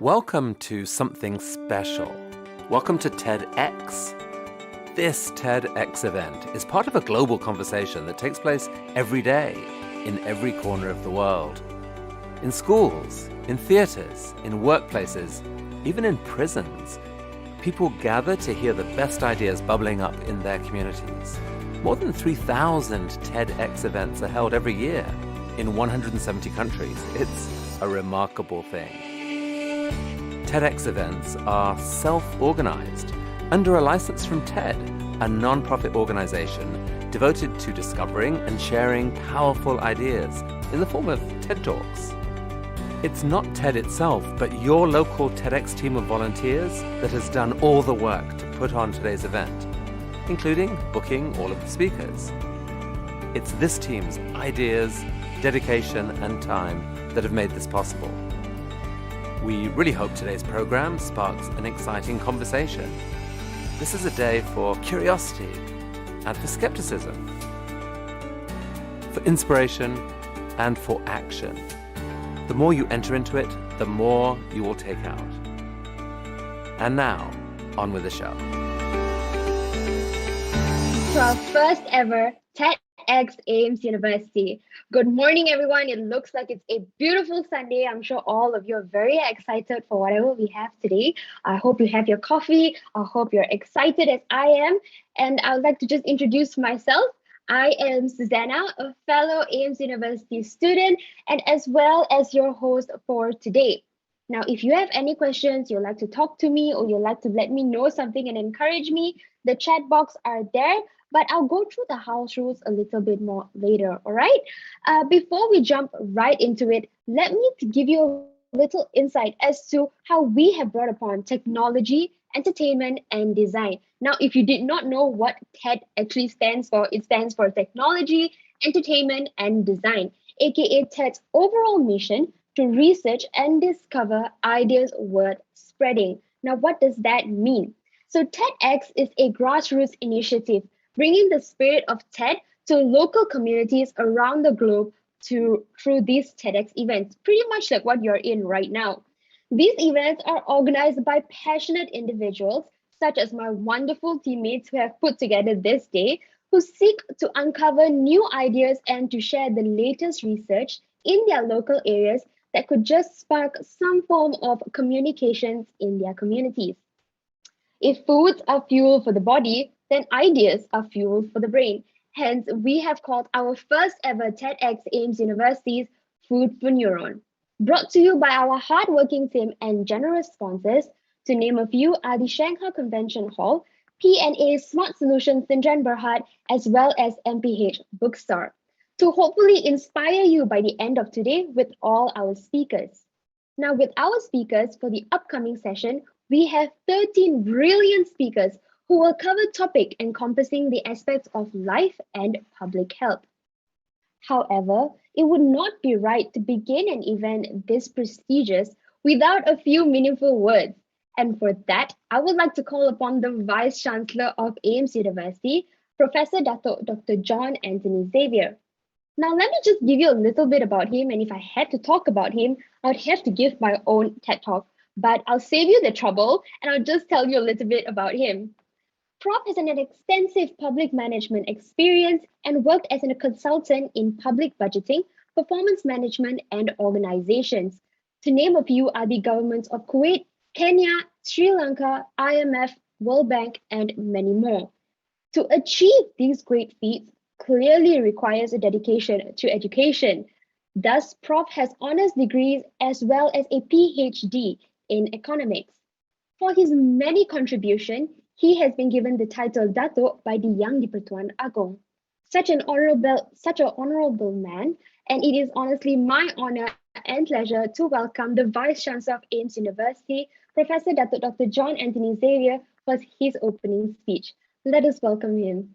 Welcome to something special. Welcome to TEDx. This TEDx event is part of a global conversation that takes place every day in every corner of the world. In schools, in theaters, in workplaces, even in prisons, people gather to hear the best ideas bubbling up in their communities. More than 3,000 TEDx events are held every year in 170 countries. It's a remarkable thing. TEDx events are self-organized under a license from TED, a non-profit organization devoted to discovering and sharing powerful ideas in the form of TED Talks. It's not TED itself, but your local TEDx team of volunteers that has done all the work to put on today's event, including booking all of the speakers. It's this team's ideas, dedication, and time that have made this possible. We really hope today's program sparks an exciting conversation. This is a day for curiosity and for skepticism, for inspiration and for action. The more you enter into it, the more you will take out. And now, on with the show. To our first ever TEDxAIMSTuniversity. Good morning, everyone. It looks like it's a beautiful Sunday. I'm sure all of you are very excited for whatever we have today. I hope you have your coffee. I hope you're excited as I am. And I would like to just introduce myself. I am Susanna, a fellow AIMS University student, and as well as your host for today. Now, if you have any questions, you'd like to talk to me, or you'd like to let me know something and encourage me, the chat box are there. But I'll go through the house rules a little bit more later, all right? Before we jump right into it, let me give you a little insight as to how we have brought upon technology, entertainment, and design. Now, if you did not know what TED actually stands for, it stands for Technology, Entertainment, and Design, aka TED's overall mission to research and discover ideas worth spreading. Now, what does that mean? So TEDx is a grassroots initiative bringing the spirit of TED to local communities around the globe through these TEDx events, pretty much like what you're in right now. These events are organized by passionate individuals, such as my wonderful teammates who have put together this day, who seek to uncover new ideas and to share the latest research in their local areas that could just spark some form of communications in their communities. If foods are fuel for the body, then ideas are fuel for the brain. Hence, we have called our first ever TEDxAIMSTuniversity's Food for Neuron. Brought to you by our hardworking team and generous sponsors, to name a few, are the Shanghai Convention Hall, P&A Smart Solutions Sindran Berhad, as well as MPH Bookstore, to hopefully inspire you by the end of today with all our speakers. Now, with our speakers for the upcoming session, we have 13 brilliant speakers who will cover topics encompassing the aspects of life and public health. However, it would not be right to begin an event this prestigious without a few meaningful words. And for that, I would like to call upon the Vice Chancellor of AIMS University, Professor Dato, Dr. John Anthony Xavier. Now, let me just give you a little bit about him, and if I had to talk about him, I would have to give my own TED Talk, but I'll save you the trouble, and I'll just tell you a little bit about him. Prof has an extensive public management experience and worked as a consultant in public budgeting, performance management, and organizations. To name a few are the governments of Kuwait, Kenya, Sri Lanka, IMF, World Bank, and many more. To achieve these great feats clearly requires a dedication to education. Thus, Prof has honors degrees as well as a PhD in economics. For his many contributions, he has been given the title Dato by the Yang di-Pertuan Agong. Such an honorable man, and it is honestly my honor and pleasure to welcome the Vice Chancellor of AIMS University, Professor Dato Dr. John Anthony Xavier, for his opening speech. Let us welcome him.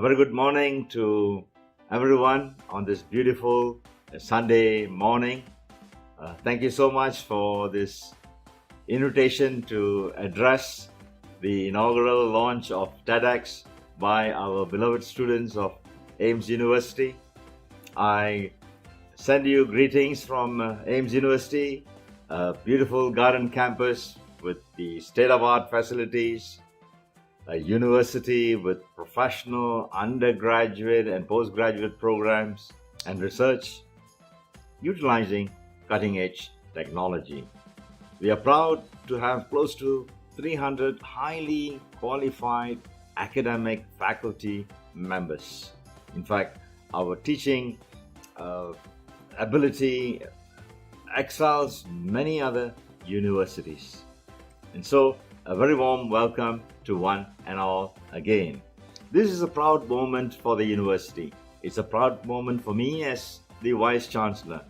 Very good morning to everyone on this beautiful Sunday morning. Thank you so much for this invitation to address the inaugural launch of TEDx by our beloved students of AIMS University. I send you greetings from AIMS University, a beautiful garden campus with the state-of-art facilities, a university with professional undergraduate and postgraduate programs and research utilizing cutting-edge technology. We are proud to have close to 300 highly qualified academic faculty members. In fact, our teaching ability excels many other universities. And so, a very warm welcome to one and all again. This is a proud moment for the university. It's a proud moment for me as the Vice Chancellor.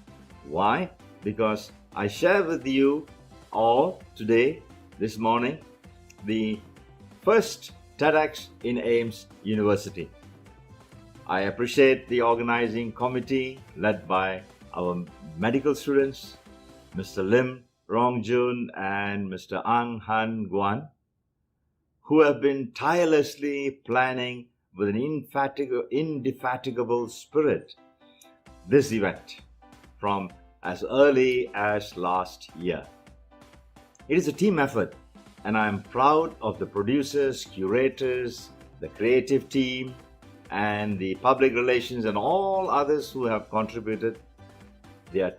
Why? Because I share with you all today, this morning, the first TEDx in AIMS University. I appreciate the organizing committee led by our medical students, Mr. Lim Rongjun and Mr. Ang Han Guan, who have been tirelessly planning with an indefatigable spirit this event from as early as last year. It is a team effort, and I am proud of the producers, curators, the creative team, and the public relations and all others who have contributed their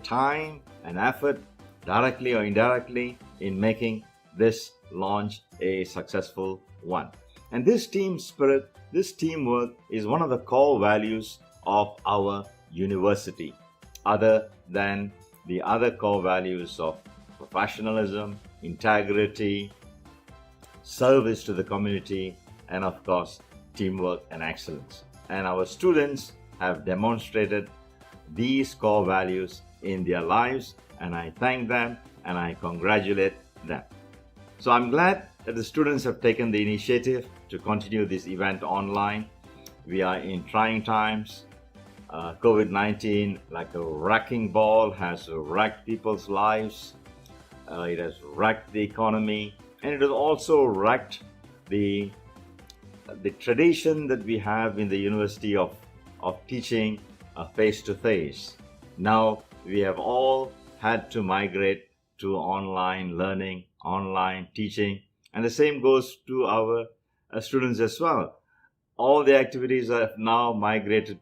time and effort, directly or indirectly, in making this launch a successful one. And this team spirit, this teamwork is one of the core values of our university, other than the other core values of professionalism, integrity, service to the community, and of course, teamwork and excellence. And our students have demonstrated these core values in their lives, and I thank them and I congratulate them. So I'm glad that the students have taken the initiative to continue this event online. We are in trying times. COVID-19, like a wrecking ball, has wrecked people's lives. It has wrecked the economy, and it has also wrecked the tradition that we have in the university of teaching face-to-face. Now we have all had to migrate to online learning, online teaching, and the same goes to our students as well. All the activities have now migrated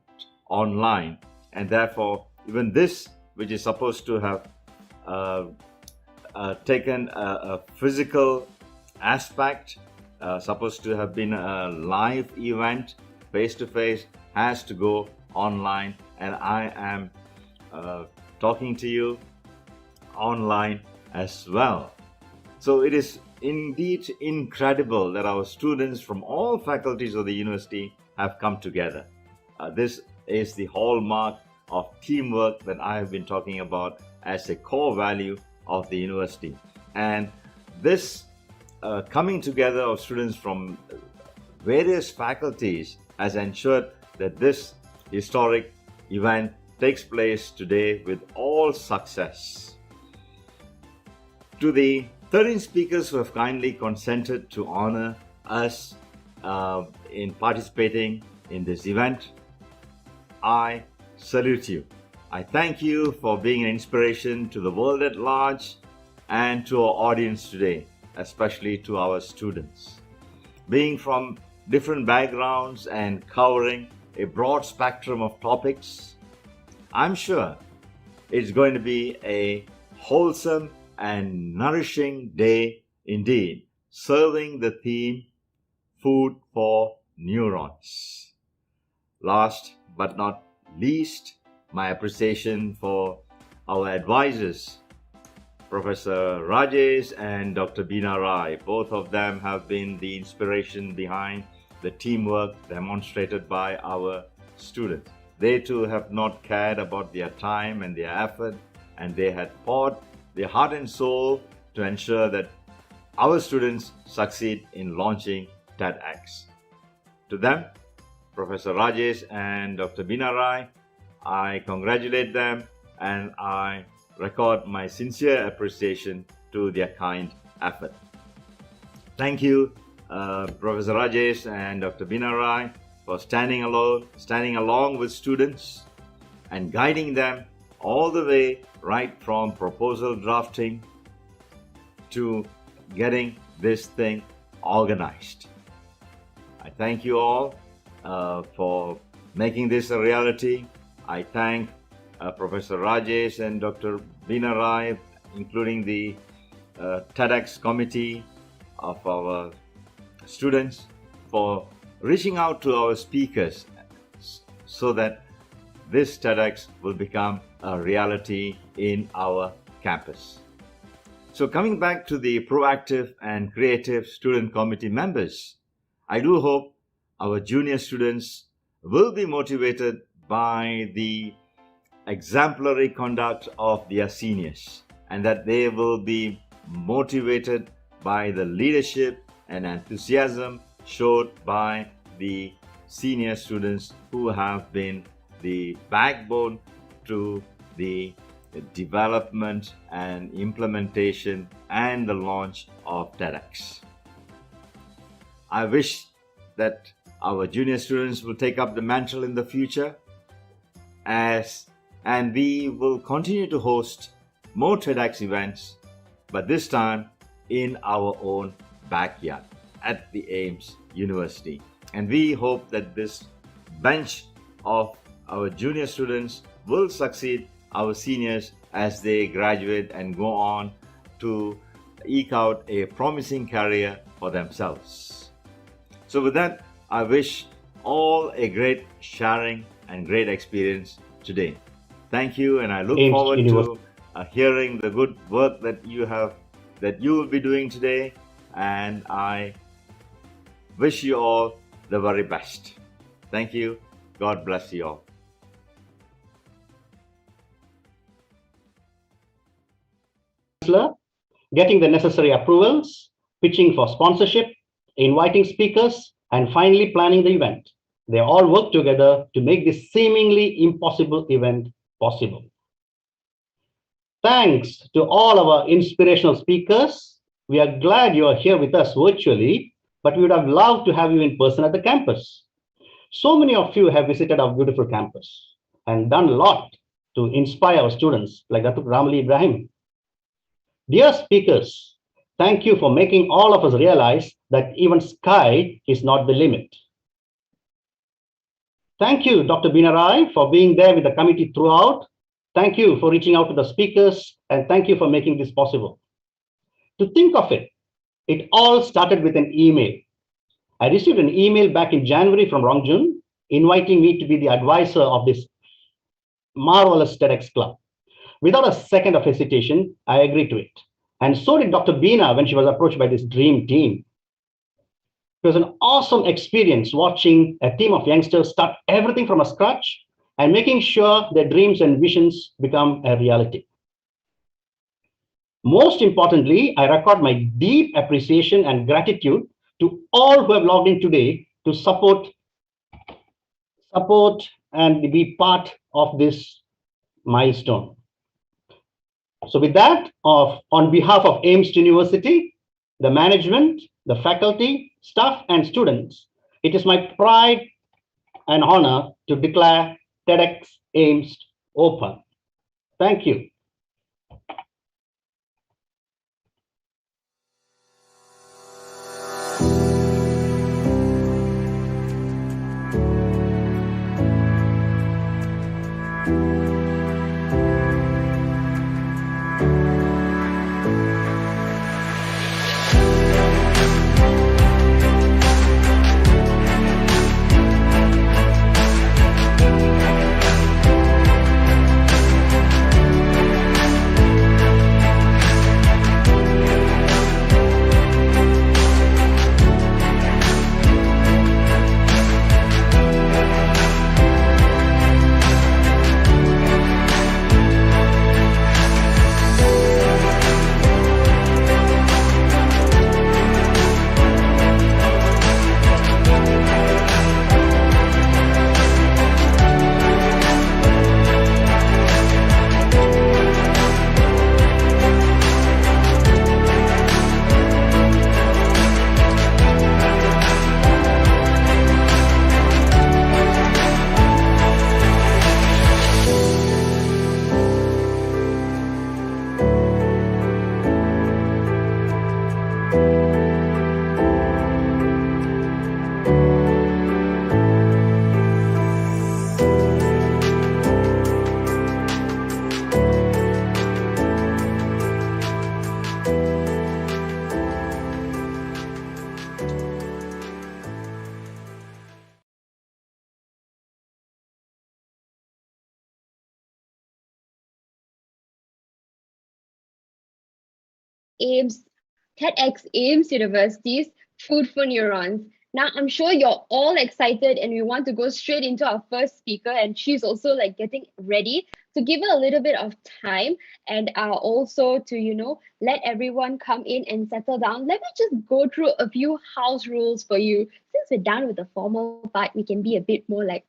online, and therefore even this, which is supposed to have taken a physical aspect, supposed to have been a live event face-to-face, has to go online, and I am talking to you online as well. So it is indeed incredible that our students from all faculties of the university have come together. This is the hallmark of teamwork that I have been talking about as a core value of the university. And this coming together of students from various faculties has ensured that this historic event takes place today with all success. To the 13 speakers who have kindly consented to honor us in participating in this event, I salute you. I thank you for being an inspiration to the world at large and to our audience today, especially to our students. Being from different backgrounds and covering a broad spectrum of topics, I'm sure it's going to be a wholesome and nourishing day indeed, serving the theme Food for Neurons. Last but not least, my appreciation for our advisors, Professor Rajesh and Dr. Bina Rai. Both of them have been the inspiration behind the teamwork demonstrated by our students. They too have not cared about their time and their effort, and they had poured their heart and soul to ensure that our students succeed in launching TEDx. To them, Professor Rajesh and Dr. Bina Rai, I congratulate them and I record my sincere appreciation to their kind effort. Thank you, Professor Rajesh and Dr. Bina Rai, for standing along with students and guiding them all the way right from proposal drafting to getting this thing organized. I thank you all for making this a reality. I thank Professor Rajesh and Dr. Bina Rai, including the TEDx committee of our students, for reaching out to our speakers so that this TEDx will become a reality in our campus. So coming back to the proactive and creative student committee members, I do hope our junior students will be motivated by the exemplary conduct of their seniors, and that they will be motivated by the leadership and enthusiasm showed by the senior students who have been the backbone to the development and implementation and the launch of TEDx. I wish that our junior students will take up the mantle in the future, and we will continue to host more TEDx events, but this time in our own backyard at the AIMS University. And we hope that this bench of our junior students will succeed our seniors as they graduate and go on to eke out a promising career for themselves. So with that, I wish all a great sharing and great experience today. Thank you, and I look forward to hearing the good work that you will be doing today, and I wish you all the very best. Thank you. God bless you all. Getting the necessary approvals, pitching for sponsorship, inviting speakers, and finally planning the event. They all work together to make this seemingly impossible event possible. Thanks to all our inspirational speakers. We are glad you are here with us virtually, but we would have loved to have you in person at the campus. So many of you have visited our beautiful campus and done a lot to inspire our students like Datuk Ramli, Ibrahim. Dear speakers, thank you for making all of us realize that even sky is not the limit. Thank you, Dr. Bina Rai, for being there with the committee throughout. Thank you for reaching out to the speakers, and thank you for making this possible. To think of it, it all started with an email. I received an email back in January from Rangjun inviting me to be the advisor of this marvelous TEDx club. Without a second of hesitation, I agreed to it. And so did Dr. Bina when she was approached by this dream team. It was an awesome experience watching a team of youngsters start everything from scratch and making sure their dreams and visions become a reality. Most importantly, I record my deep appreciation and gratitude to all who have logged in today to support and be part of this milestone. So with that, on behalf of AIMS University, the management, the faculty, staff, and students, it is my pride and honor to declare TEDxAIMS open. Thank you. AIMS, TEDxAIMS University's Food for Neurons. Now, I'm sure you're all excited and we want to go straight into our first speaker, and she's also like getting ready. To give her a little bit of time and also to, let everyone come in and settle down, let me just go through a few house rules for you. Since we're done with the formal part, we can be a bit more like,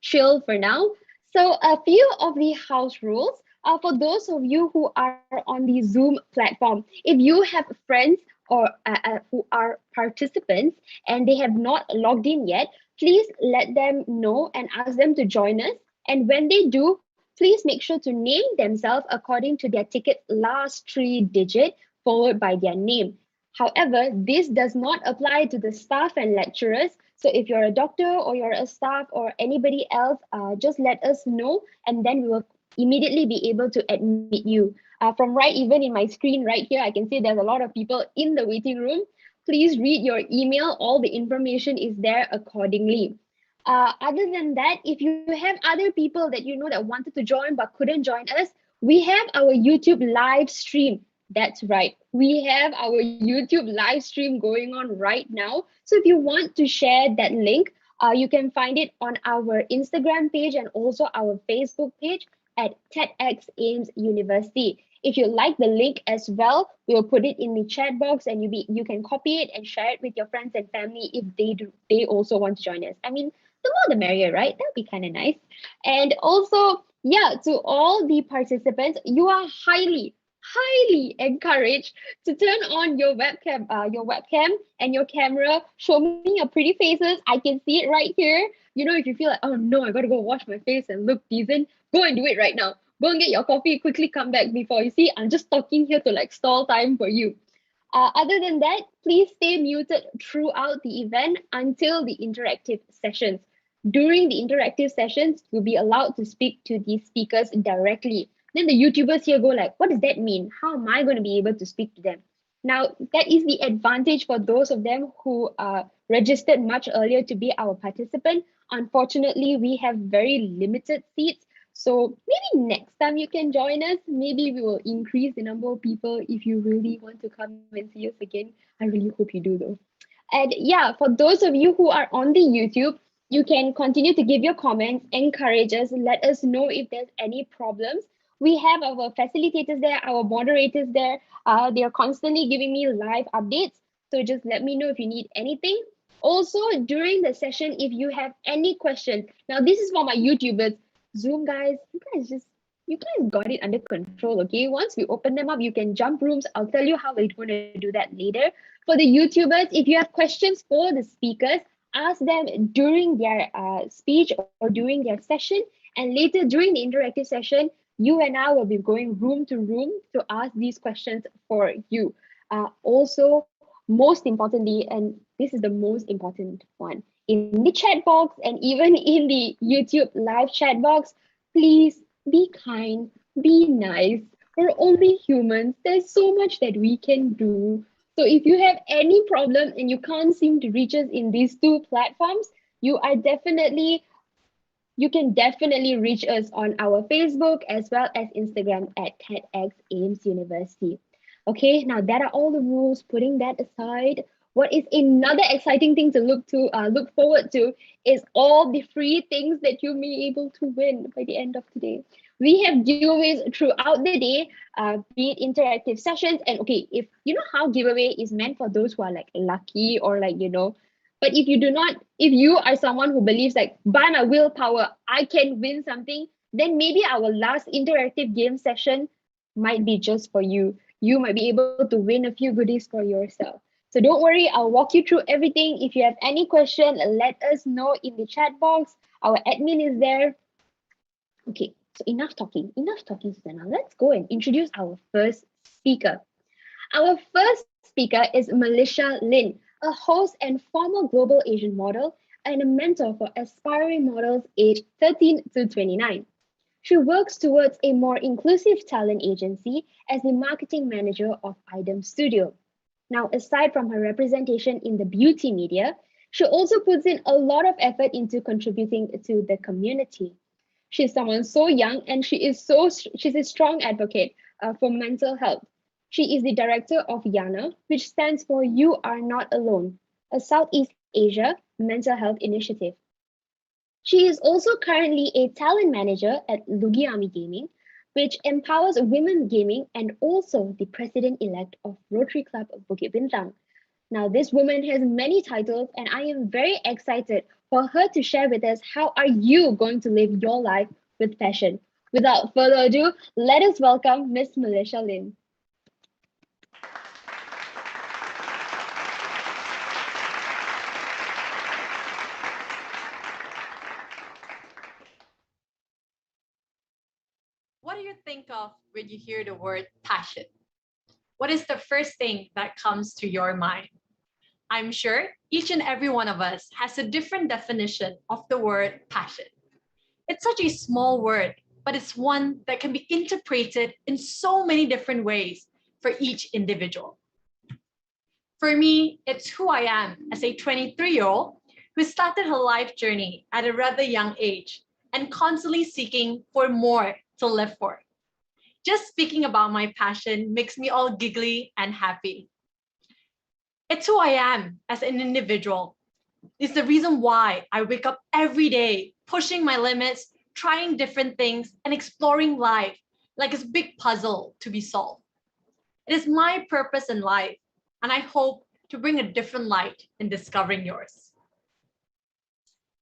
chill for now. So a few of the house rules are for those of you who are on the Zoom platform. If you have friends or who are participants and they have not logged in yet, please let them know and ask them to join us. And when they do, please make sure to name themselves according to their ticket's last 3 digit followed by their name. However, this does not apply to the staff and lecturers. So if you're a doctor or you're a staff or anybody else, just let us know and then we will immediately be able to admit you. From even in my screen right here, I can see there's a lot of people in the waiting room. Please read your email. All the information is there accordingly. Other than that, if you have other people that you know that wanted to join but couldn't join us, we have our YouTube live stream. That's right. We have our YouTube live stream going on right now. So if you want to share that link, you can find it on our Instagram page and also our Facebook page at TEDxAIMSTuniversity. If you like the link as well, we'll put it in the chat box and you can copy it and share it with your friends and family if they also want to join us. I mean, the more the merrier, right? That'd be kind of nice. And also, yeah, to all the participants, you are highly encouraged to turn on your webcam and your camera. Show me your pretty faces. I can see it right here. If you feel like, oh no, I gotta go wash my face and look decent, go and do it right now. Go and get your coffee, quickly come back before you see I'm just talking here to like stall time for you. Other than that, please stay muted throughout the event until the interactive sessions. During the interactive sessions, you'll be allowed to speak to the speakers directly. Then the YouTubers here go like, what does that mean? How am I going to be able to speak to them? Now, that is the advantage for those of them who registered much earlier to be our participant. Unfortunately, we have very limited seats. So maybe next time you can join us. Maybe we will increase the number of people if you really want to come and see us again. I really hope you do though. And yeah, for those of you who are on the YouTube, you can continue to give your comments, encourage us, let us know if there's any problems. We have our facilitators there, our moderators there. They are constantly giving me live updates. So just let me know if you need anything. Also, during the session, if you have any questions, now this is for my YouTubers. Zoom guys, you guys got it under control, okay? Once we open them up, you can jump rooms. I'll tell you how we're going to do that later. For the YouTubers, if you have questions for the speakers, ask them during their speech or during their session. And later during the interactive session, you and I will be going room to room to ask these questions for you. Also, most importantly, and this is the most important one, in the chat box and even in the YouTube live chat box, please be kind, be nice. We're only humans. There's so much that we can do. So if you have any problem and you can't seem to reach us in these two platforms, you can definitely reach us on our Facebook as well as Instagram at TEDxAIMSTuniversity. Okay, now that are all the rules. Putting that aside, what is another exciting thing to look forward to is all the free things that you may be able to win by the end of today. We have giveaways throughout the day, be it interactive sessions. And okay, if you know how giveaway is meant for those who are like lucky or like, but if you are someone who believes like by my willpower, I can win something, then maybe our last interactive game session might be just for you. You might be able to win a few goodies for yourself. So don't worry, I'll walk you through everything. If you have any question, let us know in the chat box. Our admin is there. Okay, so enough talking, Susanna. Let's go and introduce our first speaker. Our first speaker is Melisha Lin, a host and former global Asian model and a mentor for aspiring models aged 13 to 29. She works towards a more inclusive talent agency as the marketing manager of Idem Studio. Now, aside from her representation in the beauty media, she also puts in a lot of effort into contributing to the community. She's someone so young and she's a strong advocate for mental health. She is the director of YANA, which stands for You Are Not Alone, a Southeast Asia mental health initiative. She is also currently a talent manager at Lugiami Gaming, which empowers women gaming, and also the president-elect of Rotary Club of Bukit Bintang. Now, this woman has many titles, and I am very excited for her to share with us how are you going to live your life with passion. Without further ado, let us welcome Miss Melisha Lin. What do you think of when you hear the word passion? What is the first thing that comes to your mind? I'm sure each and every one of us has a different definition of the word passion. It's such a small word, but it's one that can be interpreted in so many different ways for each individual. For me, it's who I am as a 23-year-old who started her life journey at a rather young age and constantly seeking for more to live for. Just speaking about my passion makes me all giggly and happy. It's who I am as an individual. It's the reason why I wake up every day, pushing my limits, trying different things, and exploring life like it's a big puzzle to be solved. It is my purpose in life, and I hope to bring a different light in discovering yours.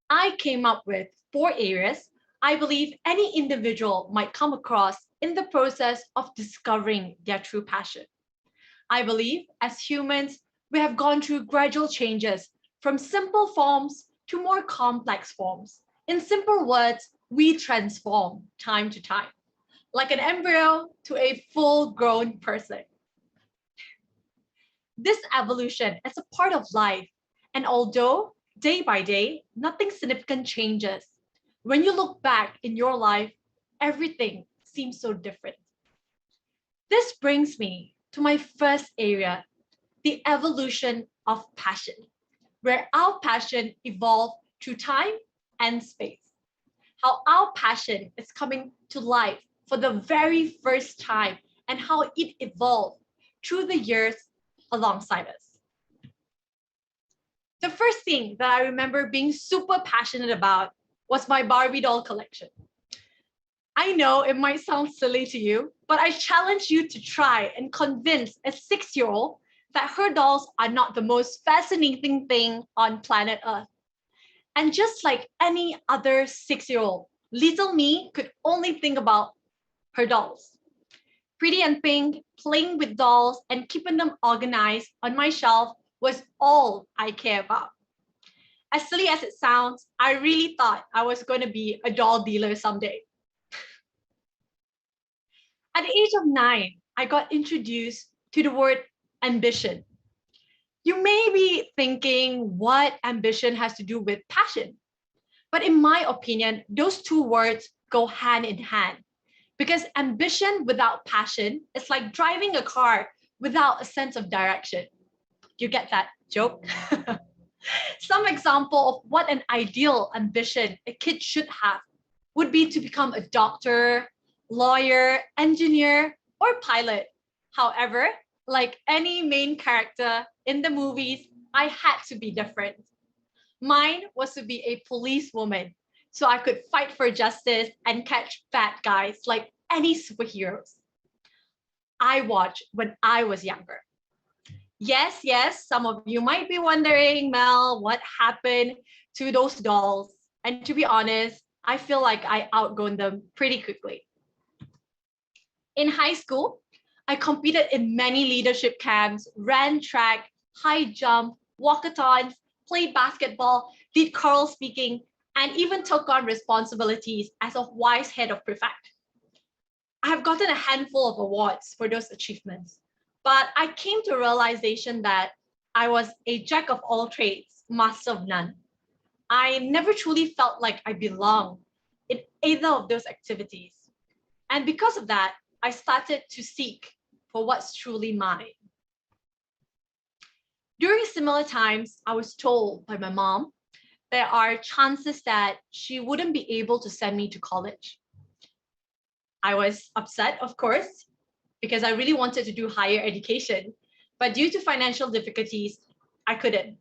I came up with 4 areas I believe any individual might come across in the process of discovering their true passion. I believe as humans, we have gone through gradual changes from simple forms to more complex forms. In simple words, we transform time to time, like an embryo to a full-grown person. This evolution is a part of life, and although day by day, nothing significant changes, when you look back in your life, everything seems so different. This brings me to my first area, the evolution of passion, where our passion evolved through time and space. How our passion is coming to life for the very first time and how it evolved through the years alongside us. The first thing that I remember being super passionate about was my Barbie doll collection. I know it might sound silly to you, but I challenge you to try and convince a 6-year-old that her dolls are not the most fascinating thing on planet Earth. And just like any other 6-year-old, little me could only think about her dolls. Pretty and pink, playing with dolls and keeping them organized on my shelf was all I care about. As silly as it sounds, I really thought I was going to be a doll dealer someday. At the age of 9, I got introduced to the word ambition. You may be thinking what ambition has to do with passion. But in my opinion, those two words go hand in hand. Because ambition without passion is like driving a car without a sense of direction. You get that joke? Some example of what an ideal ambition a kid should have would be to become a doctor, lawyer, engineer, or pilot. However, like any main character in the movies, I had to be different. Mine was to be a policewoman, so I could fight for justice and catch bad guys like any superheroes I watched when I was younger. Yes, some of you might be wondering, Mel, what happened to those dolls? And to be honest, I feel like I outgrown them pretty quickly. In high school, I competed in many leadership camps, ran track, high jump, walkathons, played basketball, did choral speaking, and even took on responsibilities as a wise head of prefect. I have gotten a handful of awards for those achievements, but I came to a realization that I was a jack of all trades, master of none. I never truly felt like I belonged in either of those activities. And because of that, I started to seek for what's truly mine. During similar times, I was told by my mom there are chances that she wouldn't be able to send me to college. I was upset, of course, because I really wanted to do higher education. But due to financial difficulties, I couldn't.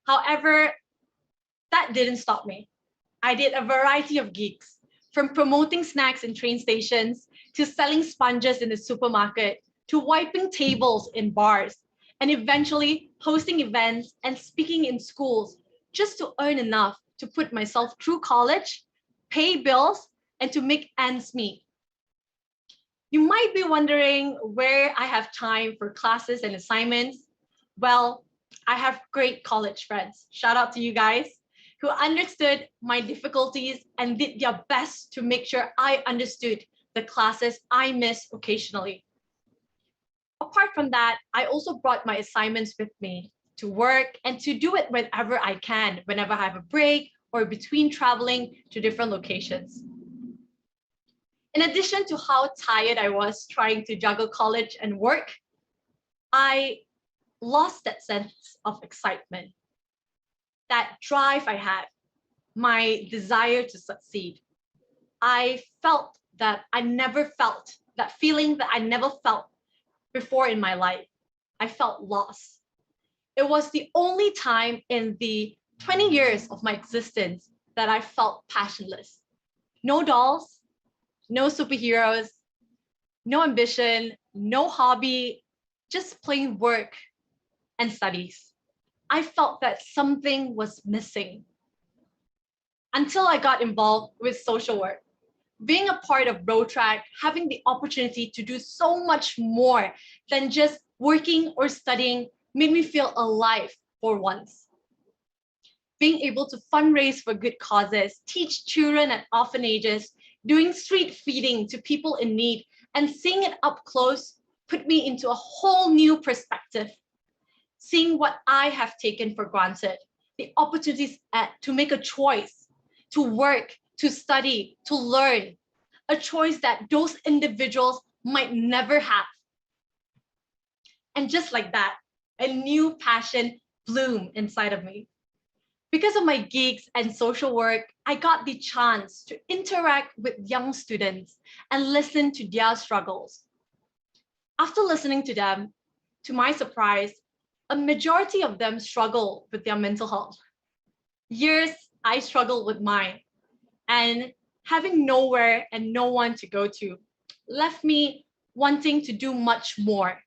However, that didn't stop me. I did a variety of gigs, from promoting snacks in train stations, to selling sponges in the supermarket, to wiping tables in bars, and eventually hosting events and speaking in schools just to earn enough to put myself through college, pay bills, and to make ends meet. You might be wondering where I have time for classes and assignments. Well, I have great college friends. Shout out to you guys who understood my difficulties and did their best to make sure I understood the classes I miss occasionally. Apart from that, I also brought my assignments with me to work and to do it whenever I can, whenever I have a break or between traveling to different locations. In addition to how tired I was trying to juggle college and work, I lost that sense of excitement, that drive I had, my desire to succeed. I felt that I never felt, that feeling that I never felt before in my life. I felt lost. It was the only time in the 20 years of my existence that I felt passionless. No dolls, no superheroes, no ambition, no hobby, just plain work and studies. I felt that something was missing until I got involved with social work. Being a part of Rotrack, having the opportunity to do so much more than just working or studying made me feel alive for once. Being able to fundraise for good causes, teach children at orphanages, doing street feeding to people in need, and seeing it up close put me into a whole new perspective. Seeing what I have taken for granted, the opportunities to make a choice, to work, to study, to learn, a choice that those individuals might never have. And just like that, a new passion bloomed inside of me. Because of my gigs and social work, I got the chance to interact with young students and listen to their struggles. After listening to them, to my surprise, a majority of them struggle with their mental health. Years I struggled with mine, and having nowhere and no one to go to left me wanting to do much more,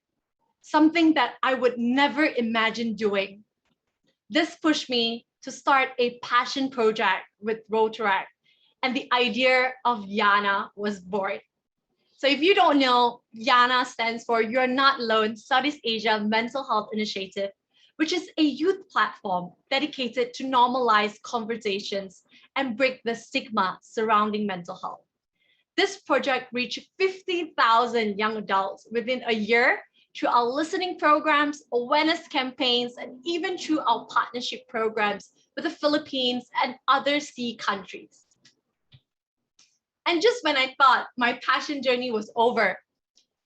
something that I would never imagine doing. This pushed me to start a passion project with Rotaract, and the idea of YANA was born. So if you don't know, YANA stands for You're Not Alone Southeast Asia Mental Health Initiative, which is a youth platform dedicated to normalize conversations and break the stigma surrounding mental health. This project reached 50,000 young adults within a year through our listening programs, awareness campaigns, and even through our partnership programs with the Philippines and other sea countries. And just when I thought my passion journey was over,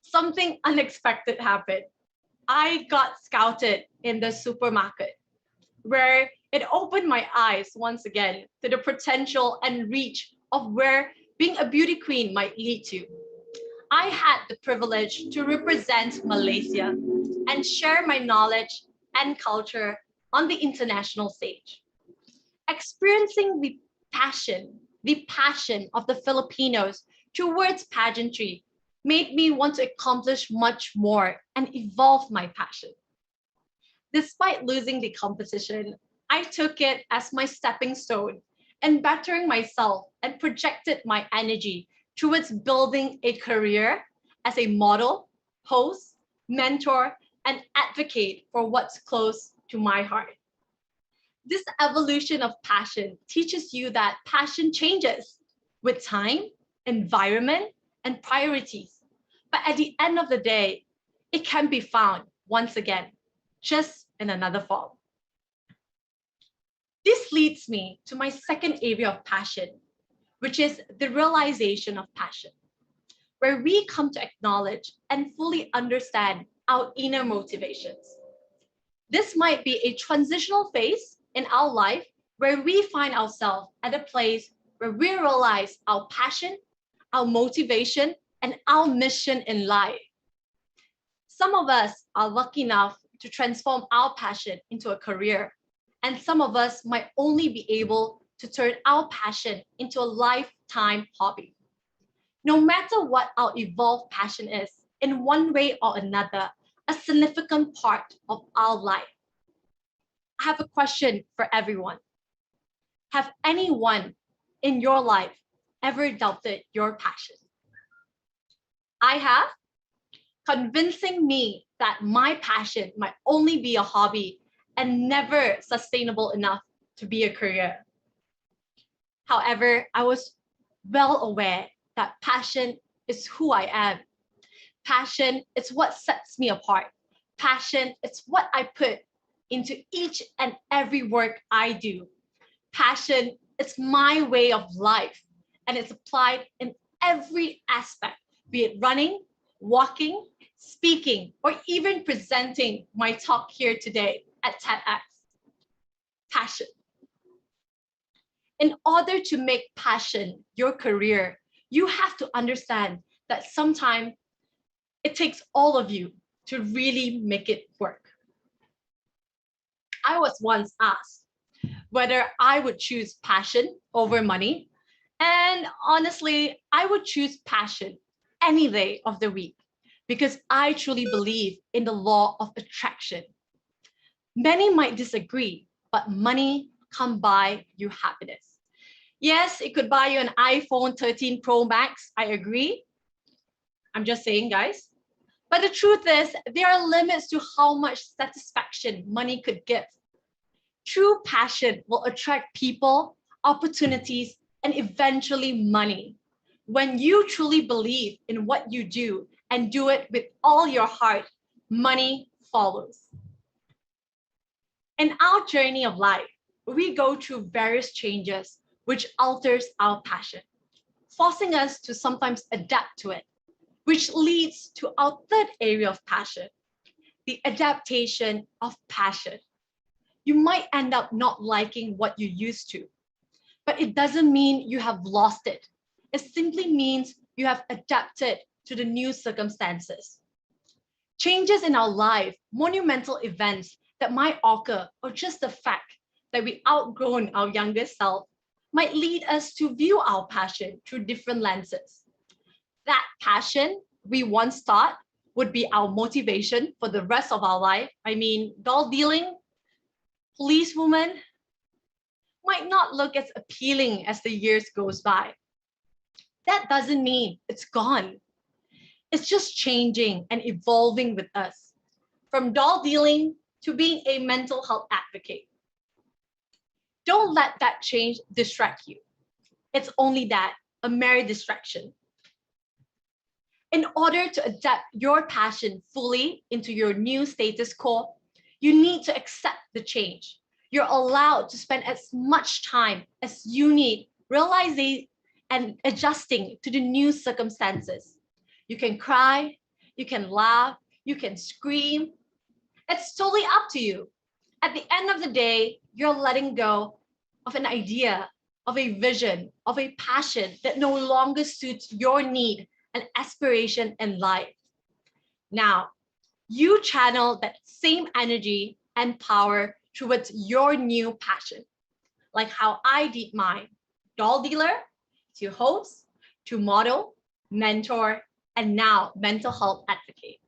something unexpected happened. I got scouted in the supermarket, where it opened my eyes once again to the potential and reach of where being a beauty queen might lead to. I had the privilege to represent Malaysia and share my knowledge and culture on the international stage. Experiencing the passion of the Filipinos towards pageantry made me want to accomplish much more and evolve my passion. Despite losing the competition, I took it as my stepping stone and bettering myself and projected my energy towards building a career as a model, host, mentor, and advocate for what's close to my heart. This evolution of passion teaches you that passion changes with time, environment, and priorities. But at the end of the day, it can be found once again, just in another form. This leads me to my second area of passion, which is the realization of passion, where we come to acknowledge and fully understand our inner motivations. This might be a transitional phase in our life where we find ourselves at a place where we realize our passion, our motivation, and our mission in life Some of us are lucky enough to transform our passion into a career, and some of us might only be able to turn our passion into a lifetime hobby. No matter what our evolved passion is, in one way or another, a significant part of our life. I have a question for everyone. Have anyone in your life ever doubted your passion? I have, convincing me that my passion might only be a hobby and never sustainable enough to be a career. However, I was well aware that passion is who I am. Passion is what sets me apart. Passion is what I put into each and every work I do. Passion is my way of life, and it's applied in every aspect, be it running, walking, speaking, or even presenting my talk here today at TEDx. Passion. In order to make passion your career, you have to understand that sometimes it takes all of you to really make it work. I was once asked whether I would choose passion over money. And honestly, I would choose passion any day of the week because I truly believe in the law of attraction. Many might disagree, but money can't buy you happiness. Yes, it could buy you an iPhone 13 Pro Max. I agree. I'm just saying, guys. But the truth is, there are limits to how much satisfaction money could give. True passion will attract people, opportunities, and eventually money. When you truly believe in what you do and do it with all your heart, money follows. In our journey of life, we go through various changes which alters our passion, forcing us to sometimes adapt to it, which leads to our third area of passion, the adaptation of passion. You might end up not liking what you used to, but it doesn't mean you have lost it. It simply means you have adapted to the new circumstances. Changes in our life, monumental events that might occur, or just the fact that we outgrown our younger self might lead us to view our passion through different lenses. That passion we once thought would be our motivation for the rest of our life, I mean, doll dealing, policewoman, might not look as appealing as the years goes by. That doesn't mean it's gone. It's just changing and evolving with us, from doll dealing to being a mental health advocate. Don't let that change distract you. It's only that, a mere distraction. In order to adapt your passion fully into your new status quo, you need to accept the change. You're allowed to spend as much time as you need realizing and adjusting to the new circumstances. You can cry, you can laugh, you can scream. It's totally up to you. At the end of the day, you're letting go of an idea, of a vision, of a passion that no longer suits your need and aspiration in life. Now, you channel that same energy and power towards your new passion, like how I did mine. Doll dealer, to host, to model, mentor, and now mental health advocate.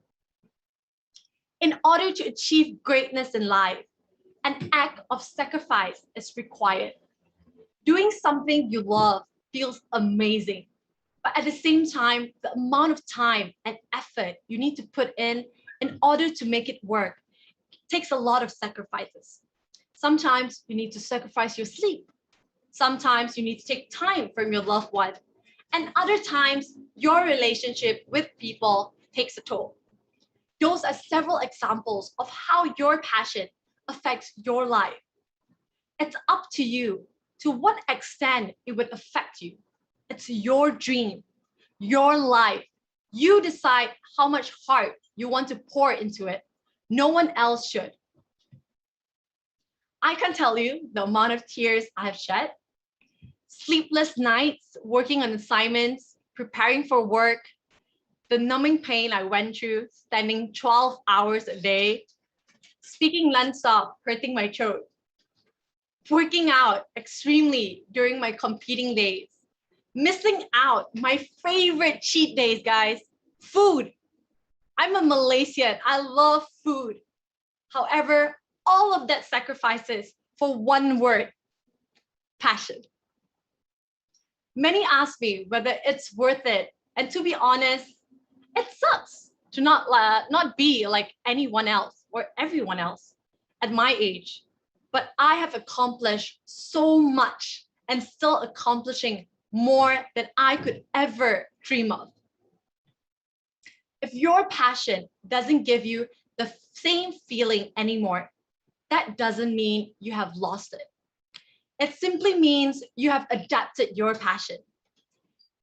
In order to achieve greatness in life, an act of sacrifice is required. Doing something you love feels amazing, but at the same time, the amount of time and effort you need to put in order to make it work takes a lot of sacrifices. Sometimes you need to sacrifice your sleep. Sometimes you need to take time from your loved one. And other times, your relationship with people takes a toll. Those are several examples of how your passion affects your life. It's up to you to what extent it would affect you. It's your dream, your life. You decide how much heart you want to pour into it. No one else should. I can tell you the amount of tears I have shed, sleepless nights working on assignments, preparing for work, the numbing pain I went through standing 12 hours a day, speaking non-stop, hurting my throat, working out extremely during my competing days, missing out my favorite cheat days, guys, food. I'm a Malaysian. I love food. However, all of that sacrifices for one word, passion. Many ask me whether it's worth it. And to be honest, it sucks to not be like anyone else or everyone else at my age. But I have accomplished so much and still accomplishing more than I could ever dream of. If your passion doesn't give you the same feeling anymore, that doesn't mean you have lost it. It simply means you have adapted your passion.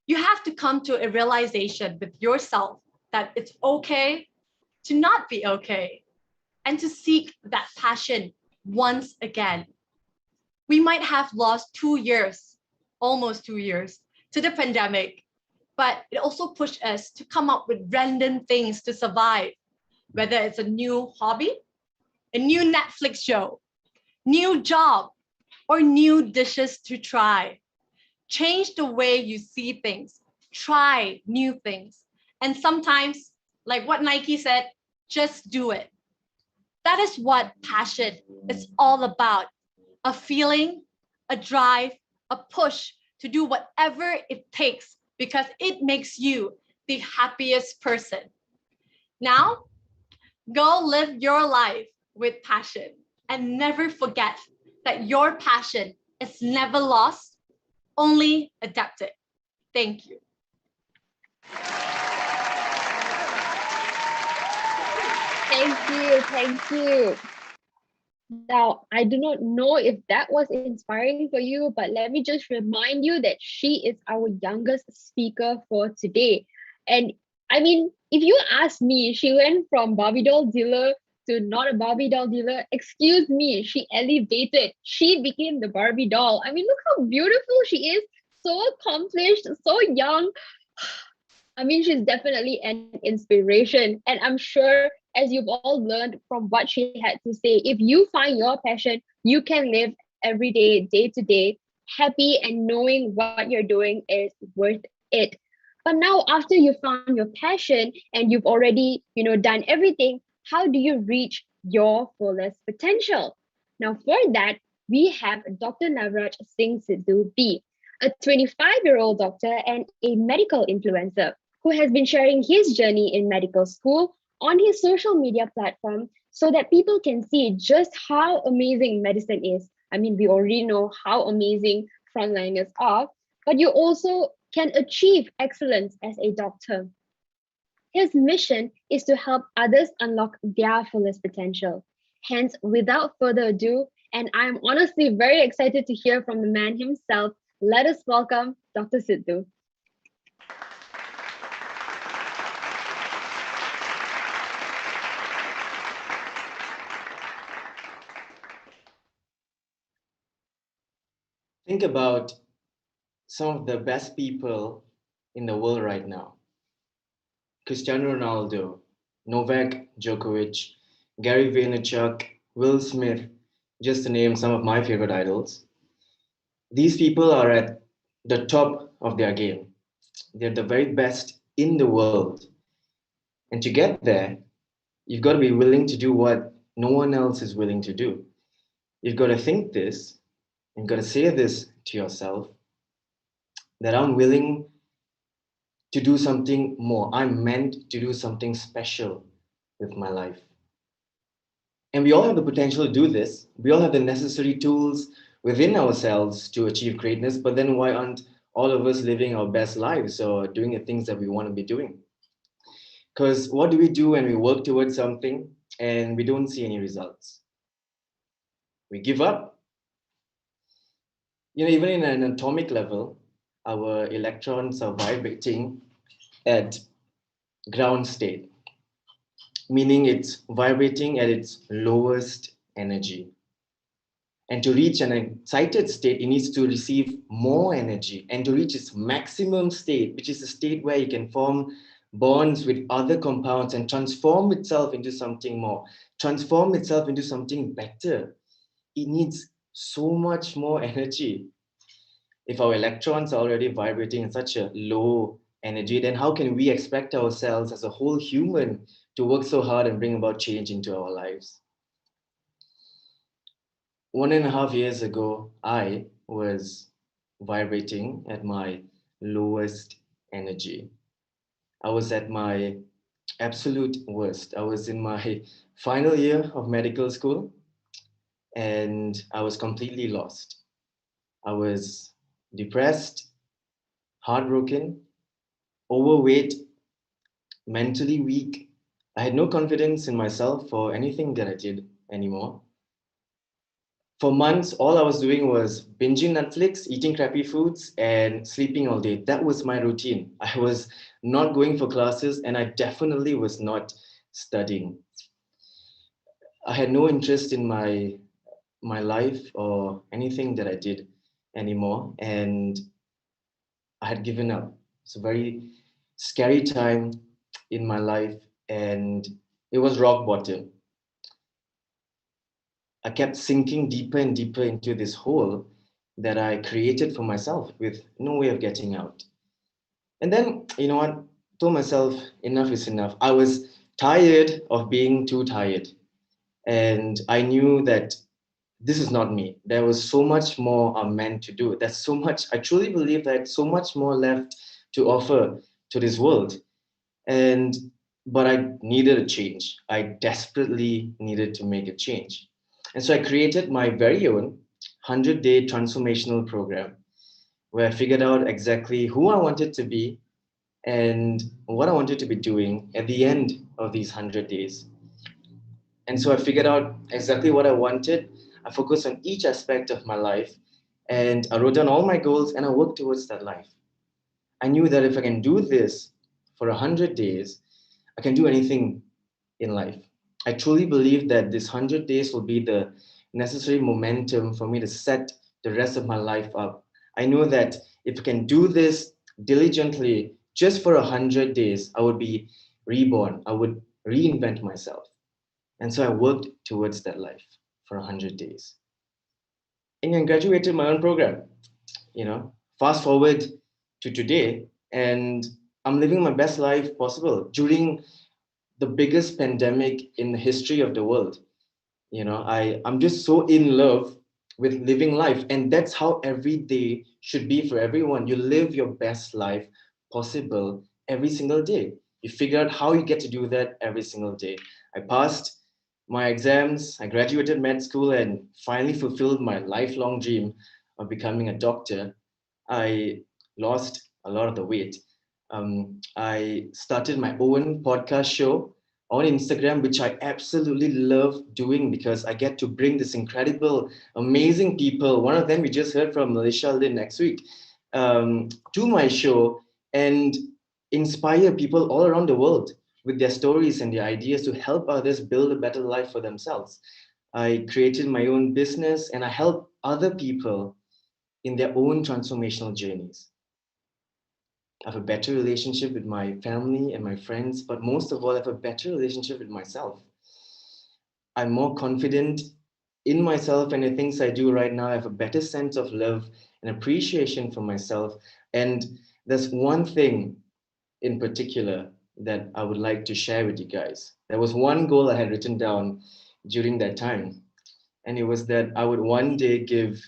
You have to come to a realization with yourself that it's okay to not be okay and to seek that passion once again. We might have lost 2 years, almost 2 years, to the pandemic, but it also pushed us to come up with random things to survive, whether it's a new hobby, a new Netflix show, new job, or new dishes to try. Change the way you see things, try new things. And sometimes, like what Nike said, just do it. That is what passion is all about. A feeling, a drive, a push to do whatever it takes because it makes you the happiest person. Now, go live your life with passion and never forget that your passion is never lost, only adapted. Thank you. Thank you. Thank you. Now, I do not know if that was inspiring for you, but let me just remind you that she is our youngest speaker for today. And I mean, if you ask me, she went from Barbie doll dealer to not a Barbie doll dealer. Excuse me, she elevated. She became the Barbie doll. I mean, look how beautiful she is. So accomplished, so young. I mean, she's definitely an inspiration. And I'm sure, as you've all learned from what she had to say, if you find your passion, you can live every day to day, happy and knowing what you're doing is worth it. But now, after you found your passion and you've already, done everything, how do you reach your fullest potential? Now, for that, we have Dr. Navraj Singh Sindhu B, a 25-year-old doctor and a medical influencer who has been sharing his journey in medical school on his social media platform so that people can see just how amazing medicine is. I mean, we already know how amazing frontliners are, but you also can achieve excellence as a doctor. His mission is to help others unlock their fullest potential. Hence, without further ado, and I'm honestly very excited to hear from the man himself, let us welcome Dr. Sindhu. Think about some of the best people in the world right now. Cristiano Ronaldo, Novak Djokovic, Gary Vaynerchuk, Will Smith, just to name some of my favorite idols. These people are at the top of their game. They're the very best in the world. And to get there, you've got to be willing to do what no one else is willing to do. You've got to think this, you've got to say this to yourself, that I'm willing to do something more. I'm meant to do something special with my life. And we all have the potential to do this. We all have the necessary tools within ourselves to achieve greatness, but then why aren't all of us living our best lives or doing the things that we want to be doing? Because what do we do when we work towards something and we don't see any results? We give up. Even in an atomic level, our electrons are vibrating at ground state, meaning it's vibrating at its lowest energy. And to reach an excited state, it needs to receive more energy. And to reach its maximum state, which is a state where you can form bonds with other compounds and transform itself into something more, transform itself into something better, it needs so much more energy. If our electrons are already vibrating in such a low energy, then how can we expect ourselves as a whole human to work so hard and bring about change into our lives? 1.5 years ago, I was vibrating at my lowest energy. I was at my absolute worst. I was in my final year of medical school and I was completely lost. I was depressed, heartbroken, overweight, mentally weak. I had no confidence in myself or anything that I did anymore. For months, all I was doing was binging Netflix, eating crappy foods, and sleeping all day. That was my routine. I was not going for classes, and I definitely was not studying. I had no interest in my life or anything that I did anymore, and I had given up. It's a very scary time in my life, and it was rock bottom. I kept sinking deeper and deeper into this hole that I created for myself with no way of getting out. And then, you know what? Told myself, enough is enough. I was tired of being too tired. And I knew that this is not me. There was so much more I'm meant to do. There's so much, I truly believe that so much more left to offer to this world. And but I needed a change. I desperately needed to make a change. And so I created my very own 100-day transformational program where I figured out exactly who I wanted to be and what I wanted to be doing at the end of these 100 days. And so I figured out exactly what I wanted. I focused on each aspect of my life and I wrote down all my goals and I worked towards that life. I knew that if I can do this for 100 days, I can do anything in life. I truly believe that this 100 days will be the necessary momentum for me to set the rest of my life up. I know that if I can do this diligently just for 100 days, I would be reborn. I would reinvent myself. And so I worked towards that life for 100 days. And I graduated my own program. Fast forward to today, and I'm living my best life possible during the biggest pandemic in the history of the world. I'm just so in love with living life, and that's how every day should be for everyone. You live your best life possible every single day. You figure out how you get to do that every single day. I passed my exams, I graduated med school, and finally fulfilled my lifelong dream of becoming a doctor. I lost a lot of the weight. I started my own podcast show on Instagram, which I absolutely love doing because I get to bring this incredible, amazing people. One of them we just heard from Melisha Lin next week, to my show and inspire people all around the world with their stories and their ideas to help others build a better life for themselves. I created my own business and I help other people in their own transformational journeys. I have a better relationship with my family and my friends, but most of all, I have a better relationship with myself. I'm more confident in myself and the things I do right now. I have a better sense of love and appreciation for myself. And there's one thing in particular that I would like to share with you guys. There was one goal I had written down during that time, and it was that I would one day give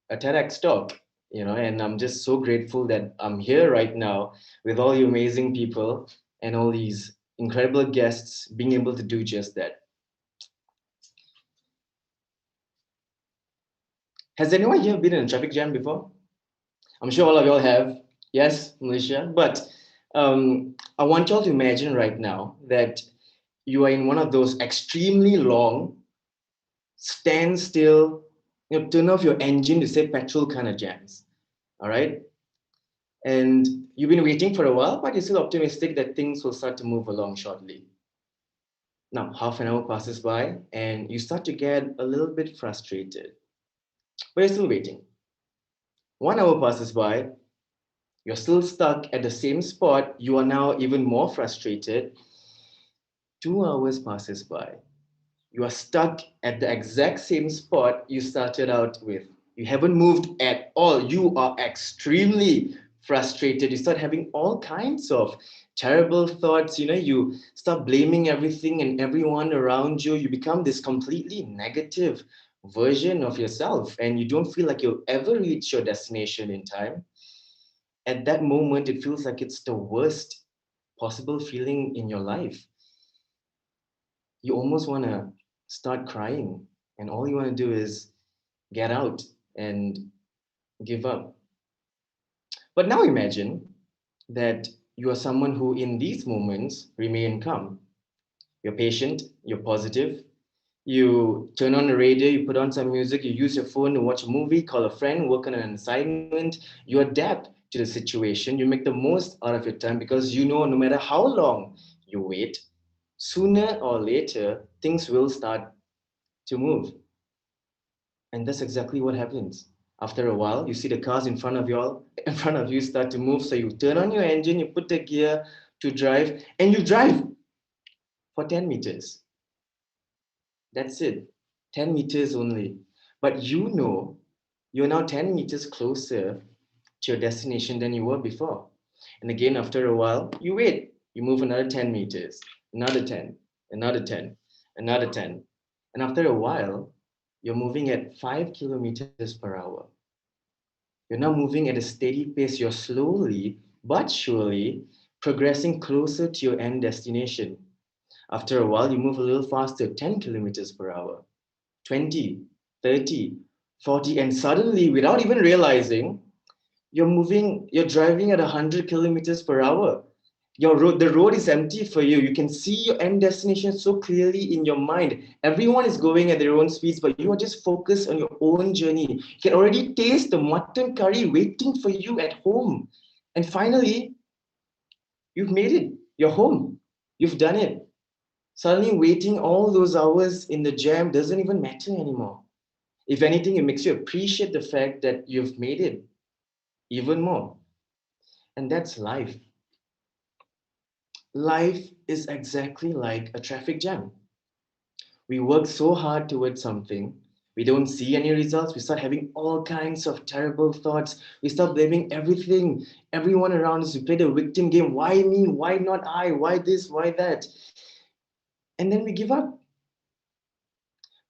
a TEDx talk, and I'm just so grateful that I'm here right now with all you amazing people and all these incredible guests being able to do just that. Has anyone here been in a traffic jam before? I'm sure all of y'all have. Yes, Melisha. But I want y'all to imagine right now that you are in one of those extremely long, stand still, turn off your engine to save petrol kind of jams. All right? And you've been waiting for a while, but you're still optimistic that things will start to move along shortly. Now, half an hour passes by and you start to get a little bit frustrated, but you're still waiting. 1 hour passes by You're still stuck at the same spot. You are now even more frustrated. 2 hours passes by. You are stuck at the exact same spot you started out with. You haven't moved at all. You are extremely frustrated. You start having all kinds of terrible thoughts. You start blaming everything and everyone around you. You become this completely negative version of yourself, and you don't feel like you'll ever reach your destination in time. At that moment, it feels like it's the worst possible feeling in your life. You almost want to start crying, and all you want to do is get out and give up. But now imagine that you are someone who, in these moments, remain calm. You're patient, you're positive. You turn on the radio, you put on some music, you use your phone to watch a movie, call a friend, work on an assignment. You adapt to the situation. You make the most out of your time because you know no matter how long you wait, sooner or later, things will start to move. And that's exactly what happens. After a while, you see the cars in front of you start to move. So you turn on your engine, you put the gear to drive, and you drive for 10 meters. That's it. 10 meters only. But you know you're now 10 meters closer to your destination than you were before. And again, after a while, you wait. You move another 10 meters, another 10, another 10, another 10. And after a while, you're moving at 5 kilometers per hour. You're now moving at a steady pace. You're slowly but surely progressing closer to your end destination. After a while, you move a little faster, 10 kilometers per hour, 20, 30, 40, and suddenly, without even realizing, you're driving at 100 kilometers per hour. The road is empty for you. You can see your end destination so clearly in your mind. Everyone is going at their own speeds, but you are just focused on your own journey. You can already taste the mutton curry waiting for you at home. And finally, you've made it. You're home. You've done it. Suddenly, waiting all those hours in the jam doesn't even matter anymore. If anything, it makes you appreciate the fact that you've made it even more. And that's life. Life is exactly like a traffic jam. We work so hard towards something, we don't see any results, we start having all kinds of terrible thoughts, we start blaming everything, everyone around us, we play the victim game. Why me? Why not I? Why this? Why that? And then we give up.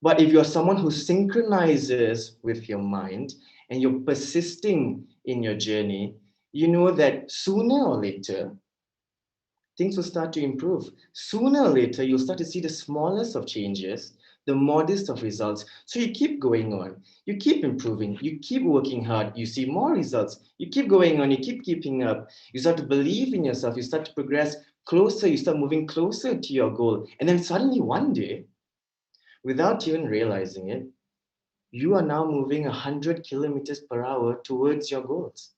But if you're someone who synchronizes with your mind and you're persisting in your journey, you know that sooner or later, things will start to improve. Sooner or later, you'll start to see the smallest of changes, the modest of results. So you keep going on, you keep improving, you keep working hard, you see more results, you keep going on, you keep keeping up, you start to believe in yourself, you start to progress closer, you start moving closer to your goal. And then suddenly one day, without even realizing it, you are now moving 100 kilometers per hour towards your goals.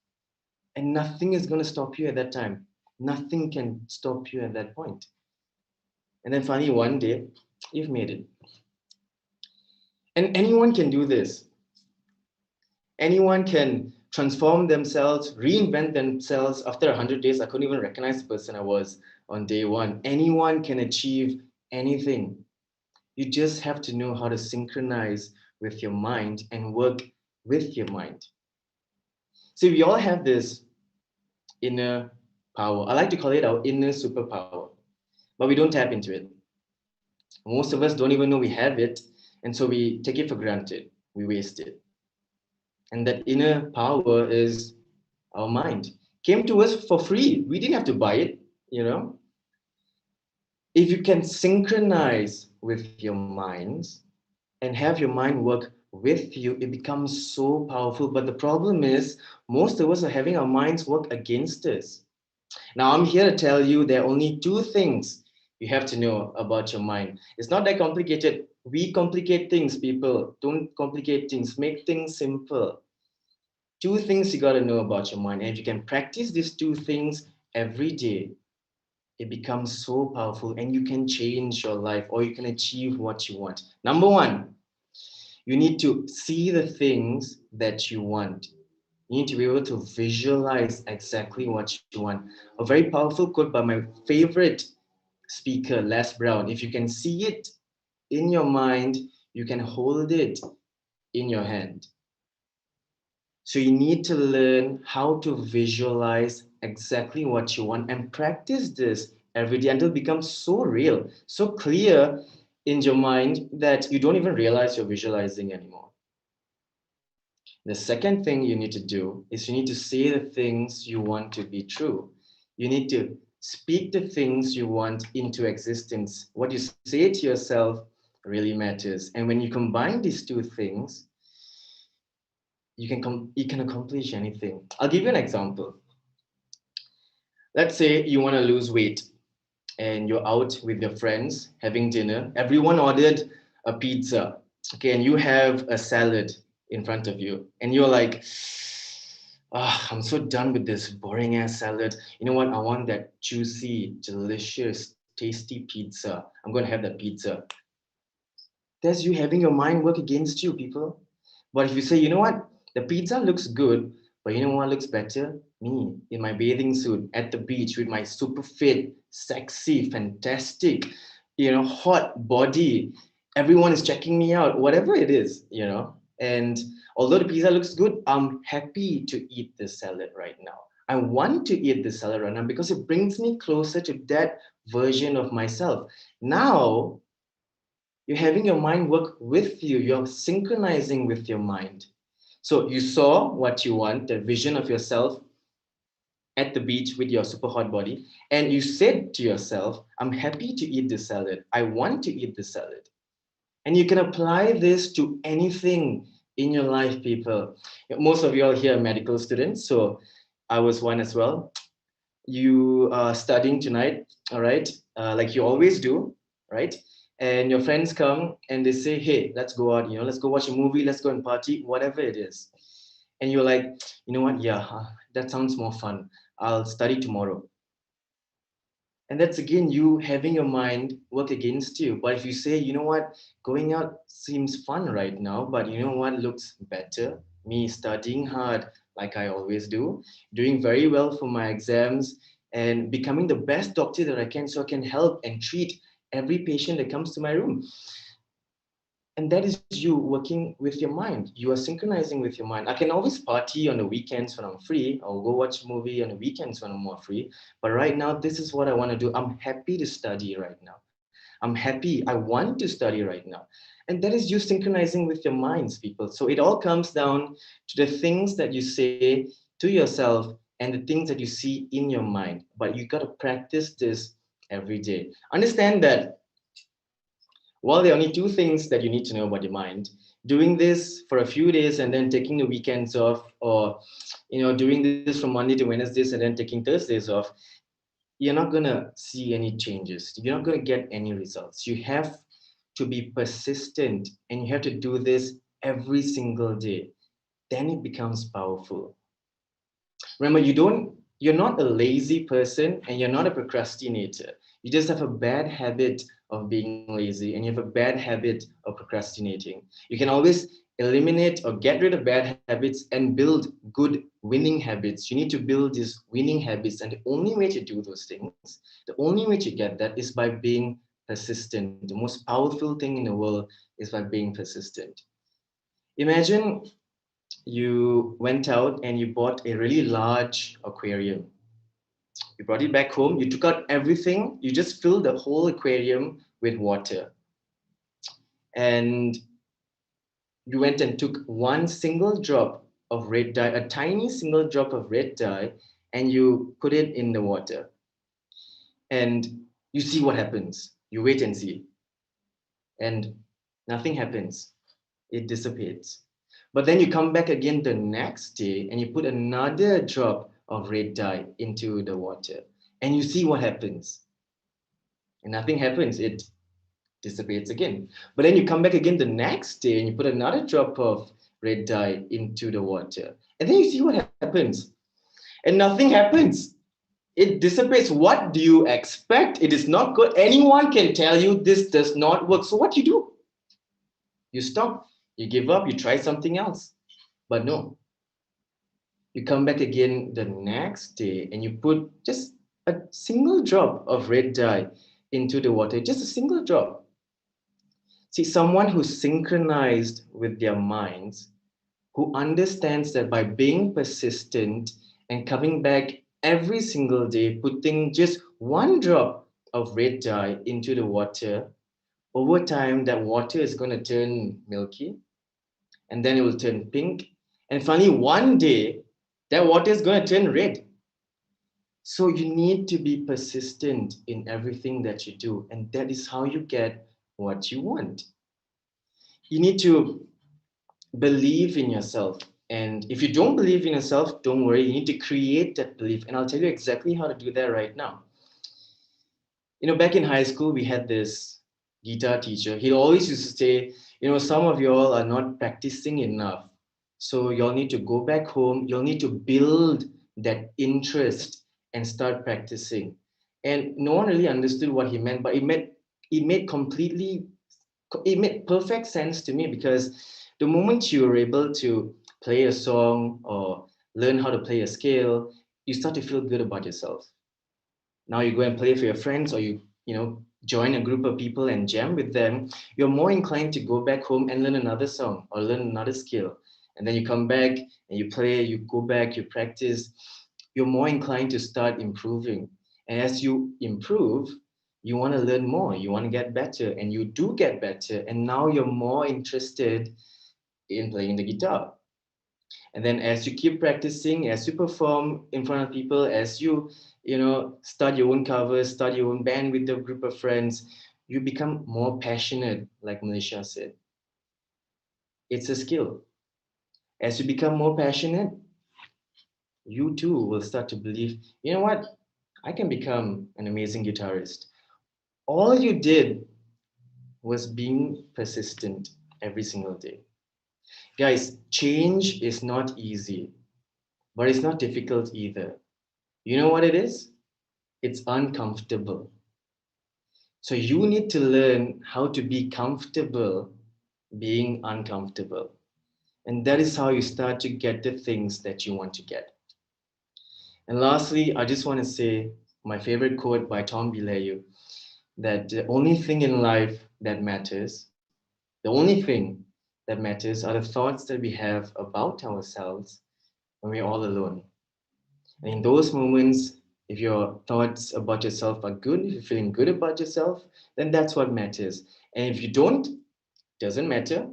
And nothing is going to stop you at that time. Nothing can stop you at that point. And then finally, one day, you've made it. And anyone can do this. Anyone can transform themselves, reinvent themselves. After 100 days, I couldn't even recognize the person I was on day one. Anyone can achieve anything. You just have to know how to synchronize with your mind and work with your mind. So we all have this inner power. I like to call it our inner superpower, but we don't tap into it. Most of us don't even know we have it, and so we take it for granted. We waste it. And that inner power is our mind. Came to us for free. We didn't have to buy it, If you can synchronize with your minds and have your mind work with you, it becomes so powerful. But the problem is, most of us are having our minds work against us. Now, I'm here to tell you there are only two things you have to know about your mind. It's not that complicated. We complicate things, people. Don't complicate things. Make things simple. Two things you got to know about your mind. And if you can practice these two things every day, it becomes so powerful and you can change your life or you can achieve what you want. Number one, you need to see the things that you want. You need to be able to visualize exactly what you want. A very powerful quote by my favorite speaker, Les Brown: if you can see it in your mind, you can hold it in your hand. So you need to learn how to visualize exactly what you want and practice this every day until it becomes so real, so clear in your mind that you don't even realize you're visualizing anymore. The second thing you need to do is you need to say the things you want to be true. You need to speak the things you want into existence. What you say to yourself really matters. And when you combine these two things, you can accomplish anything. I'll give you an example. Let's say you want to lose weight and you're out with your friends having dinner. Everyone ordered a pizza, okay, and you have a salad in front of you, and you're like, I'm so done with this boring ass salad. You know what? I want that juicy, delicious, tasty pizza. I'm going to have that pizza. That's you having your mind work against you, people. But if you say, you know what? The pizza looks good, but you know what looks better? Me in my bathing suit at the beach with my super fit, sexy, fantastic, hot body. Everyone is checking me out, whatever it is, And although the pizza looks good, I'm happy to eat this salad right now. I want to eat this salad right now because it brings me closer to that version of myself. Now, you're having your mind work with you. You're synchronizing with your mind. So you saw what you want, the vision of yourself at the beach with your super hot body. And you said to yourself, I'm happy to eat this salad. I want to eat this salad. And you can apply this to anything in your life, people. Most of you all here are medical students. So I was one as well. You are studying tonight, all right? Like you always do, right? And your friends come and they say, hey, let's go out, let's go watch a movie, let's go and party, whatever it is. And you're like, you know what? Yeah, that sounds more fun. I'll study tomorrow. And that's again you having your mind work against you. But if you say, you know what, going out seems fun right now, but you know what looks better? Me studying hard like I always do, doing very well for my exams, and becoming the best doctor that I can so I can help and treat every patient that comes to my room. And that is you working with your mind. You are synchronizing with your mind. I can always party on the weekends when I'm free. I'll go watch a movie on the weekends when I'm more free. But right now, this is what I want to do. I'm happy to study right now. I'm happy. I want to study right now. And that is you synchronizing with your minds, people. So it all comes down to the things that you say to yourself and the things that you see in your mind. But you got to practice this every day. Understand that while there are only two things that you need to know about your mind, doing this for a few days and then taking the weekends off, or doing this from Monday to Wednesdays and then taking Thursdays off, you're not gonna see any changes. You're not gonna get any results. You have to be persistent and you have to do this every single day. Then it becomes powerful. Remember, you're not a lazy person and you're not a procrastinator. You just have a bad habit of being lazy and you have a bad habit of procrastinating. You can always eliminate or get rid of bad habits and build good winning habits. You need to build these winning habits, and the only way to do those things, the only way to get that is by being persistent. The most powerful thing in the world is by being persistent. Imagine you went out and you bought a really large aquarium. You brought it back home, you took out everything, you just filled the whole aquarium with water. And you went and took one single drop of red dye, a tiny single drop of red dye, and you put it in the water. And you see what happens. You wait and see. And nothing happens. It dissipates. But then you come back again the next day and you put another drop of red dye into the water and you see what happens. And nothing happens. It dissipates again. But then you come back again the next day and you put another drop of red dye into the water. And then you see what happens. And nothing happens. It dissipates. What do you expect? It is not good. Anyone can tell you this does not work. So what do? You stop. You give up, you try something else. But no. You come back again the next day and you put just a single drop of red dye into the water, just a single drop. See, someone who's synchronized with their minds, who understands that by being persistent and coming back every single day, putting just one drop of red dye into the water, over time, that water is going to turn milky and then it will turn pink. And finally, one day, that water is going to turn red. So you need to be persistent in everything that you do. And that is how you get what you want. You need to believe in yourself. And if you don't believe in yourself, don't worry, you need to create that belief. And I'll tell you exactly how to do that right now. You know, back in high school, we had this guitar teacher. He always used to say, you know, some of y'all are not practicing enough. So y'all need to go back home. You'll need to build that interest and start practicing. And no one really understood what he meant, but it made perfect sense to me, because the moment you are able to play a song or learn how to play a scale, you start to feel good about yourself. Now you go and play for your friends, or you join a group of people and jam with them, you're more inclined to go back home and learn another song or learn another skill. And then you come back and you play, you go back, you practice, you're more inclined to start improving. And as you improve, you want to learn more, you want to get better, and you do get better. And now you're more interested in playing the guitar. And then as you keep practicing, as you perform in front of people, as you start your own covers, start your own band with a group of friends, you become more passionate, like Melisha said. It's a skill. As you become more passionate, you too will start to believe, you know what, I can become an amazing guitarist. All you did was being persistent every single day. Guys, change is not easy, but it's not difficult either. You know what it is? It's uncomfortable. So you need to learn how to be comfortable being uncomfortable. And that is how you start to get the things that you want to get. And lastly, I just want to say my favorite quote by Tom Bilyeu, that the only thing in life that matters, the only thing that matters are the thoughts that we have about ourselves when we're all alone. And in those moments, if your thoughts about yourself are good, if you're feeling good about yourself, then that's what matters. And if you don't, doesn't matter.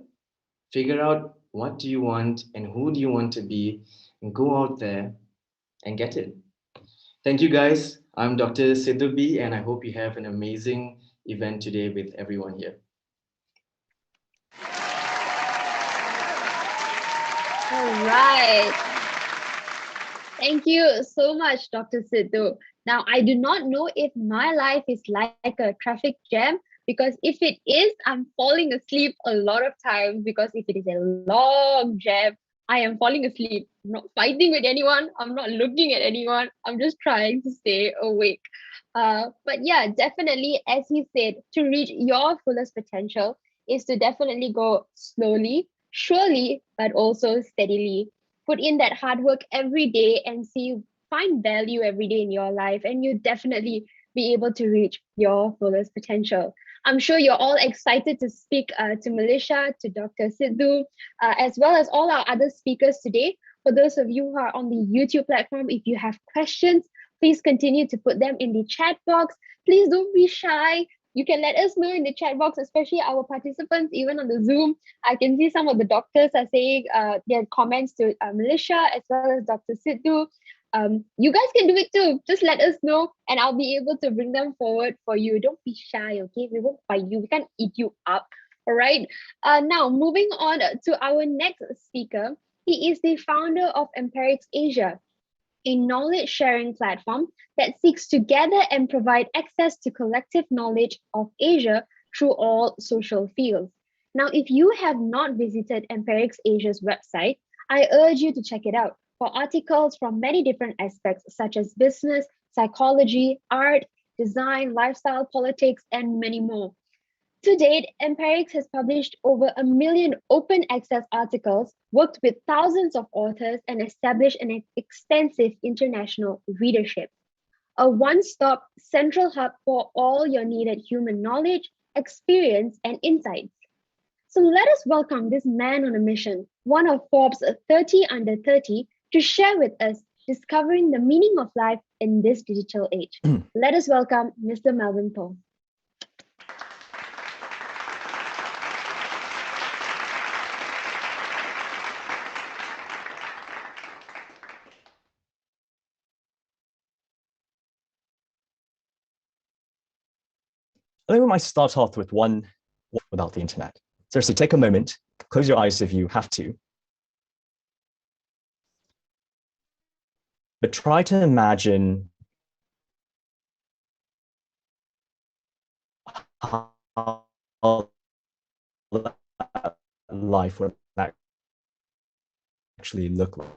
Figure out what do you want and who do you want to be, and go out there and get it. Thank you, guys. I'm Dr. Sindhu, and I hope you have an amazing event today with everyone here. All right. Thank you so much, Dr. Sindhu. Now, I do not know if my life is like a traffic jam, because if it is, I'm falling asleep a lot of times, because if it is a long jam, I am falling asleep. I'm not fighting with anyone. I'm not looking at anyone. I'm just trying to stay awake. But yeah, definitely, as he said, to reach your fullest potential is to definitely go slowly, surely, but also steadily. Put in that hard work every day and find value every day in your life, and you definitely be able to reach your fullest potential. I'm sure you're all excited to speak to Melisha, to Dr. Sindhu, as well as all our other speakers today. For those of you who are on the YouTube platform, if you have questions, please continue to put them in the chat box. Please don't be shy. You can let us know in the chat box, especially our participants, even on the Zoom. I can see some of the doctors are saying their comments to Melisha as well as Dr. Sindhu. You guys can do it too. Just let us know and I'll be able to bring them forward for you. Don't be shy, okay? We won't fight you. We can't eat you up. All right. Now, moving on to our next speaker. He is the founder of TEDxAIMSTUniversity, a knowledge sharing platform that seeks to gather and provide access to collective knowledge of Asia through all social fields. Now, if you have not visited TEDxAIMSTUniversity's website, I urge you to check it out for articles from many different aspects such as business, psychology, art, design, lifestyle, politics, and many more. To date, Empirics has published over 1 million open access articles, worked with thousands of authors, and established an extensive international readership. A one-stop central hub for all your needed human knowledge, experience, and insights. So let us welcome this man on a mission, one of Forbes 30 under 30, to share with us discovering the meaning of life in this digital age. Let us welcome Mr. Melvin Poh. I think we might start off with one without the internet. Seriously, take a moment, close your eyes if you have to. But try to imagine how life would actually look like.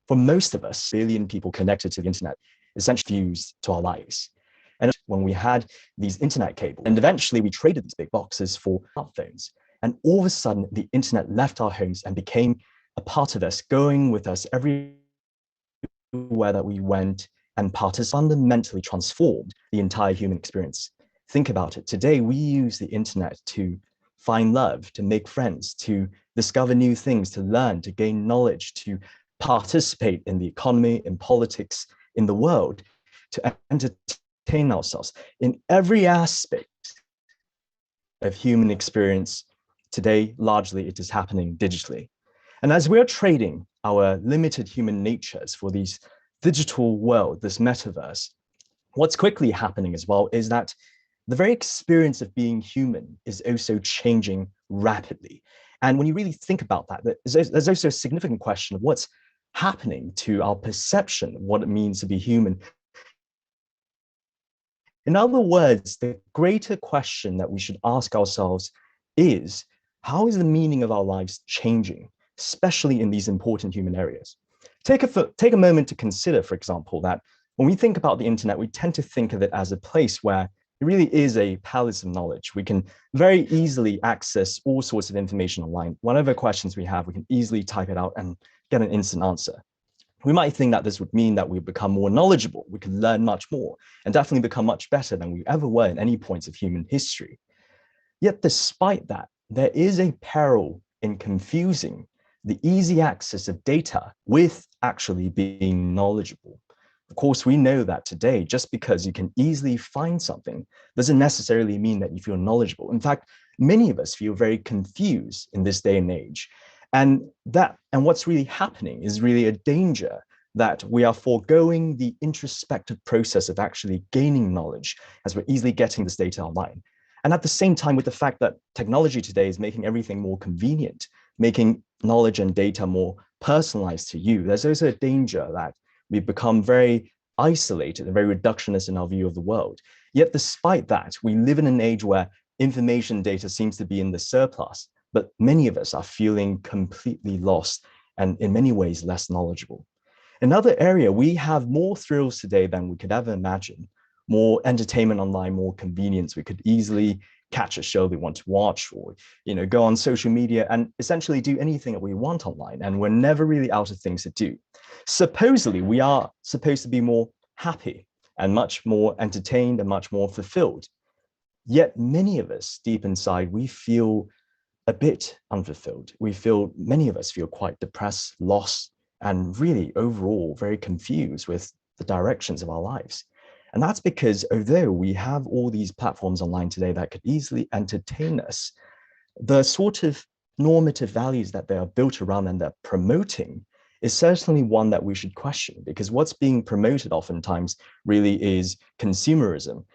For most of us, billion people connected to the internet, essentially fused to our lives. And when we had these internet cables, and eventually we traded these big boxes for smartphones, and all of a sudden the internet left our homes and became a part of us, going with us everywhere that we went, and fundamentally transformed the entire human experience. Think about it. Today, we use the internet to find love, to make friends, to discover new things, to learn, to gain knowledge, to participate in the economy, in politics, in the world, to entertain ourselves. In every aspect of human experience today, largely it is happening digitally. And as we're trading our limited human natures for these digital world, this metaverse, what's quickly happening as well is that the very experience of being human is also changing rapidly. And when you really think about that, there's also a significant question of what's happening to our perception of what it means to be human. In other words, the greater question that we should ask ourselves is, how is the meaning of our lives changing, especially in these important human areas? Take a moment to consider, for example, that when we think about the internet, we tend to think of it as a place where it really is a palace of knowledge. We can very easily access all sorts of information online. Whatever questions we have, we can easily type it out and get an instant answer. We might think that this would mean that we become more knowledgeable, we can learn much more, and definitely become much better than we ever were in any points of human history. Yet despite that, there is a peril in confusing the easy access of data with actually being knowledgeable. Of course, we know that today, just because you can easily find something doesn't necessarily mean that you feel knowledgeable. In fact, many of us feel very confused in this day and age. And what's really happening is really a danger that we are foregoing the introspective process of actually gaining knowledge as we're easily getting this data online. And at the same time, with the fact that technology today is making everything more convenient, making knowledge and data more personalized to you, there's also a danger that we've become very isolated and very reductionist in our view of the world. Yet despite that, we live in an age where information data seems to be in the surplus, but many of us are feeling completely lost and in many ways less knowledgeable. Another area, we have more thrills today than we could ever imagine, more entertainment online, more convenience. We could easily catch a show we want to watch, or go on social media and essentially do anything that we want online, and we're never really out of things to do. Supposedly, we are supposed to be more happy and much more entertained and much more fulfilled. Yet many of us deep inside, we feel a bit unfulfilled. Many of us feel quite depressed, lost, and really overall very confused with the directions of our lives. And that's because although we have all these platforms online today that could easily entertain us, the sort of normative values that they are built around and they're promoting is certainly one that we should question, because what's being promoted oftentimes really is consumerism,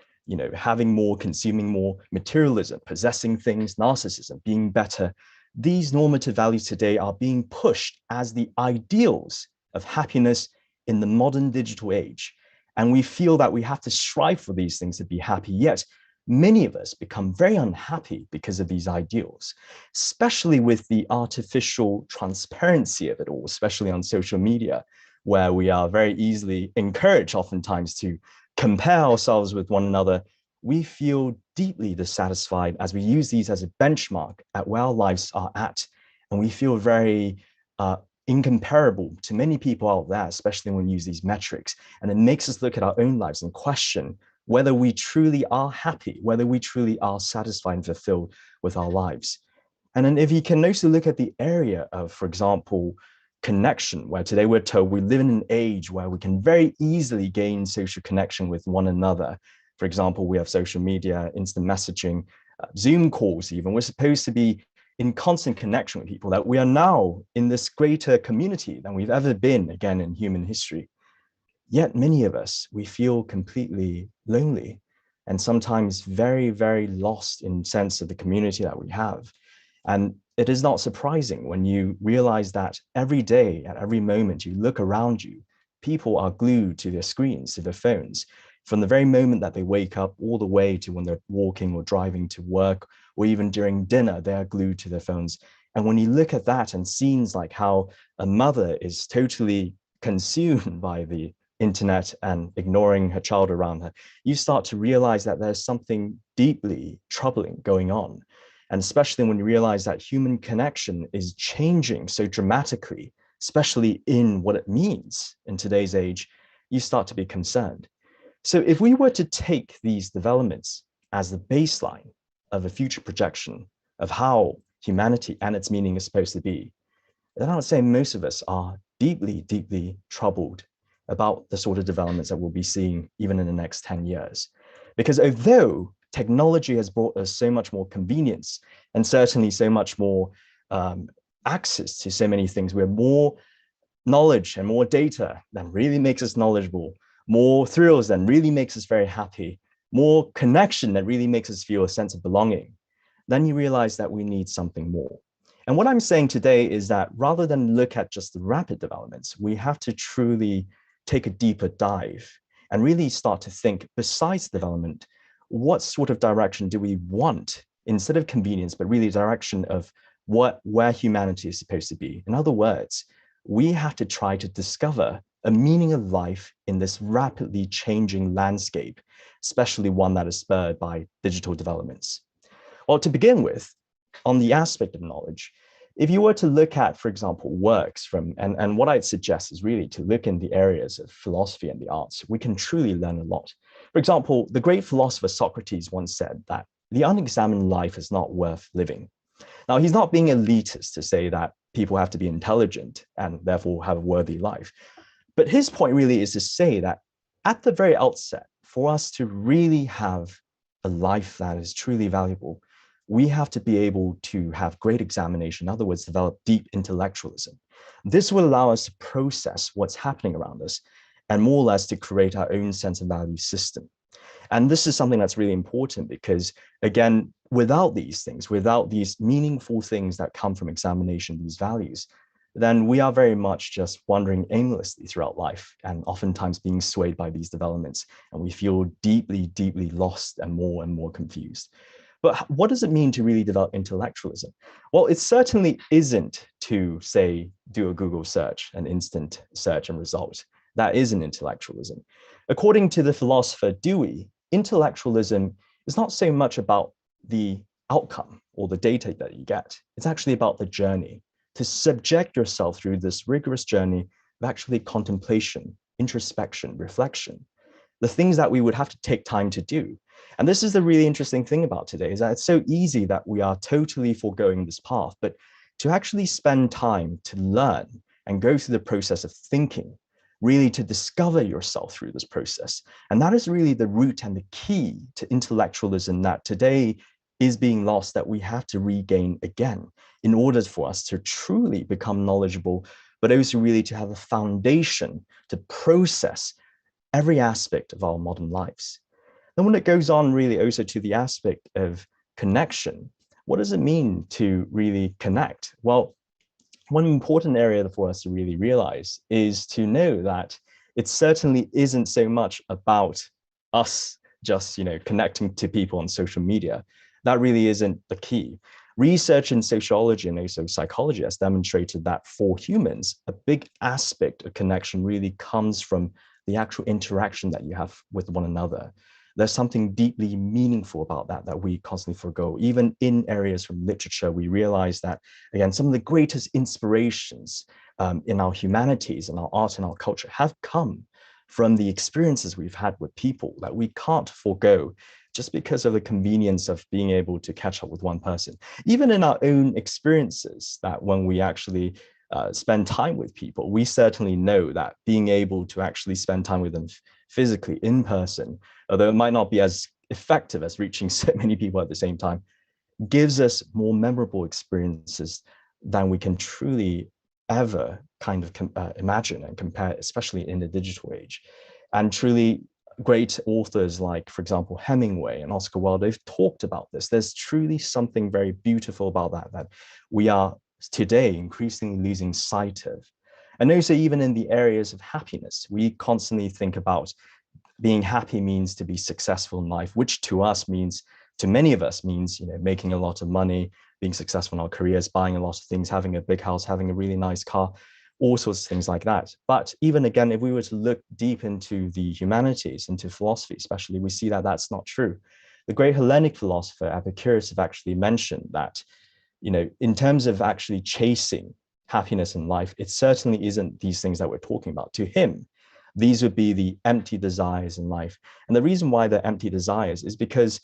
having more, consuming more, materialism, possessing things, narcissism, being better. These normative values today are being pushed as the ideals of happiness in the modern digital age. And we feel that we have to strive for these things to be happy, yet many of us become very unhappy because of these ideals, especially with the artificial transparency of it all, especially on social media, where we are very easily encouraged oftentimes to compare ourselves with one another, we feel deeply dissatisfied as we use these as a benchmark at where our lives are at. And we feel very incomparable to many people out there, especially when we use these metrics. And it makes us look at our own lives and question whether we truly are happy, whether we truly are satisfied and fulfilled with our lives. And then if you can also look at the area of, for example, connection, where today we're told we live in an age where we can very easily gain social connection with one another. For example, we have social media, instant messaging, Zoom calls even. We're supposed to be in constant connection with people, that we are now in this greater community than we've ever been, again, in human history. Yet many of us, we feel completely lonely and sometimes very, very lost in sense of the community that we have. And it is not surprising when you realize that every day, at every moment you look around you, people are glued to their screens, to their phones, from the very moment that they wake up all the way to when they're walking or driving to work, or even during dinner, they are glued to their phones. And when you look at that and scenes like how a mother is totally consumed by the internet and ignoring her child around her, you start to realize that there's something deeply troubling going on. And especially when you realize that human connection is changing so dramatically, especially in what it means in today's age, you start to be concerned. So if we were to take these developments as the baseline of a future projection of how humanity and its meaning is supposed to be, then I would say most of us are deeply, deeply troubled about the sort of developments that we'll be seeing even in the next 10 years. Because although technology has brought us so much more convenience and certainly so much more access to so many things, we have more knowledge and more data that really makes us knowledgeable, more thrills that really makes us very happy, more connection that really makes us feel a sense of belonging, then you realize that we need something more. And what I'm saying today is that rather than look at just the rapid developments, we have to truly take a deeper dive and really start to think, besides development, what sort of direction do we want, instead of convenience, but really direction of where humanity is supposed to be. In other words, we have to try to discover a meaning of life in this rapidly changing landscape, especially one that is spurred by digital developments. Well, to begin with, on the aspect of knowledge, if you were to look at, for example, works from, and what I'd suggest is really to look in the areas of philosophy and the arts, we can truly learn a lot. For example, the great philosopher Socrates once said that the unexamined life is not worth living. Now, he's not being elitist to say that people have to be intelligent and therefore have a worthy life. But his point really is to say that at the very outset, for us to really have a life that is truly valuable, we have to be able to have great examination, in other words, develop deep intellectualism. This will allow us to process what's happening around us and more or less to create our own sense of value system. And this is something that's really important because, again, without these things, without these meaningful things that come from examination, these values, then we are very much just wandering aimlessly throughout life and oftentimes being swayed by these developments. And we feel deeply, deeply lost and more confused. But what does it mean to really develop intellectualism? Well, it certainly isn't to, say, do a Google search, an instant search and result. That isn't intellectualism. According to the philosopher Dewey, intellectualism is not so much about the outcome or the data that you get. It's actually about the journey, to subject yourself through this rigorous journey of actually contemplation, introspection, reflection, the things that we would have to take time to do. And this is the really interesting thing about today, is that it's so easy that we are totally foregoing this path, but to actually spend time to learn and go through the process of thinking, really to discover yourself through this process. And that is really the root and the key to intellectualism that today is being lost, that we have to regain again in order for us to truly become knowledgeable, but also really to have a foundation to process every aspect of our modern lives. Then when it goes on really also to the aspect of connection, what does it mean to really connect? Well, one important area for us to really realize is to know that it certainly isn't so much about us just, connecting to people on social media. That really isn't the key. Research in sociology and also psychology has demonstrated that for humans, a big aspect of connection really comes from the actual interaction that you have with one another. There's something deeply meaningful about that we constantly forgo. Even in areas from literature, we realize that, again, some of the greatest inspirations in our humanities and our art and our culture have come from the experiences we've had with people that we can't forego just because of the convenience of being able to catch up with one person. Even in our own experiences, that when we actually spend time with people, we certainly know that being able to actually spend time with them physically in person, although it might not be as effective as reaching so many people at the same time, gives us more memorable experiences than we can truly ever kind of imagine and compare, especially in the digital age. And truly great authors like, for example, Hemingway and Oscar Wilde, they've talked about this. There's truly something very beautiful about that we are today increasingly losing sight of. And also even in the areas of happiness, we constantly think about being happy means to be successful in life, which to us means, to many of us means, making a lot of money, being successful in our careers, buying a lot of things, having a big house, having a really nice car, all sorts of things like that. But even again, if we were to look deep into the humanities, into philosophy especially, we see that that's not true. The great Hellenic philosopher Epicurus have actually mentioned that, in terms of actually chasing happiness in life, it certainly isn't these things that we're talking about. To him, these would be the empty desires in life. And the reason why they're empty desires is because,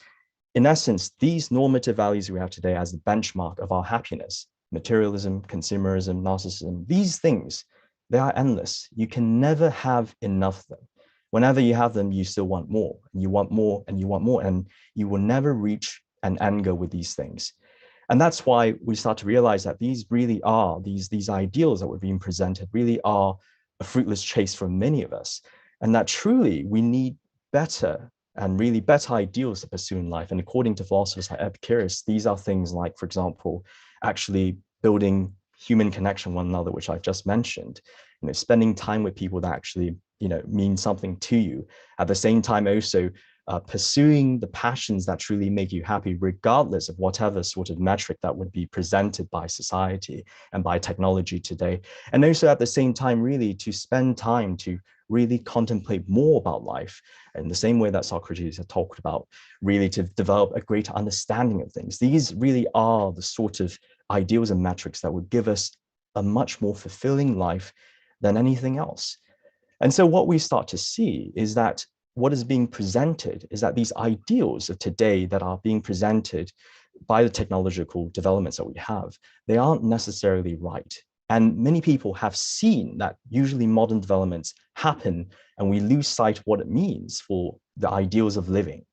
in essence, these normative values we have today as the benchmark of our happiness, materialism, consumerism, narcissism, these things, they are endless. You can never have enough of them. Whenever you have them, you still want more, and you want more, and you want more, and you will never reach an end goal with these things. And that's why we start to realize that these really are, these ideals that were being presented really are a fruitless chase for many of us. And that truly we need better and really better ideals to pursue in life. And according to philosophers like Epicurus, these are things like, for example, actually building human connection with one another, which I've just mentioned, spending time with people that actually, mean something to you. At the same time, also pursuing the passions that truly make you happy, regardless of whatever sort of metric that would be presented by society and by technology today. And also at the same time, really to spend time to really contemplate more about life in the same way that Socrates had talked about, really to develop a greater understanding of things. These really are the sort of ideals and metrics that would give us a much more fulfilling life than anything else. And so what we start to see is that what is being presented is that these ideals of today that are being presented by the technological developments that we have, they aren't necessarily right. And many people have seen that usually modern developments happen and we lose sight of what it means for the ideals of living.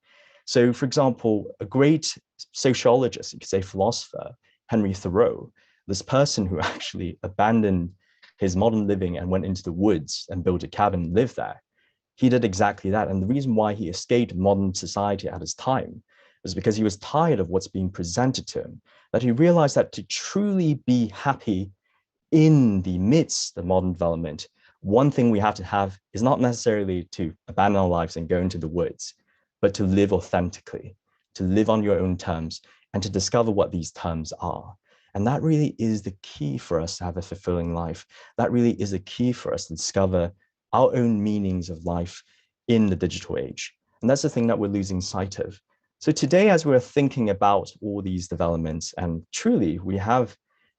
So for example, a great sociologist, you could say philosopher, Henry Thoreau, this person who actually abandoned his modern living and went into the woods and built a cabin and lived there, he did exactly that. And the reason why he escaped modern society at his time was because he was tired of what's being presented to him, that he realized that to truly be happy in the midst of modern development, one thing we have to have is not necessarily to abandon our lives and go into the woods, but to live authentically, to live on your own terms, and to discover what these terms are. And that really is the key for us to have a fulfilling life. That really is the key for us to discover our own meanings of life in the digital age. And that's the thing that we're losing sight of. So today, as we're thinking about all these developments, and truly we have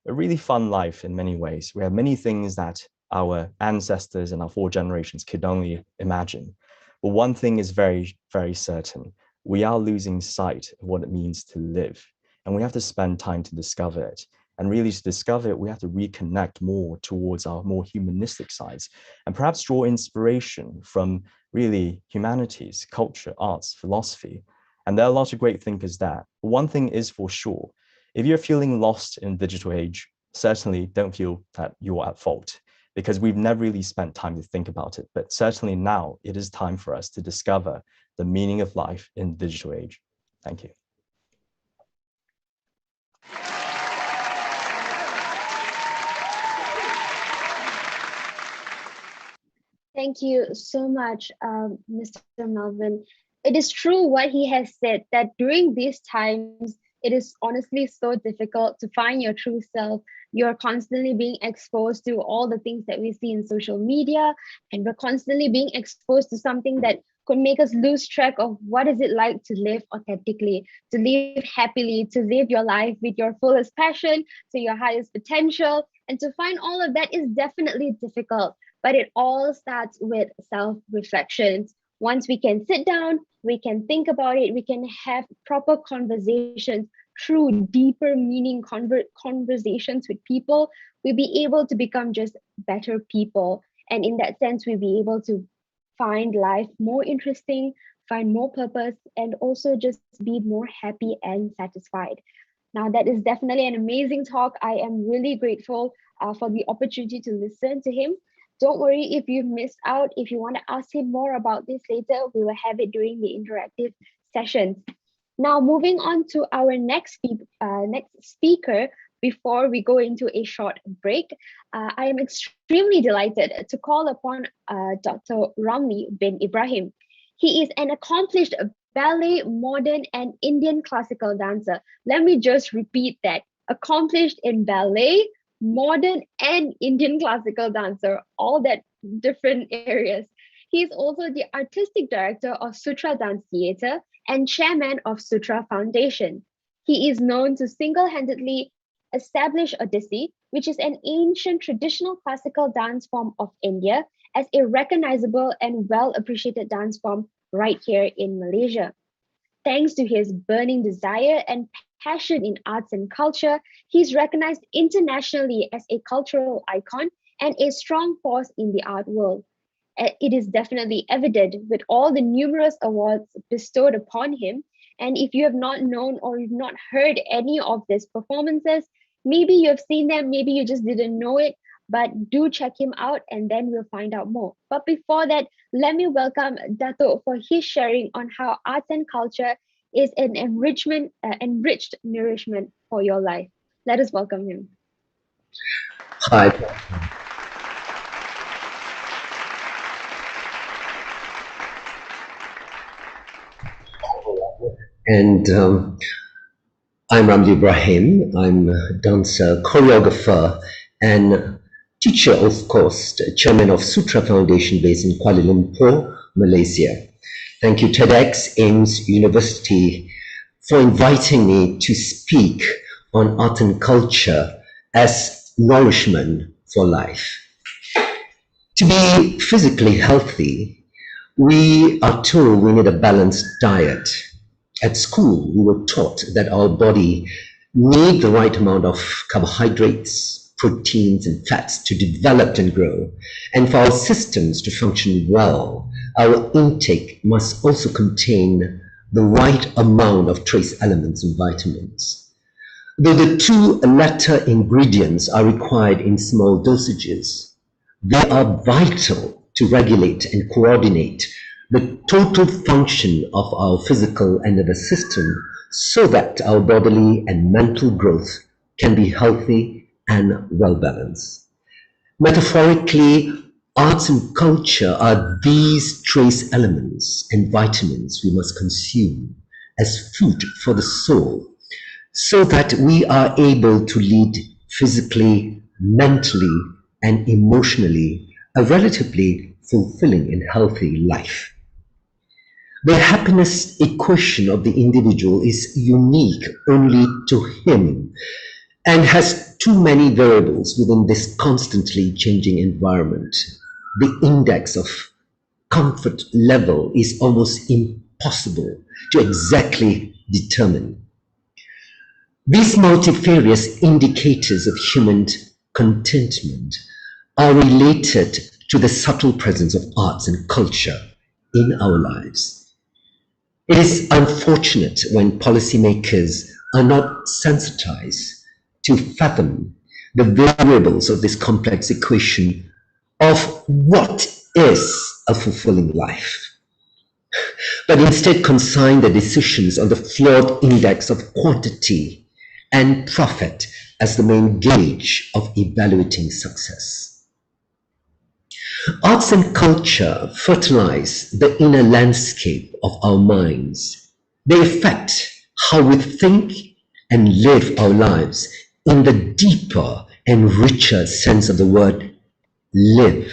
a really fun life in many ways. We have many things that our ancestors and our 4 generations could only imagine. But one thing is very, very certain. We are losing sight of what it means to live. And we have to spend time to discover it. And really to discover it, we have to reconnect more towards our more humanistic sides and perhaps draw inspiration from really humanities, culture, arts, philosophy. And there are lots of great thinkers there. But one thing is for sure, if you're feeling lost in the digital age, certainly don't feel that you're at fault, because we've never really spent time to think about it. But certainly now it is time for us to discover the meaning of life in the digital age. Thank you. Thank you so much, Mr. Melvin. It is true what he has said, that during these times, It is honestly so difficult to find your true self. You're constantly being exposed to all the things that we see in social media, and we're constantly being exposed to something that could make us lose track of what is it like to live authentically, to live happily, to live your life with your fullest passion, to your highest potential. And to find all of that is definitely difficult, but it all starts with self-reflections. Once we can sit down, we can think about it, we can have proper conversations, through deeper meaning conversations with people, we'll be able to become just better people. And in that sense, we'll be able to find life more interesting, find more purpose, and also just be more happy and satisfied. Now, that is definitely an amazing talk. I am really grateful for the opportunity to listen to him. Don't worry if you've missed out. If you want to ask him more about this later, we will have it during the interactive sessions. Now, moving on to our next speaker, before we go into a short break, I am extremely delighted to call upon Dr. Ramli bin Ibrahim. He is an accomplished ballet, modern, and Indian classical dancer. Let me just repeat that. Accomplished in ballet, modern, and Indian classical dancer, all that different areas. He is also the artistic director of Sutra Dance Theatre and chairman of Sutra Foundation. He is known to single-handedly establish Odissi, which is an ancient traditional classical dance form of India, as a recognizable and well-appreciated dance form right here in Malaysia. Thanks to his burning desire and passion in arts and culture, he's recognized internationally as a cultural icon and a strong force in the art world. It is definitely evident with all the numerous awards bestowed upon him. And if you have not known or you've not heard any of these performances, maybe you have seen them, maybe you just didn't know it, but do check him out and then we'll find out more. But before that, let me welcome Dato for his sharing on how arts and culture is an enriched nourishment for your life. Let us welcome him. Hi. And I'm Ramli Ibrahim. I'm a dancer, choreographer, and teacher, of course, chairman of Sutra Foundation based in Kuala Lumpur, Malaysia. Thank you, TEDxAIMSTUniversity, for inviting me to speak on art and culture as nourishment for life. To be physically healthy, we are told we need a balanced diet. At school, we were taught that our body needs the right amount of carbohydrates, proteins, and fats to develop and grow. And for our systems to function well, our intake must also contain the right amount of trace elements and vitamins. Though the two latter ingredients are required in small dosages, they are vital to regulate and coordinate the total function of our physical and nervous system so that our bodily and mental growth can be healthy and well balanced. Metaphorically, arts and culture are these trace elements and vitamins we must consume as food for the soul so that we are able to lead physically, mentally, and emotionally a relatively fulfilling and healthy life. The happiness equation of the individual is unique only to him and has too many variables within this constantly changing environment. The index of comfort level is almost impossible to exactly determine. These multifarious indicators of human contentment are related to the subtle presence of arts and culture in our lives. It is unfortunate when policymakers are not sensitized to fathom the variables of this complex equation of what is a fulfilling life, but instead consign their decisions on the flawed index of quantity and profit as the main gauge of evaluating success. Arts and culture fertilize the inner landscape of our minds. They affect how we think, and live our lives in the deeper and richer sense of the word live.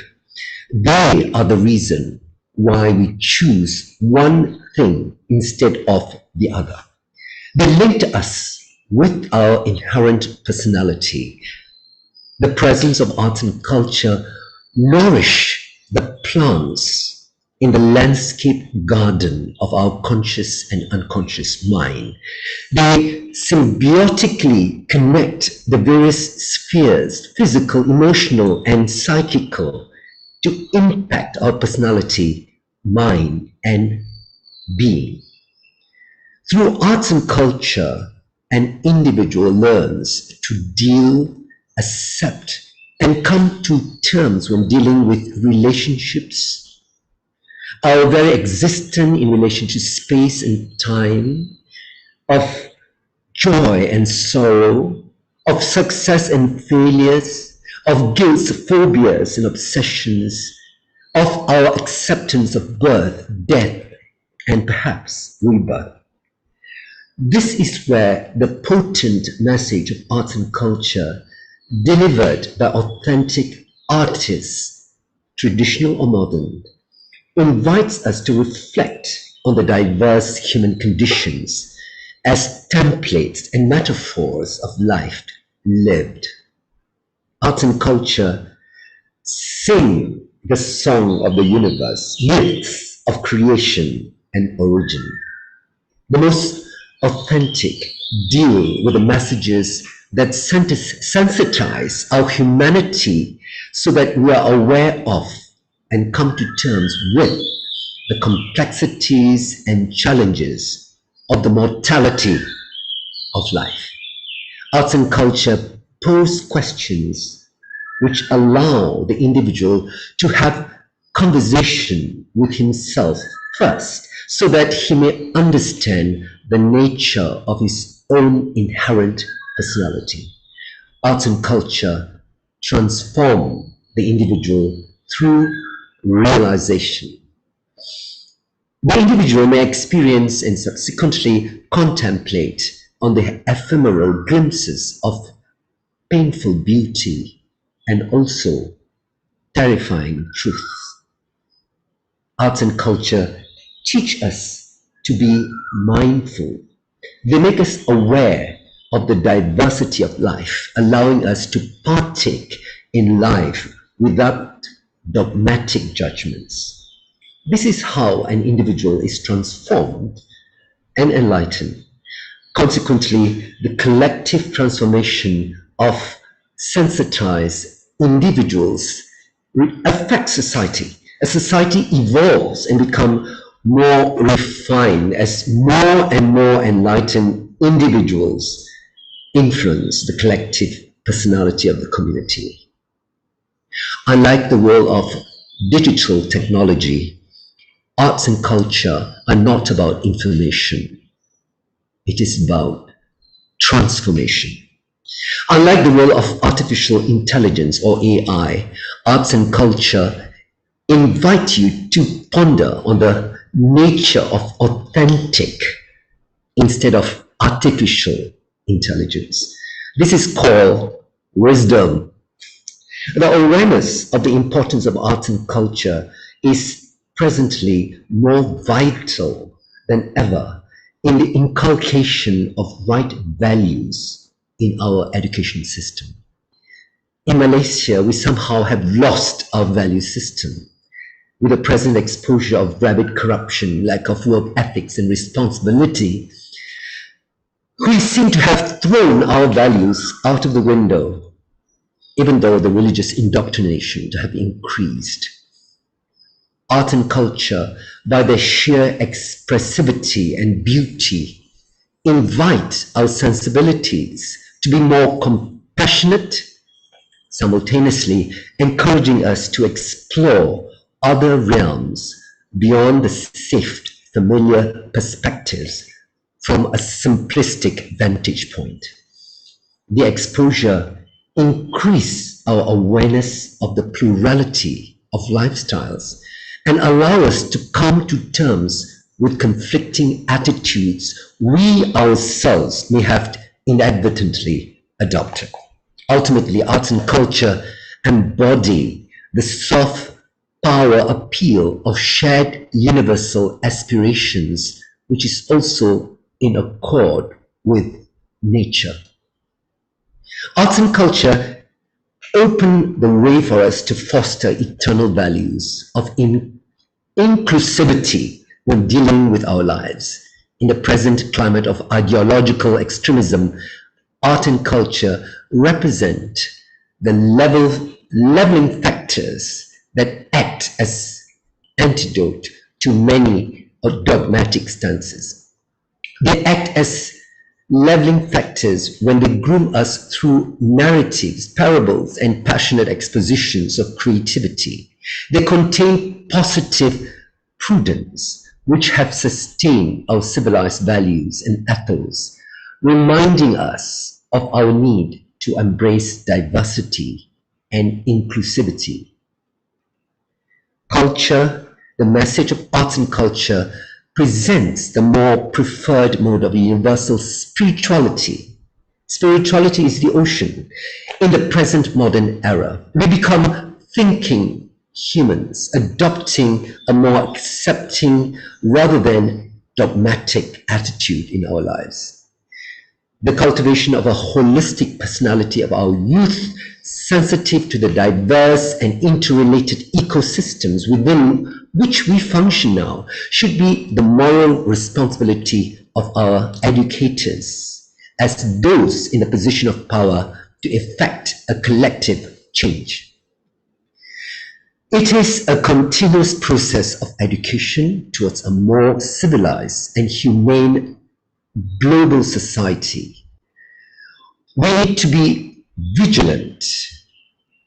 They are the reason why we choose one thing instead of the other. They linked us with our inherent personality. The presence of art and culture nourish the plants in the landscape garden of our conscious and unconscious mind. They symbiotically connect the various spheres, physical, emotional, and psychical, to impact our personality, mind, and being. Through arts and culture, an individual learns to deal, accept, and come to terms when dealing with relationships, our very existence in relation to space and time, of joy and sorrow, of success and failures, of guilt, phobias, and obsessions, of our acceptance of birth, death, and perhaps rebirth. This is where the potent message of arts and culture, delivered by authentic artists, traditional or modern, invites us to reflect on the diverse human conditions as templates and metaphors of life lived. Art and culture sing the song of the universe, myths of creation and origin. The most authentic deal with the messages that sensitize our humanity so that we are aware of and come to terms with the complexities and challenges of the mortality of life. Arts and culture pose questions which allow the individual to have conversation with himself first, so that he may understand the nature of his own inherent personality. Arts and culture transform the individual through realization. The individual may experience and subsequently contemplate on the ephemeral glimpses of painful beauty and also terrifying truths. Arts and culture teach us to be mindful. They make us aware of the diversity of life, allowing us to partake in life without dogmatic judgments. This is how an individual is transformed and enlightened. Consequently, the collective transformation of sensitized individuals affects society. As society evolves and becomes more refined, as more and more enlightened individuals influence the collective personality of the community. Unlike the world of digital technology, arts and culture are not about information. It is about transformation. Unlike the world of artificial intelligence or AI, arts and culture invite you to ponder on the nature of authentic instead of artificial intelligence. This is called wisdom. The awareness of the importance of arts and culture is presently more vital than ever in the inculcation of right values in our education system. In Malaysia, we somehow have lost our value system. With the present exposure of rabid corruption, lack of work ethics and responsibility, we seem to have thrown our values out of the window, even though the religious indoctrination have increased. Art and culture, by their sheer expressivity and beauty, invite our sensibilities to be more compassionate, simultaneously encouraging us to explore other realms beyond the safe, familiar perspectives from a simplistic vantage point. The exposure increase our awareness of the plurality of lifestyles and allow us to come to terms with conflicting attitudes we ourselves may have inadvertently adopted. Ultimately, arts and culture embody the soft power appeal of shared universal aspirations, which is also in accord with nature. Arts and culture open the way for us to foster eternal values of inclusivity when dealing with our lives. In the present climate of ideological extremism, art and culture represent the leveling factors that act as antidote to many dogmatic stances. They act as leveling factors when they groom us through narratives, parables, and passionate expositions of creativity. They contain positive prudence, which have sustained our civilized values and ethos, reminding us of our need to embrace diversity and inclusivity. Culture, the message of arts and culture, presents the more preferred mode of universal spirituality. Spirituality is the ocean. In the present modern era, we become thinking humans, adopting a more accepting rather than dogmatic attitude in our lives. The cultivation of a holistic personality of our youth, sensitive to the diverse and interrelated ecosystems within which we function now, should be the moral responsibility of our educators as those in a position of power to effect a collective change. It is a continuous process of education towards a more civilized and humane global society. We need to be vigilant.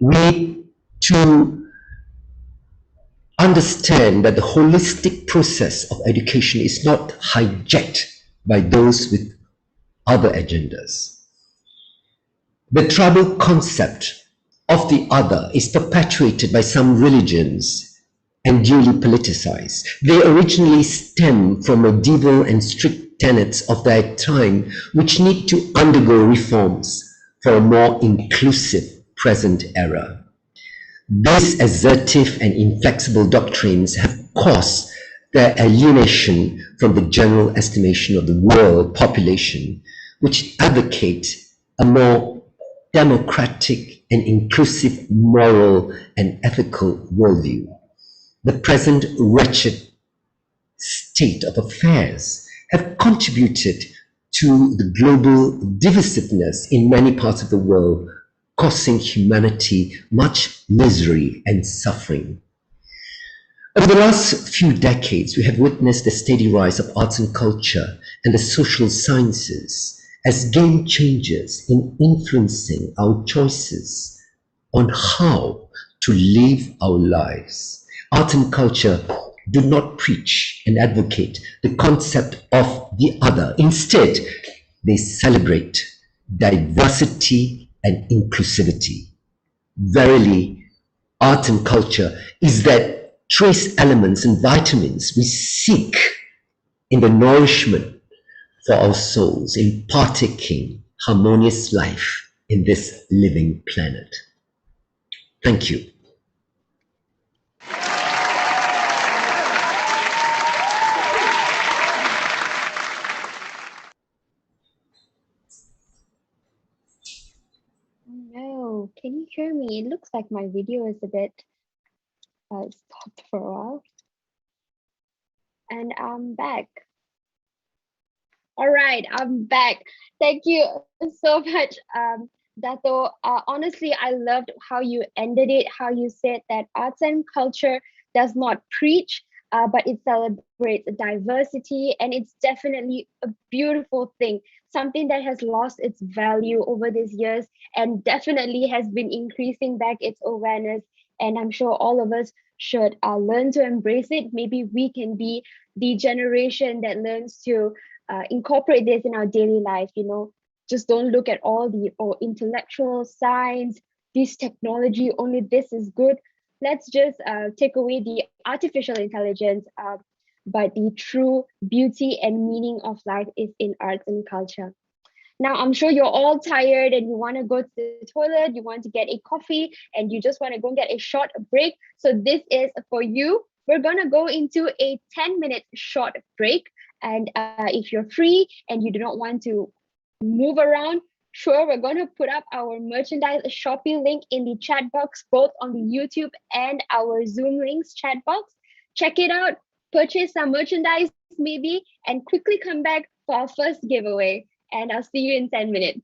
We need to understand that the holistic process of education is not hijacked by those with other agendas. The tribal concept of the other is perpetuated by some religions and duly politicized. They originally stem from medieval and strict tenets of their time, which need to undergo reforms for a more inclusive present era. These assertive and inflexible doctrines have caused their alienation from the general estimation of the world population, which advocate a more democratic and inclusive moral and ethical worldview. The present wretched state of affairs have contributed to the global divisiveness in many parts of the world, causing humanity much misery and suffering. Over the last few decades, we have witnessed the steady rise of arts and culture and the social sciences as game changers in influencing our choices on how to live our lives. Art and culture do not preach and advocate the concept of the other. Instead, they celebrate diversity and inclusivity. Verily, art and culture is that trace elements and vitamins we seek in the nourishment for our souls in partaking harmonious life in this living planet. Thank you. No, can you hear me? It looks like my video is a bit stopped for a while. And I'm back. All right, I'm back. Thank you so much, Dato. Honestly, I loved how you ended it, how you said that arts and culture does not preach, but it celebrates diversity, and it's definitely a beautiful thing, something that has lost its value over these years and definitely has been increasing back its awareness. And I'm sure all of us should learn to embrace it. Maybe we can be the generation that learns to incorporate this in our daily life. Just don't look at all the intellectual science, this technology, only this is good. Let's just take away the artificial intelligence, but the true beauty and meaning of life is in arts and culture. Now, I'm sure you're all tired and you want to go to the toilet, you want to get a coffee, and you just want to go and get a short break. So this is for you. We're going to go into a 10-minute short break. And if you're free and you do not want to move around, sure, we're going to put up our merchandise Shopee link in the chat box, both on the YouTube and our Zoom links chat box. Check it out, purchase some merchandise maybe, and quickly come back for our first giveaway. And I'll see you in 10 minutes.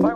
All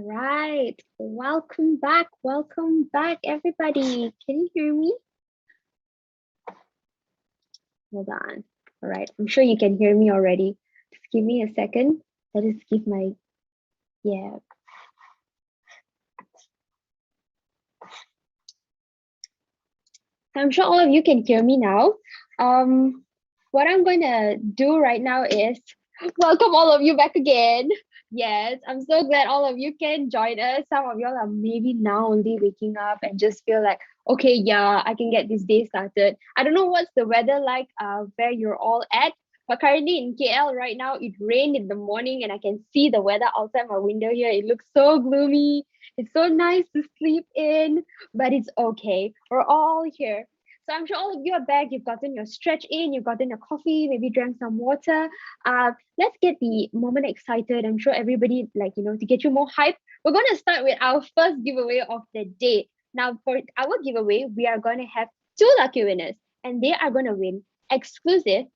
right, welcome back, everybody. Can you hear me? Hold on. All right, I'm sure you can hear me already. Just give me a second. Let us give my, yeah. I'm sure all of you can hear me now. What I'm going to do right now is welcome all of you back again. Yes, I'm so glad all of you can join us. Some of y'all are maybe now only waking up and just feel like, okay, yeah, I can get this day started. I don't know what's the weather like where you're all at, but currently in KL right now, it rained in the morning and I can see the weather outside my window here. It looks so gloomy. It's so nice to sleep in, but it's okay. We're all here. So I'm sure all of you are back. You've gotten your stretch in, you've gotten a coffee, maybe drank some water. Let's get the moment excited. I'm sure everybody, like, to get you more hype, we're going to start with our first giveaway of the day. Now, for our giveaway, we are going to have 2 lucky winners, and they are going to win exclusive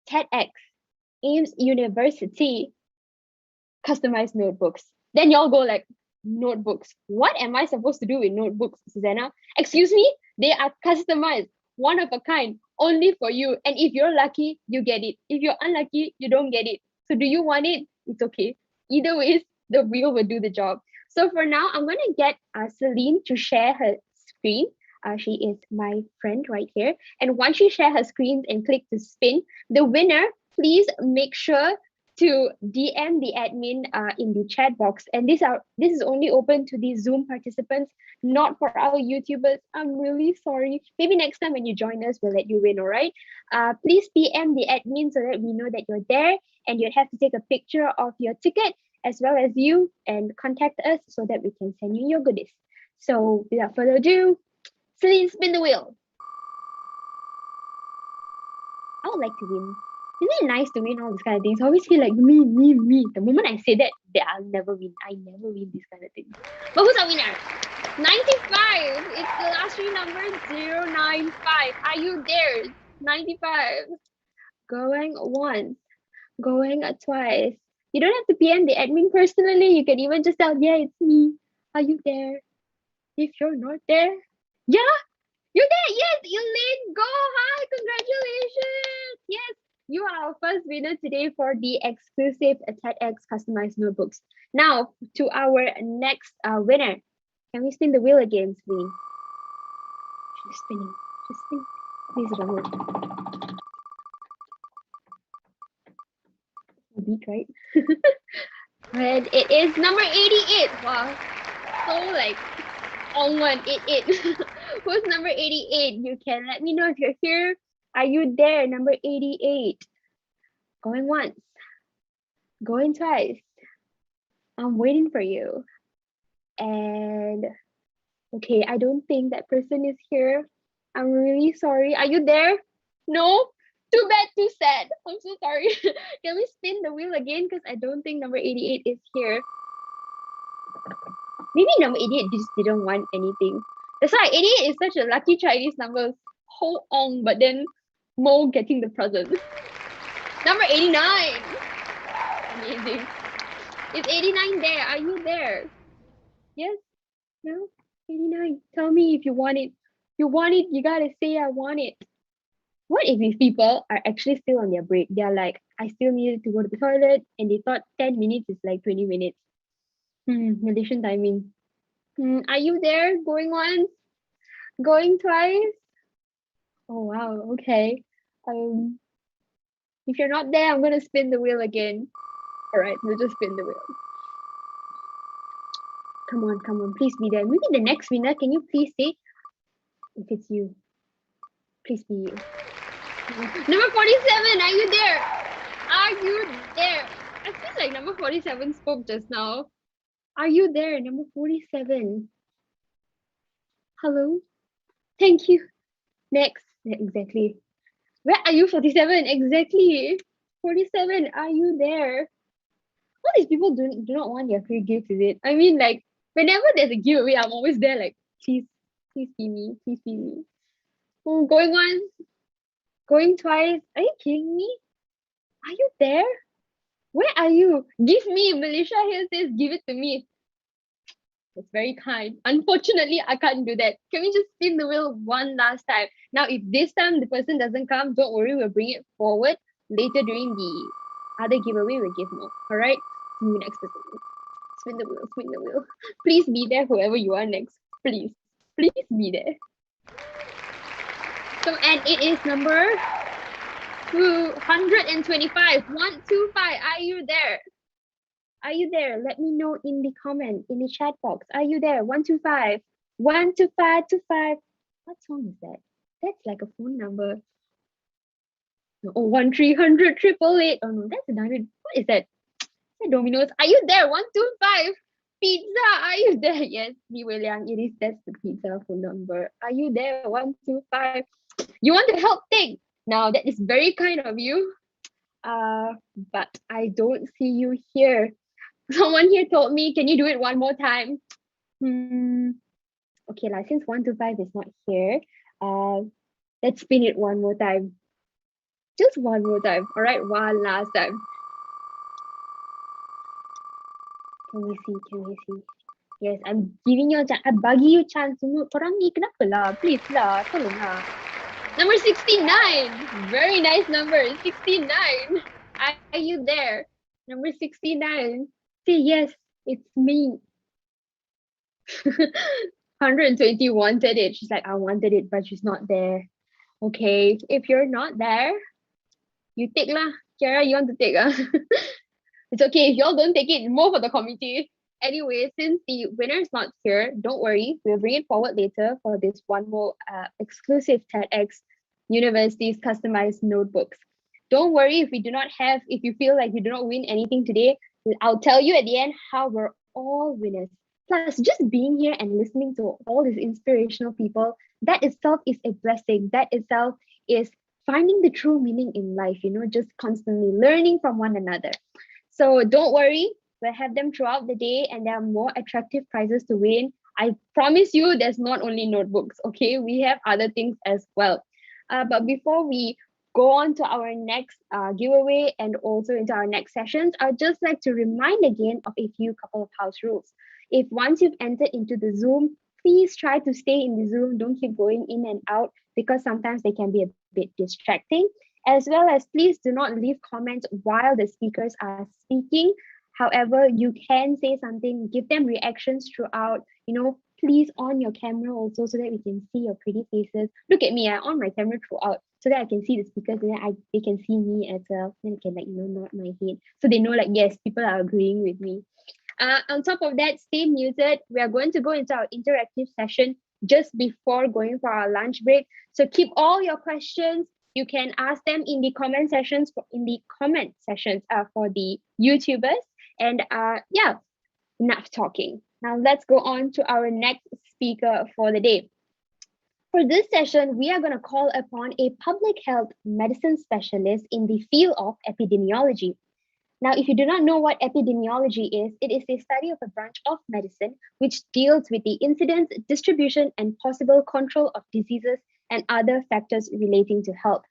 TEDxAIMSTUniversity customized notebooks. Then y'all go like, notebooks? What am I supposed to do with notebooks, Susanna? Excuse me? They are customized, one of a kind, only for you. And if you're lucky, you get it. If you're unlucky, you don't get it. So do you want it? It's okay. Either way, the wheel will do the job. So for now, I'm going to get Celine to share her screen. She is my friend right here. And once she shares her screen and click to spin, the winner, please make sure to DM the admin in the chat box. And this is only open to the Zoom participants, not for our YouTubers. I'm really sorry. Maybe next time when you join us, we'll let you win, all right? Please DM the admin so that we know that you're there, and you'd have to take a picture of your ticket as well as you and contact us so that we can send you your goodies. So without further ado, Celine, spin the wheel. I would like to win. Isn't it nice to win all these kind of things? I always feel like me. The moment I say that, I'll never win. I never win these kind of things. But who's our winner? 95. It's the last 3 numbers, 095. Are you there? 95. Going once. Going twice. You don't have to PM the admin personally. You can even just tell, yeah, it's me. Are you there? If you're not there, yeah, you're there. Yes, Elaine, go. Hi, congratulations. Yes. You are our first winner today for the exclusive TEDx customized notebooks. Now to our next winner. Can we spin the wheel again, Celine? She's spinning. Just spin. Please, Ramli. Beat, right? And it is number 88. Wow. So like on one, 88. Who's number 88? You can let me know if you're here. Are you there? Number 88. Going once. Going twice. I'm waiting for you. And okay, I don't think that person is here. I'm really sorry. Are you there? No? Too bad, too sad. I'm so sorry. Can we spin the wheel again? Because I don't think number 88 is here. Maybe number 88 just didn't want anything. That's why 88 is such a lucky Chinese number. Hold on, but then Mo getting the present. Number 89. Amazing. Is 89 there? Are you there? Yes? No? 89. Tell me if you want it. You want it, you gotta say I want it. What if these people are actually still on their break? They're like, I still needed to go to the toilet, and they thought 10 minutes is like 20 minutes. Malaysian timing. Are you there? Going once? Going twice? Oh wow, okay. If you're not there, I'm gonna spin the wheel again. Alright, we'll just spin the wheel. Come on, please be there. Maybe the next winner, can you please say if it's you? Please be you. Number 47, are you there? Are you there? I feel like number 47 spoke just now. Are you there? Number 47. Hello? Thank you. Next. Yeah, exactly. Where are you, 47? Exactly. 47, are you there? All these people do not want their free gifts, is it? I mean, like, whenever there's a giveaway, I'm always there, like, please be me. Please be me. Oh, going once, going twice. Are you kidding me? Are you there? Where are you? Give me. Melisha here says, give it to me. That's very kind. Unfortunately, I can't do that. Can we just spin the wheel one last time? Now, if this time the person doesn't come, don't worry, we'll bring it forward. Later during the other giveaway, we'll give more. All right? See you next person. Spin the wheel, spin the wheel. Please be there, whoever you are next. Please. Please be there. So, and it is number 225. 125. Are you there? Are you there? Let me know in the comment, in the chat box. Are you there? 125. 12525. What song is that? That's like a phone number. Oh, 1300 888. Oh no, that's a diamond. What is that? Is that Domino's? Are you there? 125. Pizza. Are you there? Yes, me William. It is. That's the pizza phone number. Are you there? 125. You want to help take? Now that is very kind of you. But I don't see you here. Someone here told me, can you do it one more time? Okay, since 125 is not here, let's spin it one more time. Just one more time. All right, one last time. Can we see? Can we see? Yes, I'm giving you a chance. I'm bagi you chance. Korang ni kenapa lah? Please lah, tolong lah. Number 69. Very nice number. 69. Are you there? Number 69. Say yes, it's me. 120 wanted it. She's like, I wanted it, but she's not there. Okay, if you're not there, you take lah. Kiara, you want to take? It's okay. If y'all don't take it, more for the committee. Anyway, since the winner is not here, don't worry. We'll bring it forward later for this one more exclusive TEDxUniversity's customized notebooks. Don't worry if you feel like you do not win anything today. I'll tell you at the end how we're all winners. Plus, just being here and listening to all these inspirational people, that itself is a blessing. That itself is finding the true meaning in life, just constantly learning from one another. So don't worry, we'll have them throughout the day and there are more attractive prizes to win. I promise you there's not only notebooks, okay? We have other things as well. But before we go on to our next giveaway and also into our next sessions, I'd just like to remind again of a few couple of house rules. If once you've entered into the Zoom, please try to stay in the Zoom. Don't keep going in and out because sometimes they can be a bit distracting. As well as please do not leave comments while the speakers are speaking. However, you can say something, give them reactions throughout, please on your camera also so that we can see your pretty faces. Look at me, I on my camera throughout. so that I can see the speakers, and then they can see me as well. Then I can nod my head, so they know yes, people are agreeing with me. On top of that, stay muted. We are going to go into our interactive session just before going for our lunch break. So keep all your questions. You can ask them in the comment sessions for the YouTubers. And yeah, enough talking. Now let's go on to our next speaker for the day. For this session, we are going to call upon a public health medicine specialist in the field of epidemiology. Now, if you do not know what epidemiology is, it is the study of a branch of medicine which deals with the incidence, distribution, and possible control of diseases and other factors relating to health.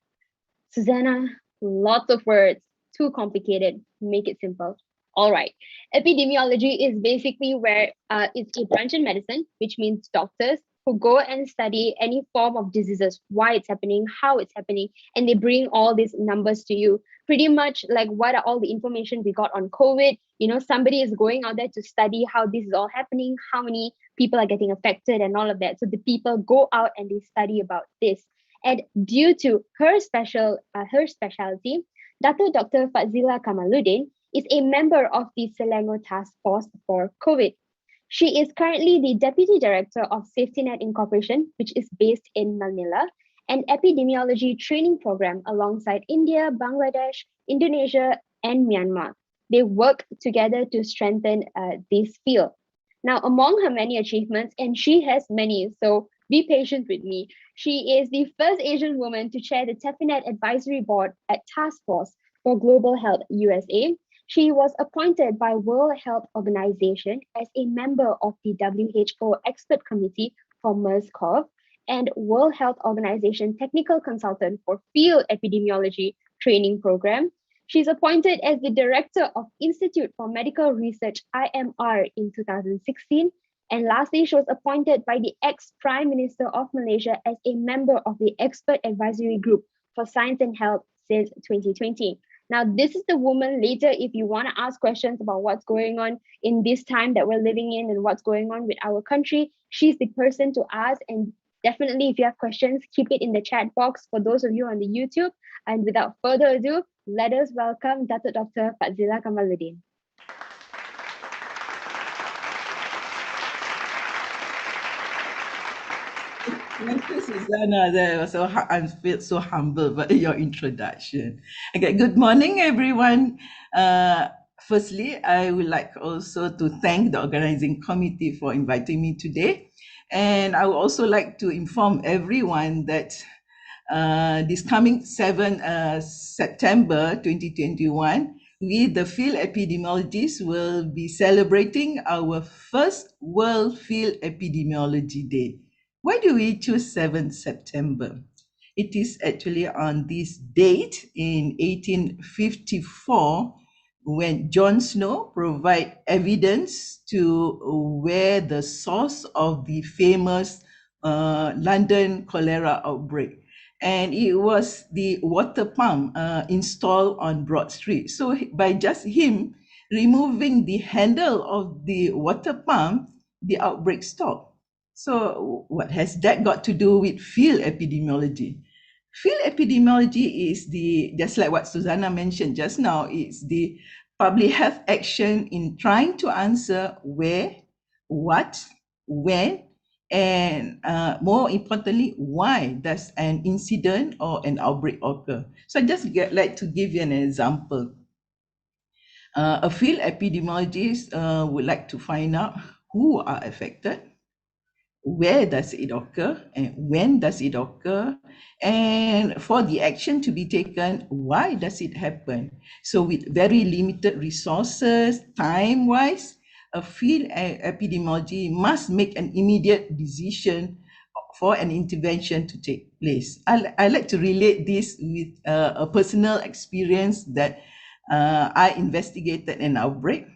Susanna, lots of words, too complicated. Make it simple. All right. Epidemiology is basically where it's a branch in medicine, which means doctors who go and study any form of diseases, why it's happening, how it's happening, and they bring all these numbers to you. Pretty much like what are all the information we got on COVID. Somebody is going out there to study how this is all happening, how many people are getting affected and all of that. So the people go out and they study about this. And due to her specialty, Dr. Kamaludin is a member of the Selangor Task Force for COVID. She is currently the Deputy Director of Safety Net Incorporation, which is based in Manila, an epidemiology training program alongside India, Bangladesh, Indonesia, and Myanmar. They work together to strengthen this field. Now, among her many achievements, and she has many, so be patient with me, she is the first Asian woman to chair the TEPINET Advisory Board at Task Force for Global Health USA. She was appointed by World Health Organization as a member of the WHO Expert Committee for MERS-CoV and World Health Organization Technical Consultant for Field Epidemiology Training Program. She's appointed as the Director of Institute for Medical Research, IMR, in 2016. And lastly, she was appointed by the ex-Prime Minister of Malaysia as a member of the Expert Advisory Group for Science and Health since 2020. Now, this is the woman later, if you want to ask questions about what's going on in this time that we're living in and what's going on with our country, she's the person to ask. And definitely, if you have questions, keep it in the chat box for those of you on the YouTube. And without further ado, let us welcome Dr. Kamaludin. Thank you, Susanna. I feel so humbled by your introduction. Okay, good morning, everyone. Firstly, I would like also to thank the organizing committee for inviting me today. And I would also like to inform everyone that this coming 7 September 2021, we, the field epidemiologists, will be celebrating our first World Field Epidemiology Day. Why do we choose 7 September? It is actually on this date in 1854 when John Snow provided evidence to where the source of the famous London cholera outbreak. And it was the water pump installed on Broad Street. So by just him removing the handle of the water pump, the outbreak stopped. So what has that got to do with field epidemiology? Field epidemiology is just like what Susanna mentioned just now, it's the public health action in trying to answer where, what, when, and more importantly, why does an incident or an outbreak occur? So I just like to give you an example. A field epidemiologist would like to find out who are affected, where does it occur, and when does it occur, and for the action to be taken, why does it happen? So with very limited resources, time-wise, a field epidemiology must make an immediate decision for an intervention to take place. I like to relate this with a personal experience that I investigated an outbreak.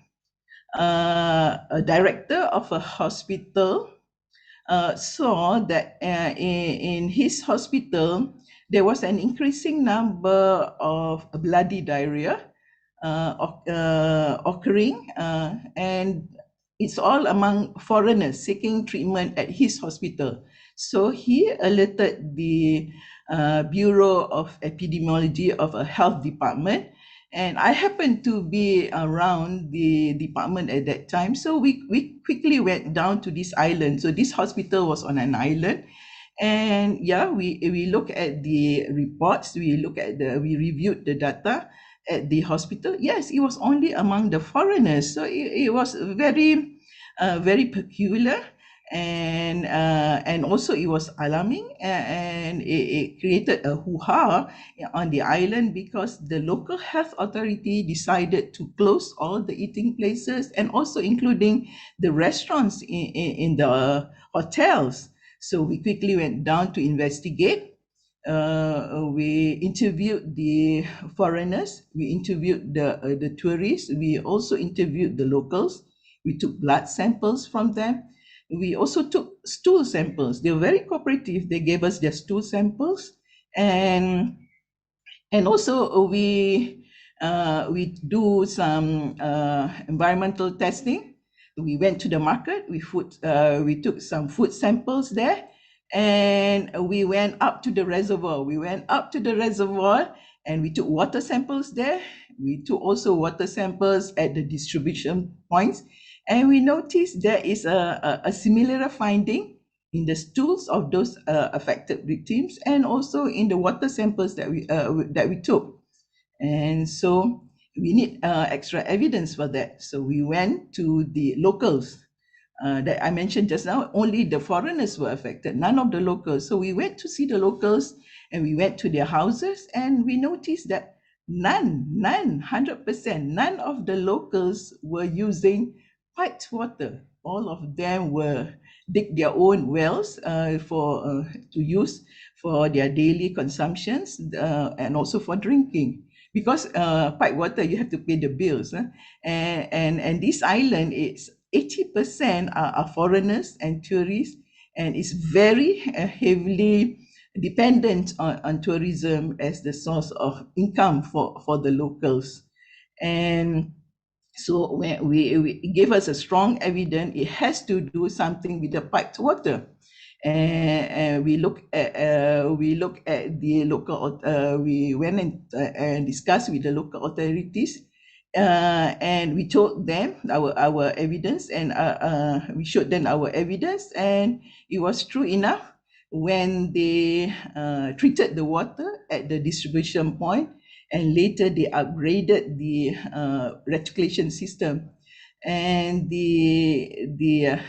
A director of a hospital saw that in his hospital, there was an increasing number of bloody diarrhea occurring, and it's all among foreigners seeking treatment at his hospital. So he alerted the Bureau of Epidemiology of a health department. And I happened to be around the department at that time. So we quickly went down to this island. So this hospital was on an island. And yeah, we look at the reports, we reviewed the data at the hospital. Yes, it was only among the foreigners. So it was very peculiar, and also it was alarming, and it created a hoo-ha on the island because the local health authority decided to close all the eating places and also including the restaurants in the hotels. So we quickly went down to investigate. We interviewed the foreigners, we interviewed the tourists, we also interviewed the locals. We took blood samples from them. We also took stool samples. They were very cooperative. They gave us their stool samples, and also we do some environmental testing. We went to the market. We took some food samples there, and we went up to the reservoir. And we took water samples there. We took also water samples at the distribution points, and we noticed there is a similar finding in the stools of those affected victims, and also in the water samples that we took. And so we need extra evidence for that. So we went to the locals that I mentioned just now. Only the foreigners were affected, none of the locals. So we went to see the locals, and we went to their houses, and we noticed that 100%, none of the locals were using piped water. All of them were dig their own wells to use for their daily consumptions, and also for drinking. Because piped water, you have to pay the bills. And this island, is 80% are foreigners and tourists, and it's very heavily dependent on tourism as the source of income for the locals. And so when we gave us a strong evidence, it has to do something with the piped water. And we look at the local. We went and discussed with the local authorities, and we told them our evidence, and we showed them our evidence, and it was true enough. When they treated the water at the distribution point, and later they upgraded the reticulation system, and the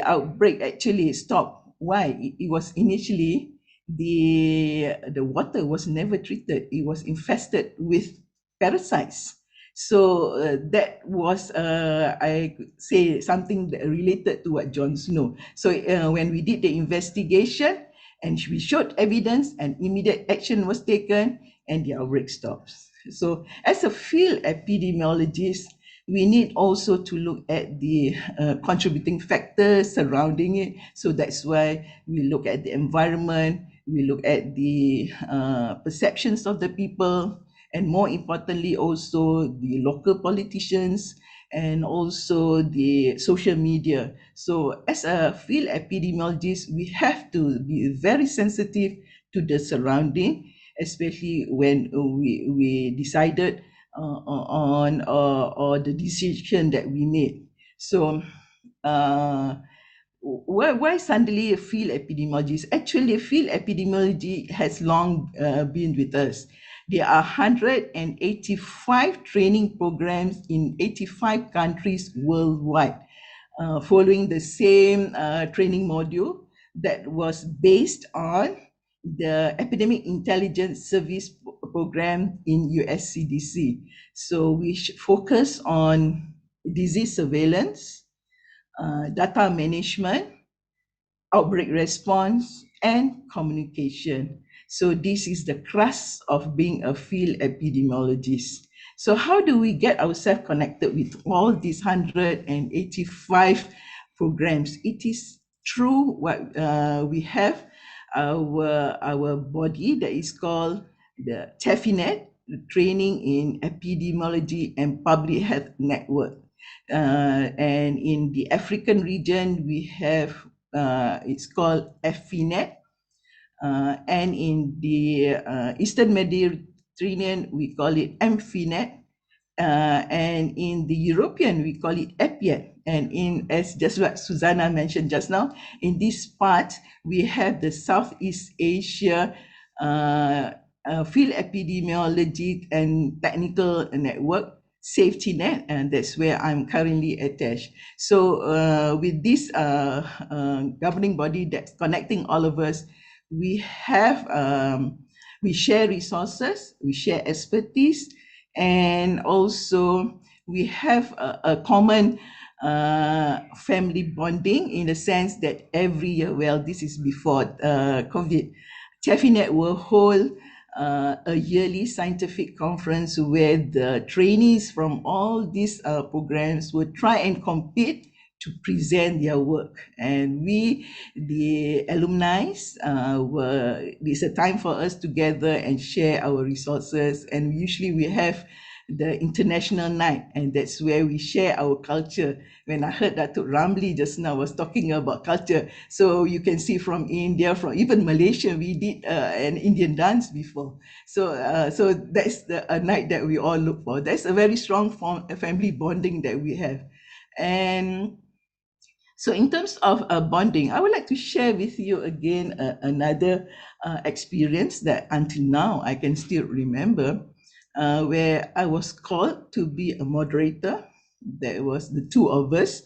outbreak actually stopped. Why? It was initially the water was never treated. It was infested with parasites. So that was, I could say, something that related to what Jon Snow. So when we did the investigation and we showed evidence, and immediate action was taken, and the outbreak stops. So as a field epidemiologist, we need also to look at the contributing factors surrounding it. So that's why we look at the environment, we look at the perceptions of the people, and more importantly also the local politicians, and also the social media. So as a field epidemiologist, we have to be very sensitive to the surrounding, especially when we decided on or the decision that we made. So why suddenly a field epidemiologist? Actually, field epidemiology has long been with us. There are 185 training programs in 85 countries worldwide, following the same training module that was based on the Epidemic Intelligence Service program in USCDC. So we focus on disease surveillance, data management, outbreak response, and communication. So this is the crux of being a field epidemiologist. So how do we get ourselves connected with all these 185 programs? It is true what we have our body that is called the TEFINET, the Training in Epidemiology and Public Health Network. And in the African region, we have it's called FINET. And in the Eastern Mediterranean, we call it MFINET. And in the European, we call it EPIET. And as just what Susanna mentioned just now, in this part, we have the Southeast Asia Field Epidemiology and Technical Network, Safety Net, and that's where I'm currently attached. So with this governing body that's connecting all of us, we share resources, we share expertise, and also we have a common family bonding, in the sense that every year, well, this is before COVID, TEFINET will hold a yearly scientific conference where the trainees from all these programs will try and compete to present their work. And we, the alumni, it's a time for us to gather and share our resources. And usually we have the international night, and that's where we share our culture. When I heard Datuk Ramli just now was talking about culture, so you can see from India, from even Malaysia, we did an Indian dance before. So that's a night that we all look for. That's a very strong family bonding that we have. And so in terms of bonding, I would like to share with you again another experience that until now I can still remember, where I was called to be a moderator. There was the two of us.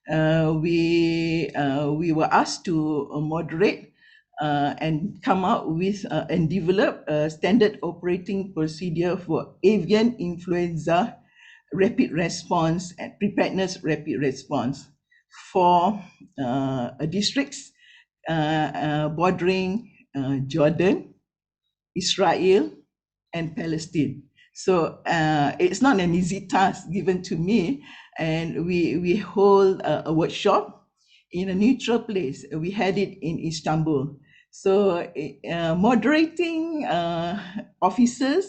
We were asked to moderate and come up with and develop a standard operating procedure for avian influenza rapid response and preparedness rapid response for districts bordering Jordan, Israel, and Palestine. So it's not an easy task given to me, and we hold a workshop in a neutral place. We had it in Istanbul. So moderating officers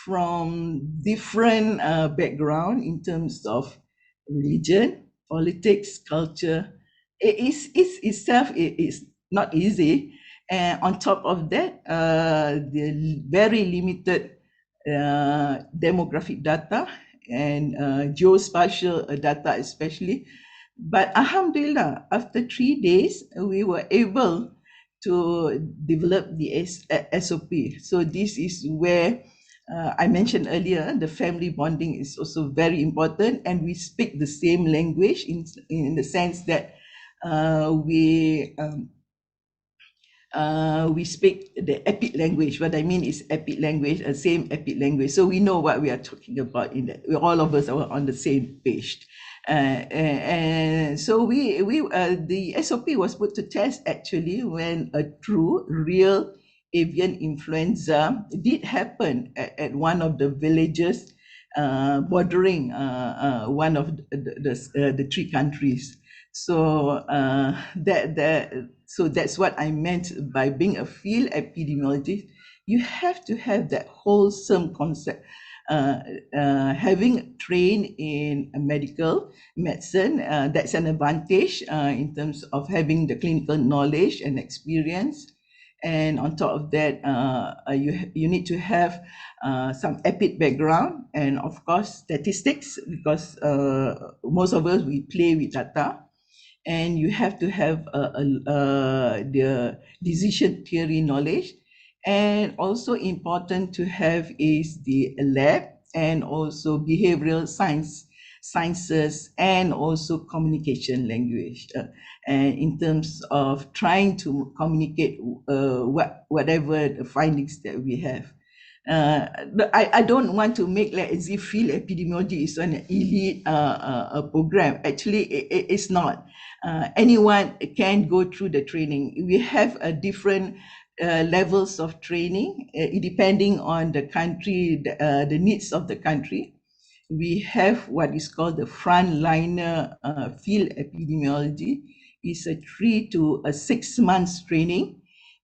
from different background in terms of religion, politics, culture, it is not easy. And on top of that, the very limited demographic data and geospatial data especially. But Alhamdulillah, after 3 days, we were able to develop the SOP. So this is where I mentioned earlier, the family bonding is also very important, and we speak the same language in the sense that we speak the epic language. What I mean is epic language, the same epic language. So we know what we are talking about. All of us are on the same page. And so the SOP was put to test actually when a true, real avian influenza did happen at one of the villages bordering one of the three countries. So so that's what I meant by being a field epidemiologist. You have to have that wholesome concept. Having trained in medical medicine, that's an advantage in terms of having the clinical knowledge and experience. And on top of that, you need to have some epic background and of course statistics, because most of us, we play with data. And you have to have the decision theory knowledge. And also important to have is the lab and also behavioral sciences and also communication language. And in terms of trying to communicate whatever the findings that we have. I don't want to make like as if field epidemiology is an elite program. Actually, it's not. Anyone can go through the training. We have a different levels of training depending on the country, the needs of the country. We have what is called the frontliner field epidemiology. It's a 3 to 6 months training,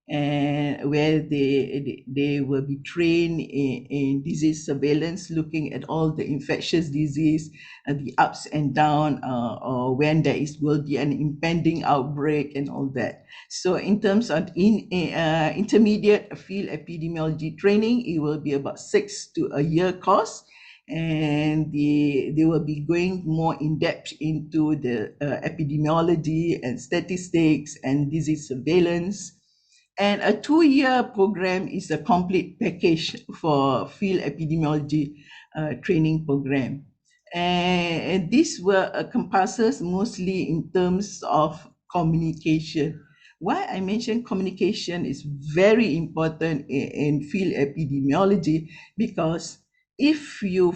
and where they will be trained in disease surveillance, looking at all the infectious disease, the ups and downs, or when will be an impending outbreak and all that. So in terms of intermediate field epidemiology training, it will be about 6 to a year course, and they will be going more in depth into the epidemiology and statistics and disease surveillance. And a 2-year program is a complete package for field epidemiology training program. And this will encompasses mostly in terms of communication. Why I mention communication is very important in field epidemiology, because if you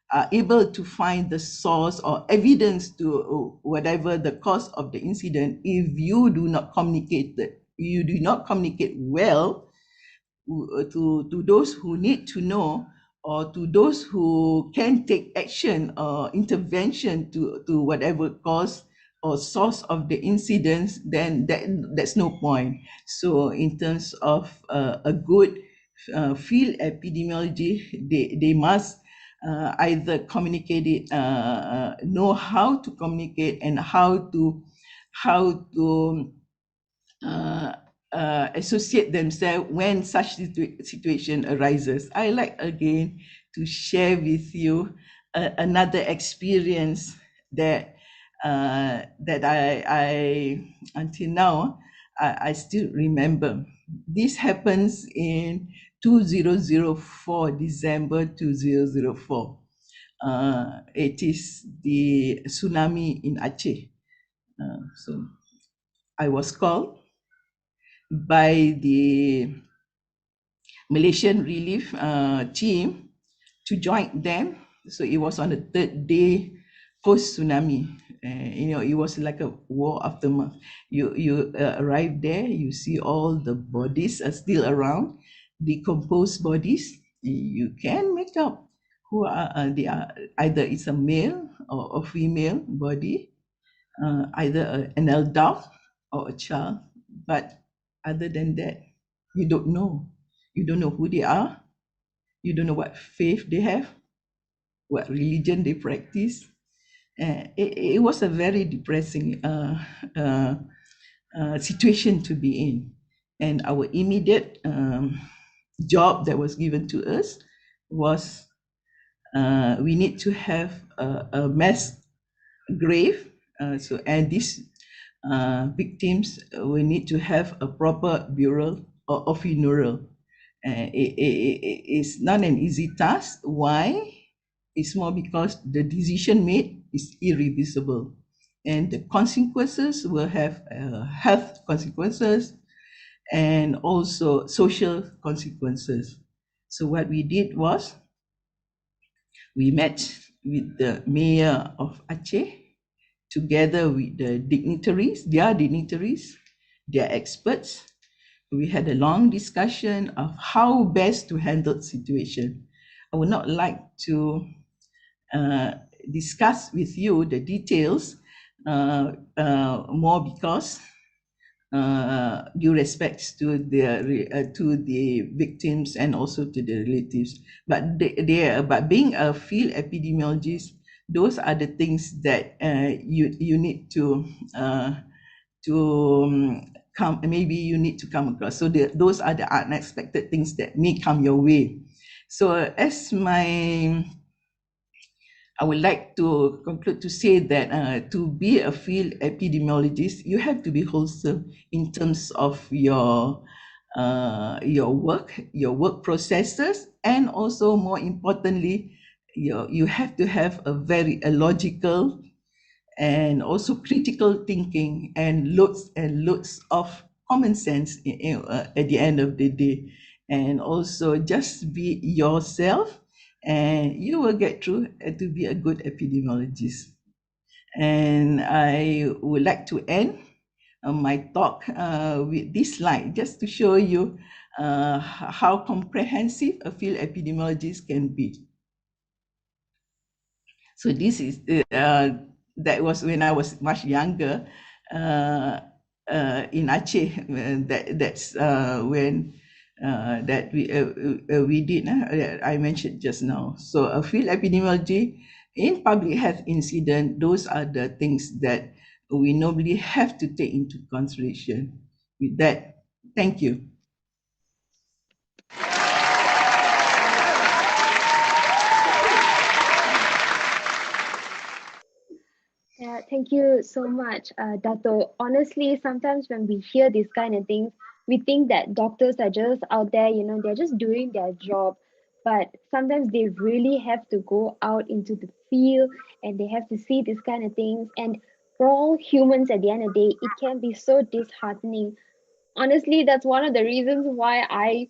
are able to find the source or evidence to whatever the cause of the incident, if you do not communicate well to those who need to know, or to those who can take action or intervention to whatever cause or source of the incidents, then that's no point. So in terms of a good field epidemiology, they must either communicate it, know how to communicate, and how to associate themselves when such situation arises. I like again to share with you another experience that I until now I still remember. This happens in 2004, December 2004. It is the tsunami in Aceh. So I was called by the Malaysian relief team to join them. So it was on the 3rd day post tsunami. It was like a war aftermath. You arrive there, you see all the bodies are still around, decomposed bodies. You can make up who they are. Either it's a male or a female body, either an adult or a child. But other than that, you don't know. You don't know who they are. You don't know what faith they have, what religion they practice. It was a very depressing situation to be in. And our immediate job that was given to us was we need to have a mass grave. And these victims will need to have a proper burial or funeral. It's not an easy task. Why? It's more because the decision made is irreversible, and the consequences will have health consequences and also social consequences. So what we did was we met with the mayor of Aceh, together with the dignitaries, their experts. We had a long discussion of how best to handle the situation. I would not like to discuss with you the details more, because due respects to the victims and also to the relatives. But but being a field epidemiologist, those are the things that you need to maybe you need to come across. So those are the unexpected things that may come your way. So I would like to conclude to say that to be a field epidemiologist, you have to be wholesome in terms of your work processes, and also more importantly, you have to have a very logical and also critical thinking, and loads of common sense at the end of the day. And also just be yourself, and you will get through to be a good epidemiologist. And I would like to end my talk with this slide, just to show you how comprehensive a field epidemiologist can be. So this is that was when I was much younger. in Aceh. That's when that we did. I mentioned just now. So field epidemiology in public health incident. Those are the things that we normally have to take into consideration. With that, thank you. Yeah, thank you so much, Dato. Honestly, sometimes when we hear these kind of things, we think that doctors are just out there, they're just doing their job. But sometimes they really have to go out into the field and they have to see these kind of things. And for all humans at the end of the day, it can be so disheartening. Honestly, that's one of the reasons why I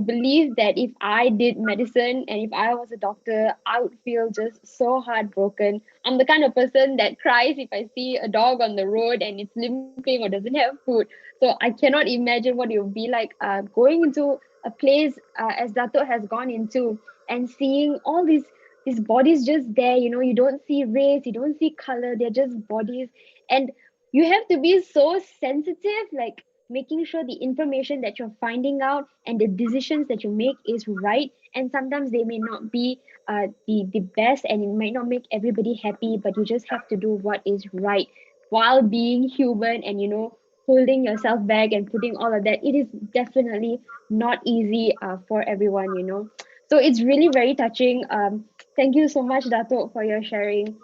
believe that if I did medicine and if I was a doctor, I would feel just so heartbroken. I'm the kind of person that cries if I see a dog on the road and it's limping or doesn't have food. So I cannot imagine what it would be like going into a place as Dato has gone into and seeing all these bodies just there. You don't see race, you don't see color, they're just bodies. And you have to be so sensitive, like making sure the information that you're finding out and the decisions that you make is right. And sometimes they may not be the best and it might not make everybody happy, but you just have to do what is right while being human and holding yourself back and putting all of that. It is definitely not easy for everyone. So it's really very touching. Thank you so much, Dato, for your sharing.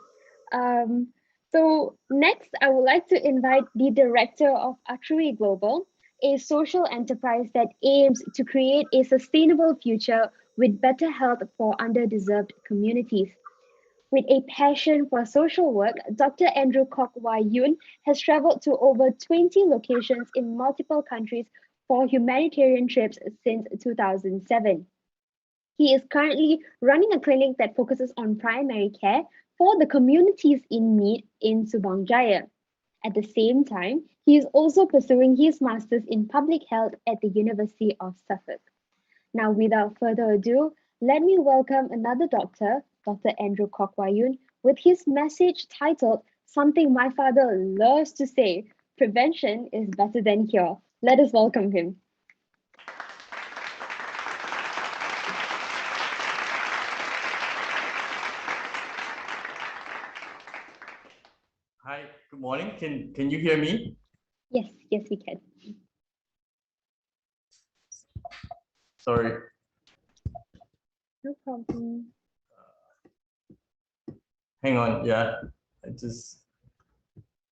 um, so next, I would like to invite the director of Atrui Global, a social enterprise that aims to create a sustainable future with better health for underdeserved communities. With a passion for social work, Dr. Andrew Kok Wai Yun has traveled to over 20 locations in multiple countries for humanitarian trips since 2007. He is currently running a clinic that focuses on primary care for the communities in need in Subang Jaya. At the same time, he is also pursuing his master's in public health at the University of Suffolk. Now, without further ado, let me welcome another doctor, Dr. Andrew Kok Wai Yun, with his message titled Something My Father Loves to Say: Prevention is Better Than Cure. Let us welcome him. Hi, good morning. Can you hear me? Yes, we can. Sorry. No problem. Hang on, yeah. I just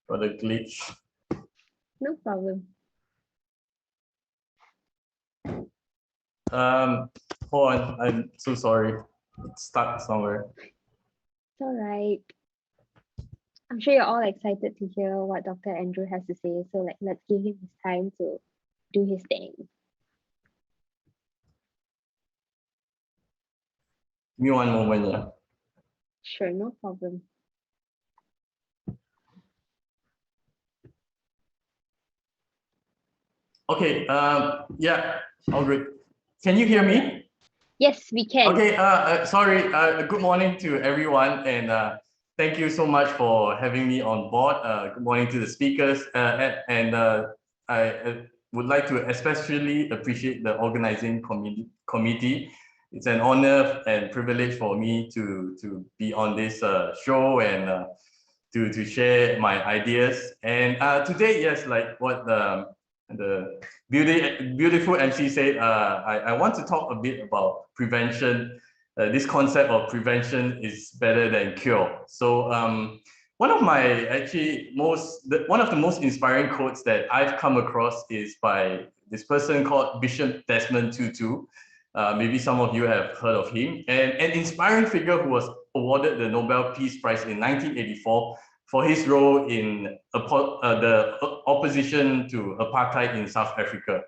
got a glitch. No problem. Hold on, I'm so sorry. It's stuck somewhere. It's all right. I'm sure you're all excited to hear what Dr. Andrew has to say. So let's give him his time to do his thing. Give me one moment, yeah. Sure, no problem. Okay, yeah, all good. Can you hear me? Yes, we can. Okay, sorry, good morning to everyone, and thank you so much for having me on board. Good morning to the speakers, and I would like to especially appreciate the organizing committee. It's an honor and privilege for me to be on this show and to share my ideas. And today, yes, like what the beautiful MC said, I want to talk a bit about prevention. This concept of prevention is better than cure. So one of the most inspiring quotes that I've come across is by this person called Bishop Desmond Tutu. Maybe some of you have heard of him, and an inspiring figure who was awarded the Nobel Peace Prize in 1984 for his role in the opposition to apartheid in South Africa.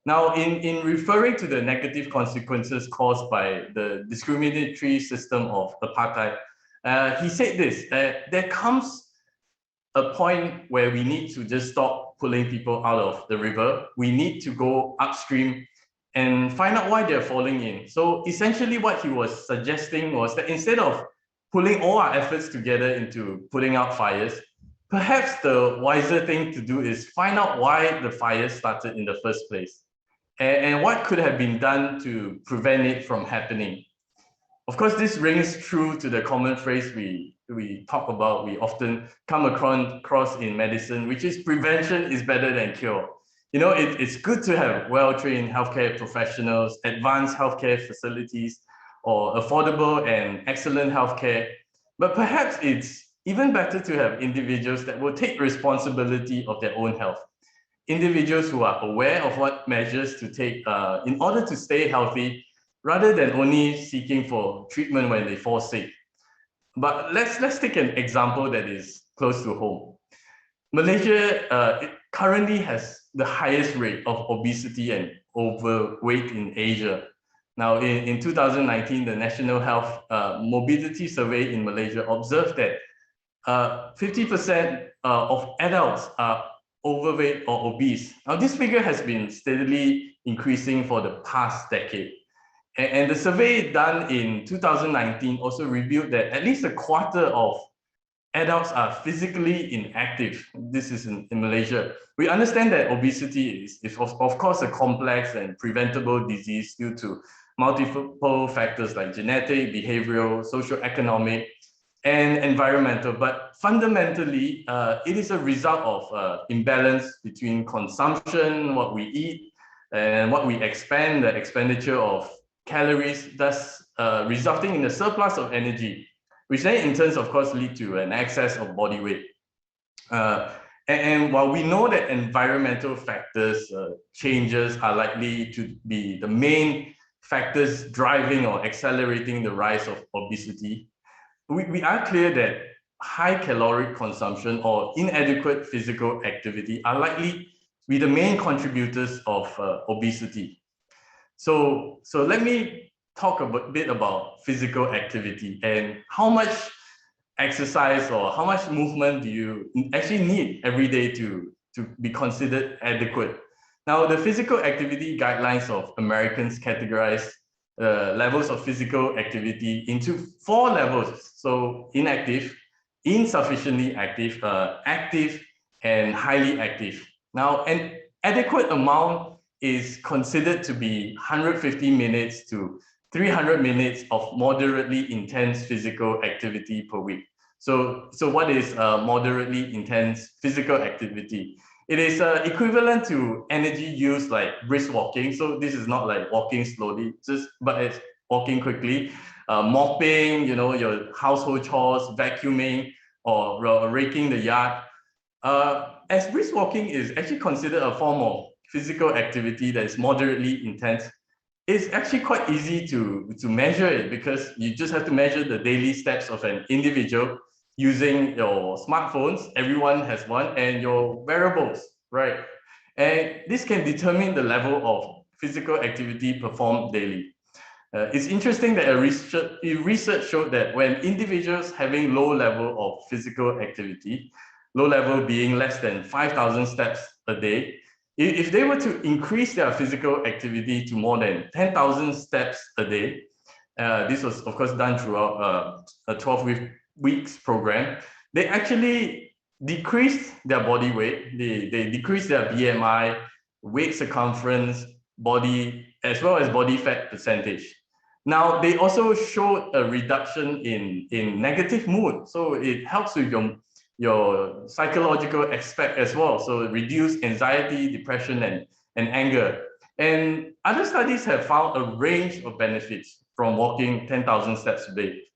Now, in referring to the negative consequences caused by the discriminatory system of apartheid, he said this: there comes a point where we need to just stop pulling people out of the river. We need to go upstream and find out why they're falling in. So essentially what he was suggesting was that instead of pulling all our efforts together into putting out fires, perhaps the wiser thing to do is find out why the fire started in the first place and what could have been done to prevent it from happening. Of course, this rings true to the common phrase we talk about, we often come across in medicine, which is prevention is better than cure. You know, it's good to have well-trained healthcare professionals, advanced healthcare facilities, or affordable and excellent healthcare. But perhaps it's even better to have individuals that will take responsibility of their own health. Individuals who are aware of what measures to take in order to stay healthy, rather than only seeking for treatment when they fall sick. But let's take an example that is close to home. Malaysia currently has the highest rate of obesity and overweight in Asia. Now, in 2019, the National Health Mobility Survey in Malaysia observed that 50% of adults are overweight or obese. Now, this figure has been steadily increasing for the past decade. And the survey done in 2019 also revealed that at least a quarter of adults are physically inactive. This is in Malaysia. We understand that obesity is of course a complex and preventable disease due to multiple factors like genetic, behavioral, socioeconomic, and environmental. But fundamentally, it is a result of imbalance between consumption, what we eat, and what we expend, the expenditure of calories, thus resulting in a surplus of energy, which then in turn, of course, lead to an excess of body weight. And while we know that environmental factors, changes are likely to be the main factors driving or accelerating the rise of obesity, we are clear that high caloric consumption or inadequate physical activity are likely to be the main contributors of obesity. So let me talk a bit about physical activity and how much exercise or how much movement do you actually need every day to be considered adequate. Now, the physical activity guidelines of Americans categorize levels of physical activity into 4 levels. So inactive, insufficiently active, active, and highly active. Now, an adequate amount is considered to be 150 minutes to 300 minutes of moderately intense physical activity per week. So what is moderately intense physical activity? It is equivalent to energy use like brisk walking. So this is not like walking slowly, but it's walking quickly, mopping, you know, your household chores, vacuuming, or raking the yard. As brisk walking is actually considered a form of physical activity that is moderately intense, it's actually quite easy to measure it because you just have to measure the daily steps of an individual using your smartphones, everyone has one, and your wearables, right? And this can determine the level of physical activity performed daily. It's interesting that research showed that when individuals having low level of physical activity, low level being less than 5,000 steps a day, if they were to increase their physical activity to more than 10,000 steps a day, this was of course done throughout a 12-week program, they actually decreased their body weight, they decreased their BMI, weight circumference, body, as well as body fat percentage. Now, they also showed a reduction in negative mood. So it helps with your psychological aspect as well. So reduce anxiety, depression, and anger. And other studies have found a range of benefits from walking 10,000 steps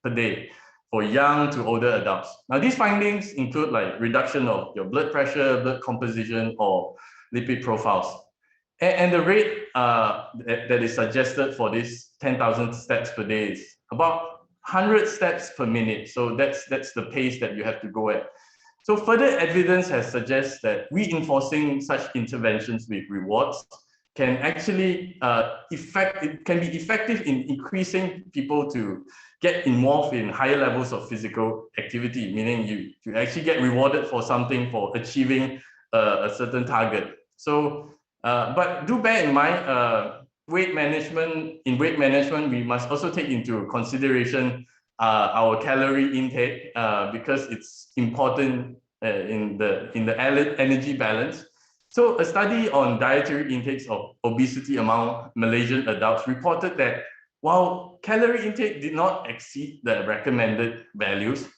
per day for young to older adults. Now, these findings include like reduction of your blood pressure, blood composition, or lipid profiles. And the rate that is suggested for this 10,000 steps per day is about 100 steps per minute. So that's the pace that you have to go at. So further evidence has suggested that reinforcing such interventions with rewards can actually be effective in increasing people to get involved in higher levels of physical activity, meaning you actually get rewarded for something, for achieving a certain target. So, but do bear in mind, weight management, we must also take into consideration our calorie intake because it's important in the energy balance. So a study on dietary intakes of obesity among Malaysian adults reported that while calorie intake did not exceed the recommended values,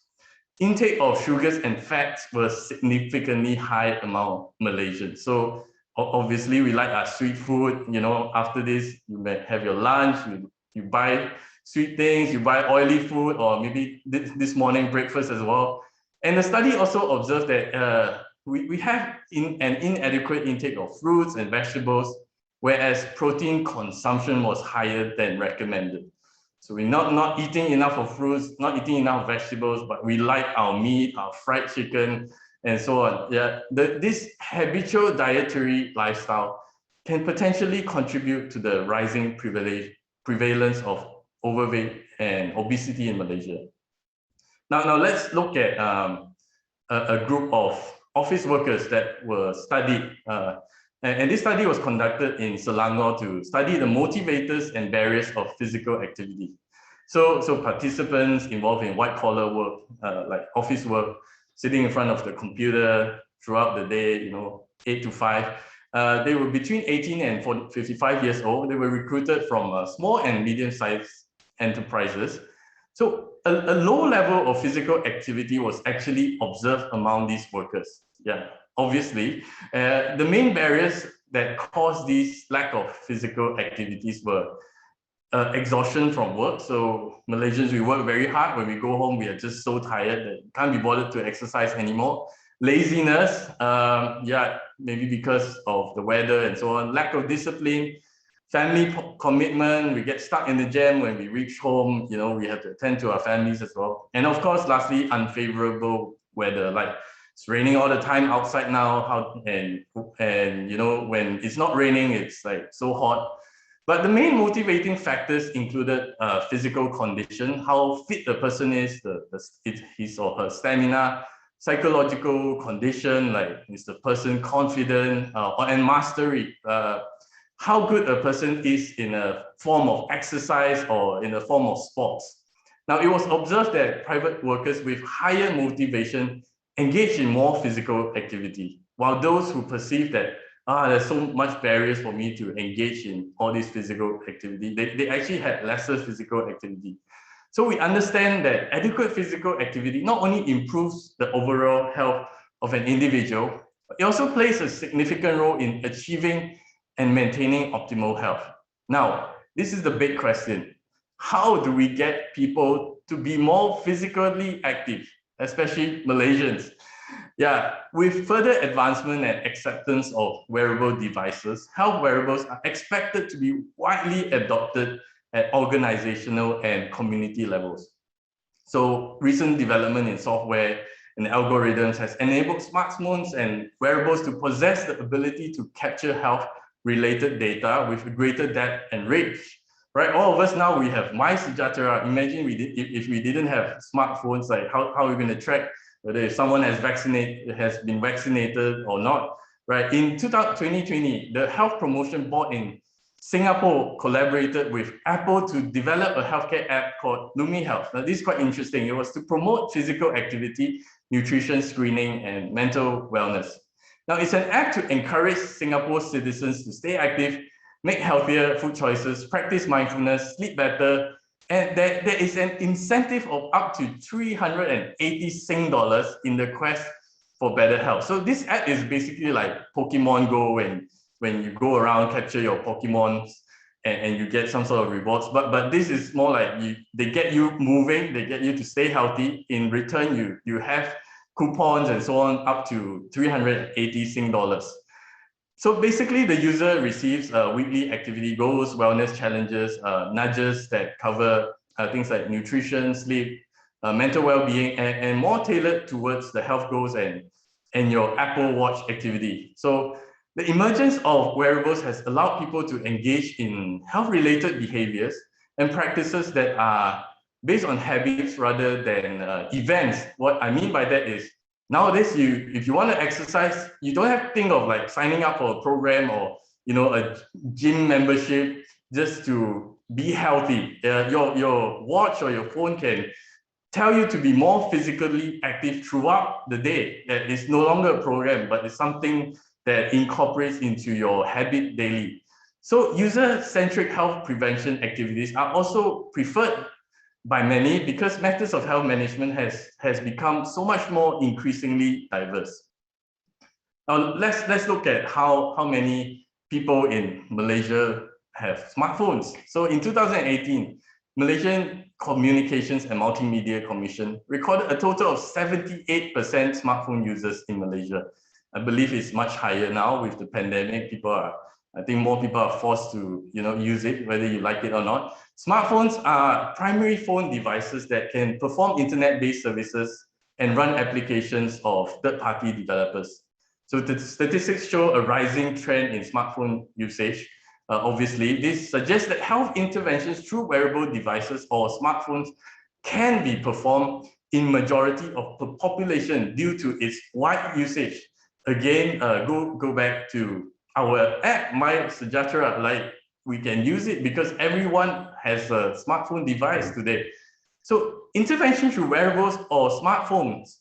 intake of sugars and fats was significantly high among Malaysians. So obviously we like our sweet food. You know, after this, you may have your lunch, you buy sweet things, you buy oily food, or maybe this morning breakfast as well. And the study also observed that we have an inadequate intake of fruits and vegetables, whereas protein consumption was higher than recommended. So we're not eating enough of fruits, not eating enough vegetables, but we like our meat, our fried chicken, and so on. Yeah, this habitual dietary lifestyle can potentially contribute to the rising prevalence of overweight and obesity in Malaysia. Now let's look at a group of office workers that were studied. And this study was conducted in Selangor to study the motivators and barriers of physical activity. So participants involved in white-collar work, like office work, sitting in front of the computer throughout the day, 8 to 5. They were between 18 and 55 years old. They were recruited from small and medium-sized enterprises. So a low level of physical activity was actually observed among these workers. Yeah, obviously. The main barriers that caused this lack of physical activities were exhaustion from work. So Malaysians, we work very hard. When we go home, we are just so tired that we can't be bothered to exercise anymore. Laziness, maybe because of the weather and so on. Lack of discipline, family commitment. We get stuck in the jam when we reach home. We have to attend to our families as well. And of course, lastly, unfavorable weather. Like it's raining all the time outside now. And when it's not raining, it's like so hot. But the main motivating factors included physical condition, how fit the person is, his or her stamina, psychological condition, like is the person confident, and mastery, how good a person is in a form of exercise or in a form of sports. Now, it was observed that private workers with higher motivation engage in more physical activity, while those who perceive that there's so much barriers for me to engage in all this physical activity, they actually had lesser physical activity. So we understand that adequate physical activity not only improves the overall health of an individual, but it also plays a significant role in achieving and maintaining optimal health. Now, this is the big question. How do we get people to be more physically active, especially Malaysians? Yeah, with further advancement and acceptance of wearable devices, health wearables are expected to be widely adopted at organizational and community levels. So recent development in software and algorithms has enabled smartphones and wearables to possess the ability to capture health-related data with greater depth and range. Right, all of us now, we have My Sejahtera. Imagine if we didn't have smartphones, like how are we going to track whether if someone has been vaccinated or not, right? In 2020, the Health Promotion Board in Singapore collaborated with Apple to develop a healthcare app called Lumi Health. Now, this is quite interesting. It was to promote physical activity, nutrition screening, and mental wellness. Now, it's an app to encourage Singapore citizens to stay active, make healthier food choices, practice mindfulness, sleep better, and there is an incentive of up to 380 Sing dollars in the quest for better health. So this app is basically like Pokemon Go, when you go around, capture your Pokemons, and you get some sort of rewards. But this is more like they get you moving, they get you to stay healthy. In return, you have coupons and so on, up to 380 Sing dollars. So basically, the user receives weekly activity goals, wellness challenges, nudges that cover things like nutrition, sleep, mental well-being, and more tailored towards the health goals and your Apple Watch activity. So the emergence of wearables has allowed people to engage in health-related behaviors and practices that are based on habits rather than events. What I mean by that is, nowadays, if you want to exercise, you don't have to think of like signing up for a program or a gym membership just to be healthy. Your watch or your phone can tell you to be more physically active throughout the day. That is no longer a program, but it's something that incorporates into your habit daily. So user-centric health prevention activities are also preferred by many because methods of health management has become so much more increasingly diverse. Now let's look at how many people in Malaysia have smartphones. So in 2018, Malaysian Communications and Multimedia Commission recorded a total of 78% smartphone users in Malaysia. I believe it's much higher now with the pandemic. I think more people are forced to use it, whether you like it or not. Smartphones are primary phone devices that can perform internet-based services and run applications of third-party developers. So the statistics show a rising trend in smartphone usage. Obviously, this suggests that health interventions through wearable devices or smartphones can be performed in majority of the population due to its wide usage. Again, go back to our app, My Sejahtera, like we can use it because everyone has a smartphone device today. So intervention through wearables or smartphones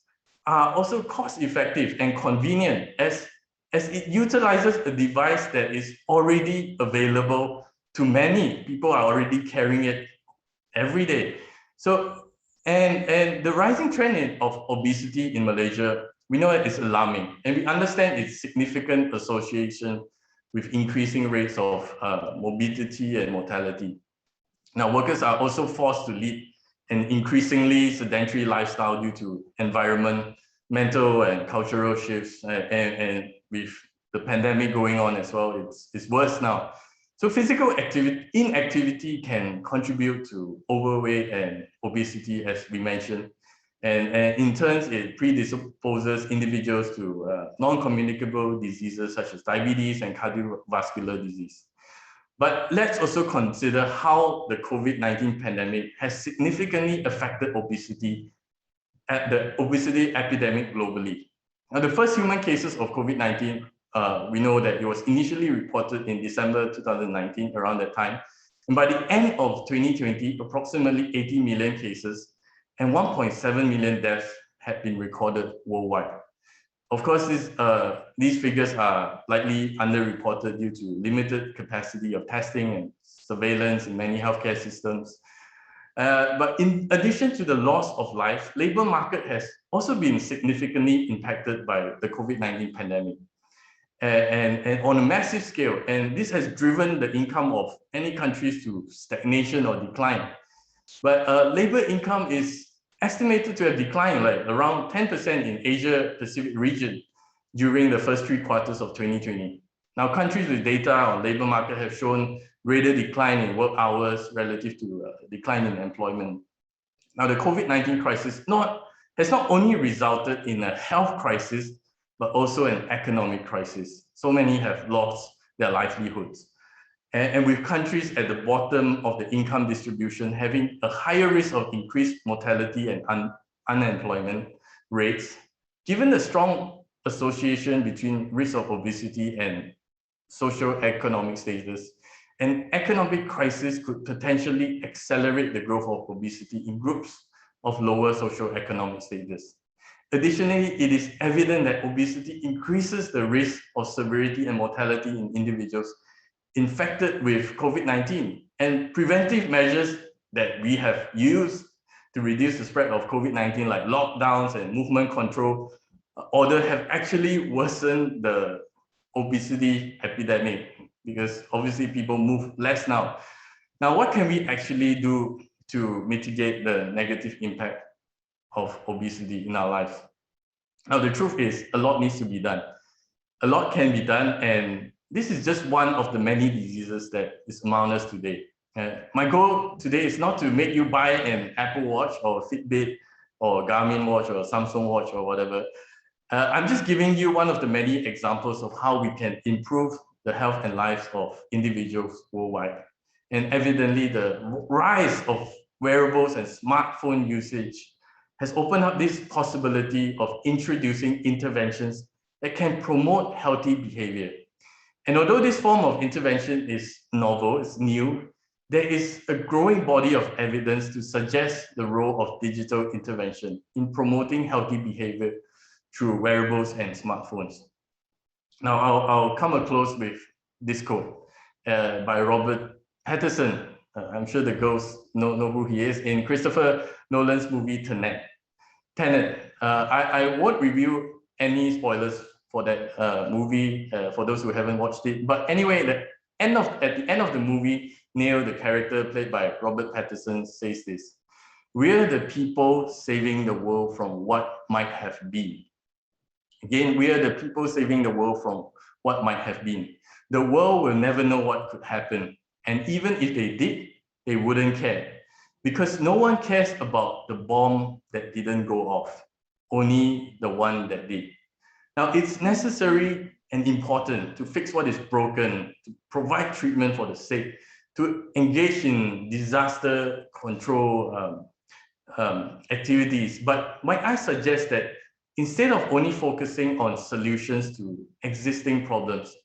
are also cost-effective and convenient as it utilizes a device that is already available to many. People are already carrying it every day. So, and the rising trend of obesity in Malaysia, we know it is alarming, and we understand its significant association with increasing rates of morbidity and mortality. Now, workers are also forced to lead an increasingly sedentary lifestyle due to environmental and cultural shifts, and with the pandemic going on as well, it's worse now. So physical inactivity can contribute to overweight and obesity, as we mentioned. And in turn, it predisposes individuals to non-communicable diseases such as diabetes and cardiovascular disease. But let's also consider how the COVID-19 pandemic has significantly affected obesity epidemic globally. Now, the first human cases of COVID-19, we know that it was initially reported in December 2019, around that time. And by the end of 2020, approximately 80 million cases and 1.7 million deaths had been recorded worldwide. Of course, these figures are likely underreported due to limited capacity of testing and surveillance in many healthcare systems. But in addition to the loss of life, labor market has also been significantly impacted by the COVID-19 pandemic and on a massive scale. And this has driven the income of any countries to stagnation or decline. But labor income is estimated to have declined like around 10% in Asia Pacific region during the first 3 quarters of 2020. Now, countries with data on labor market have shown greater decline in work hours relative to decline in employment. Now, the COVID-19 crisis has not only resulted in a health crisis, but also an economic crisis. So many have lost their livelihoods. And with countries at the bottom of the income distribution having a higher risk of increased mortality and unemployment rates, given the strong association between risk of obesity and socio-economic status, an economic crisis could potentially accelerate the growth of obesity in groups of lower socio-economic status. Additionally, it is evident that obesity increases the risk of severity and mortality in individuals infected with COVID-19, and preventive measures that we have used to reduce the spread of COVID-19, like lockdowns and movement control order, have actually worsened the obesity epidemic because obviously people move less now. Now, what can we actually do to mitigate the negative impact of obesity in our lives? Now, the truth is a lot needs to be done. A lot can be done, and this is just one of the many diseases that is among us today. My goal today is not to make you buy an Apple Watch or Fitbit or Garmin watch or Samsung watch or whatever. I'm just giving you one of the many examples of how we can improve the health and lives of individuals worldwide. And evidently, the rise of wearables and smartphone usage has opened up this possibility of introducing interventions that can promote healthy behavior. And although this form of intervention is novel, it's new, there is a growing body of evidence to suggest the role of digital intervention in promoting healthy behavior through wearables and smartphones. Now, I'll come a close with this quote by Robert Pattinson. I'm sure the girls know who he is, in Christopher Nolan's movie Tenet. I won't review any spoilers for that movie for those who haven't watched it. But anyway, at the end of the movie, Neil, the character played by Robert Pattinson, says this: "We're the people saving the world from what might have been." Again, we are the people saving the world from what might have been. The world will never know what could happen. And even if they did, they wouldn't care. Because no one cares about the bomb that didn't go off, only the one that did. Now, it's necessary and important to fix what is broken, to provide treatment for the sick, to engage in disaster control activities. But might I suggest that instead of only focusing on solutions to existing problems,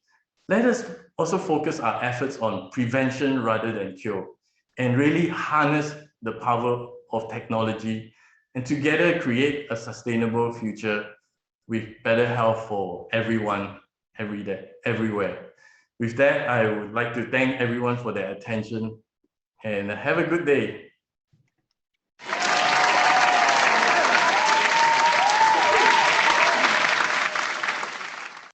let us also focus our efforts on prevention rather than cure, and really harness the power of technology, and together create a sustainable future with better health for everyone, every day, everywhere. With that, I would like to thank everyone for their attention, and have a good day.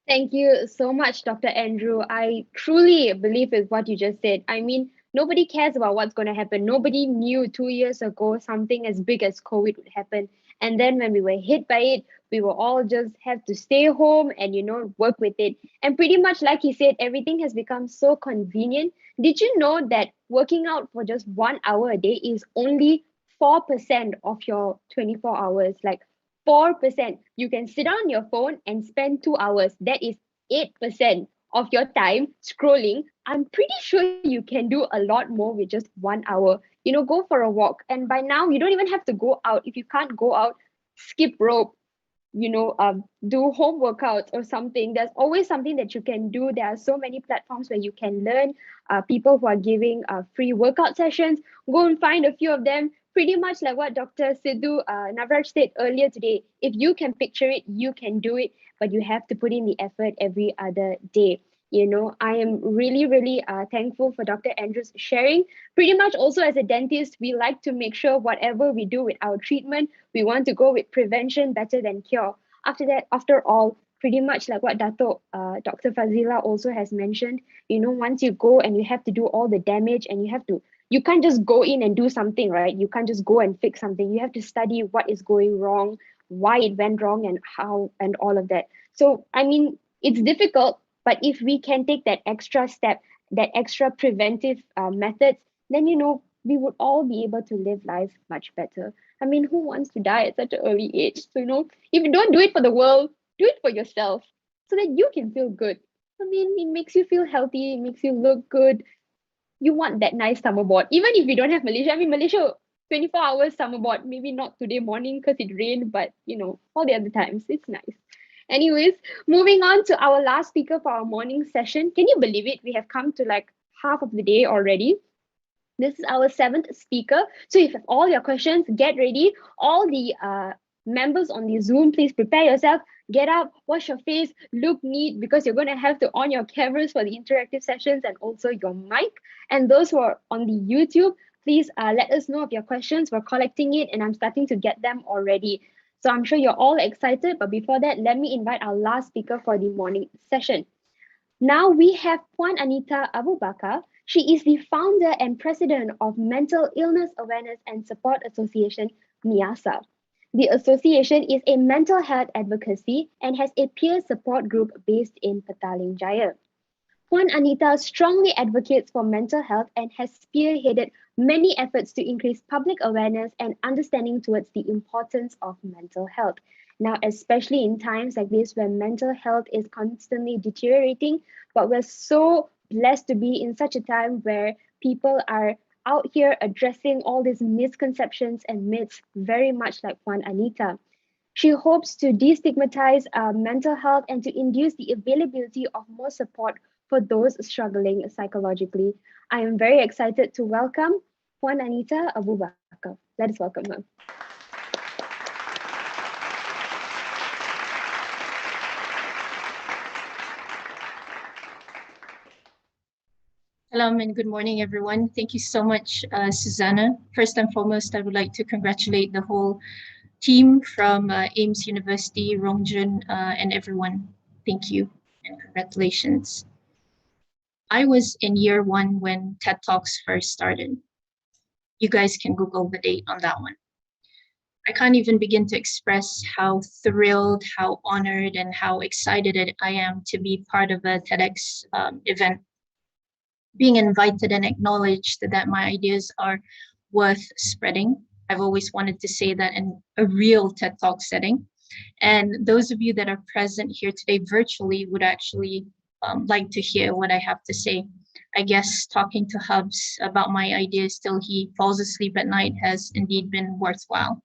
Thank you so much, Dr. Andrew. I truly believe with what you just said. I mean, nobody cares about what's going to happen. Nobody knew 2 years ago something as big as COVID would happen. And then when we were hit by it, we will all just have to stay home and, work with it. And pretty much like he said, everything has become so convenient. Did you know that working out for just 1 hour a day is only 4% of your 24 hours? Like 4%. You can sit on your phone and spend 2 hours. That is 8% of your time scrolling. I'm pretty sure you can do a lot more with just 1 hour. Go for a walk. And by now, you don't even have to go out. If you can't go out, skip rope, do home workouts or something. There's always something that you can do. There are so many platforms where you can learn. People who are giving free workout sessions, go and find a few of them. Pretty much like what Dr. Sindhu Navraj said earlier today. If you can picture it, you can do it, but you have to put in the effort every other day. I am really, really thankful for Dr. Andrew's sharing. Pretty much also as a dentist, we like to make sure whatever we do with our treatment, we want to go with prevention better than cure. After all, pretty much like what Dato, Dr. Fadzilah also has mentioned, once you go and you have to do all the damage and you can't just go in and do something, right? You can't just go and fix something. You have to study what is going wrong, why it went wrong, and how, and all of that. So, I mean, it's difficult, but if we can take that extra step, that extra preventive methods, then, we would all be able to live life much better. I mean, who wants to die at such an early age? So, if you don't do it for the world, do it for yourself so that you can feel good. I mean, it makes you feel healthy, it makes you look good. You want that nice summer board. Even if we don't have Malaysia, I mean, Malaysia, 24 hours summer board, maybe not today morning because it rained, but, all the other times, it's nice. Anyways, moving on to our last speaker for our morning session. Can you believe it? We have come to like half of the day already. This is our 7th speaker. So if you have all your questions, get ready. All the members on the Zoom, please prepare yourself. Get up, wash your face, look neat, because you're going to have to on your cameras for the interactive sessions and also your mic. And those who are on the YouTube, please let us know of your questions. We're collecting it and I'm starting to get them already. So I'm sure you're all excited, but before that, let me invite our last speaker for the morning session. Now we have Puan Anita Abu Bakar. She is the founder and president of Mental Illness Awareness and Support Association, MIASA. The association is a mental health advocacy and has a peer support group based in Petaling Jaya. Puan Anita strongly advocates for mental health and has spearheaded many efforts to increase public awareness and understanding towards the importance of mental health. Now, especially in times like this where mental health is constantly deteriorating, but we're so blessed to be in such a time where people are out here addressing all these misconceptions and myths, very much like Puan Anita. She hopes to destigmatize mental health and to induce the availability of more support for those struggling psychologically. I am very excited to welcome Puan Anita Abu Bakar. Let us welcome her. Hello and good morning, everyone. Thank you so much, Susanna. First and foremost, I would like to congratulate the whole team from AIMS University, Rongjun, and everyone. Thank you and congratulations. I was in year 1 when TED Talks first started. You guys can Google the date on that one. I can't even begin to express how thrilled, how honored, and how excited I am to be part of a TEDx event. Being invited and acknowledged that my ideas are worth spreading. I've always wanted to say that in a real TED Talk setting. And those of you that are present here today virtually would actually like to hear what I have to say. I guess talking to Hubs about my ideas till he falls asleep at night has indeed been worthwhile.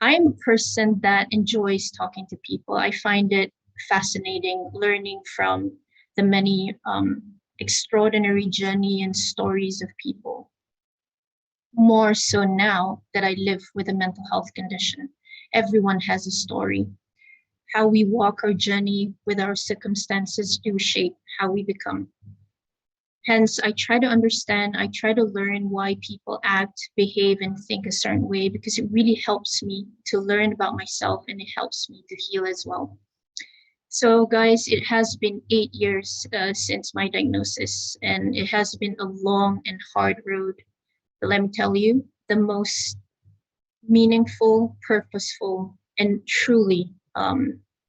I am a person that enjoys talking to people. I find it fascinating learning from the many extraordinary journey and stories of people. More so now that I live with a mental health condition. Everyone has a story. How we walk our journey with our circumstances do shape how we become. Hence, I try to understand, I try to learn why people act, behave, and think a certain way, because it really helps me to learn about myself and it helps me to heal as well. So guys, it has been 8 years since my diagnosis, and it has been a long and hard road. But let me tell you, the most meaningful, purposeful, and truly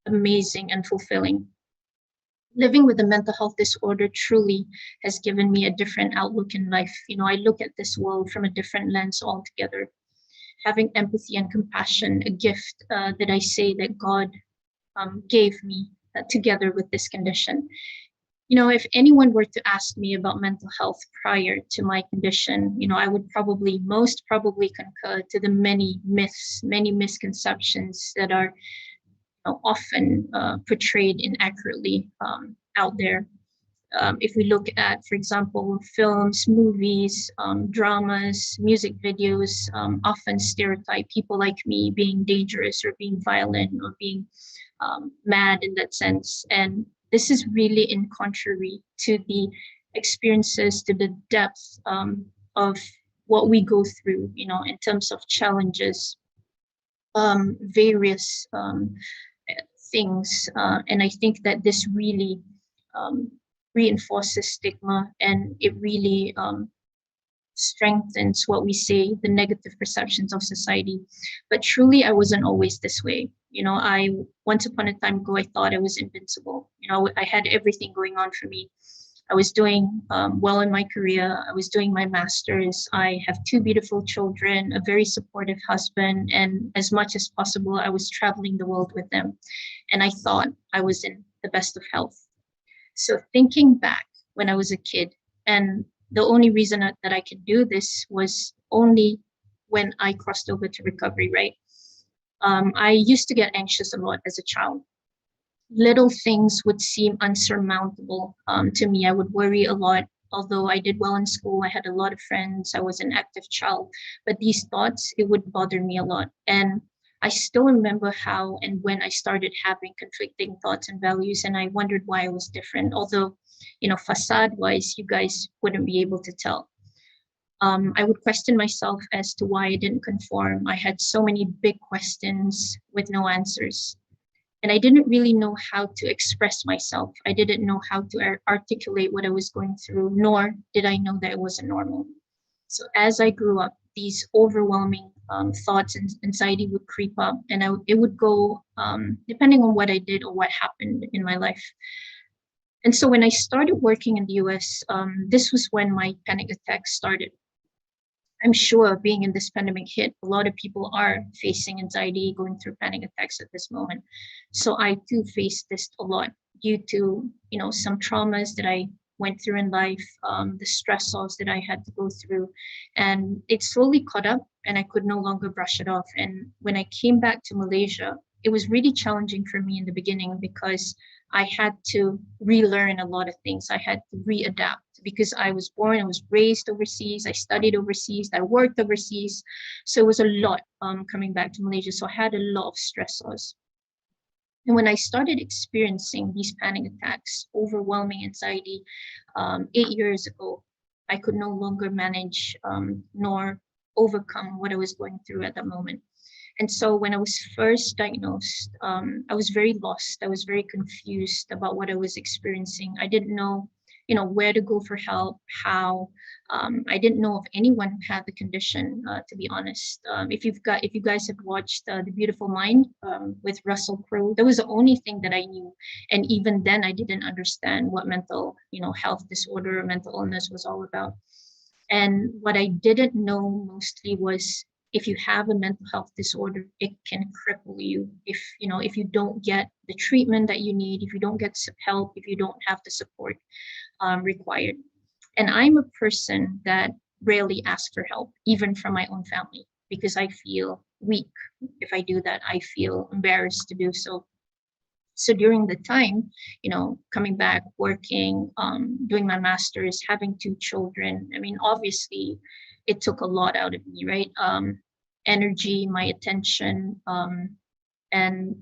amazing and fulfilling. Living with a mental health disorder truly has given me a different outlook in life. You know, I look at this world from a different lens altogether. Having empathy and compassion, a gift that I say that God gave me together with this condition. You know, if anyone were to ask me about mental health prior to my condition, you know, I would most probably concur to the many myths, many misconceptions that are often portrayed inaccurately out there. If we look at, for example, films, movies, dramas, music videos, often stereotype people like me being dangerous or being violent or being mad in that sense. And this is really in contrary to the experiences, to the depth of what we go through, you know, in terms of challenges, various things. And I think that this really reinforces stigma, and it really strengthens what we say, the negative perceptions of society. But truly, I wasn't always this way. You know, once upon a time ago, I thought I was invincible. You know, I had everything going on for me. I was doing well in my career. I was doing my master's. I have 2 beautiful children, a very supportive husband, and as much as possible, I was traveling the world with them. And I thought I was in the best of health. So thinking back when I was a kid, and the only reason that I could do this was only when I crossed over to recovery, right? I used to get anxious a lot as a child. Little things would seem unsurmountable to me. I would worry a lot. Although I did well in school, I had a lot of friends, I was an active child, but these thoughts, it would bother me a lot. And I still remember how and when I started having conflicting thoughts and values, and I wondered why I was different. Although, you know, facade-wise, you guys wouldn't be able to tell. I would question myself as to why I didn't conform. I had so many big questions with no answers. And I didn't really know how to express myself. I didn't know how to articulate what I was going through, nor did I know that it wasn't normal. So as I grew up, these overwhelming thoughts and anxiety would creep up, and it would go depending on what I did or what happened in my life. And so when I started working in the US, this was when my panic attacks started. I'm sure being in this pandemic hit, a lot of people are facing anxiety, going through panic attacks at this moment. So I too faced this a lot due to, you know, some traumas that I went through in life, the stressors that I had to go through, and it slowly caught up and I could no longer brush it off. And when I came back to Malaysia, it was really challenging for me in the beginning because I had to relearn a lot of things. I had to readapt because I was born, I was raised overseas, I studied overseas, I worked overseas. So it was a lot coming back to Malaysia. So I had a lot of stressors. And when I started experiencing these panic attacks, overwhelming anxiety, 8 years ago, I could no longer manage nor overcome what I was going through at that moment. And so when I was first diagnosed, I was very lost. I was very confused about what I was experiencing. I didn't know, where to go for help, how. I didn't know of anyone who had the condition, to be honest. If you guys have watched The Beautiful Mind with Russell Crowe, that was the only thing that I knew. And even then, I didn't understand what mental, health disorder or mental illness was all about. And what I didn't know mostly was, if you have a mental health disorder, it can cripple you if you don't get the treatment that you need, if you don't get help, if you don't have the support required. And I'm a person that rarely asks for help, even from my own family, because I feel weak if I do that. I feel embarrassed to do so. So during the time, coming back, working, doing my master's, having 2 children, I mean, obviously, it took a lot out of me, right? Energy, my attention, and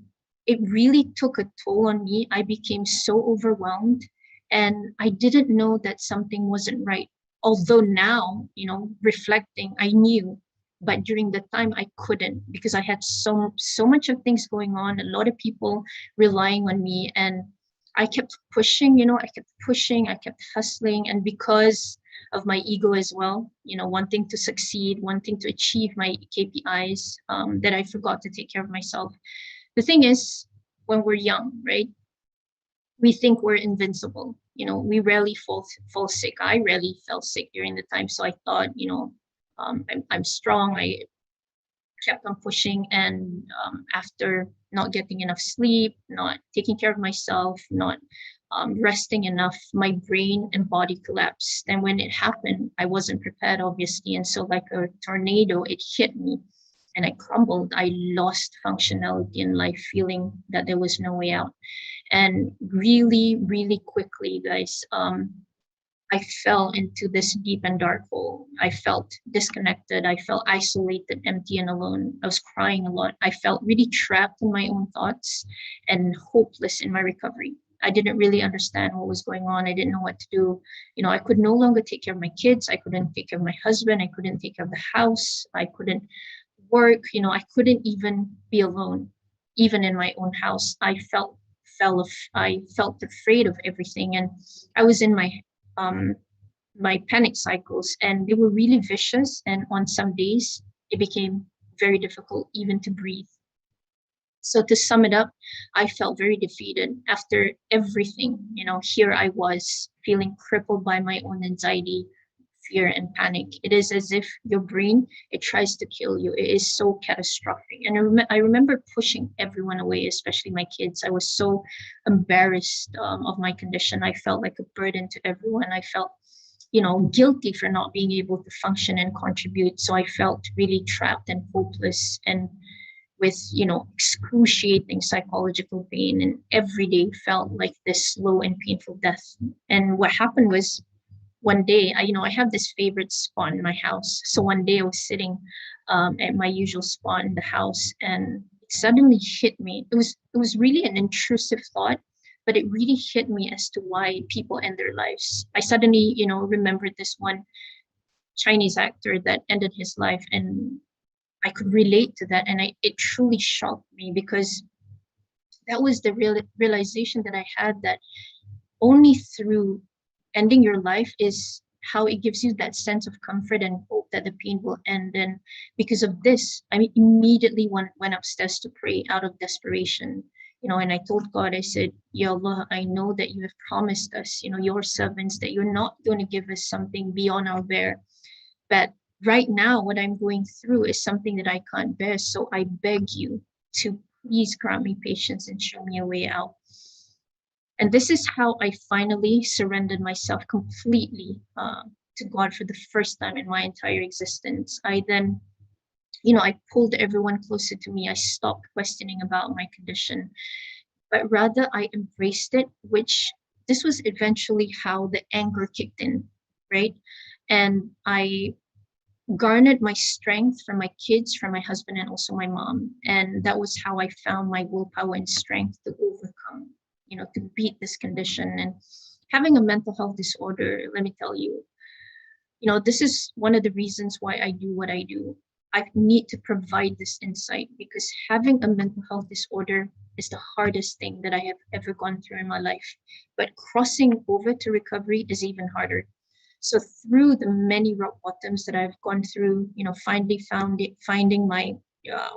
it really took a toll on me. I became so overwhelmed, and I didn't know that something wasn't right. Although now, reflecting, I knew, but during the time I couldn't, because I had so much of things going on, a lot of people relying on me, and I kept pushing, I kept hustling, and because of my ego as well, wanting to succeed, wanting to achieve my KPIs, that I forgot to take care of myself. The thing is, when we're young, right, we think we're invincible. We rarely fall sick. I rarely fell sick during the time. So I thought, I'm strong. I kept on pushing, and after not getting enough sleep, not taking care of myself, not resting enough, my brain and body collapsed. And when it happened, I wasn't prepared, obviously. And so like a tornado, it hit me and I crumbled. I lost functionality in life, feeling that there was no way out. And really, really quickly, guys, I fell into this deep and dark hole. I felt disconnected. I felt isolated, empty, and alone. I was crying a lot. I felt really trapped in my own thoughts and hopeless in my recovery. I didn't really understand what was going on. I didn't know what to do. I could no longer take care of my kids. I couldn't take care of my husband. I couldn't take care of the house. I couldn't work. I couldn't even be alone, even in my own house. I felt afraid of everything, and I was in my panic cycles, and they were really vicious. And on some days, it became very difficult even to breathe. So to sum it up, I felt very defeated after everything. Here I was feeling crippled by my own anxiety, fear, and panic. It is as if your brain, it tries to kill you. It is so catastrophic. And I remember pushing everyone away, especially my kids. I was so embarrassed of my condition. I felt like a burden to everyone. I felt guilty for not being able to function and contribute. So I felt really trapped and hopeless, and with excruciating psychological pain, and every day felt like this slow and painful death. And what happened was, one day, I have this favorite spot in my house. So one day I was sitting at my usual spot in the house, and it suddenly hit me. It was really an intrusive thought, but it really hit me as to why people end their lives. I suddenly, remembered this one Chinese actor that ended his life, and I could relate to that. And it truly shocked me, because that was the realization that I had, that only through ending your life is how it gives you that sense of comfort and hope that the pain will end. And because of this, I immediately went upstairs to pray out of desperation. And I told God, I said, Ya Allah, I know that you have promised us, your servants, that you're not going to give us something beyond our bear. But right now, what I'm going through is something that I can't bear. So I beg you to please grant me patience and show me a way out. And this is how I finally surrendered myself completely to God for the first time in my entire existence. I then, I pulled everyone closer to me. I stopped questioning about my condition, but rather I embraced it, which this was eventually how the anger kicked in, right? And I garnered my strength from my kids, from my husband, and also my mom. And that was how I found my willpower and strength to overcome, to beat this condition. And having a mental health disorder, let me tell you, this is one of the reasons why I do what I do. I need to provide this insight because having a mental health disorder is the hardest thing that I have ever gone through in my life. But crossing over to recovery is even harder. So through the many rock bottoms that I've gone through, finally finding my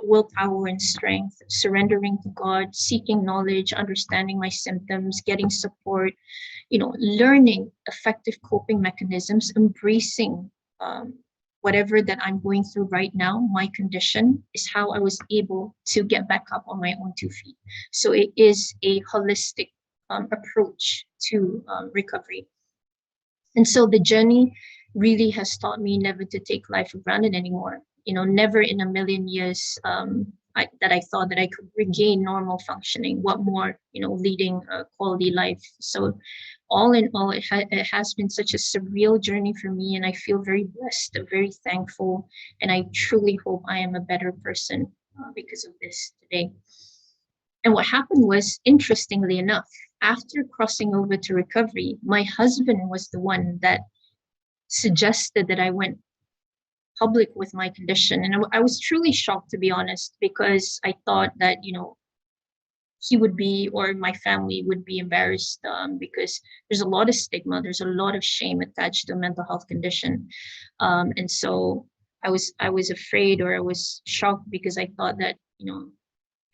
willpower and strength, surrendering to God, seeking knowledge, understanding my symptoms, getting support, learning effective coping mechanisms, embracing whatever that I'm going through right now, my condition, is how I was able to get back up on my own 2 feet. So it is a holistic approach to recovery. And so the journey really has taught me never to take life for granted anymore. Never in a million years that I thought that I could regain normal functioning. What more, leading a quality life. So all in all, it has been such a surreal journey for me, and I feel very blessed, very thankful, and I truly hope I am a better person because of this today. And what happened was, interestingly enough, after crossing over to recovery, my husband was the one that suggested that I went public with my condition. And I was truly shocked, to be honest, because I thought that, he would be, or my family would be embarrassed because there's a lot of stigma, there's a lot of shame attached to a mental health condition. And so I was afraid, or I was shocked because I thought that,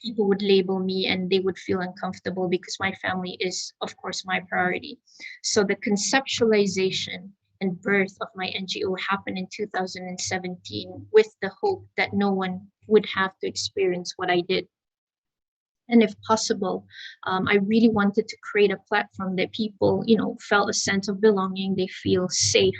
people would label me and they would feel uncomfortable because my family is, of course, my priority. So the conceptualization and birth of my NGO happened in 2017 with the hope that no one would have to experience what I did. And if possible, I really wanted to create a platform that people, felt a sense of belonging, they feel safe,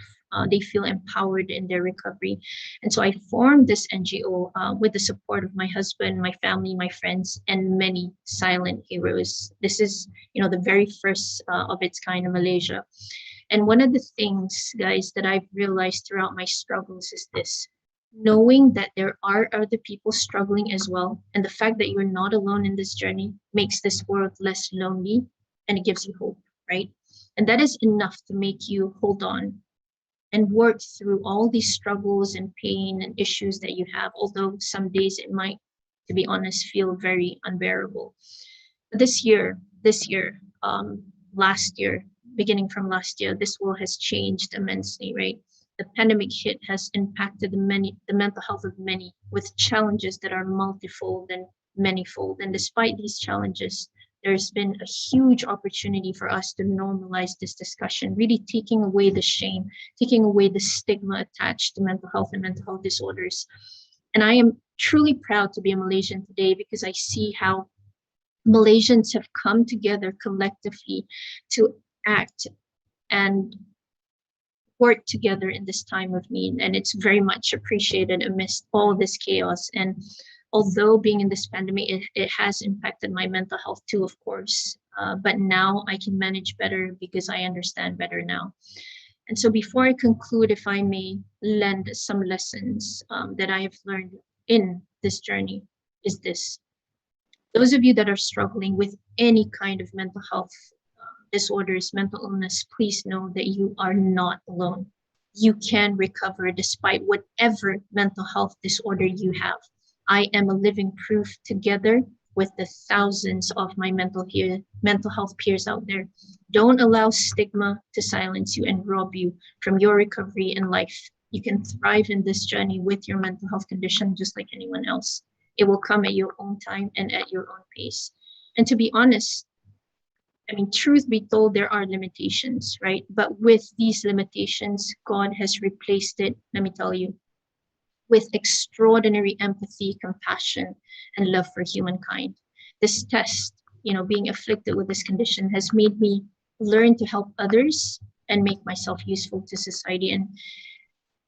they feel empowered in their recovery. And so I formed this NGO with the support of my husband, my family, my friends, and many silent heroes. This is, the very first of its kind in Malaysia. And one of the things, guys, that I've realized throughout my struggles is this: knowing that there are other people struggling as well, and the fact that you're not alone in this journey makes this world less lonely, and it gives you hope, right? And that is enough to make you hold on and work through all these struggles and pain and issues that you have, although some days it might, to be honest, feel very unbearable. But last year, beginning from last year, this world has changed immensely, right? The pandemic hit has impacted the mental health of many, with challenges that are multifold and manifold. And despite these challenges, there's been a huge opportunity for us to normalize this discussion, really taking away the shame, taking away the stigma attached to mental health and mental health disorders. And I am truly proud to be a Malaysian today because I see how Malaysians have come together collectively to act and work together in this time of need, and it's very much appreciated amidst all this chaos. And although being in this pandemic, it has impacted my mental health too, of course, but now I can manage better because I understand better now. And so before I conclude, if I may lend some lessons that I have learned in this journey, is this: those of you that are struggling with any kind of mental health disorders, mental illness, please know that you are not alone. You can recover despite whatever mental health disorder you have. I am a living proof, together with the thousands of my mental health peers out there. Don't allow stigma to silence you and rob you from your recovery in life. You can thrive in this journey with your mental health condition just like anyone else. It will come at your own time and at your own pace. And to be honest, truth be told, there are limitations, right? But with these limitations, God has replaced it, let me tell you, with extraordinary empathy, compassion, and love for humankind. This test, being afflicted with this condition, has made me learn to help others and make myself useful to society. And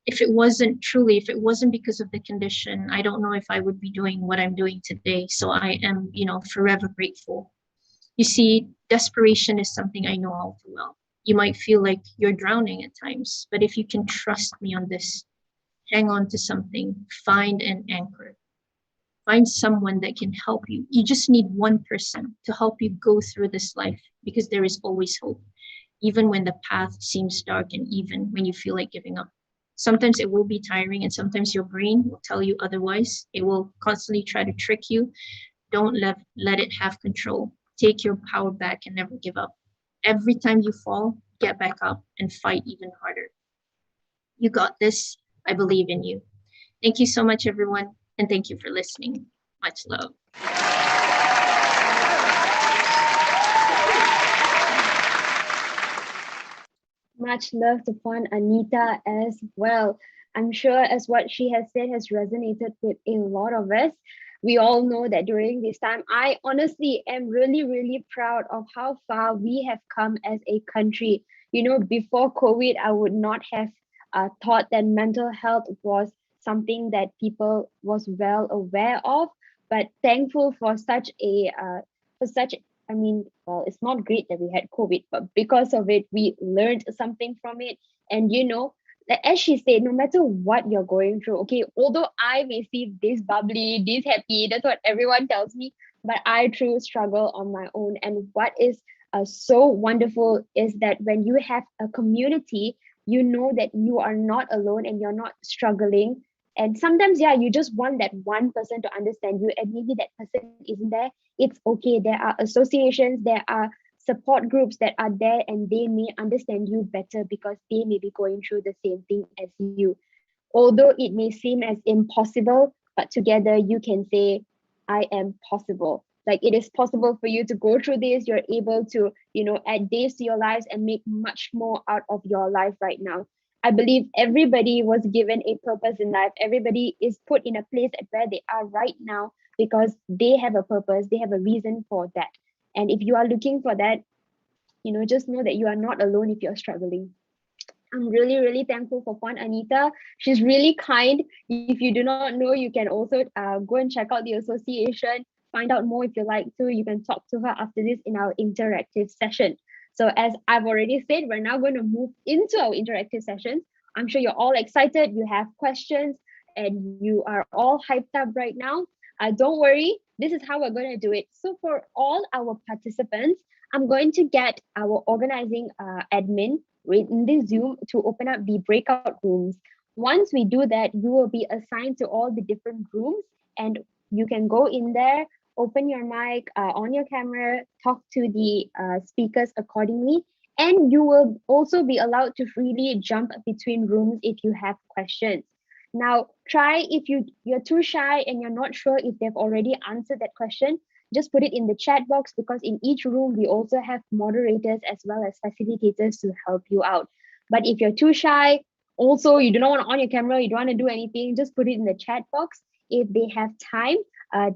if it wasn't because of the condition, I don't know if I would be doing what I'm doing today. So I am, forever grateful. You see, desperation is something I know all too well. You might feel like you're drowning at times, but if you can trust me on this, hang on to something, find an anchor, find someone that can help you. You just need one person to help you go through this life, because there is always hope, even when the path seems dark and even when you feel like giving up. Sometimes it will be tiring, and sometimes your brain will tell you otherwise. It will constantly try to trick you. Don't let it have control. Take your power back and never give up. Every time you fall, get back up and fight even harder. You got this. I believe in you. Thank you so much, everyone, and thank you for listening. Much love. Much love to Puan Anita as well. I'm sure as what she has said has resonated with a lot of us. We all know that during this time, I honestly am really, really proud of how far we have come as a country. Before COVID, I would not have thought that mental health was something that people was well aware of, but thankful for such a I mean, well, it's not great that we had COVID, but because of it, we learned something from it. And as she said, no matter what you're going through, okay, although I may seem this bubbly, this happy, that's what everyone tells me, but I truly struggle on my own. And what is so wonderful is that when you have a community, you know that you are not alone and you're not struggling. And sometimes, yeah, you just want that one person to understand you, and maybe that person isn't there. It's okay. There are associations, there are support groups that are there, and they may understand you better because they may be going through the same thing as you. Although it may seem as impossible, but together you can say, I am possible. Like, it is possible for you to go through this. You're able to, add days to your lives and make much more out of your life right now. I believe everybody was given a purpose in life. Everybody is put in a place at where they are right now because they have a purpose, they have a reason for that. And if you are looking for that, just know that you are not alone if you're struggling. I'm really, really thankful for Puan Anita. She's really kind. If you do not know, you can also go and check out the association, find out more if you like to. You can talk to her after this in our interactive session. So as I've already said, we're now going to move into our interactive sessions. I'm sure you're all excited. You have questions and you are all hyped up right now. Don't worry, this is how we're going to do it. So for all our participants, I'm going to get our organizing admin in the Zoom to open up the breakout rooms. Once we do that, you will be assigned to all the different rooms and you can go in there, open your mic, on your camera, talk to the speakers accordingly. And you will also be allowed to freely jump between rooms if you have questions. Now, try if you're too shy and you're not sure if they've already answered that question, just put it in the chat box, because in each room, we also have moderators as well as facilitators to help you out. But if you're too shy, also you do not want to on your camera, you don't want to do anything, just put it in the chat box. If they have time,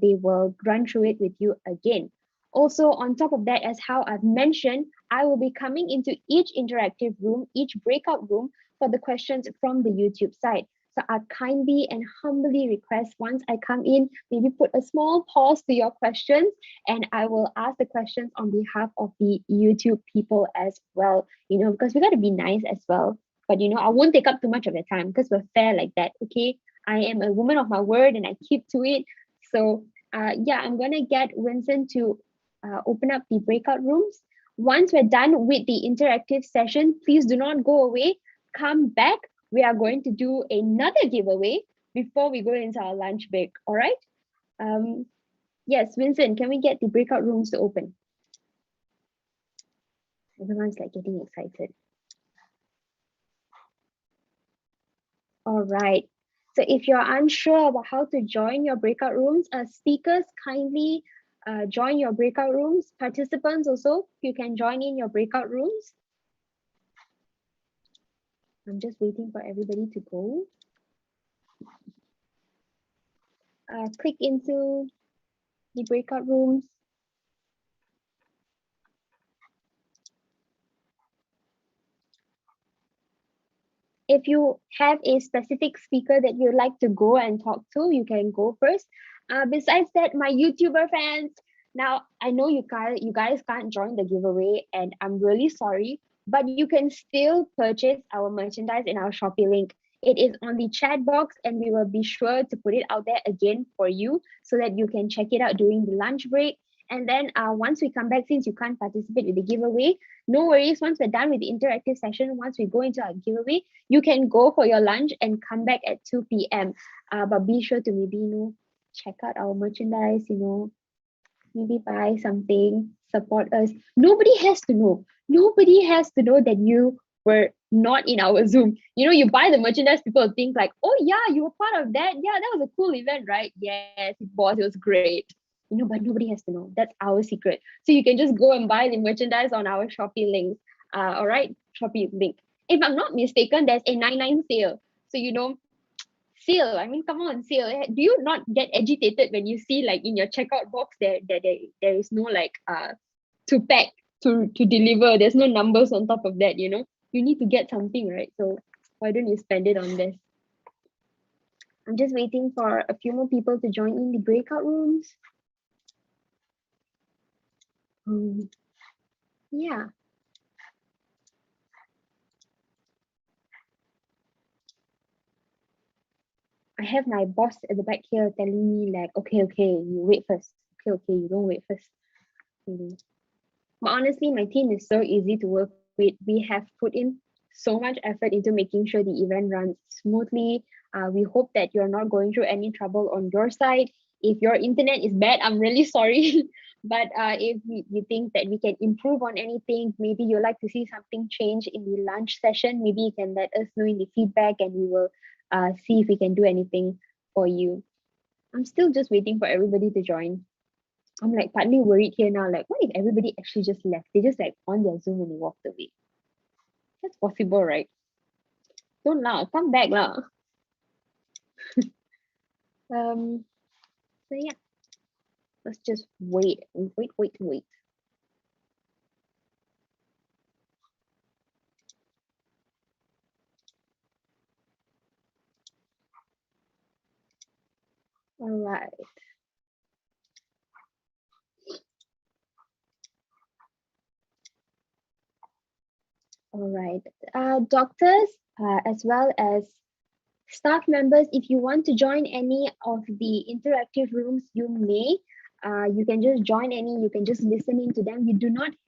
they will run through it with you again. Also, on top of that, as how I've mentioned, I will be coming into each interactive room, each breakout room for the questions from the YouTube side. So I kindly and humbly request, once I come in, maybe put a small pause to your questions and I will ask the questions on behalf of the YouTube people as well, because we got to be nice as well. But, I won't take up too much of your time because we're fair like that, okay? I am a woman of my word and I keep to it. So, yeah, I'm going to get Vincent to open up the breakout rooms. Once we're done with the interactive session, please do not go away. Come back. We are going to do another giveaway before we go into our lunch break. All right. Yes, Vincent, can we get the breakout rooms to open? Everyone's like getting excited. All right. So if you're unsure about how to join your breakout rooms, speakers, kindly join your breakout rooms. Participants also, you can join in your breakout rooms. I'm just waiting for everybody to go. Click into the breakout rooms. If you have a specific speaker that you'd like to go and talk to, you can go first. Besides that, my YouTuber fans, now I know you guys can't join the giveaway, and I'm really sorry, but you can still purchase our merchandise in our Shopee link. It is on the chat box, and we will be sure to put it out there again for you so that you can check it out during the lunch break. And then once we come back, since you can't participate with the giveaway, no worries. Once we're done with the interactive session, once we go into our giveaway, you can go for your lunch and come back at 2 p.m. But be sure to maybe, check out our merchandise, maybe buy something, support us. Nobody has to know. Nobody has to know that you were not in our Zoom. You buy the merchandise, people think like, oh yeah, you were part of that. Yeah, that was a cool event, right? Yes, it was. It was great. But nobody has to know. That's our secret. So you can just go and buy the merchandise on our Shopee links. All right, Shopee link. If I'm not mistaken, there's a 99 sale. So sale. I mean, come on, sale. Do you not get agitated when you see like in your checkout box there is no like to pack to deliver? There's no numbers on top of that. You need to get something, right? So why don't you spend it on this? I'm just waiting for a few more people to join in the breakout rooms. Yeah. I have my boss at the back here telling me like, okay, you wait first. Okay, you don't wait first. But honestly, my team is so easy to work with. We have put in so much effort into making sure the event runs smoothly. We hope that you're not going through any trouble on your side. If your internet is bad, I'm really sorry. But if you think that we can improve on anything, maybe you'd like to see something change in the lunch session, maybe you can let us know in the feedback and we will see if we can do anything for you. I'm still just waiting for everybody to join. I'm like partly worried here now, like what if everybody actually just left? They just like on their Zoom and they walked away. That's possible, right? Don't lah, come back lah. So yeah, let's just wait. All right. All right. Doctors, as well as staff members, if you want to join any of the interactive rooms, you may. You can just join any, you can just listen into them.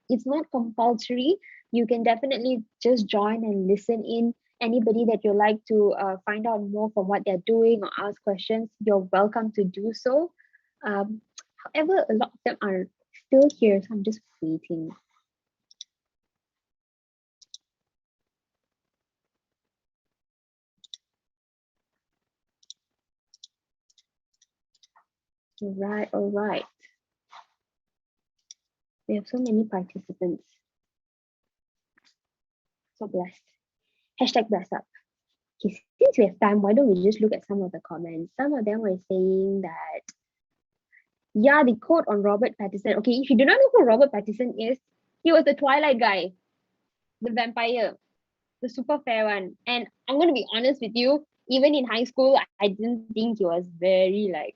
It's not compulsory. You can definitely just join and listen in. Anybody that you like to find out more from what they're doing or ask questions, you're welcome to do so. However, a lot of them are still here, so I'm just waiting. All right. We have so many participants. So blessed. Hashtag blessed up. Okay, since we have time, why don't we just look at some of the comments? Some of them were saying that, yeah, the quote on Robert Pattinson. Okay, if you do not know who Robert Pattinson is, he was the Twilight guy, the vampire, the super fair one. And I'm going to be honest with you, even in high school, I didn't think he was very like,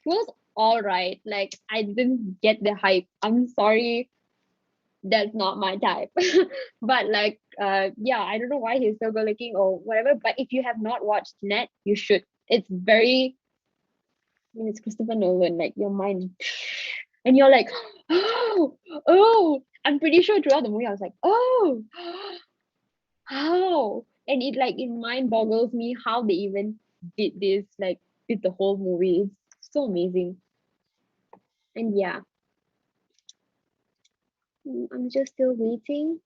he was all right. Like, I didn't get the hype. I'm sorry. That's not my type. But like, yeah, I don't know why he's so good looking or whatever. But if you have not watched Net, you should. It's very, I mean, it's Christopher Nolan, like your mind, and you're like, oh, I'm pretty sure throughout the movie I was like, oh, how? And it mind boggles me how they even did this, like did the whole movie. It's so amazing. And yeah, I'm just still waiting.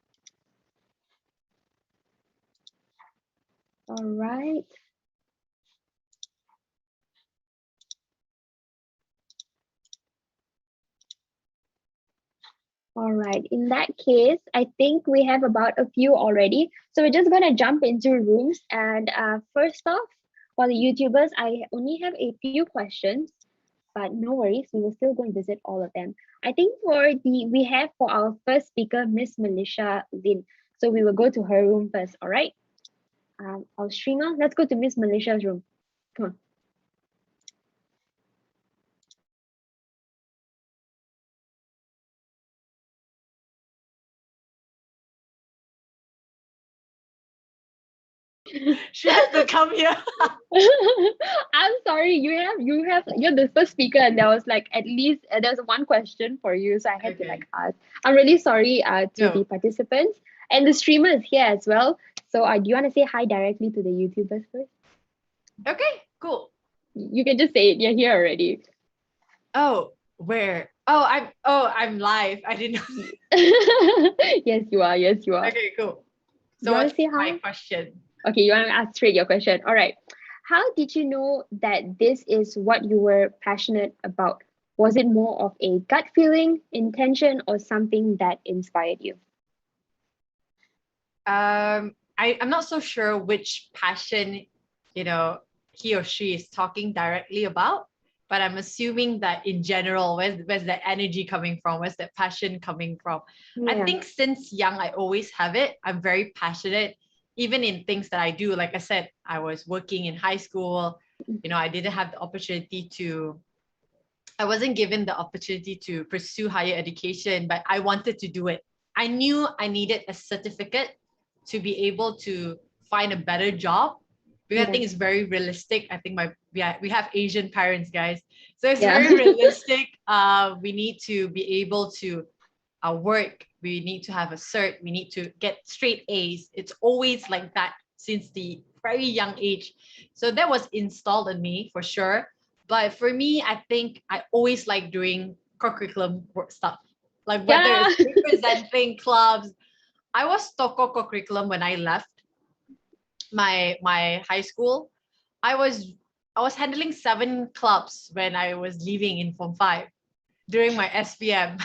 All right. All right, in that case, I think we have about a few already. So we're just gonna jump into rooms. And first off, for the YouTubers, I only have a few questions, but no worries, we will still go and visit all of them. I think we have for our first speaker, Miss Melisha Lin. So we will go to her room first, all right? our streamer. Let's go to Miss Melisha's room. Come on. She has to come here. I'm sorry, you're the first speaker, and there was like at least there's one question for you, so I had to like ask. I'm really sorry to the participants, and the streamer is here as well. So do you want to say hi directly to the YouTubers first? Okay, cool. You can just say it. You're here already. Oh, where? I'm live. I didn't know. Yes, you are. Yes, you are. Okay, cool. So You wanna what's say my hi? question? Okay, you want to ask straight your question. All right. How did you know that this is what you were passionate about? Was it more of a gut feeling, intention, or something that inspired you? I'm not so sure which passion, he or she is talking directly about, but I'm assuming that in general, where's that energy coming from? Where's that passion coming from? I Yeah. think since young, I always have it. I'm very passionate, even in things that I do. Like I said, I was working in high school. I didn't have the opportunity I wasn't given the opportunity to pursue higher education, but I wanted to do it. I knew I needed a certificate to be able to find a better job, because I think it's very realistic. I think we have Asian parents, guys, so it's very realistic. We need to be able to work. We need to have a cert. We need to get straight A's. It's always like that since the very young age. So that was installed in me for sure. But for me, I think I always like doing co-curriculum work stuff, like whether it's representing clubs. I was Toko co-curriculum when I left my high school. I was handling 7 clubs when I was leaving in Form 5 during my SPM.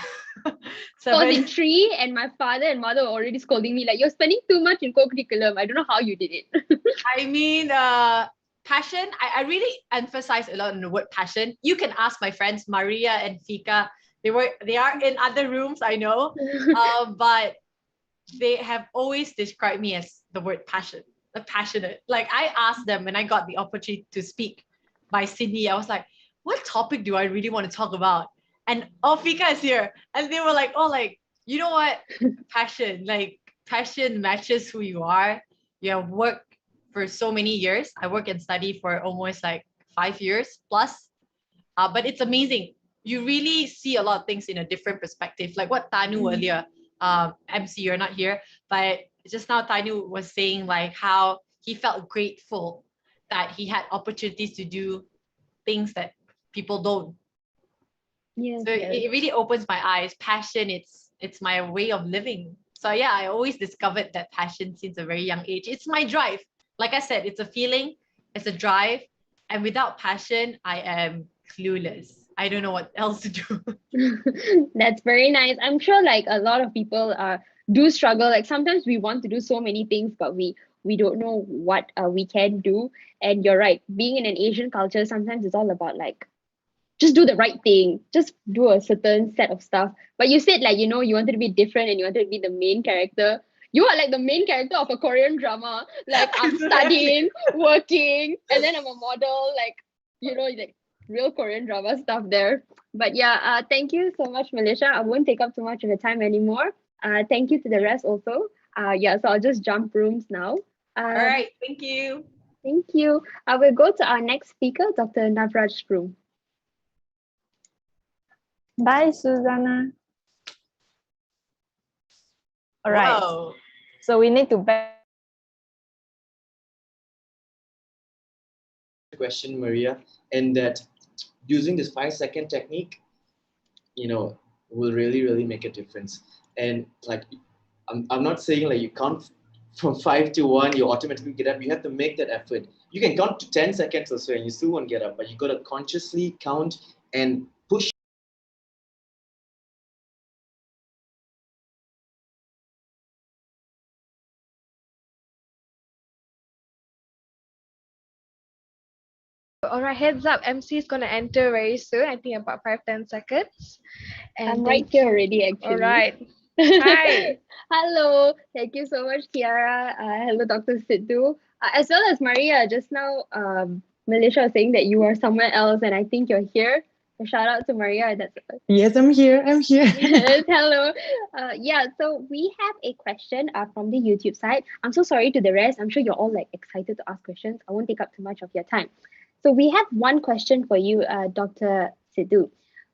I was in 3, and my father and mother were already scolding me like, you're spending too much in co-curriculum. I don't know how you did it. I mean, passion, I really emphasize a lot on the word passion. You can ask my friends Maria and Fika. They are in other rooms, I know, but they have always described me as the word passion, passionate. Like I asked them when I got the opportunity to speak by Sydney, I was like, what topic do I really want to talk about? And Fika is here, and they were like, you know what, passion matches who you are. You have worked for so many years. I work and study for almost like 5 years plus. But it's amazing. You really see a lot of things in a different perspective. Like what Tanu earlier, MC, you're not here, but just now Tanu was saying like how he felt grateful that he had opportunities to do things that people don't. Yes, So it really opens my eyes. Passion, it's my way of living. So yeah, I always discovered that passion since a very young age. It's my drive. Like I said, it's a feeling, it's a drive. And without passion, I am clueless. I don't know what else to do. That's very nice. I'm sure like a lot of people do struggle. Like sometimes we want to do so many things, but we don't know what we can do. And you're right, being in an Asian culture, sometimes it's all about like just do the right thing, just do a certain set of stuff. But you said like, you wanted to be different and you wanted to be the main character. You are like the main character of a Korean drama. Like I'm studying, working, and then I'm a model, like, like real Korean drama stuff there. But yeah, thank you so much, Melisha. I won't take up too much of your time anymore. Thank you to the rest also. So I'll just jump rooms now. All right, thank you. Thank you. I will go to our next speaker, Dr. Navraj's room. Bye, Susanna. All right. Whoa. So we need to back. Question, Maria, and that using this 5-second technique, will really, really make a difference. And like, I'm not saying like you count from 5 to 1, you automatically get up. You have to make that effort. You can count to 10 seconds or so and you still won't get up, but you got to consciously count and push. All right, heads up, MC is going to enter very soon. I think about 5-10 seconds. And I'm right here already, actually. All right. Hi. Hello. Thank you so much, Kiara. Hello, Dr. Sindhu. As well as Maria, just now, Melisha was saying that you are somewhere else, and I think you're here. A shout out to Maria. That's Yes, I'm here. I'm here. yes, hello. Yeah, so we have a question from the YouTube side. I'm so sorry to the rest. I'm sure you're all like excited to ask questions. I won't take up too much of your time. So we have one question for you, Dr. Sindhu.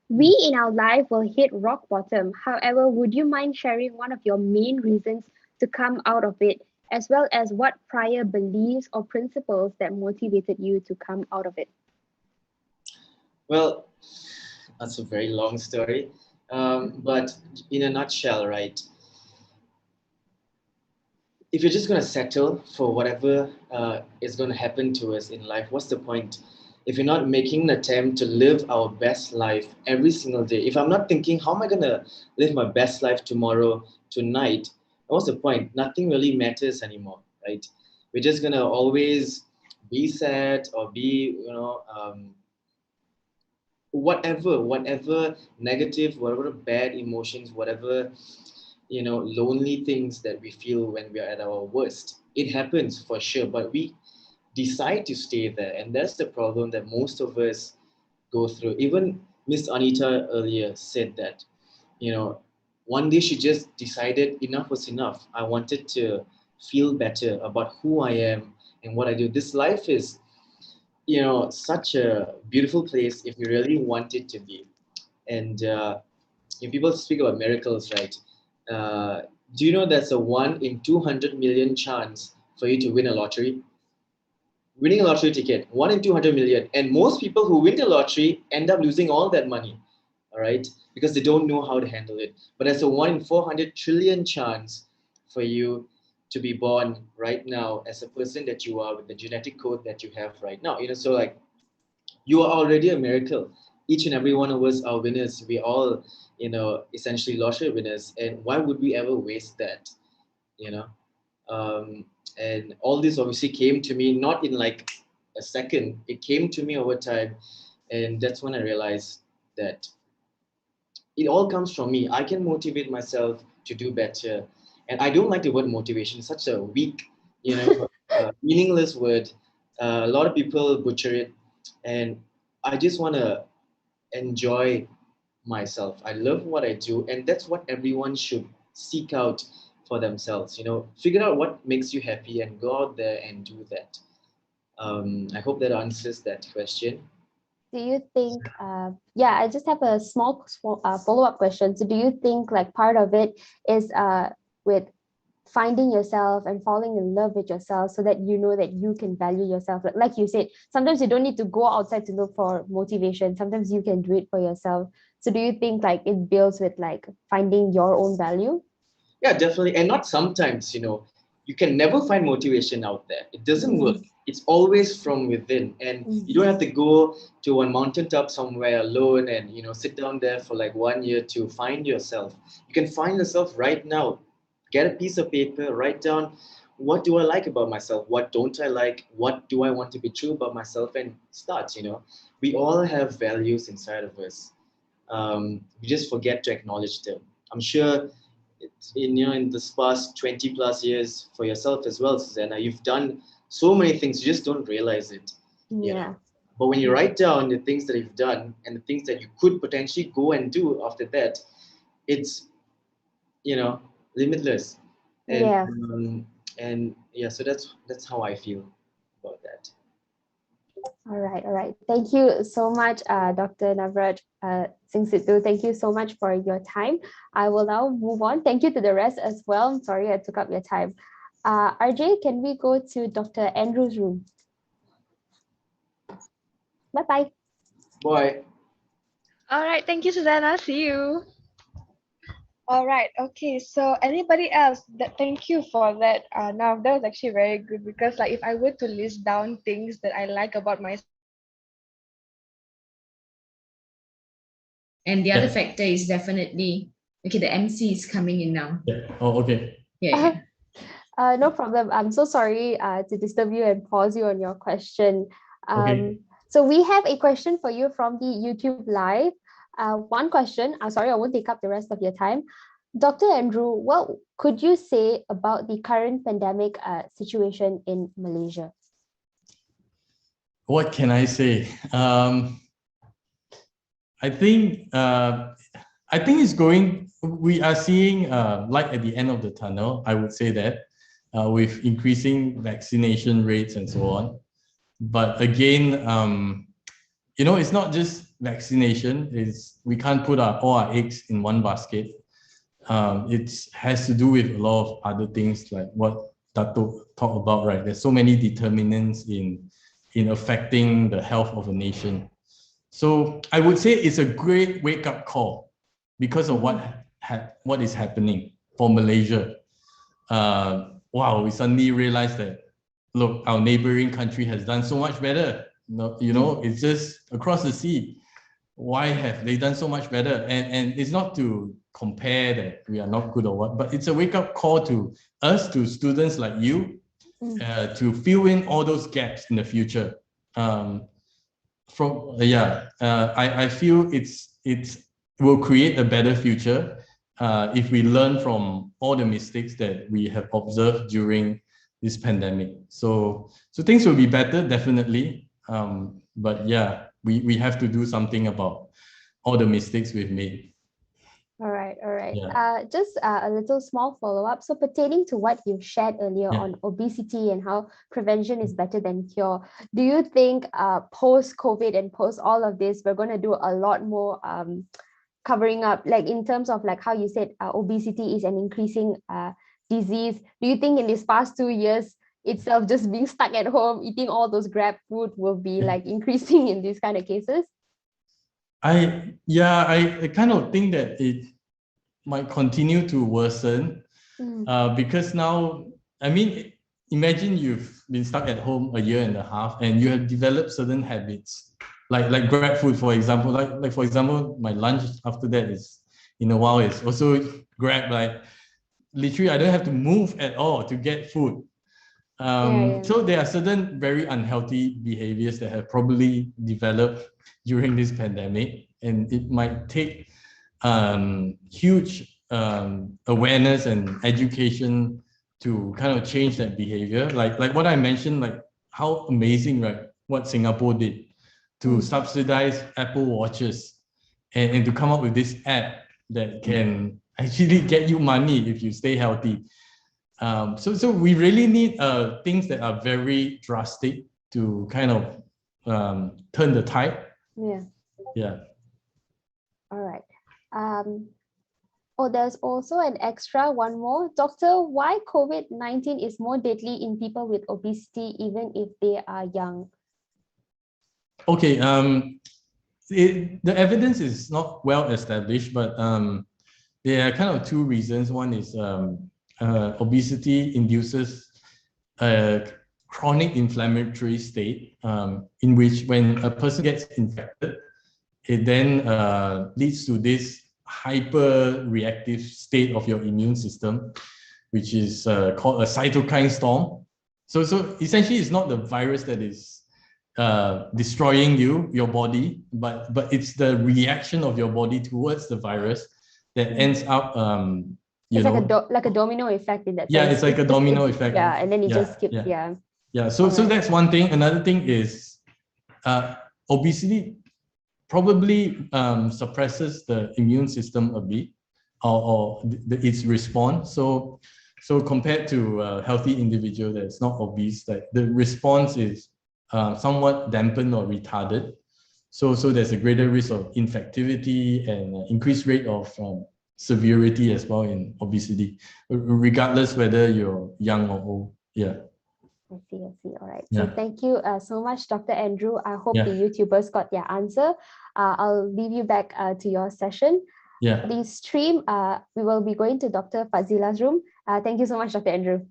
We in our life will hit rock bottom. However, would you mind sharing one of your main reasons to come out of it, as well as what prior beliefs or principles that motivated you to come out of it? Well, that's a very long story. But in a nutshell, right? If you're just going to settle for whatever is going to happen to us in life, what's the point? If you're not making an attempt to live our best life every single day, if I'm not thinking, how am I going to live my best life tomorrow, tonight, what's the point? Nothing really matters anymore, right? We're just going to always be sad or be, whatever negative, whatever bad emotions, whatever lonely things that we feel when we are at our worst. It happens for sure, but we decide to stay there, and that's the problem that most of us go through. Even Miss Anita earlier said that, one day she just decided enough was enough. I wanted to feel better about who I am and what I do. This life is such a beautiful place if you really want it to be. And if people speak about miracles, right? Do you know there's a 1 in 200 million chance for you to win a lottery? Winning a lottery ticket, 1 in 200 million. And most people who win the lottery end up losing all that money, all right? Because they don't know how to handle it. But there's a 1 in 400 trillion chance for you to be born right now as a person that you are with the genetic code that you have right now. So like, you are already a miracle. Each and every one of us are winners. We all, essentially lottery winners. And why would we ever waste that? And all this obviously came to me not in like a second. It came to me over time, and that's when I realized that it all comes from me. I can motivate myself to do better, and I don't like the word motivation. It's such a weak, meaningless word. A lot of people butcher it, and I just want to enjoy myself. I love what I do, and that's what everyone should seek out for themselves. Figure out what makes you happy and go out there and do that. I hope that answers that question. Do you think, yeah, I just have a small follow-up question. So do you think like part of it is with finding yourself and falling in love with yourself so that you know that you can value yourself? Like you said, sometimes you don't need to go outside to look for motivation. Sometimes you can do it for yourself. So do you think like it builds with like finding your own value? Yeah, definitely. And not sometimes, you can never find motivation out there. It doesn't work. It's always from within. And you don't have to go to a mountaintop somewhere alone and, sit down there for like 1 year to find yourself. You can find yourself right now. Get a piece of paper, write down, what do I like about myself? What don't I like? What do I want to be true about myself? And start, We all have values inside of us. We just forget to acknowledge them. I'm sure in this past 20 plus years for yourself as well, Susanna, you've done so many things, you just don't realize it. Yeah. But when you write down the things that you've done and the things that you could potentially go and do after that, it's limitless. And so that's how I feel about that. All right. Thank you so much, Dr. Navraj, Sindhu. Thank you so much for your time. I will now move on. Thank you to the rest as well. I'm sorry I took up your time. RJ, can we go to Dr. Andrew's room? Bye-bye. Bye. All right. Thank you, Susanna. See you. All right. Okay. So anybody else? Thank you for that. Now that was actually very good because like if I were to list down things that I like about myself. And the other factor is definitely, okay, the MC is coming in now. Yeah. Oh, okay. Yeah. No problem. I'm so sorry to disturb you and pause you on your question. Okay. So we have a question for you from the YouTube live. One question, sorry, I won't take up the rest of your time. Dr. Andrew, what could you say about the current pandemic situation in Malaysia? What can I say? I think it's going. We are seeing light at the end of the tunnel. I would say that with increasing vaccination rates and so on. But again, it's not just vaccination. We can't put all our eggs in one basket. It has to do with a lot of other things like what Dato talked about, right? There's so many determinants in affecting the health of a nation. So I would say it's a great wake-up call because of what is happening for Malaysia. Wow, we suddenly realized that, look, our neighboring country has done so much better. It's just across the sea. Why have they done so much better? And it's not to compare that we are not good or what, but it's a wake-up call to us, to students like you, to fill in all those gaps in the future. I feel it will create a better future if we learn from all the mistakes that we have observed during this pandemic. So things will be better, definitely. But yeah, we have to do something about all the mistakes we've made. All right. Yeah. Just a little small follow-up. So pertaining to what you shared earlier on obesity and how prevention is better than cure, do you think post-COVID and post all of this, we're going to do a lot more covering up, like in terms of like how you said obesity is an increasing disease? Do you think in these past 2 years itself, just being stuck at home, eating all those Grab food will be like increasing in these kind of cases? I kind of think that it might continue to worsen because now, I mean, imagine you've been stuck at home a year and a half and you have developed certain habits, like Grab food, for example. Like for example, my lunch after that is, in a while, is also Grab. Like literally, I don't have to move at all to get food. So there are certain very unhealthy behaviors that have probably developed during this pandemic, and it might take huge awareness and education to kind of change that behavior. Like what I mentioned, like how amazing, right? What Singapore did to subsidize Apple Watches and to come up with this app that can actually get you money if you stay healthy. So we really need things that are very drastic to kind of turn the tide. Yeah. All right. There's also an extra one more. Doctor, why COVID-19 is more deadly in people with obesity even if they are young? Okay. The evidence is not well established, but there are kind of two reasons. One is obesity induces a chronic inflammatory state in which when a person gets infected, it then leads to this hyper-reactive state of your immune system, which is called a cytokine storm. So essentially, it's not the virus that is destroying your body, but it's the reaction of your body towards the virus that ends up it's like a domino effect in that sense. Yeah, it's like a domino effect. Yeah, and then it just keeps So that's one thing. Another thing is obesity probably suppresses the immune system a bit, or its response. So compared to a healthy individual that's not obese, like the response is somewhat dampened or retarded. So there's a greater risk of infectivity and increased rate of severity as well in obesity, regardless whether you're young or old. Yeah. I see. All right. Yeah. So thank you so much, Dr. Andrew. I hope the YouTubers got their answer. I'll leave you back to your session. Yeah. The stream, we will be going to Dr. Fadzilah's room. Thank you so much, Dr. Andrew.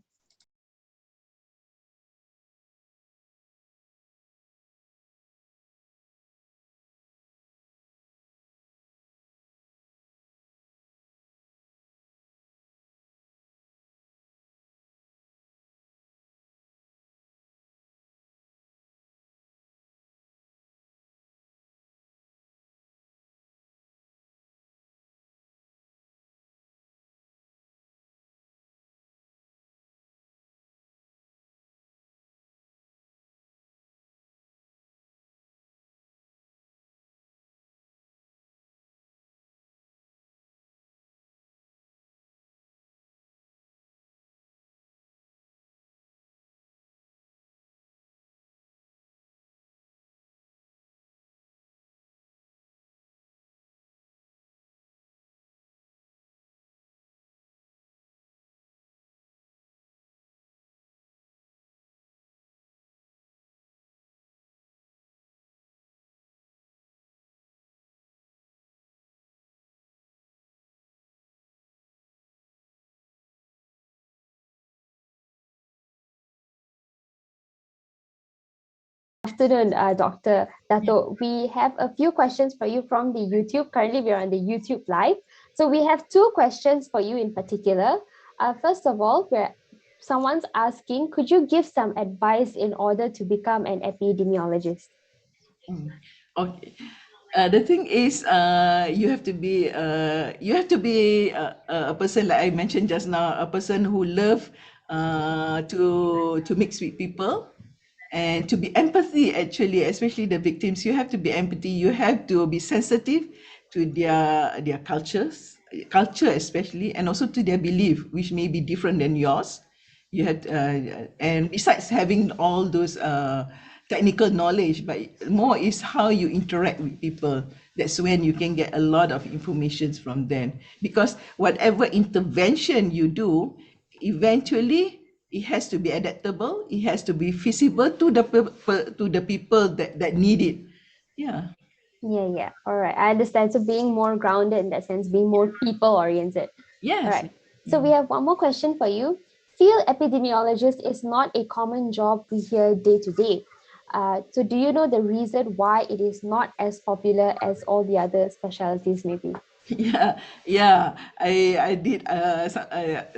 afternoon, Dr. Dato. We have a few questions for you from the YouTube. Currently, we are on the YouTube live. So we have two questions for you in particular. First of all, someone's asking, could you give some advice in order to become an epidemiologist? Okay. The thing is, you have to be a person, like I mentioned just now, a person who love to mix with people, and to be empathy, actually, especially the victims. You have to be empathy. You have to be sensitive to their culture especially, and also to their belief, which may be different than yours. You had and besides having all those technical knowledge, but more is how you interact with people. That's when you can get a lot of information from them, because whatever intervention you do, eventually it has to be adaptable, it has to be feasible to the people that need it. Yeah. Yeah. All right. I understand. So being more grounded in that sense, being more people oriented. Yes. All right. So we have one more question for you. Field epidemiologist is not a common job we hear day to day. So do you know the reason why it is not as popular as all the other specialties maybe? Yeah. I did.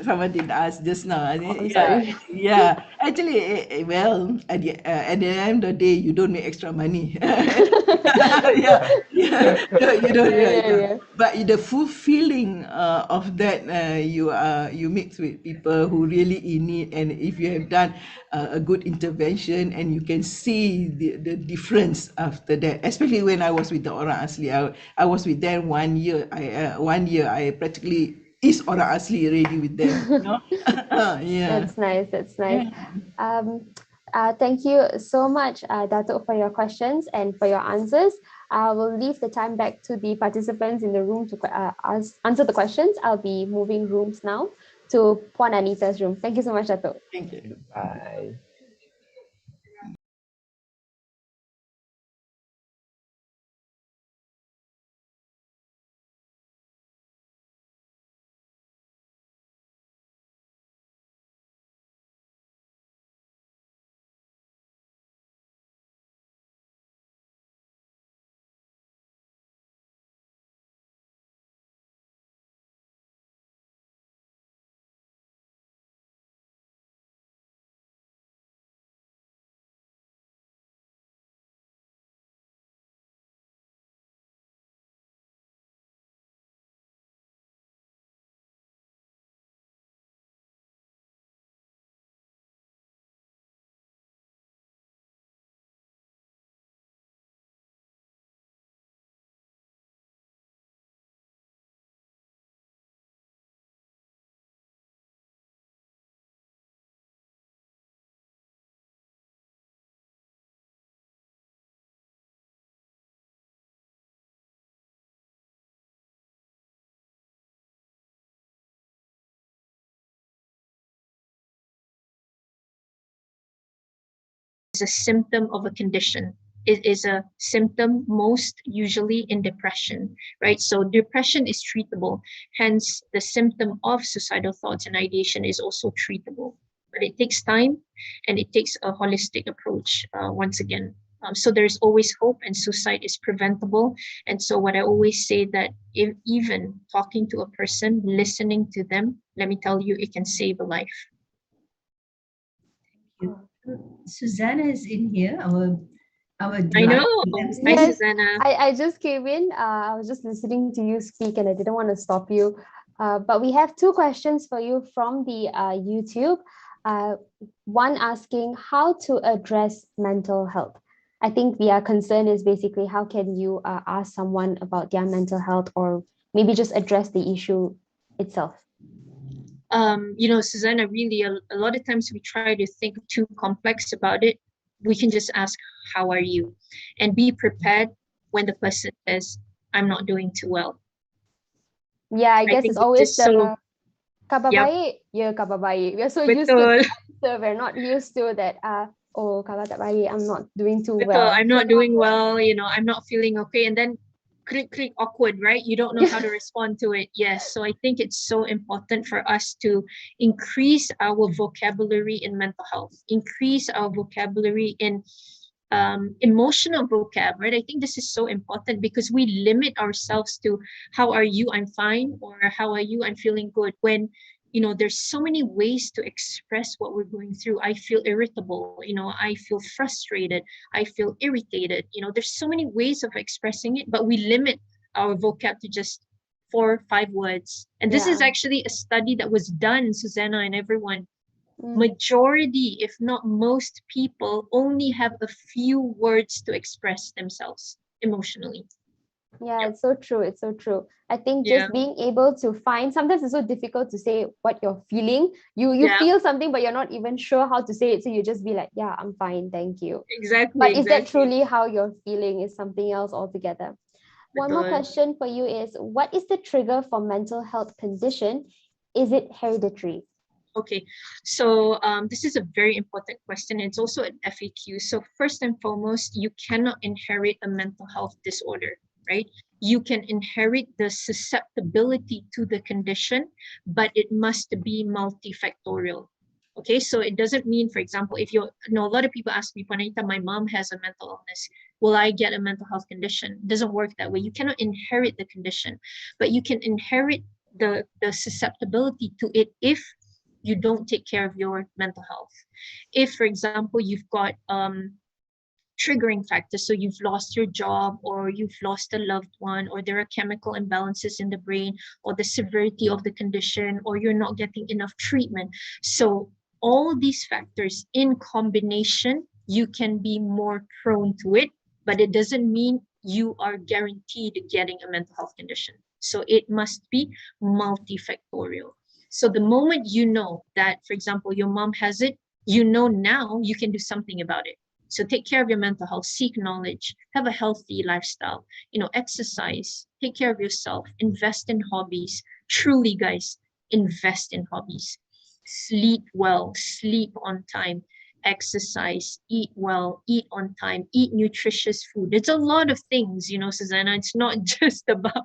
Someone did ask just now. I'm sorry. Yeah. Actually, well, at the end of the day, you don't make extra money. Yeah. You don't. Yeah. But the fulfilling of that, you mix with people who really in it, and if you have done a good intervention, and you can see the difference after that. Especially when I was with the Orang Asli, I was with them 1 year. I practically is Orang Asli already with them. You know? Yeah. That's nice. Thank you so much, Dato, for your questions and for your answers. I will leave the time back to the participants in the room to answer the questions. I'll be moving rooms now to Puan Anita's room. Thank you so much, Dato. Thank you. Bye. Is a symptom of a condition. It is a symptom most usually in depression, right? So depression is treatable. Hence, the symptom of suicidal thoughts and ideation is also treatable. But it takes time, and it takes a holistic approach once again. So there's always hope, and suicide is preventable. And so what I always say, that if even talking to a person, listening to them, let me tell you, it can save a life. Susanna is in here, our I know. Hi, Susanna. I just came in. I was just listening to you speak, and I didn't want to stop you. But we have two questions for you from the YouTube. One asking how to address mental health. I think the concern is basically how can you ask someone about their mental health, or maybe just address the issue itself. Susanna, really a lot of times we try to think too complex about it. We can just ask, how are you? And be prepared when the person says, I'm not doing too well. Yeah, I guess it's always the kabar baik, kabar baik. We're so used to the answer. We're not used to that. Oh, kabar tak baik, I'm not doing too well. I'm not doing well, I'm not feeling okay. And then click, awkward, right? You don't know how to respond to it. Yes. So I think it's so important for us to increase our vocabulary in mental health, increase our vocabulary in emotional vocab, right? I think this is so important because we limit ourselves to how are you, I'm fine, or how are you, I'm feeling good, when there's so many ways to express what we're going through. I feel irritable, I feel frustrated, I feel irritated, there's so many ways of expressing it, but we limit our vocab to just 4 or 5 words. And this is actually a study that was done, Susanna and everyone. Majority, if not most people, only have a few words to express themselves emotionally. Yeah, it's so true. It's so true. I think just being able to find, sometimes it's so difficult to say what you're feeling. You feel something, but you're not even sure how to say it. So you just be like, yeah, I'm fine, thank you. Exactly. But is that truly how you're feeling is something else altogether. One more Betul. question for you is, what is the trigger for mental health condition? Is it hereditary? Okay, so this is a very important question. It's also an FAQ. So first and foremost, you cannot inherit a mental health disorder, right? You can inherit the susceptibility to the condition, but it must be multifactorial. Okay, so it doesn't mean, for example, if a lot of people ask me, Panita, my mom has a mental illness, will I get a mental health condition? It doesn't work that way. You cannot inherit the condition, but you can inherit the susceptibility to it if you don't take care of your mental health. If, for example, you've got triggering factors, so you've lost your job, or you've lost a loved one, or there are chemical imbalances in the brain, or the severity of the condition, or you're not getting enough treatment. So all these factors in combination, you can be more prone to it, but it doesn't mean you are guaranteed getting a mental health condition. So it must be multifactorial. So the moment you know that, for example, your mom has it, now you can do something about it. So take care of your mental health, seek knowledge, have a healthy lifestyle, exercise, take care of yourself, invest in hobbies. Truly, guys, invest in hobbies. Sleep well, sleep on time, exercise, eat well, eat on time, eat nutritious food. It's a lot of things, Susanna. It's not just about...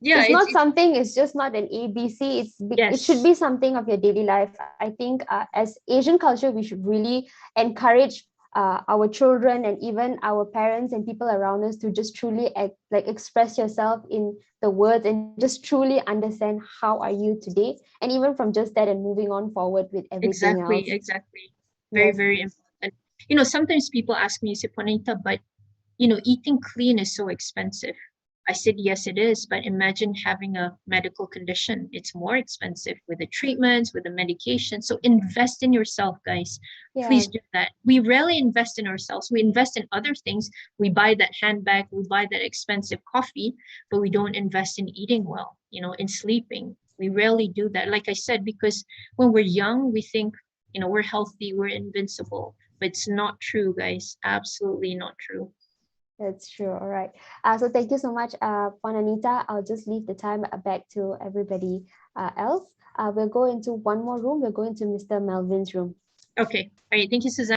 It's not something, it's just not an ABC. It should be something of your daily life. I think as Asian culture, we should really encourage our children and even our parents and people around us to just truly express yourself in the words and just truly understand how are you today. And even from just that and moving on forward with everything else. Exactly. Very, very important. Sometimes people ask me, Siponita, but eating clean is so expensive. I said, yes, it is. But imagine having a medical condition. It's more expensive with the treatments, with the medication. So invest in yourself, guys. Please do that. We rarely invest in ourselves. We invest in other things. We buy that handbag, we buy that expensive coffee, but we don't invest in eating well, in sleeping. We rarely do that. Like I said, because when we're young, we think, we're healthy, we're invincible. But it's not true, guys. Absolutely not true. That's true. All right. So thank you so much, Puan Anita. I'll just leave the time back to everybody else. We'll go into one more room. We'll go into Mr. Melvin's room. Okay. All right. Thank you, Suzanne.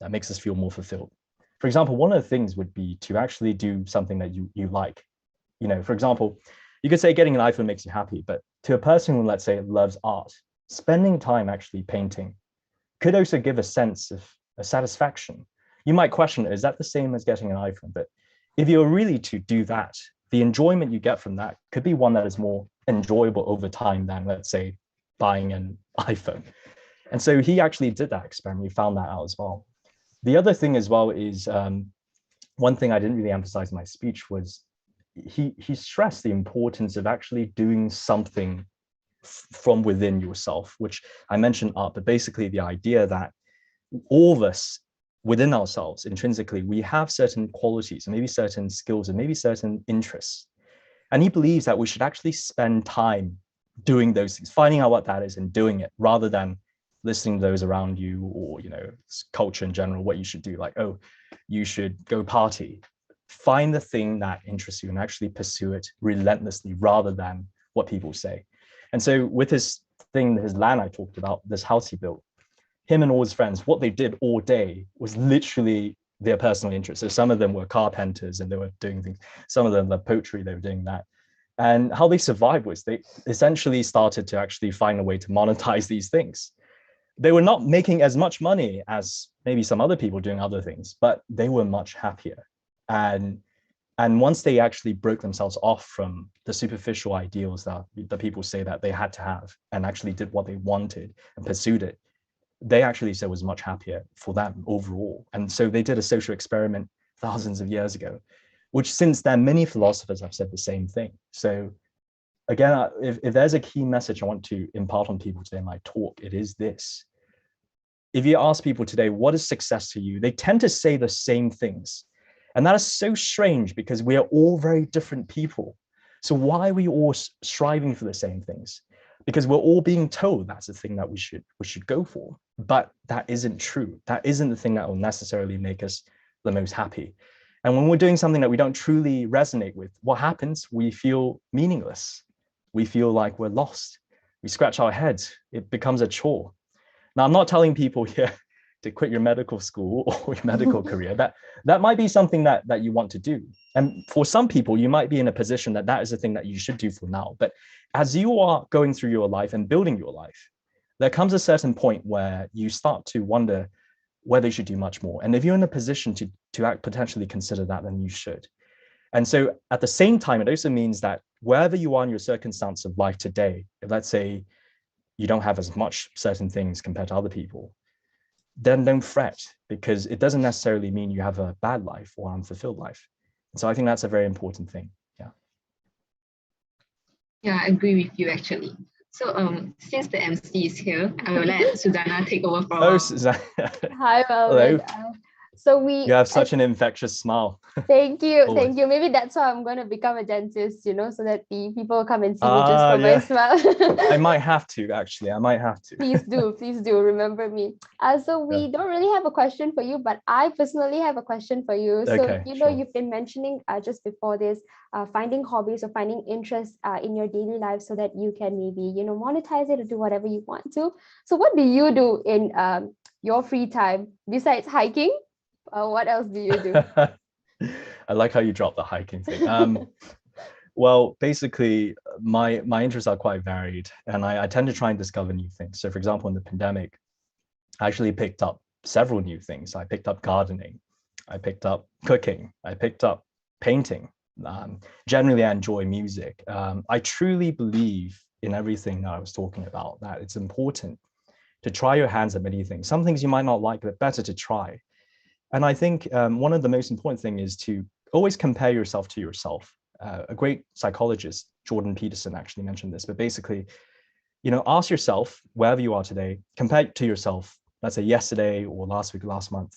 that makes us feel more fulfilled. For example, one of the things would be to actually do something that you like. For example, you could say getting an iPhone makes you happy, but to a person who, let's say, loves art, spending time actually painting could also give a sense of a satisfaction. You might question, is that the same as getting an iPhone? But if you're really to do that, the enjoyment you get from that could be one that is more enjoyable over time than, let's say, buying an iPhone. And so he actually did that experiment. He found that out as well. The other thing as well is one thing I didn't really emphasize in my speech was he stressed the importance of actually doing something from within yourself, which I mentioned up, but basically the idea that all of us within ourselves intrinsically, we have certain qualities and maybe certain skills and maybe certain interests. And he believes that we should actually spend time doing those things, finding out what that is and doing it, rather than listening to those around you or, culture in general, what you should do. Like, oh, you should go party. Find the thing that interests you and actually pursue it relentlessly rather than what people say. And so with his thing, his land I talked about, this house he built, him and all his friends, what they did all day was literally their personal interests. So some of them were carpenters and they were doing things. Some of them were poetry, they were doing that. And how they survived was they essentially started to actually find a way to monetize these things. They were not making as much money as maybe some other people doing other things, but they were much happier. And once they actually broke themselves off from the superficial ideals that the people say that they had to have and actually did what they wanted and pursued it, they actually said was much happier for them overall. And so they did a social experiment thousands of years ago, which since then, many philosophers have said the same thing. So again, if there's a key message I want to impart on people today in my talk, it is this. If you ask people today, what is success to you? They tend to say the same things. And that is so strange because we are all very different people. So why are we all striving for the same things? Because we're all being told that's the thing that we should go for. But that isn't true. That isn't the thing that will necessarily make us the most happy. And when we're doing something that we don't truly resonate with, what happens? We feel meaningless. We feel like we're lost. We scratch our heads. It becomes a chore. Now, I'm not telling people here to quit your medical school or your medical career. That might be something that you want to do. And for some people, you might be in a position that is the thing that you should do for now. But as you are going through your life and building your life, there comes a certain point where you start to wonder whether you should do much more. And if you're in a position to potentially consider that, then you should. And so at the same time, it also means that wherever you are in your circumstance of life today, if let's say you don't have as much certain things compared to other people, then don't fret, because it doesn't necessarily mean you have a bad life or unfulfilled life. And so I think that's a very important thing. Yeah, I agree with you actually. So since the MC is here, I will let Susanna take over from. Oh, Susanna. Hi, Melvin. So you have such an infectious smile. Thank you. Thank you. Maybe that's why I'm going to become a dentist, so that the people come and see me just for my smile. I might have to, actually. I might have to. Please do. Remember me. So we don't really have a question for you, but I personally have a question for you. So, okay, sure. You've been mentioning just before this, finding hobbies or finding interest in your daily life so that you can maybe, monetize it or do whatever you want to. So what do you do in your free time besides hiking? What else do you do? I like how you dropped the hiking thing. Well, basically, my interests are quite varied, and I tend to try and discover new things. So, for example, in the pandemic, I actually picked up several new things. I picked up gardening, I picked up cooking, I picked up painting. Generally, I enjoy music. I truly believe in everything that I was talking about, that it's important to try your hands at many things. Some things you might not like, but better to try. And I think one of the most important things is to always compare yourself to yourself. A great psychologist, Jordan Peterson, actually mentioned this, but basically, ask yourself, wherever you are today, compare it to yourself, let's say yesterday or last week, last month.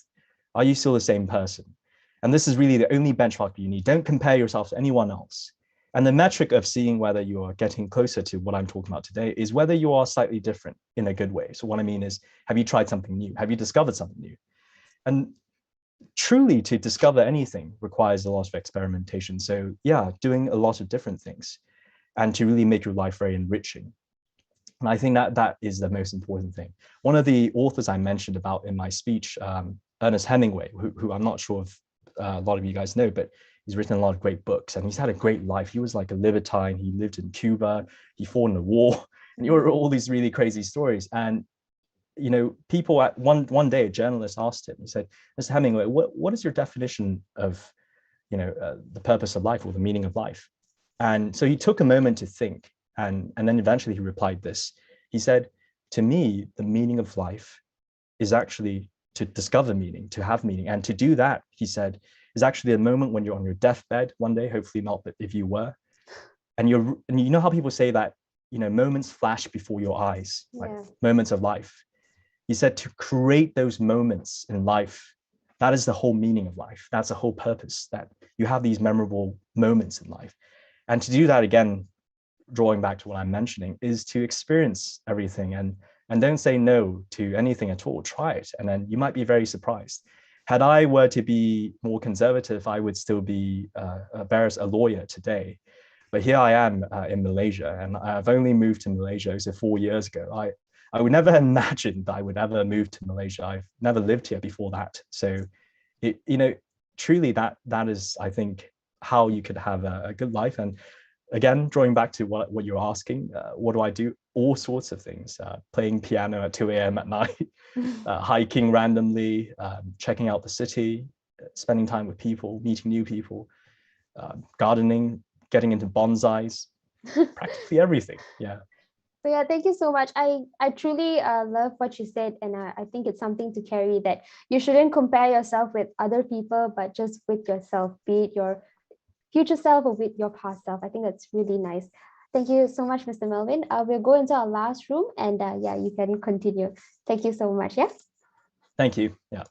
Are you still the same person? And this is really the only benchmark you need. Don't compare yourself to anyone else. And the metric of seeing whether you are getting closer to what I'm talking about today is whether you are slightly different in a good way. So what I mean is, have you tried something new? Have you discovered something new? And truly, to discover anything requires a lot of experimentation. So yeah, doing a lot of different things and to really make your life very enriching. And I think that is the most important thing. One of the authors I mentioned about in my speech, Ernest Hemingway, who I'm not sure if a lot of you guys know, but he's written a lot of great books and he's had a great life. He was like a libertine. He lived in Cuba. He fought in the war, and you were all these really crazy stories. And people at one day, a journalist asked him, he said, Mr. Hemingway, what is your definition of, the purpose of life or the meaning of life? And so he took a moment to think, and then eventually he replied this. He said, to me, the meaning of life is actually to discover meaning, to have meaning. And to do that, he said, is actually a moment when you're on your deathbed one day, hopefully not, but if you were, and you know how people say that, moments flash before your eyes, like moments of life. He said to create those moments in life that is the whole meaning of life. That's the whole purpose, that you have these memorable moments in life. And to do that, again, drawing back to what I'm mentioning, is to experience everything and don't say no to anything at all. Try it, and then you might be very surprised. Had I were to be more conservative, I would still be a lawyer today. But here I am in Malaysia, and I've only moved to Malaysia 4 years ago. I would never imagine that I would ever move to Malaysia. I've never lived here before that. So, truly that is, I think, how you could have a good life. And again, drawing back to what you're asking, what do I do? All sorts of things, playing piano at 2 a.m. at night, hiking randomly, checking out the city, spending time with people, meeting new people, gardening, getting into bonsais, practically everything. Yeah. So yeah, thank you so much. I truly love what you said, and I think it's something to carry, that you shouldn't compare yourself with other people, but just with yourself, be it your future self or with your past self. I think that's really nice. Thank you so much, Mr. Melvin. We'll go into our last room, and yeah, you can continue. Thank you so much. Yeah. Thank you. Yeah.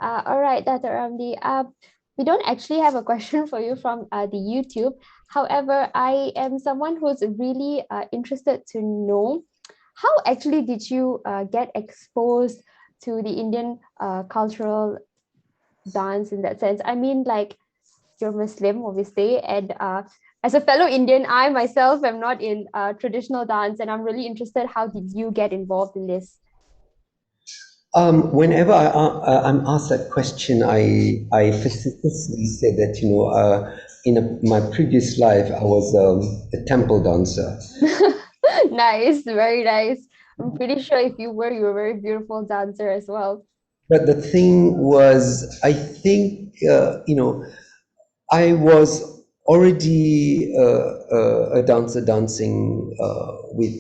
All right, Dr. Ramli. We don't actually have a question for you from the YouTube. However, I am someone who's really interested to know, how actually did you get exposed to the Indian cultural dance in that sense? I mean, like, you're Muslim, obviously, and as a fellow Indian, I myself am not in traditional dance, and I'm really interested, how did you get involved in this? Whenever I'm asked that question, I facetiously say that, in my previous life, I was a temple dancer. Nice, very nice. I'm pretty sure if you were a very beautiful dancer as well. But the thing was, I think, I was already a dancer dancing with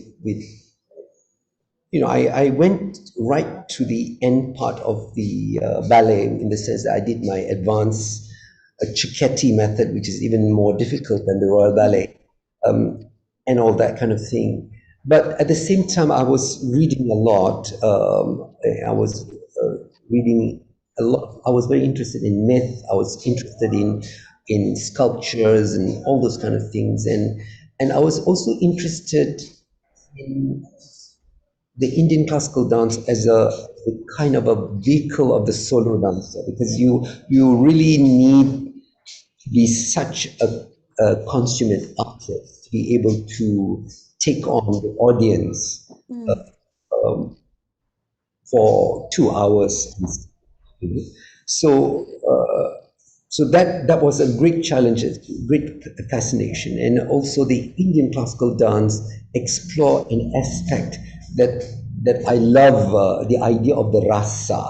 I went right to the end part of the ballet, in the sense that I did my advanced Cicchetti method, which is even more difficult than the Royal Ballet, and all that kind of thing. But at the same time, I was reading a lot. I was reading a lot. I was very interested in myth. I was interested in sculptures and all those kind of things. And I was also interested in the Indian classical dance as a kind of a vehicle of the solo dancer, because you really need to be such a consummate artist to be able to take on the audience for 2 hours. So that was a great challenge, a great fascination. And also the Indian classical dance explore an aspect that I love, the idea of the rasa,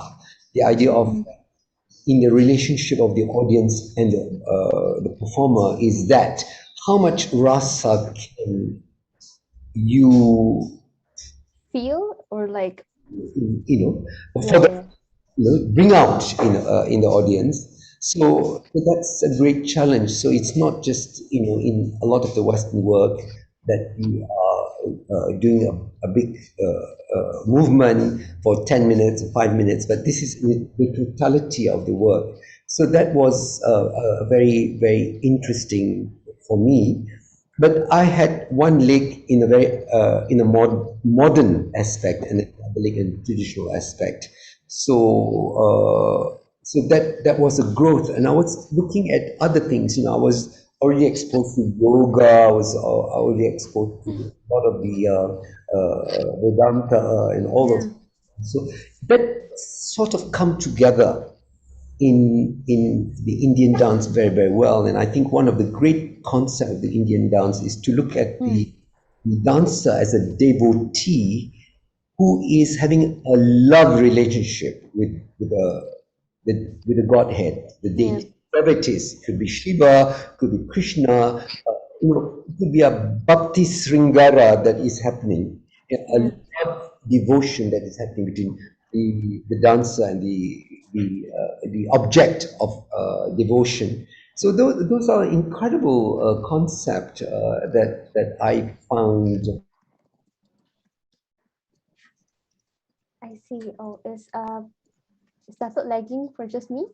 the idea of, in the relationship of the audience and the performer, is that how much rasa can you feel, or like, bring out in the audience. So that's a great challenge. So it's not just in a lot of the Western work that you are doing a big movement for 10 minutes or 5 minutes, but this is the totality of the work. So that was a very, very interesting for me. But I had one leg in a very modern aspect, and another leg in a traditional aspect. So that was a growth, and I was looking at other things. I was already exposed to yoga. I was already exposed to a lot of the Vedanta and all those. So that sort of come together in the Indian dance very, very well. And I think one of the great concepts of the Indian dance is to look at the dancer as a devotee who is having a love relationship with the Godhead, the deity. whoever it is. It could be Shiva, it could be Krishna, it could be a Bhakti Sringara that is happening, a love devotion that is happening between the dancer and the object of devotion. So those are incredible concept that I found. I see. Oh, is Datuk lagging for just me?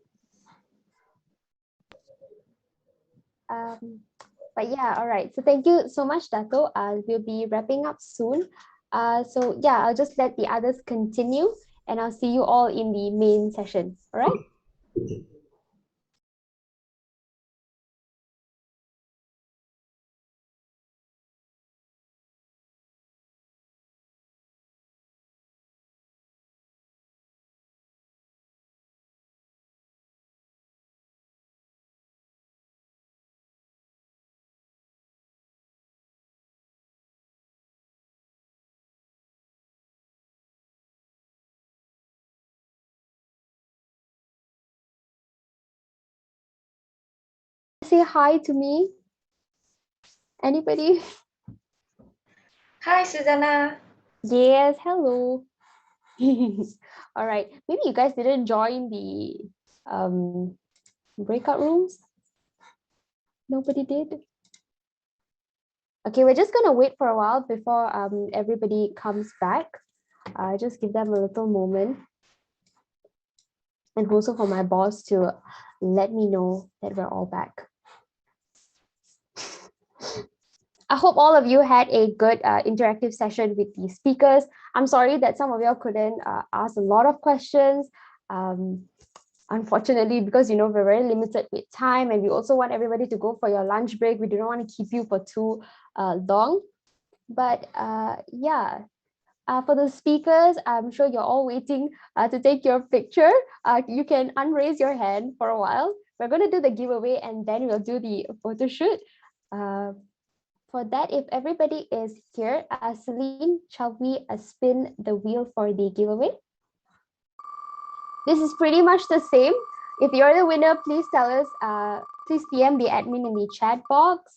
But yeah, all right. So thank you so much, Dato. We'll be wrapping up soon. So yeah, I'll just let the others continue, and I'll see you all in the main session. All right. Say hi to me. Anybody? Hi, Susanna. Yes, hello. All right. Maybe you guys didn't join the breakout rooms. Nobody did. Okay, we're just gonna wait for a while before everybody comes back. Just give them a little moment. And also for my boss to let me know that we're all back. I hope all of you had a good interactive session with the speakers. I'm sorry that some of y'all couldn't ask a lot of questions. Unfortunately, because we're very limited with time, and we also want everybody to go for your lunch break. We don't want to keep you for too long. But yeah, for the speakers, I'm sure you're all waiting to take your picture. You can unraise your hand for a while. We're going to do the giveaway, and then we'll do the photo shoot. For that, if everybody is here, Celine, shall we spin the wheel for the giveaway? This is pretty much the same. If you're the winner, please tell us, please PM the admin in the chat box.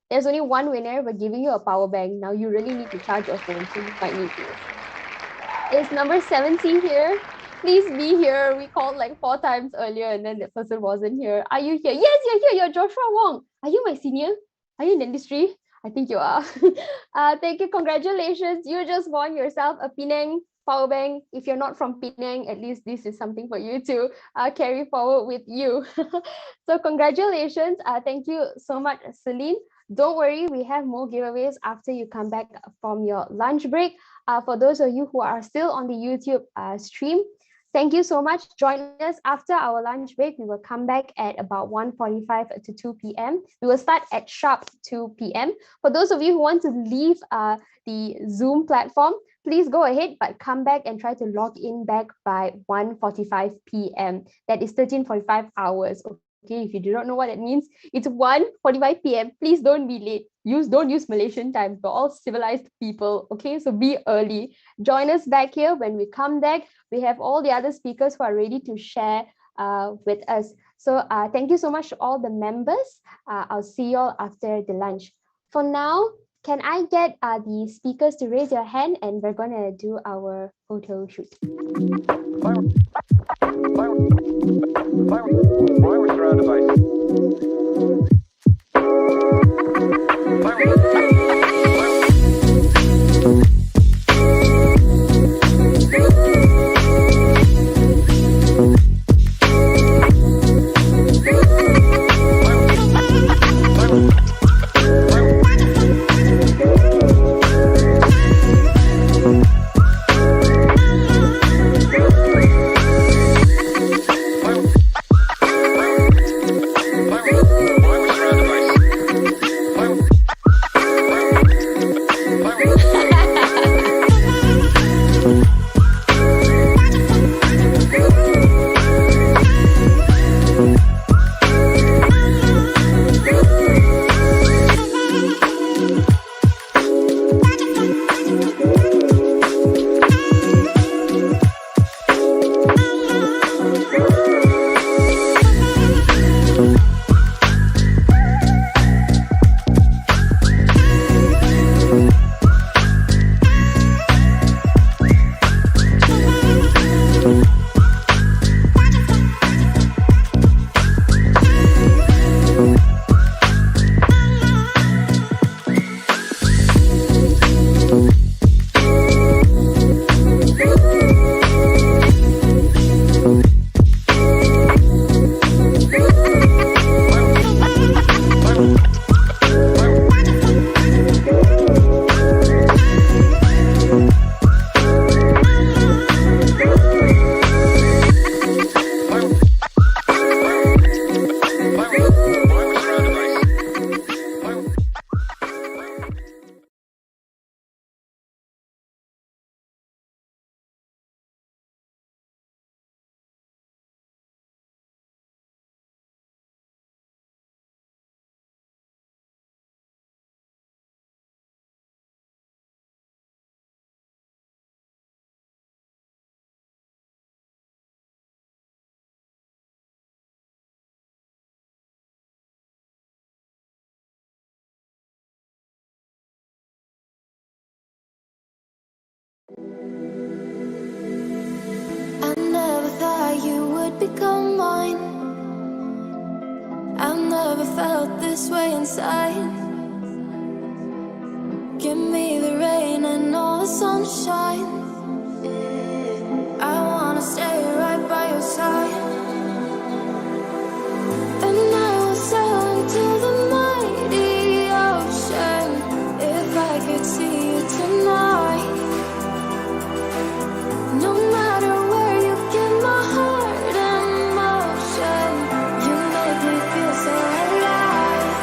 There's only one winner. We're giving you a power bank. Now you really need to charge your phone, so you might need to. Is number 70 here? Please be here. We called like 4 times earlier and then the person wasn't here. Are you here? Yes, you're here. You're Joshua Wong. Are you my senior? Are you in the industry? I think you are. Thank you. Congratulations. You just won yourself a Penang power bank. If you're not from Penang, at least this is something for you to carry forward with you. So congratulations. Thank you so much, Celine. Don't worry, we have more giveaways after you come back from your lunch break. For those of you who are still on the YouTube stream, thank you so much. Join us after our lunch break. We will come back at about 1:45 to 2 p.m. We will start at sharp 2 p.m. For those of you who want to leave the Zoom platform, please go ahead, but come back and try to log in back by 1:45 p.m. That is 13:45 hours. Okay, if you do not know what it means, it's 1:45 p.m. Please don't be late. Don't use Malaysian time. We're all civilized people. Okay, so be early. Join us back here when we come back. We have all the other speakers who are ready to share with us. So thank you so much to all the members. I'll see you all after the lunch. For now, can I get the speakers to raise your hand, and we're gonna do our photo shoot. I never thought you would become mine. I never felt this way inside. Give me the rain and all the sunshine. I wanna stay right by your side. And I will sail into the mighty ocean if I could see you tonight. No matter where you get my heart in motion, you make me feel so alive.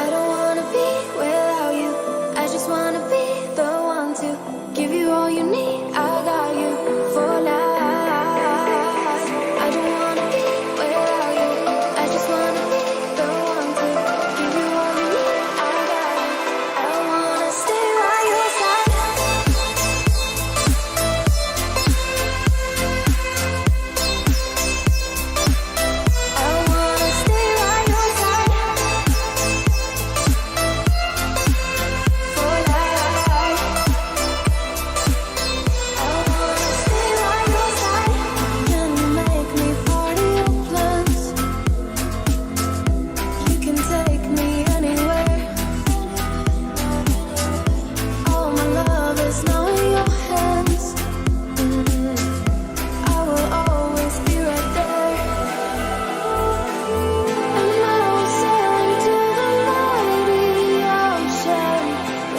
I don't wanna be without you, I just wanna be the one to give you all you need. I got you for life. I don't wanna be without you, I just wanna be the one to give you all you need. I got you, I wanna stay by your side. I wanna stay by your side for life. I wanna stay by your side. Can you make me part of your plans? You can take me anywhere. All my love is now in your hands. I will always be right there. And I will sail into the mighty ocean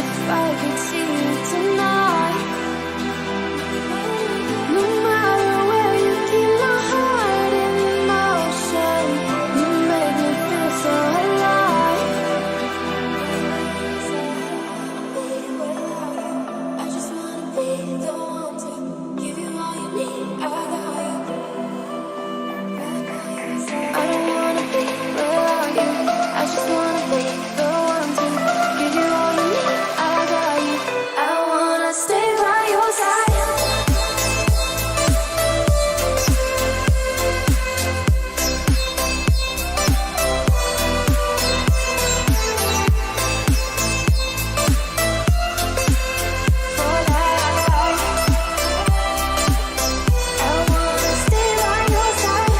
if I could see you tonight. No matter where you keep my heart in motion, you make me feel so alive. I just wanna be the one to give you all you need. I got you. I don't wanna be without you, I just wanna be the one to give you all you need. I got you. I wanna stay by your side. For life. I wanna stay by your side.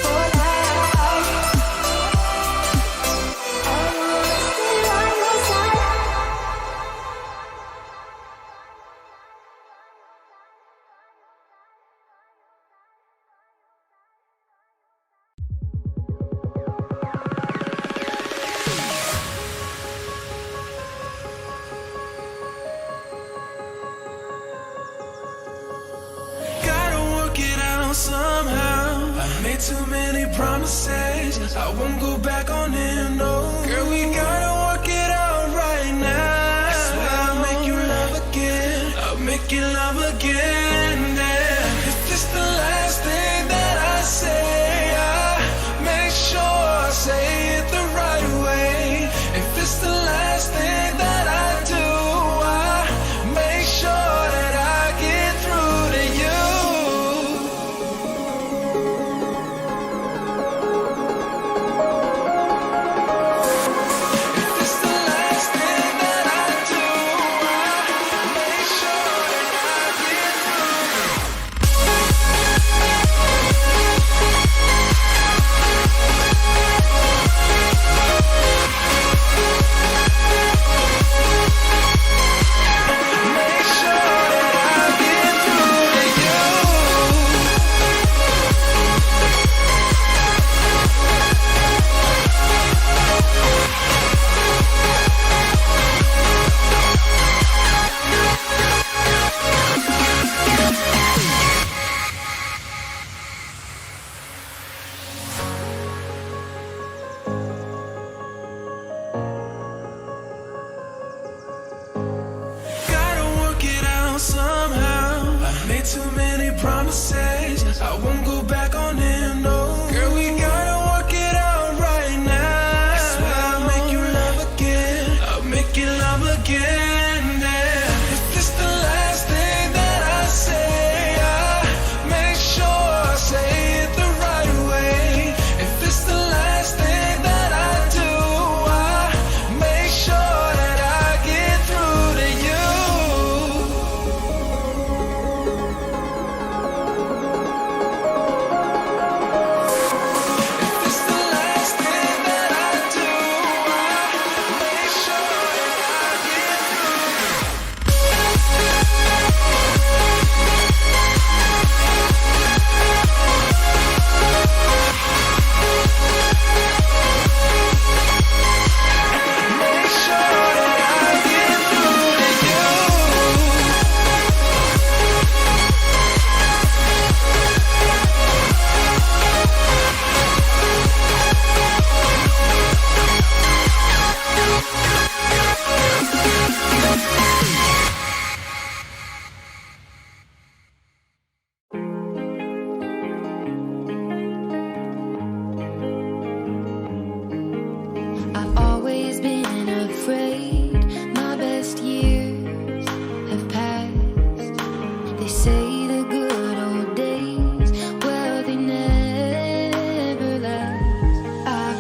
For life. I wanna stay by your side. Gotta work it out somehow. I made too many promises, I won't go back on them, no. Girl, we gotta work it out right now. I swear I'll make you love again, I'll make you love again, yeah. If this the last thing that I say, I make sure I say it the right way. If this the last thing that I do, I make sure that I get through to you. If this the last thing that I do, I make sure that I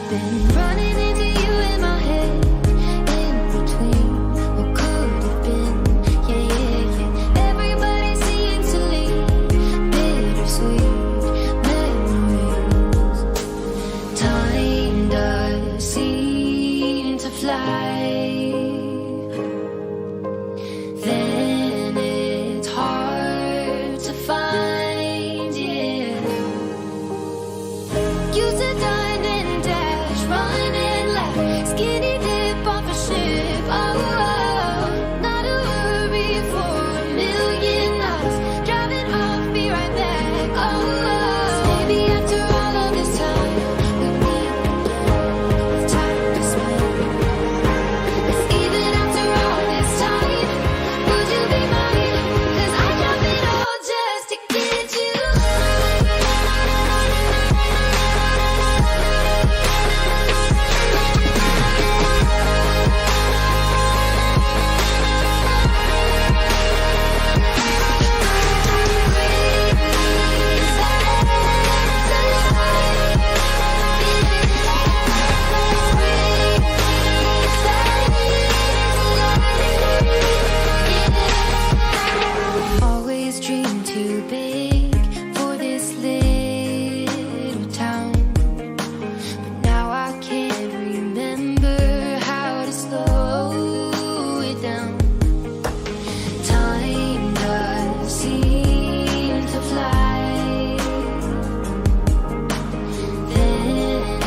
been running into you in my head, in between what could have been. Yeah, yeah, yeah. Everybody seems to leave bittersweet memories. Time does seem to fly. Then it's hard to find, yeah. Used to dine and dash, run and laugh, skinny dip off a ship. Oh, oh, not a worry for a million miles. Driving off, be right back. Oh, oh. Maybe after all of this time, we meet again with time to spend. It's even after all this time, would you be mine? 'Cause I drop it all just to get you. Always dreamed too big for this little town, but now I can't remember how to slow it down. Time does seem to fly. Then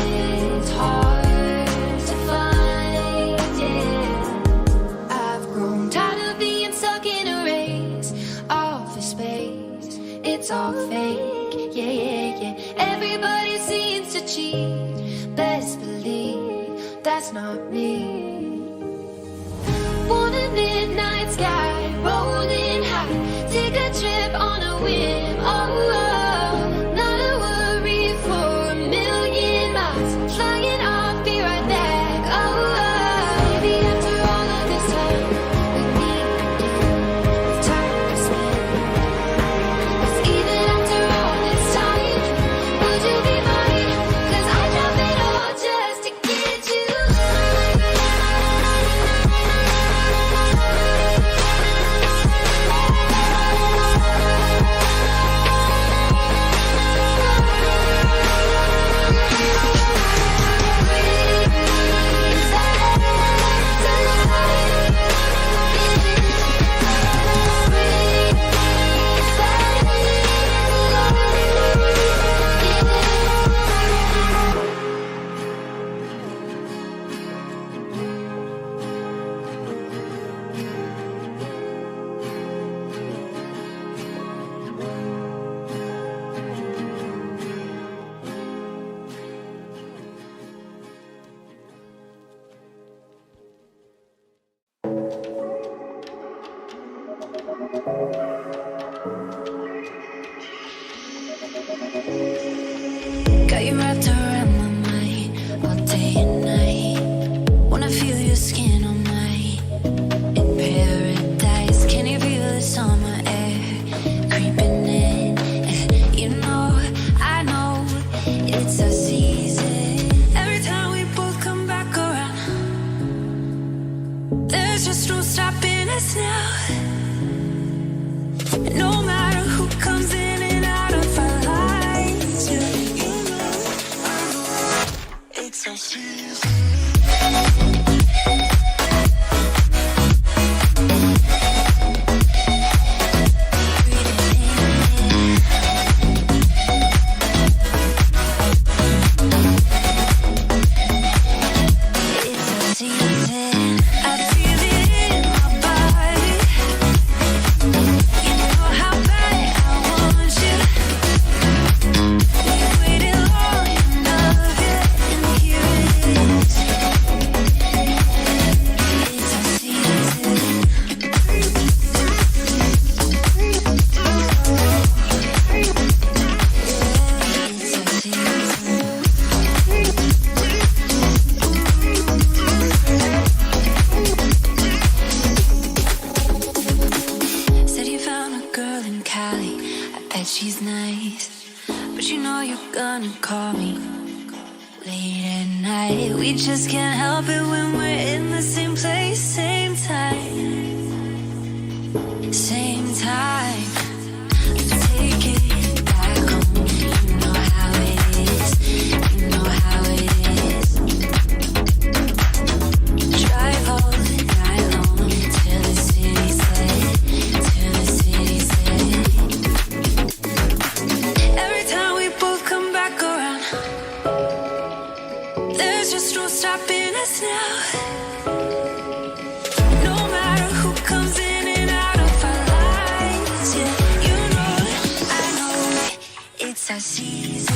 it's hard to find, yeah. I've grown tired of being stuck in a race, office space, it's all fake, yeah, yeah, yeah. Everybody seems to cheat, best believe that's not me. Want a midnight sky, rolling high, take a trip on a whim, oh, oh. Not a worry for a million miles, flying off, be right back, oh, oh. Maybe after all of this time, we meet again with time to spend. It's even after all this time, would you be mine? 'Cause I drop it all just to get you. Got you wrapped around my mind all day and night. Wanna feel your skin on mine. In paradise, can you feel the summer air creeping in? You know, I know it's a season. Every time we both come back around, there's just no stopping us now. No matter who comes in and out of our lives, yeah, you know, I know it's our season. tonight. We just can't help it when we're in the same place, same time, same time. So take it back home. You know how it is. You know how it is. Drive all the night long till the city said, till the city said. Every time we both come back around, there's just no stopping us now. No matter who comes in and out of our lives, yeah, you know it, I know it, it's our season.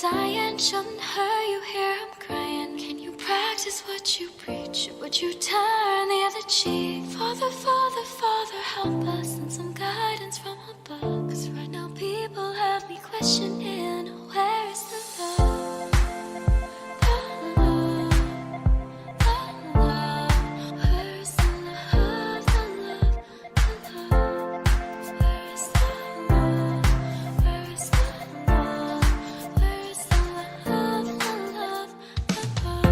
Dying, shouldn't hurt you hear I'm crying. Can you practice what you preach? Would you turn the other cheek? Father, Father, Father, help us and some guidance from above. 'Cause right now people have me questioning, where is the love? The love, the love. Where is the love, the love, the love? Where is the love? Where is the love? Where is the love, the love, the love?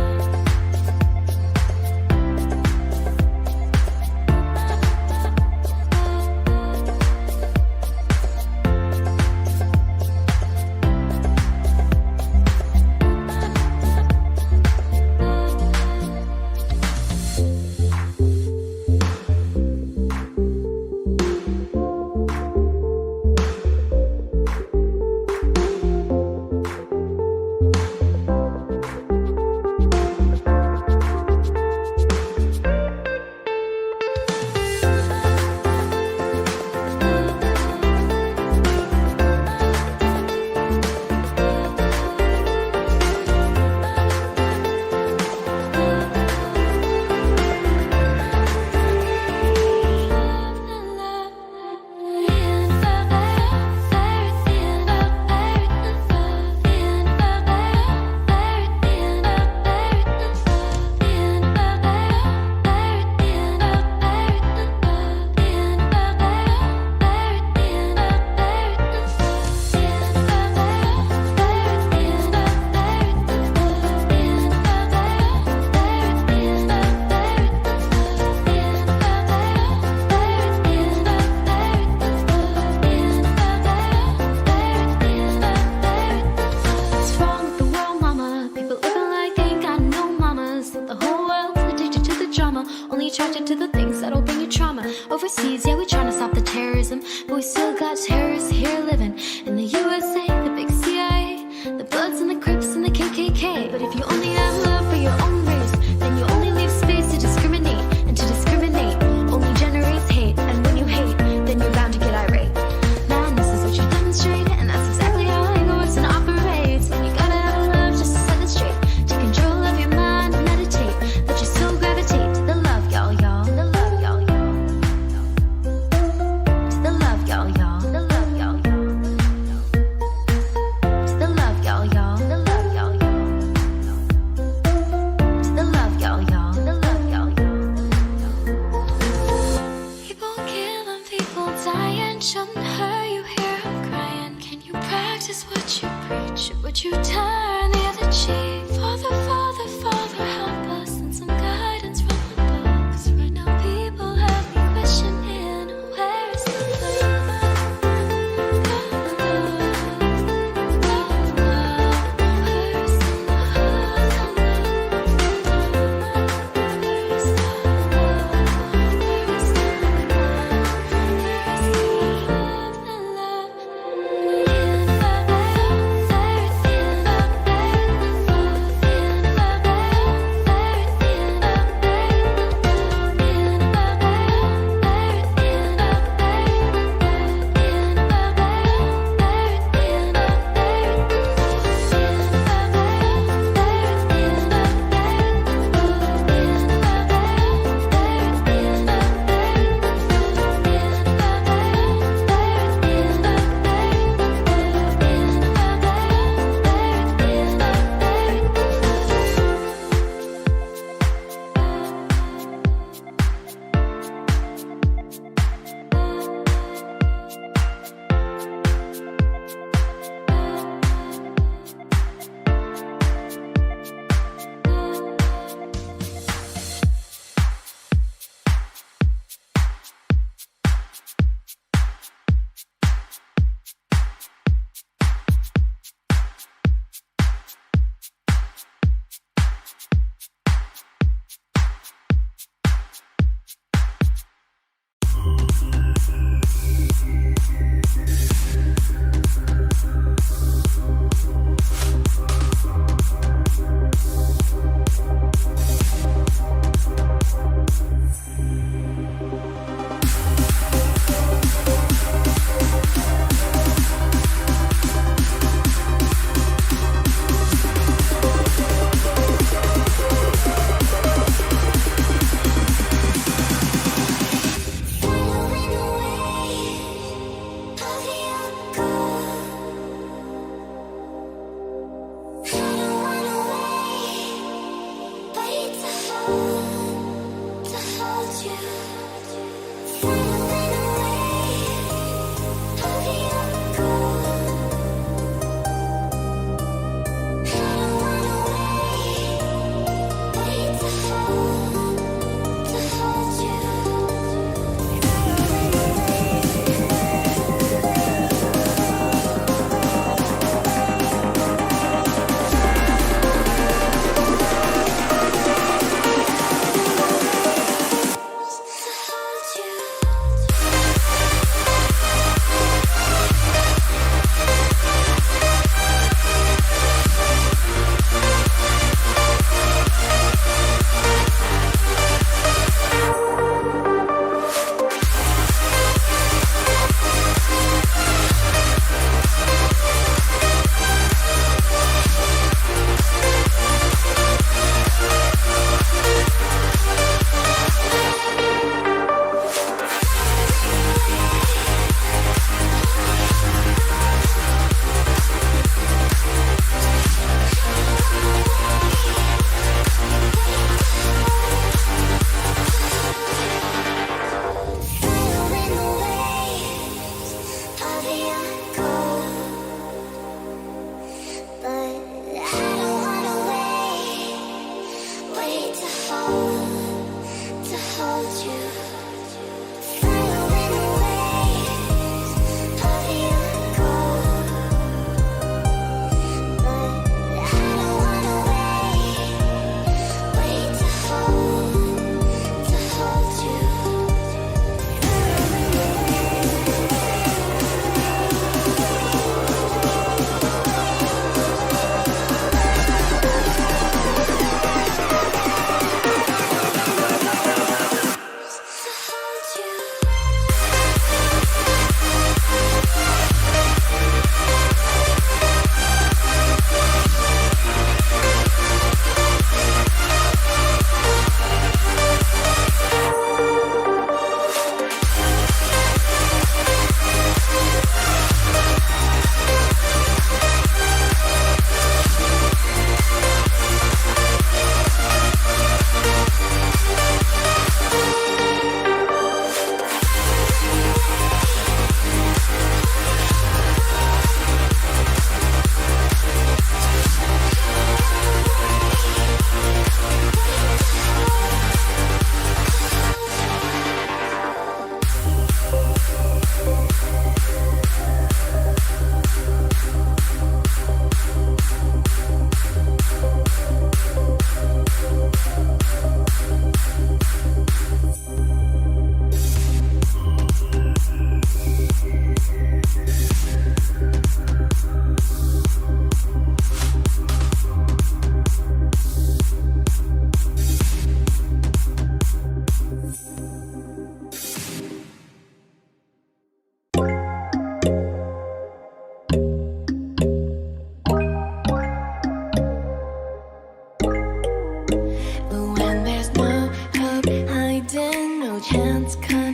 Attracted to the things that'll bring you trauma. Overseas, yeah, we trying to stop the terrorism, but we still got terrorists here living in the USA, the big CIA, the Bloods and the Crips and the KKK. But if you only have love for your own race, then you only leave space to discriminate, and to discriminate only generates hate. And when you hate, then you're bound to get irate. Man, this is what you demonstrate, and that's exactly how anger works and operates. And you gotta have love just to set it straight, take control of your mind and meditate, let your soul gravitate to the love, y'all, y'all, the love, y'all, y'all. shouldn't hurt you. Here I'm crying. Can you practice what you preach? Would you turn the other cheek? Father, Father, Father, help us and some guidance from above. 'Cause right now people have me questioning, where is the love?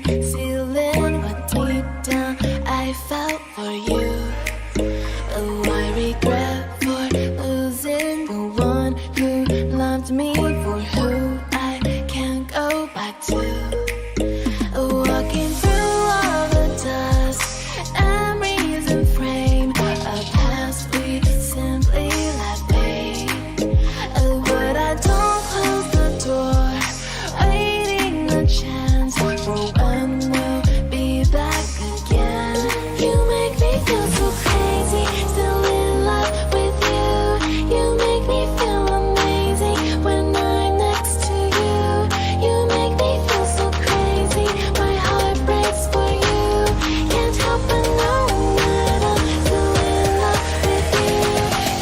concealing what deep down I felt for you. Oh, I regret for losing the one who loved me, for who I can't go back to. Walking through all the dust, memories and frame, a past we simply let be. Oh, but I don't close the door, waiting a chance for when we'll be back again. You make me feel so crazy, still in love with you. You make me feel amazing when I'm next to you. You make me feel so crazy, my heart breaks for you. Can't help but know that I'm still in love with you.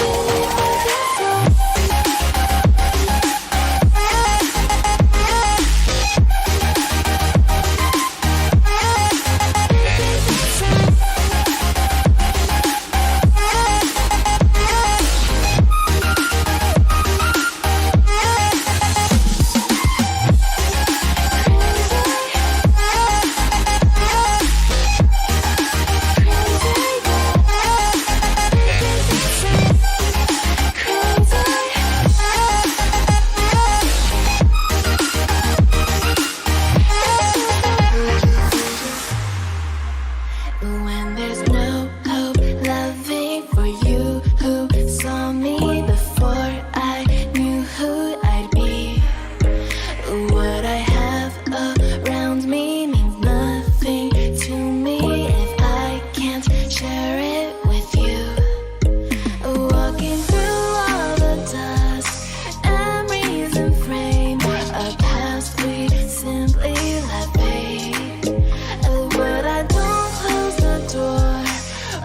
You make me feel so. When there's no hope, loving for you who saw me before I knew who I'd be. What I have around me means nothing to me if I can't share it with you. Walking through all the dust, memories and frame, a past we simply let be. But I don't close the door,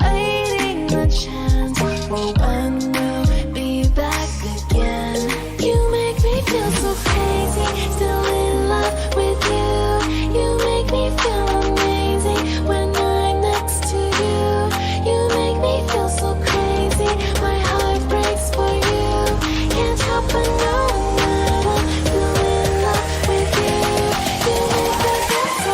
waiting a chance for when we'll be back again. You make me feel so crazy, still in love with you. You make me feel amazing when I'm next to you. You make me feel so crazy, my heart breaks for you. Can't help but know that I'm still in love with you. You make me feel so.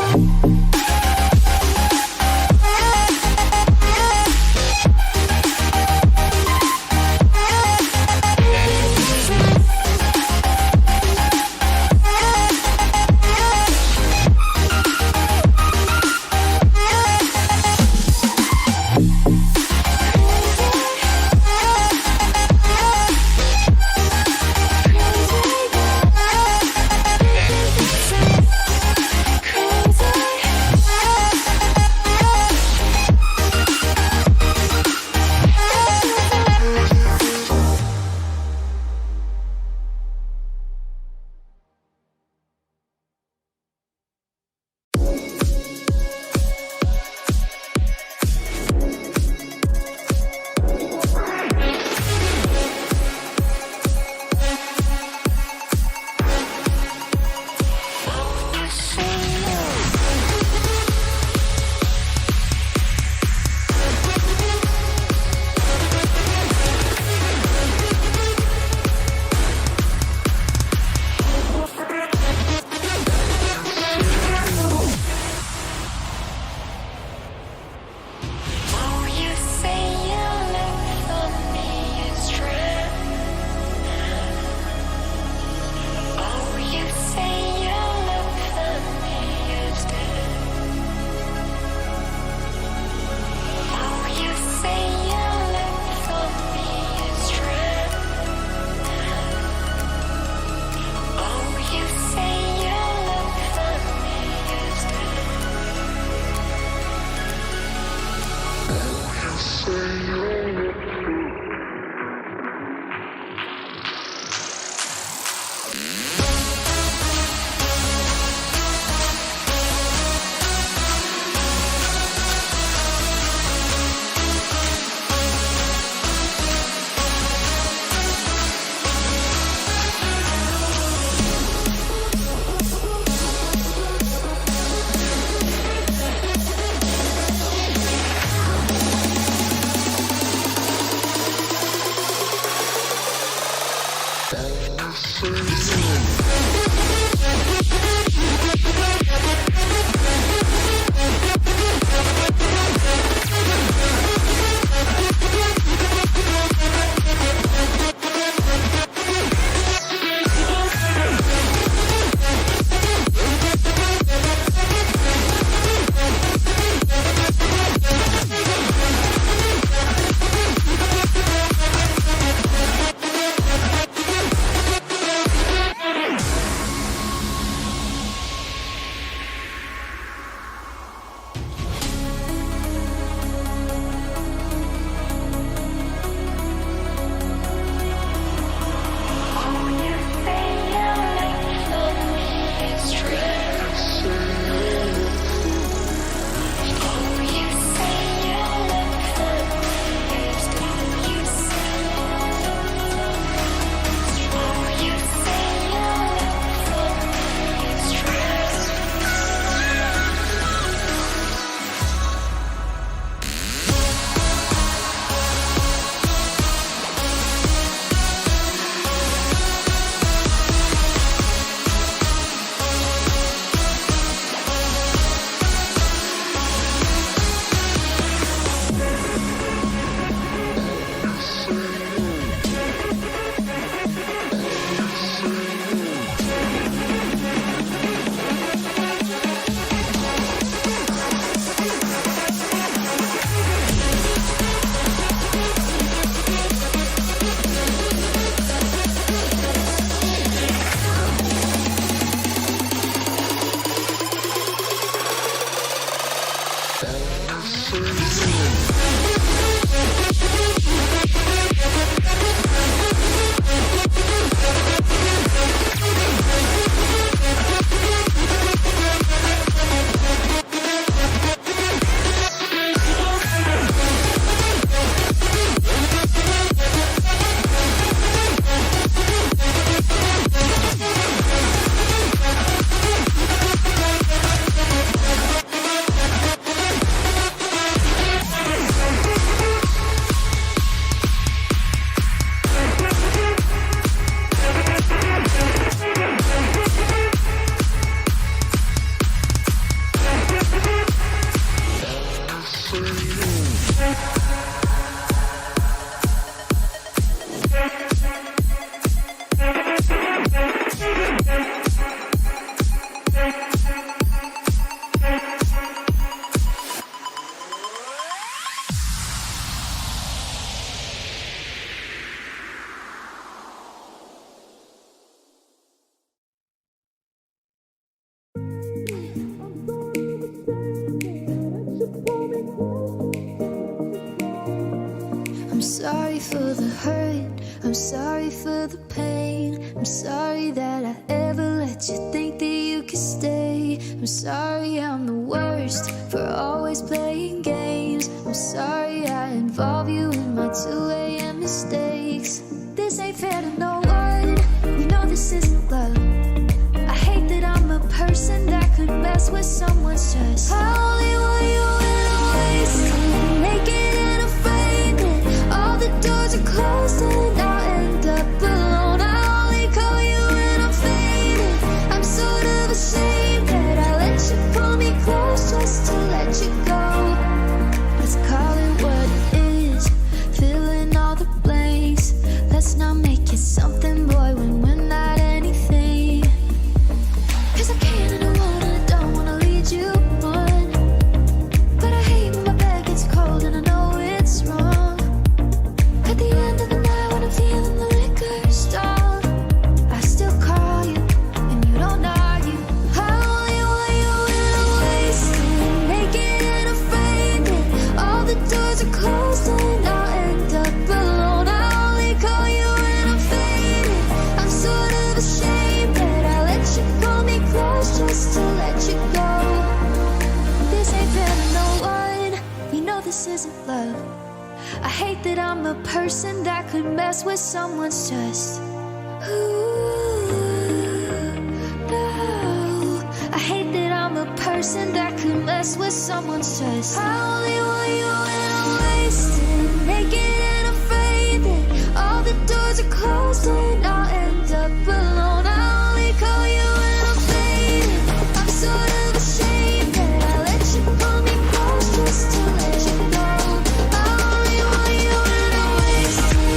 I'm sorry for the hurt, I'm sorry for the pain. I'm sorry that I ever let you think that you could stay. I'm sorry I'm the worst for always playing games. I'm sorry I involve you in my 2 a.m. mistakes. This ain't fair to no one, you know this isn't love. I hate that I'm a person that could mess with someone's trust. I only want you in a waste, naked and afraid that all the doors are closed and I'll end up alone. I only call you when I'm faded. I'm sort of ashamed that I let you pull me close just to let you go. Let's call it what it is, fill in all the blanks. Let's not make it something, boy, when we're not anything. Cause I can't and I won't and I don't wanna lead you on. But I hate when my bed gets cold and I know it's wrong. At the end of the night when I'm feeling the liquor stall, I still call you and you don't argue. I only want you in a wasted, naked and afraid that all the doors are closed and I'll end up alone. I only call you when I'm faded. I'm sort of ashamed that I let you pull me close just to let you go. This ain't fair to no one, you know this isn't love. I hate that I'm a person that could mess with someone's trust. Ooh, no. I hate that I'm a person that could mess with someone's trust. I only want you in a wasted, naked and afraid that all the doors are closed and I'll end up alone. I only call you when I'm faded. I'm sort of ashamed that I let you pull me close just to let you go. I only want you in a wasted.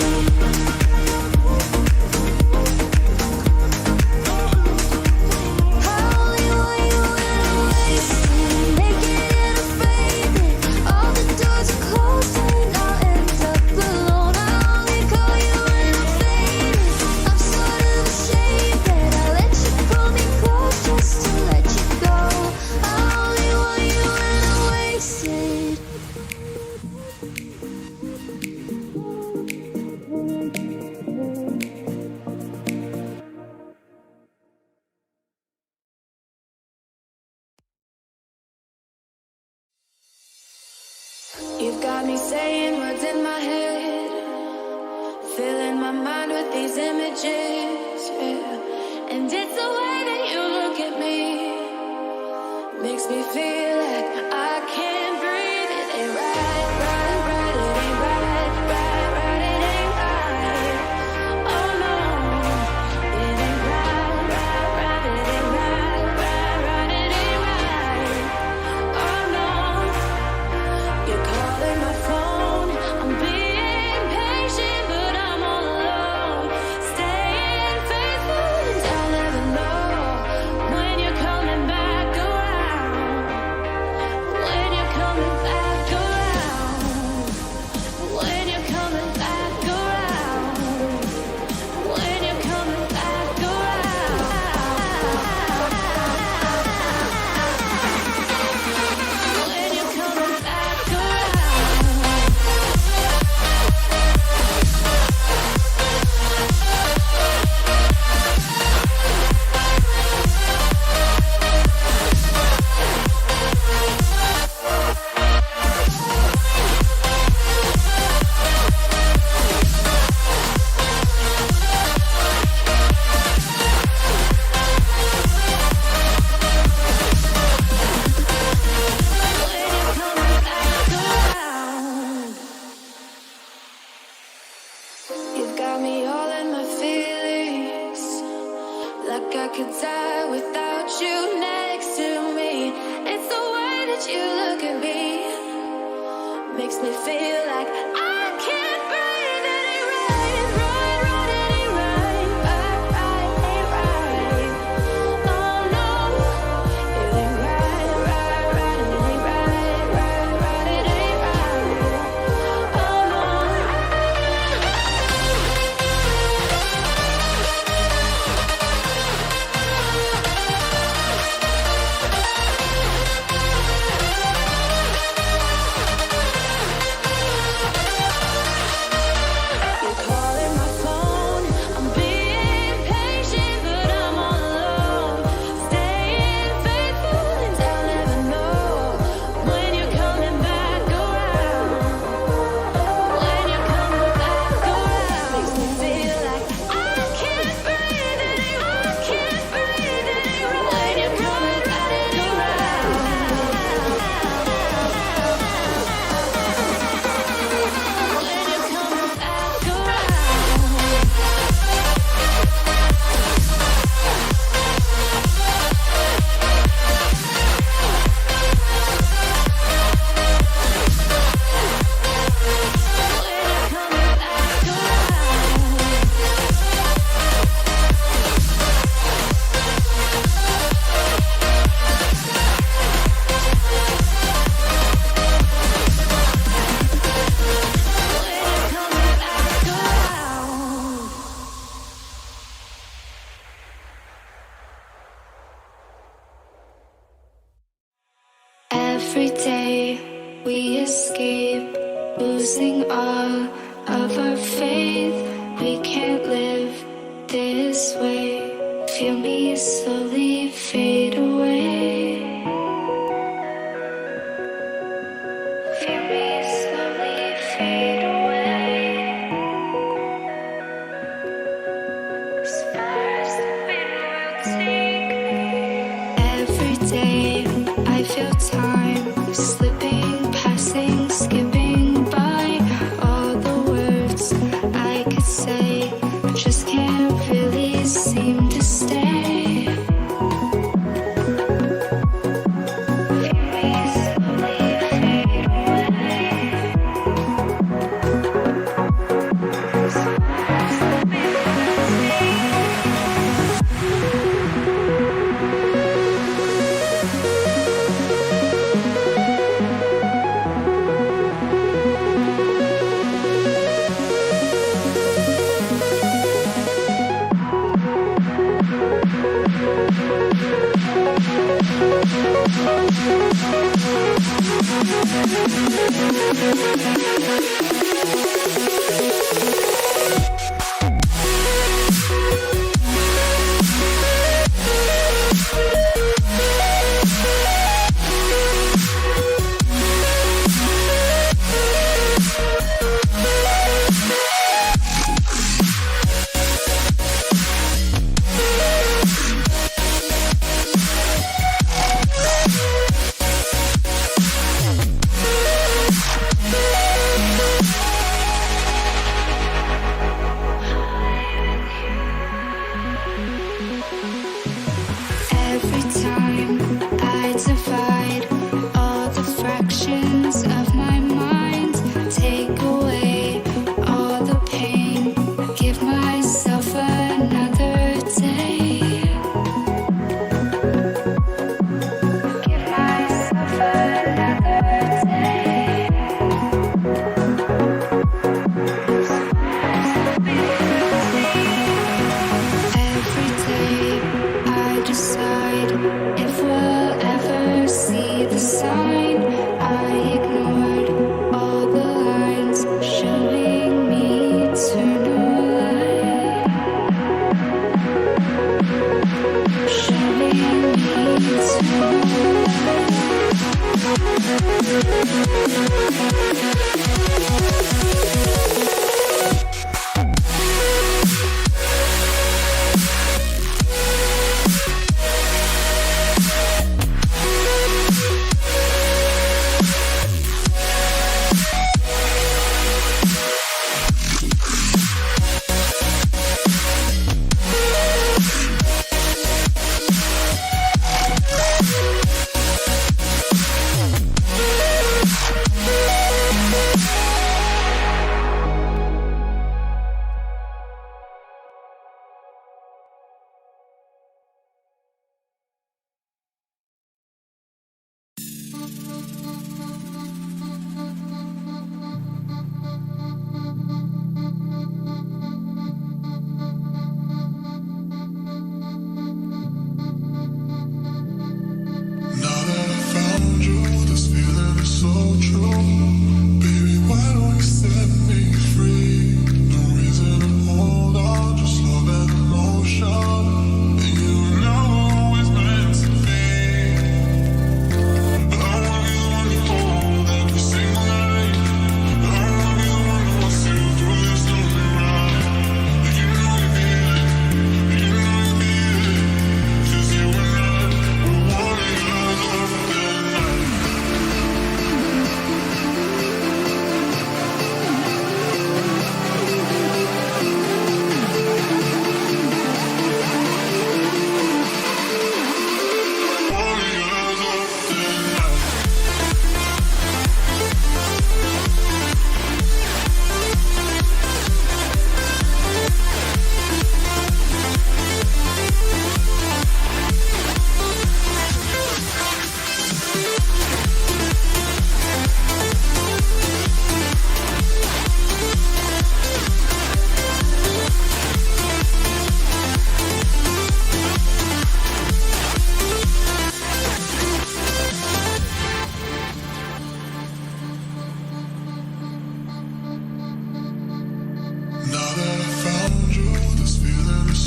I only want you in a wasted, naked and afraid that all the doors are closed and I'll end up alone. I only call you when I'm faded. I'm sort of ashamed that I let you pull me close just to let you go. I only want you in a wasted. You've got me saying words in my head, filling my mind with these images, yeah. And it's the way that you look at me, makes me feel like I can't breathe. It ain't right, right, right, it ain't right, right, right, it ain't right. Oh no, it ain't right, right, right, it ain't right, right, right, it ain't right. Oh no. You're calling my phone, I'm being patient, but I'm all alone. Staying faithful and I'll never know when you're coming back around. Every day we escape, losing all of our faith. We can't live this way. Feel me slowly fade away. Feel me slowly fade away. As far as the wind will take. Every day I feel time slipping, passing, skipping by. All the words I could say just can't really seem to stay. Feel me slowly fade away. As far as the wind will Every time I divide all the fractions of my mind, take away all the pain, give myself another day. Give myself another day. Every day I decide if we'll ever see the sign. I ignored all the lines showing me eternal light. Showing me eternal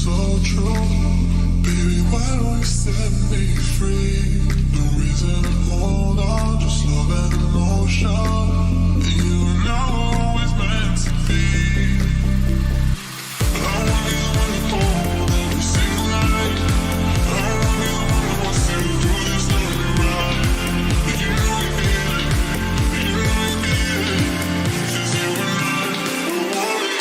so true. Baby, why don't you set me free? No reason to hold on, just love and emotion. You and I were always meant to be. I wanna be the one you hold every single night. I wanna be the one who wants to do this lonely ride. You know you feel it, you know you feel it. Just you and I, I wanna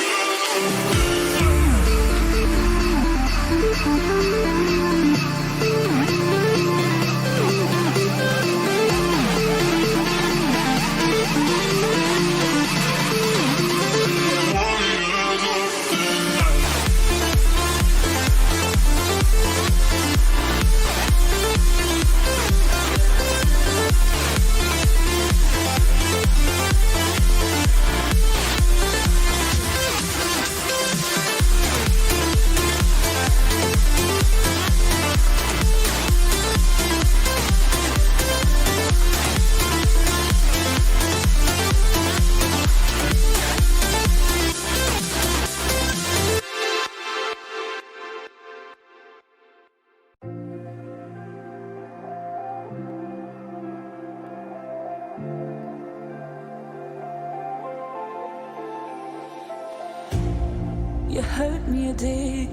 You hurt me, you did,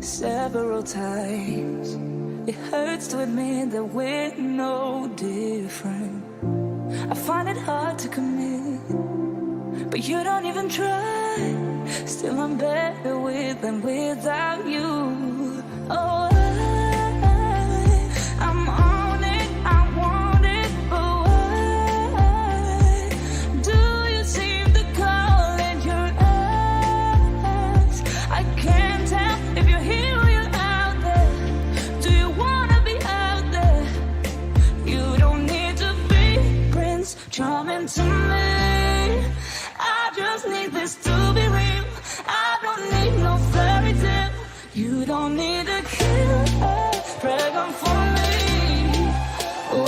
several times. It hurts to admit that we're no different. I find it hard to commit, but you don't even try. Still I'm better with than without you. Oh, I'm on it, I want it, but why do you seem to call in your eyes? I can't tell if you're here or you're out there. Do you wanna be out there? You don't need to be Prince Charming to me. I just need this to be real. I don't need no fairy tale. You don't need a killer dragon for me. Ooh,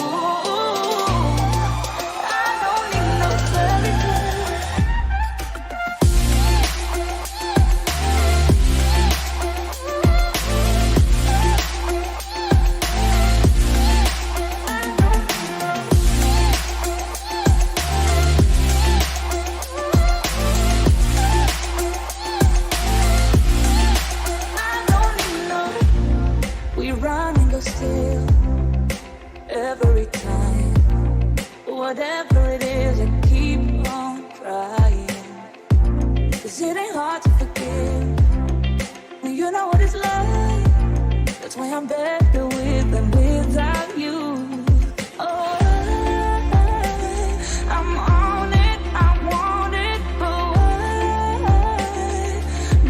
I don't need no fairy tale. We run and go still every time. Whatever it is, I keep on trying. 'Cause it ain't hard to forgive when you know what it's like. That's why I'm better with than without you. Oh, I'm on it, I want it, but why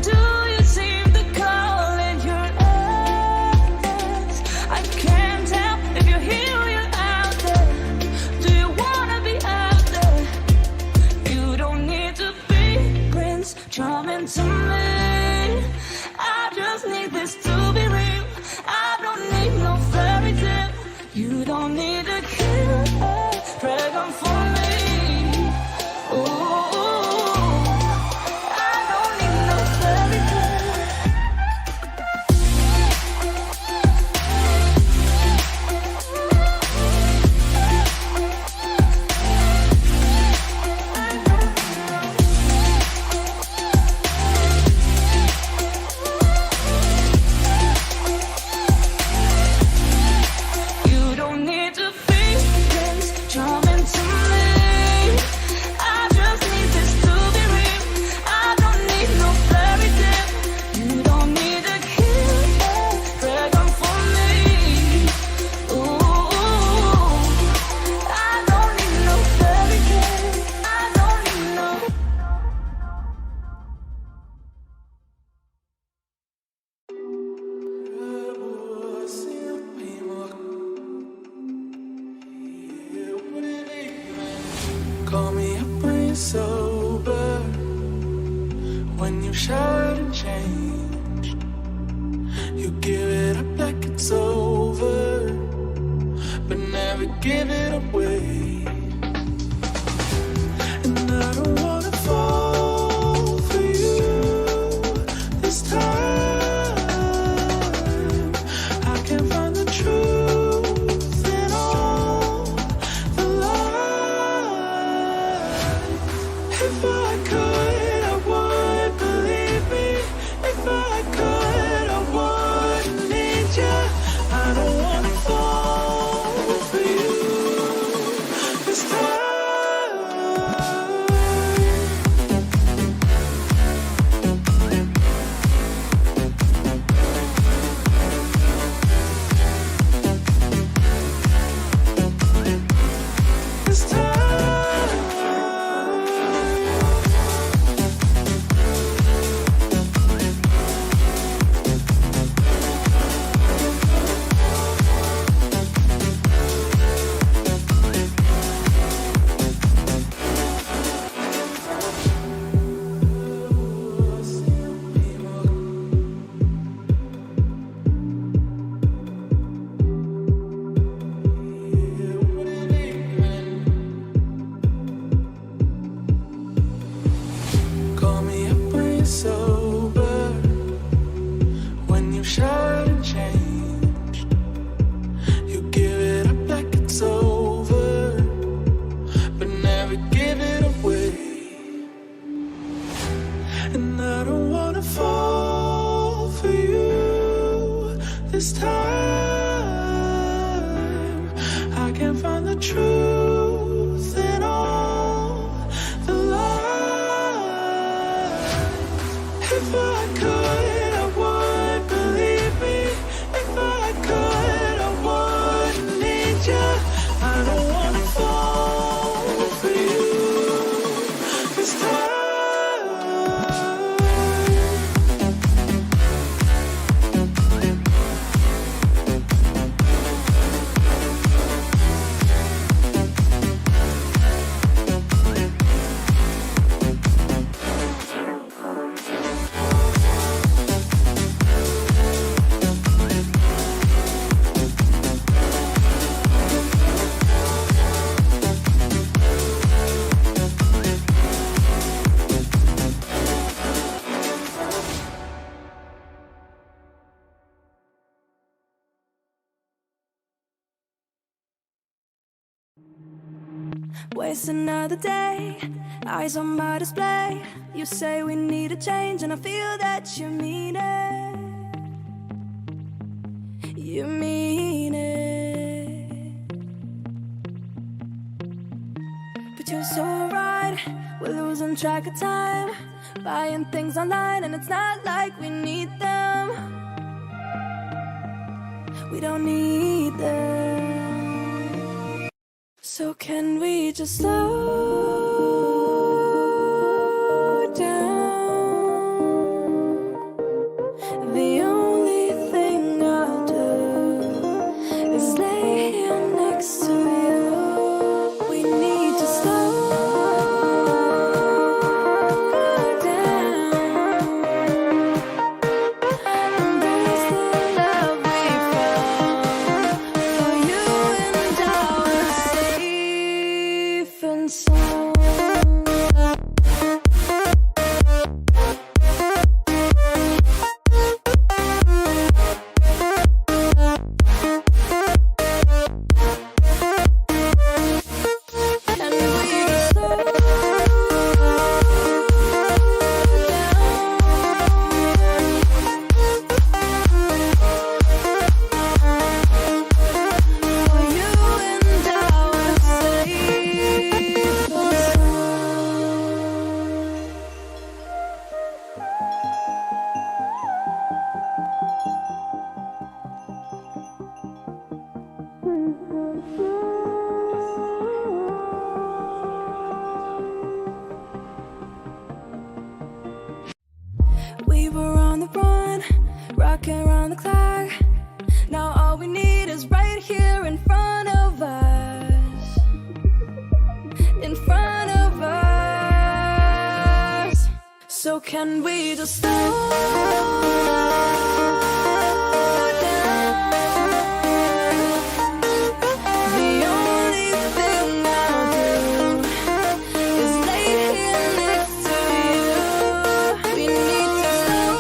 do you seem to call in your eyes? I can't tell if you're here or you're out there. Do you wanna be out there? You don't need to be Prince Charming to me. I just need this to be real. I don't need no fairy tale. You don't need a killer dragon for me. Ooh, I don't need no fairy tale. You don't need to be Prince Charming to me. I just need this to be real. I don't need no fairy tale. You don't need a killer dragon for me. Ooh, I don't need no fairy tale. I don't need no. Call me up when you're sober, when you showered and changed. You give it up like it's over, but never give it away. And I don't wanna fall for you this time. this time. Call me up when you're sober, when you showered and changed. You give it up like it's over, but never give it away. And I don't wanna fall for you this time. I can't find the truth in all the lies. If I could, I would, believe me. If I could, I wouldn't need you. I don't wanna fall for you this time. Waste another day, eyes on my display. You say we need a change, and I feel that you mean it. You mean it. But you're so right, we're losing track of time, buying things online, and it's not like we need them. We don't need them. So can we just slow down? The only thing I'll do is lay here next to you. We need to slow down. Embrace the love we found. For you and I are safe and sound. Can we just slow down? For you and I are safe and we were on the run, rocking around the clock. Now all we need is right here in front of us. In front of us. So can we just slow down? The only thing I'll do is lay here next to you. We need to slow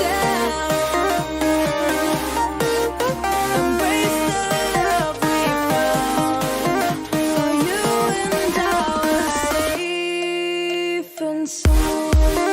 down. Embrace the love we found. For you and I are safe and sound.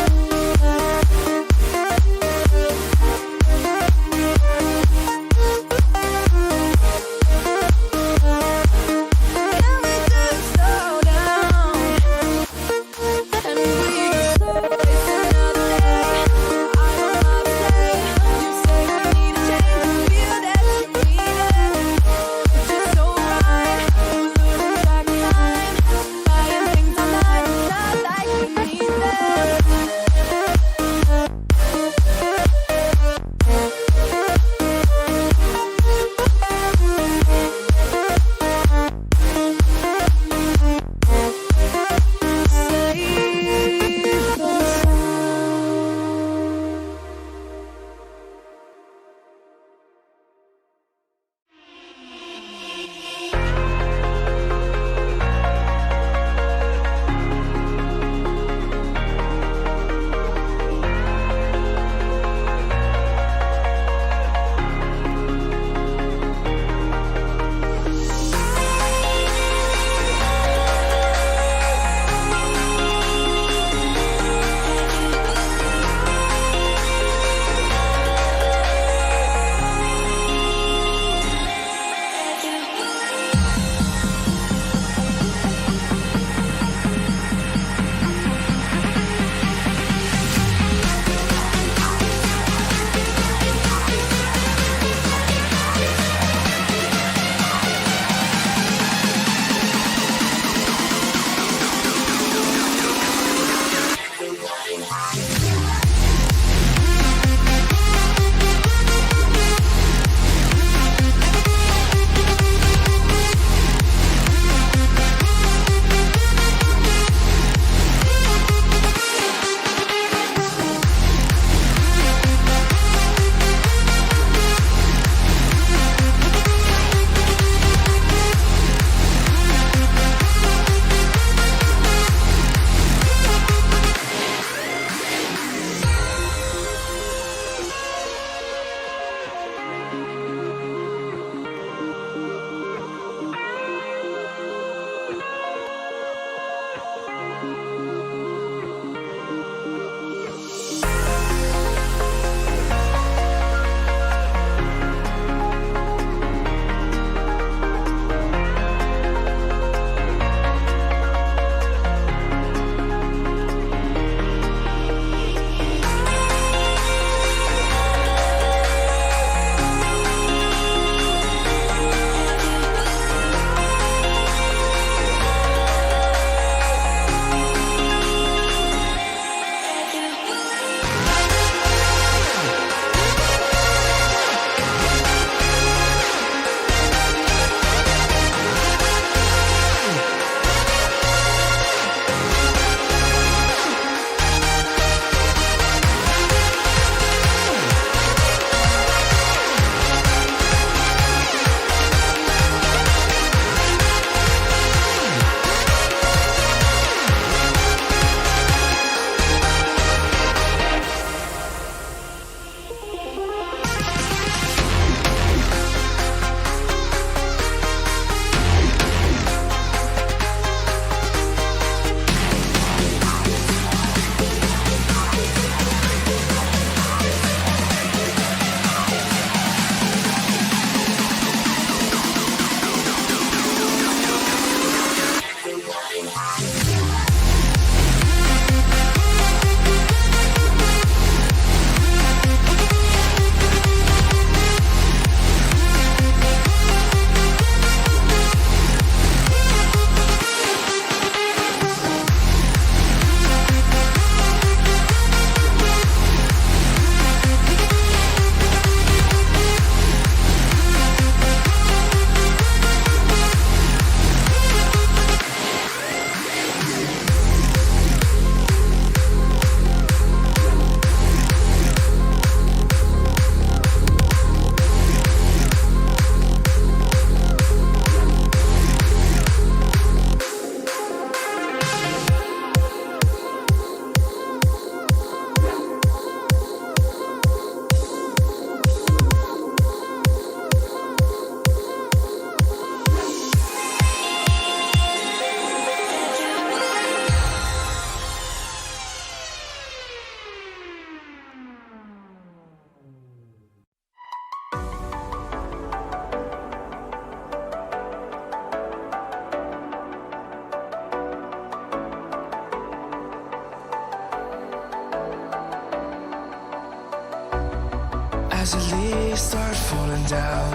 As the leaves start falling down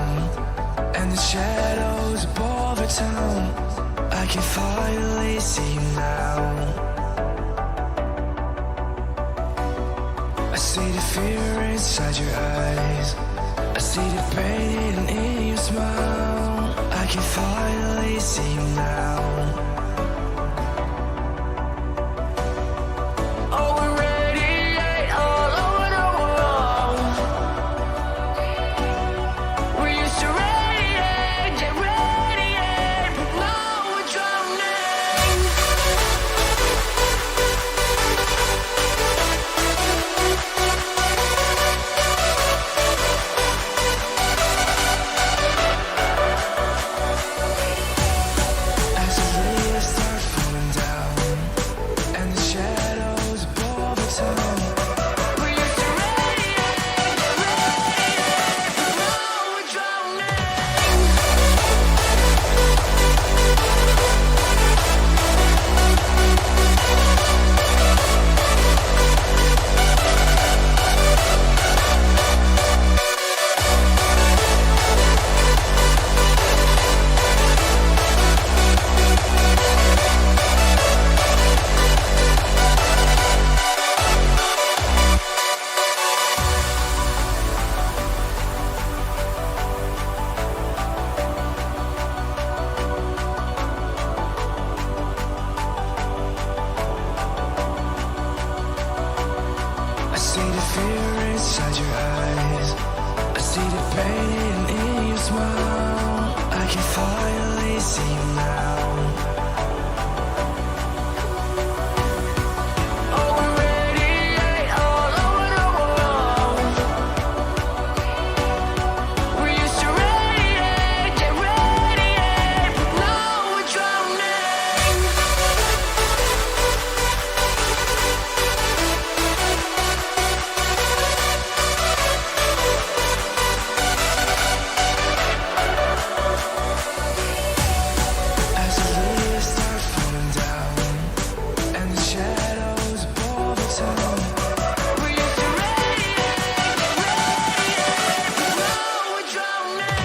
and the shadows above the town, I can finally see you now. I see the fear inside your eyes, I see the pain in your smile. I can finally see you now. Oh, we radiate all over the world. We used to radiate, yeah, radiate, but now we're drowning. As the leaves start falling down and the shadows above the town, we used to radiate, but now we're drowning. I see the fear inside your eyes, I see the pain in your smile. I can finally see you now. Oh, we radiate all over the world. We used to radiate, yeah, radiate, but now we're drowning. As the leaves start falling down and the shadows above the town, we used to radiate, but now we're drowning.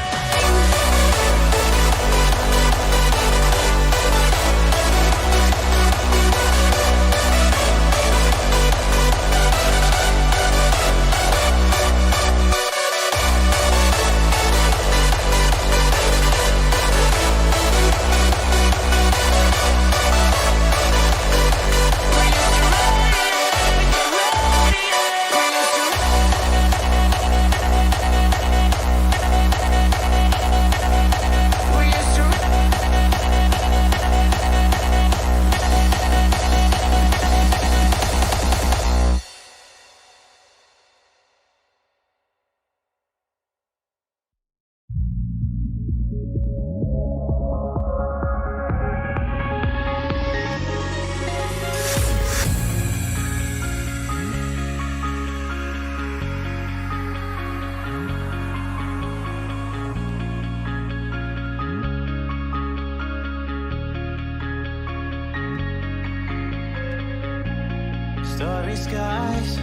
Starry skies,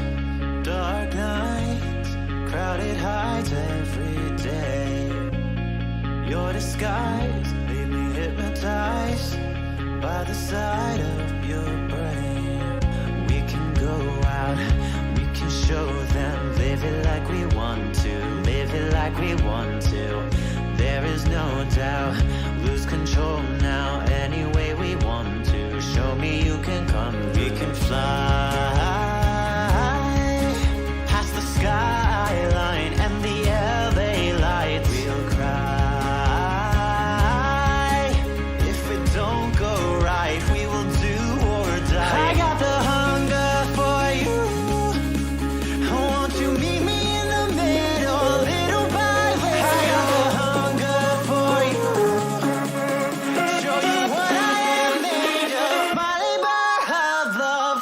dark nights, crowded heights every day. Your disguise made me hypnotized by the sight of your brain. We can go out, we can show them, live it like we want to, live it like we want to. There is no doubt, lose control now any way we want to. Show me you can come, we can fly past the skyline and the LA lights. We'll cry if it don't go right, we will do or die. I got the hunger for you, I want you to meet me in the middle, little by little. I got the hunger for you, show you what I am made of, my labor of love.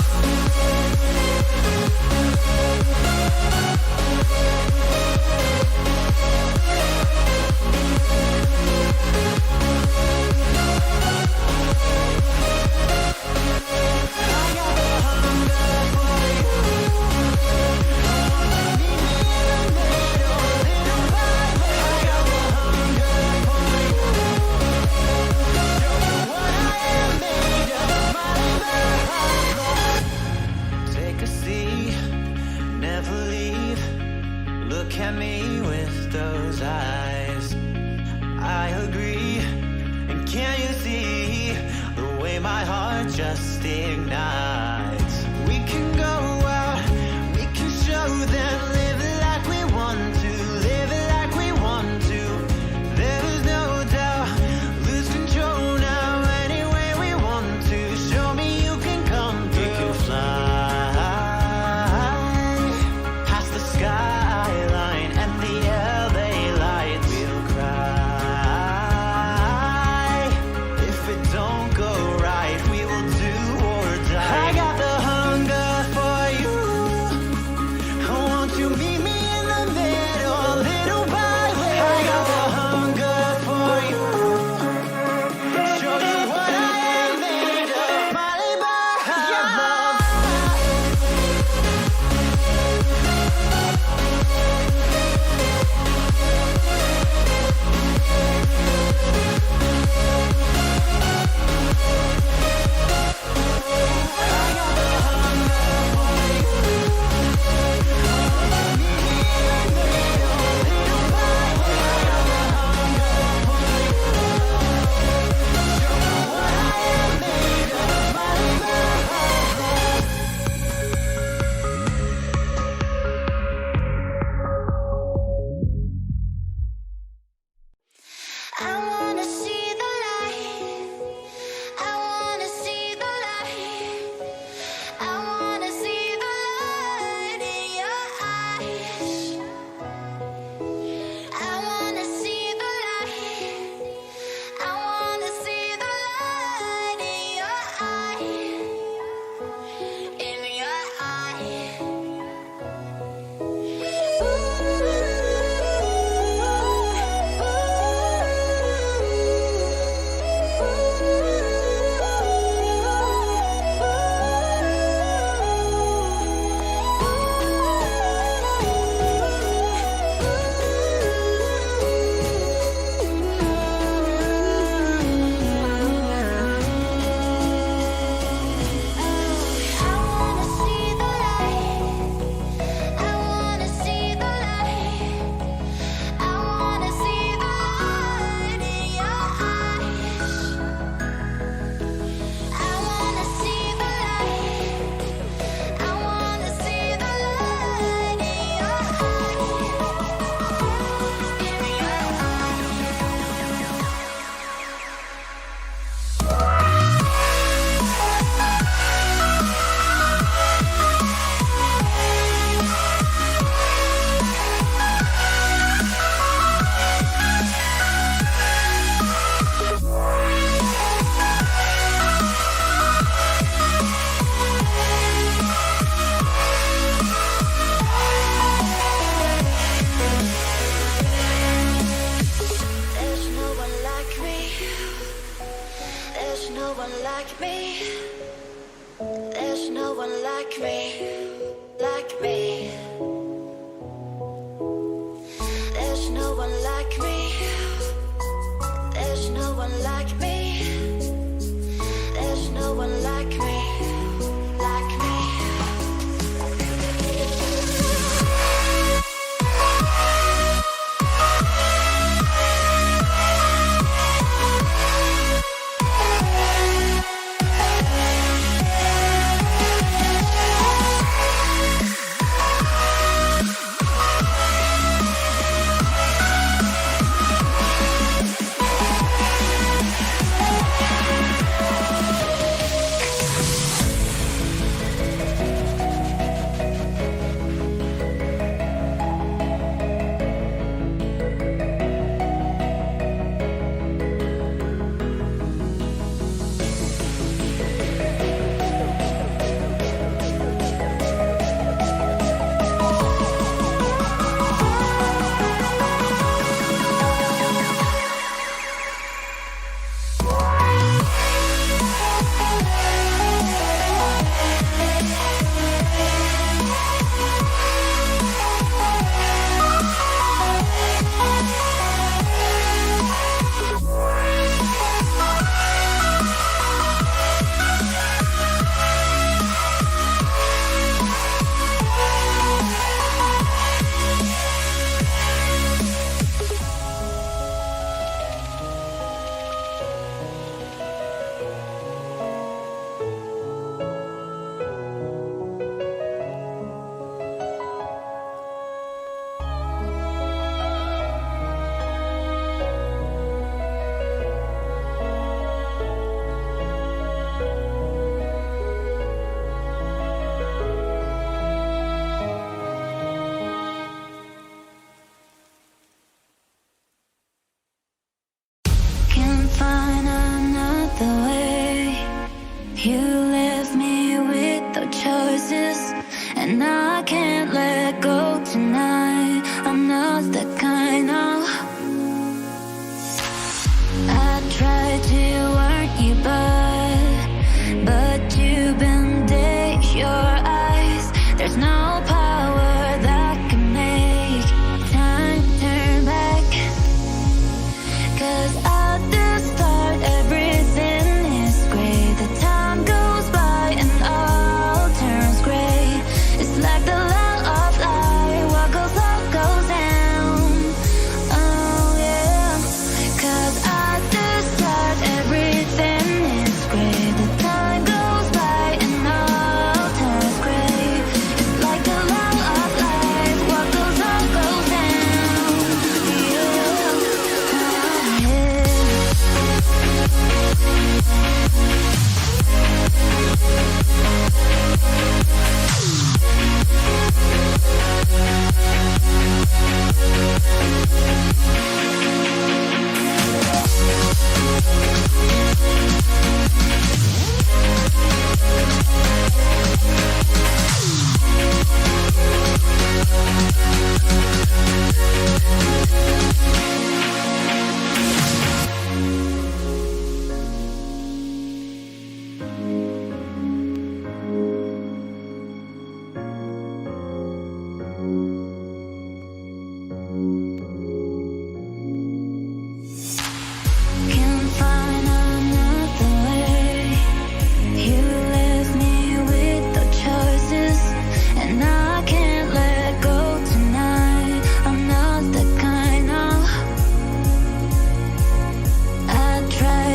just ignites. We can go out, we can show them, live like we want to, live like we want to. There is no doubt, lose control now any way we want to. Show me you can come through. We can fly past the skyline and the LA lights. We'll cry if it don't go right. We will do or die. I got the hunger for you. I want you to meet me in the middle, little by little. I got the hunger for you. Show you what I am made of. Molly I wanna see the light. I wanna see the light. I wanna see the light in your eyes. I wanna see the light. I wanna see the light in your eyes. In your eyes. There's no one like me. There's no one like me. There's no one like me. Like me. There's no one like me. There's no one like me. There's no one like me. Like me.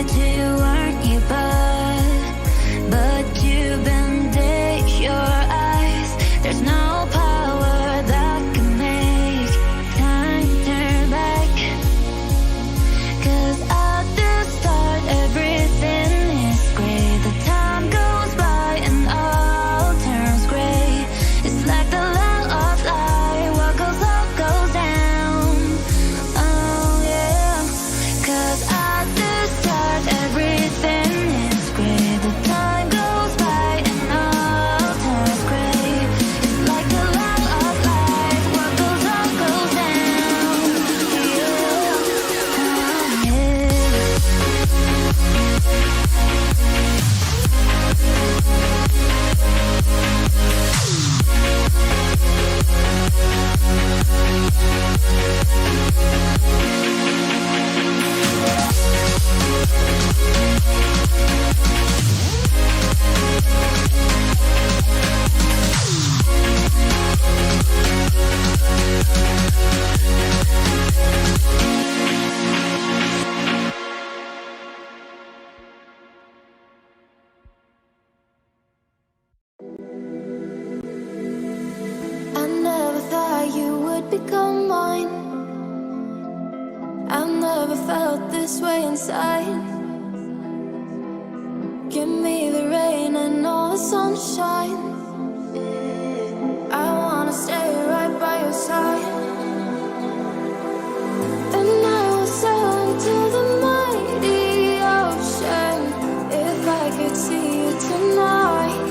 said you weren't here, but you've been dead. Your eyes, there's no power that can make time turn back. 'Cause at the start everything is gray. The time goes by and all turns gray. It's like the law of life. What goes up goes down. Oh yeah. 'Cause at the start everything is gray. The time goes by and all turns gray. It's like the law of life. What goes up goes down. I never thought you would become mine. I never felt this way inside. Give me the rain and all the sunshine. I wanna stay right by your side. And I will sail into the mighty ocean if I could see you tonight.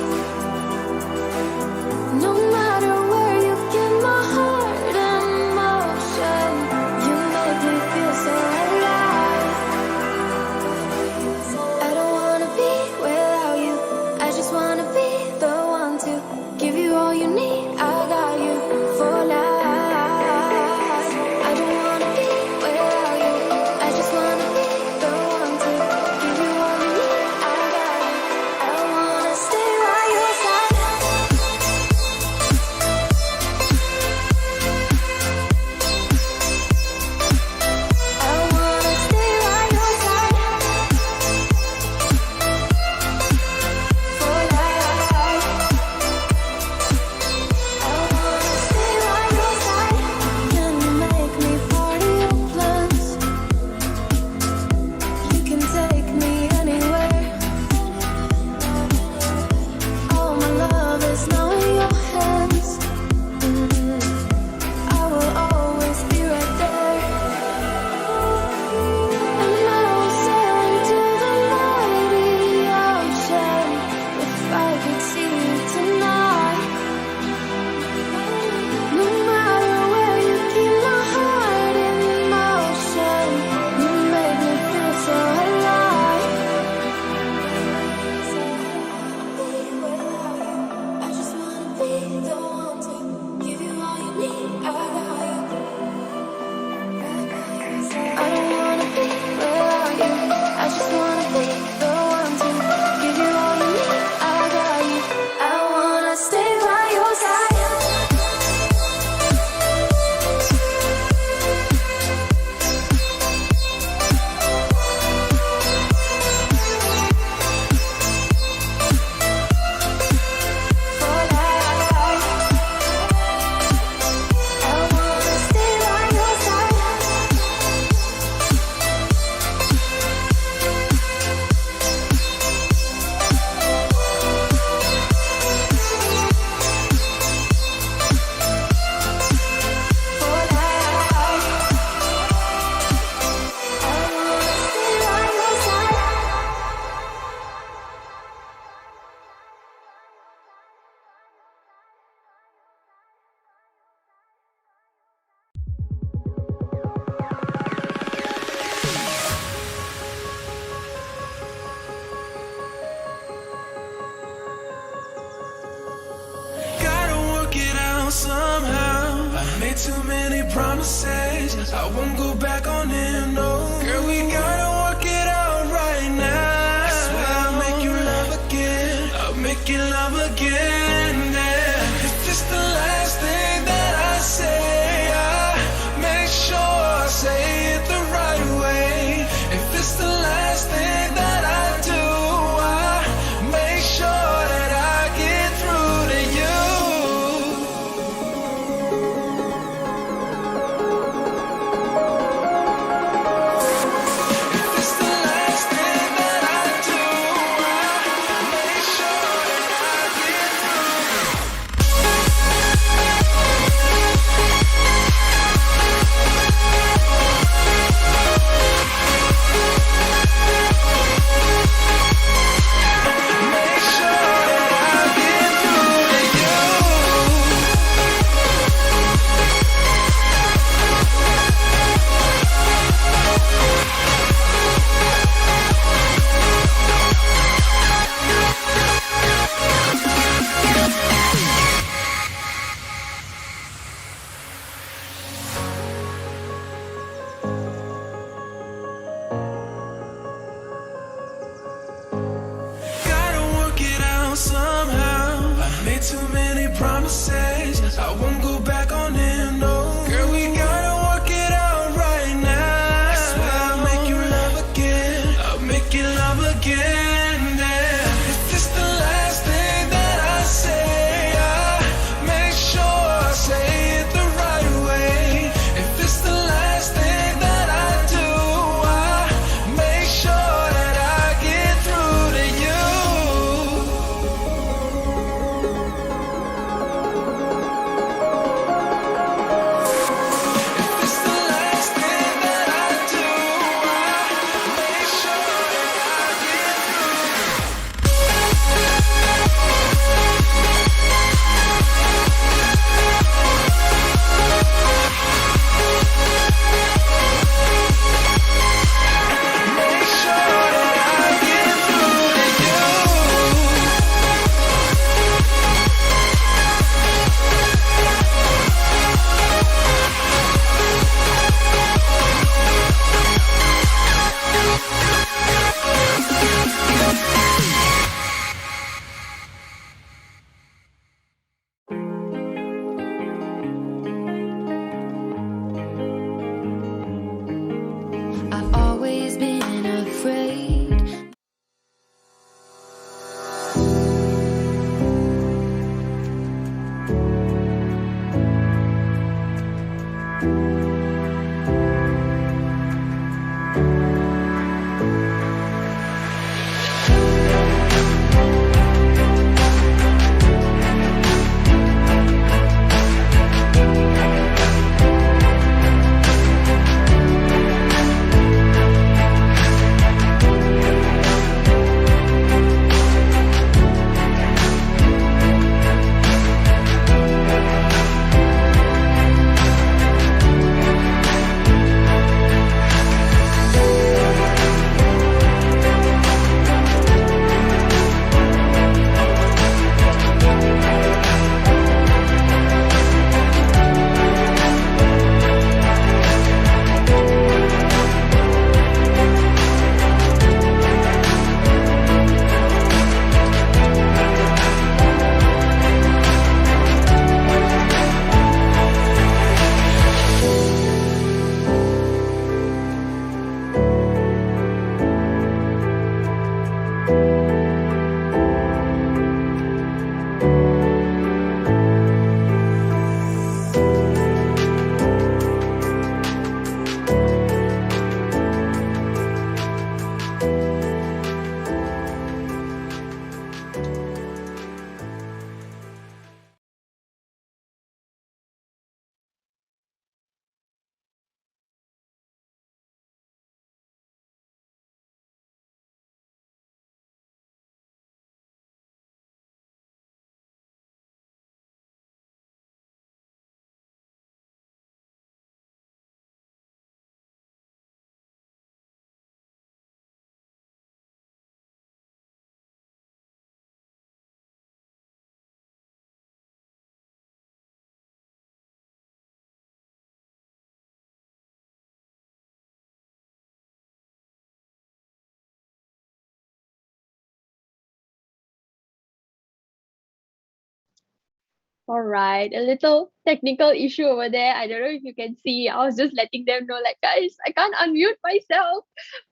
No matter where you get my heart in motion, you make me feel so alive. I don't wanna be without you. I just wanna be the one to give you all you need. I got you for life. I don't wanna be without you. I just wanna be the one to give you all you need. I got you. I wanna stay by your side. I wanna stay by your side for life. I wanna stay by your side. Can you make me part of your plans? You can take me anywhere. All my love is now in your hands. I will always be right there. And I will sail into the mighty ocean if I could see you tonight. No matter where you keep my heart in motion, you make me feel so alive. I just wanna be the one to give you all you need. I got you. I don't wanna be without you. I just wanna be the one to give you all you need. I got you. I wanna stay by your side. For life. I wanna stay by your side. For life. I wanna stay by your side. Gotta work it out somehow. I made too many promises. I won't go back on them, no. Girl, we gotta work it out right now. I swear I'll make you love again. I'll make you love again, yeah. If it's the last thing that I say, I make sure I say it the right way. If it's the last thing All right, a little technical issue over there. I don't know if you can see. I was just letting them know, like, guys, I can't unmute myself.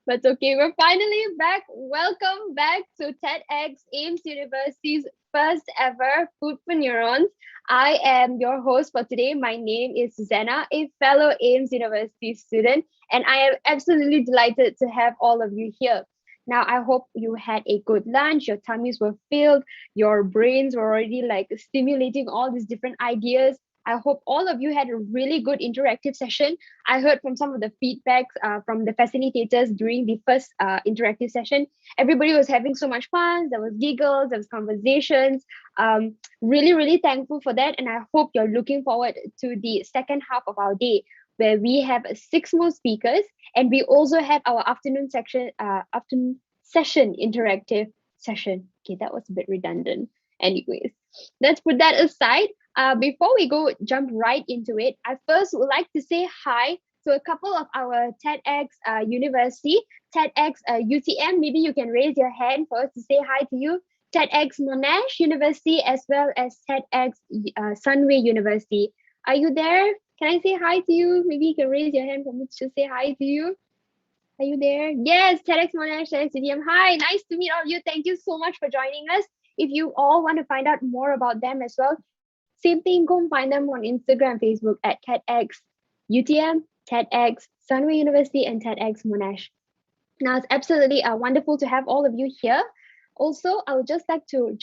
But okay, we're finally back. Welcome back to TEDxAIMS University's first ever Food for Neurons. I am your host for today. My name is Susanna, a fellow AIMS University student, and I am absolutely delighted to have all of you here. Now, I hope you had a good lunch, your tummies were filled, your brains were already like stimulating all these different ideas. I hope all of you had a really good interactive session. I heard from some of the feedbacks from the facilitators during the first interactive session. Everybody was having so much fun. There was giggles, there was conversations. Really, really thankful for that. And I hope you're looking forward to the second half of our day, where we have 6 more speakers, and we also have our afternoon session interactive session. Okay, that was a bit redundant. Anyways, let's put that aside. Before we jump right into it, I first would like to say hi to a couple of our TEDx University, TEDx UTM. Maybe you can raise your hand for us to say hi to you. TEDx Monash University, as well as TEDx Sunway University. Are you there? Can I say hi to you? Maybe you can raise your hand for me to say hi to you. Are you there? Yes, TEDx Monash, TEDx UTM. Hi, nice to meet all of you. Thank you so much for joining us. If you all want to find out more about them as well, same thing, go and find them on Instagram, Facebook at TEDx UTM, TEDx Sunway University, and TEDx Monash. Now, it's absolutely wonderful to have all of you here. Also, I would just like to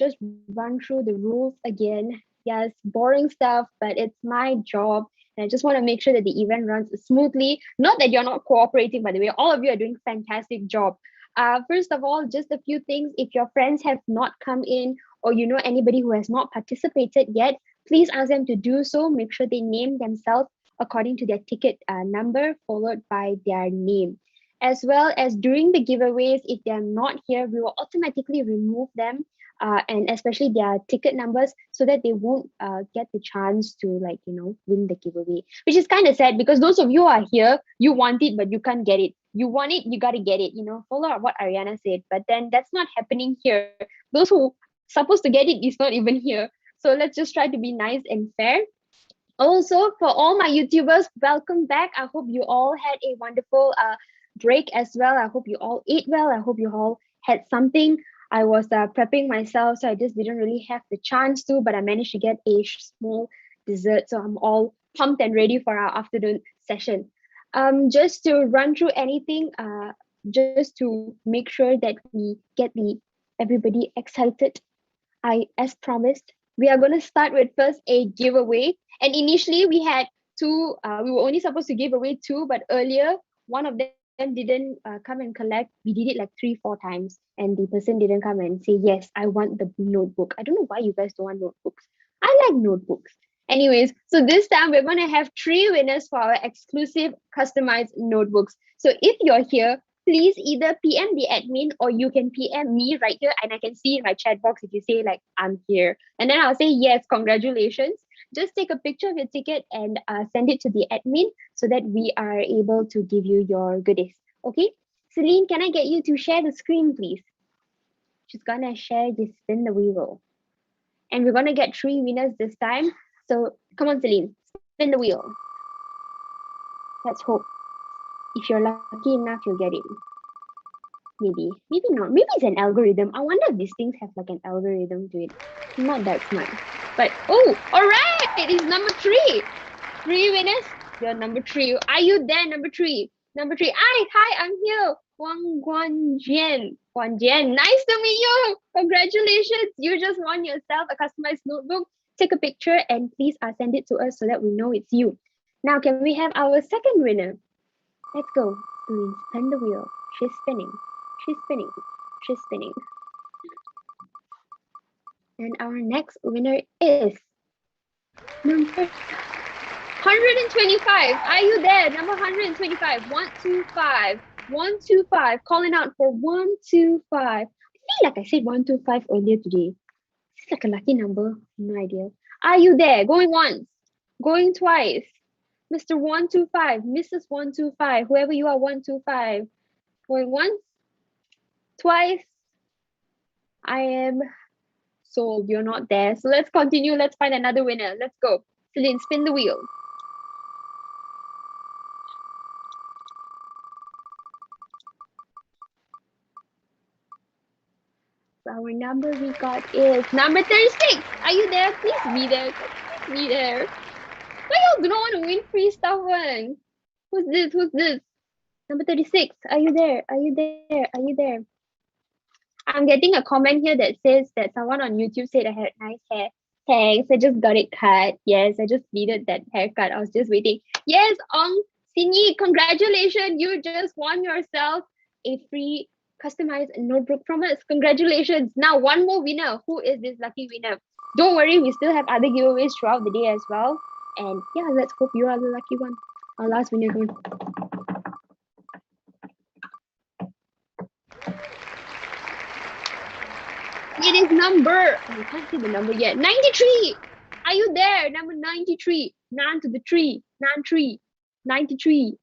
run through the rules again. Yes, boring stuff, but it's my job. And I just want to make sure that the event runs smoothly. Not that you're not cooperating, by the way. All of you are doing a fantastic job. First of all, just a few things. If your friends have not come in, or you know anybody who has not participated yet, please ask them to do so. Make sure they name themselves according to their ticket number, followed by their name. As well as during the giveaways, if they're not here, we will automatically remove them, and especially their ticket numbers, so that they won't get the chance to win the giveaway. Which is kind of sad, because those of you who are here, you want it, but you can't get it. You want it, you got to get it. Follow what Ariana said, but then that's not happening here. Those who supposed to get it is not even here. So let's just try to be nice and fair. Also, for all my YouTubers, welcome back. I hope you all had a wonderful break as well. I hope you all ate well. I hope you all had something. I was prepping myself, so I just didn't really have the chance to, but I managed to get a small dessert. So I'm all pumped and ready for our afternoon session. Just to run through anything, just to make sure that we get everybody excited, as promised, we are going to start with first a giveaway. And initially we had 2, we were only supposed to give away 2, but earlier one of them didn't come and collect. We did it like 3-4 times, and the person didn't come and say, yes, I want the notebook. I don't know why you guys don't want notebooks. I like notebooks. Anyways, so this time we're going to have 3 winners for our exclusive customized notebooks. So if you're here, please either PM the admin, or you can PM me right here, and I can see in my chat box if you say like, I'm here. And then I'll say, yes, congratulations. Just take a picture of your ticket and send it to the admin, so that we are able to give you your goodies. Okay, Celine, can I get you to share the screen, please? She's gonna share the spin the wheel. And we're gonna get 3 winners this time. So come on, Celine, spin the wheel. Let's hope. If you're lucky enough, you'll get it. Maybe not. Maybe it's an algorithm. I wonder if these things have like an algorithm to it. Not that smart. But, oh, all right, it's number 3. 3 winners. You're number 3. Are you there, number 3? Number 3. Hi, I'm here. Wang Guanjian. Guanjian, nice to meet you. Congratulations. You just won yourself a customized notebook. Take a picture and please send it to us so that we know it's you. Now, can we have our second winner? Let's go. Celine, spin the wheel. She's spinning. She's spinning. She's spinning. And our next winner is number 125. Are you there? Number 125. 125. 125. Calling out for 125. I feel like I said 125 earlier today. It's like a lucky number. No idea. Are you there? Going once. Going twice. Mr. 125, Mrs. 125, whoever you are, 125. Going once, twice. I am sold. You're not there. So let's continue. Let's find another winner. Let's go. Celine, spin the wheel. So our number we got is number 36. Are you there? Please be there. Please be there. Why y'all do not want to win free stuff one? Who's this? Who's this? Number 36. Are you there? Are you there? Are you there? I'm getting a comment here that says that someone on YouTube said I had nice hair. Thanks. I just got it cut. Yes, I just needed that haircut. I was just waiting. Yes, Singh, congratulations. You just won yourself a free customized notebook from us. Congratulations. Now, one more winner. Who is this lucky winner? Don't worry, we still have other giveaways throughout the day as well. And yeah, let's hope you are the lucky one. Our last winner. It is number, I can't see the number yet. 93. Are you there? Number 93. Nan to the tree. Nan tree. 93.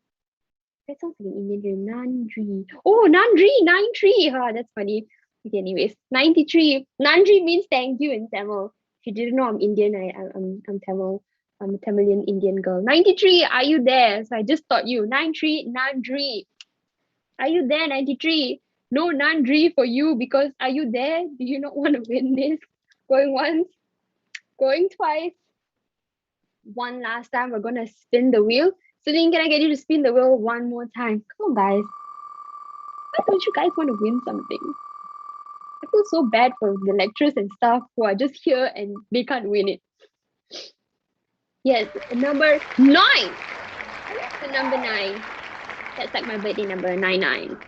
That sounds like an Indian name. Nandri. Oh, Nandri. 93. That's funny. Okay, anyways. 93. Nandri means thank you in Tamil. If you didn't know I'm Indian, I'm Tamil. I'm a Tamilian Indian girl. 93. Are you there? So I just taught you. 93. Nandri. Are you there? 93. No Nandri for you because are you there? Do you not want to win this? Going once, going twice. One last time, we're gonna spin the wheel. Celine, can I get you to spin the wheel one more time? Come on, guys. Why don't you guys want to win something? I feel so bad for the lecturers and staff who are just here and they can't win it. Yes, number 9. The number 9. That's like my birthday number, 99.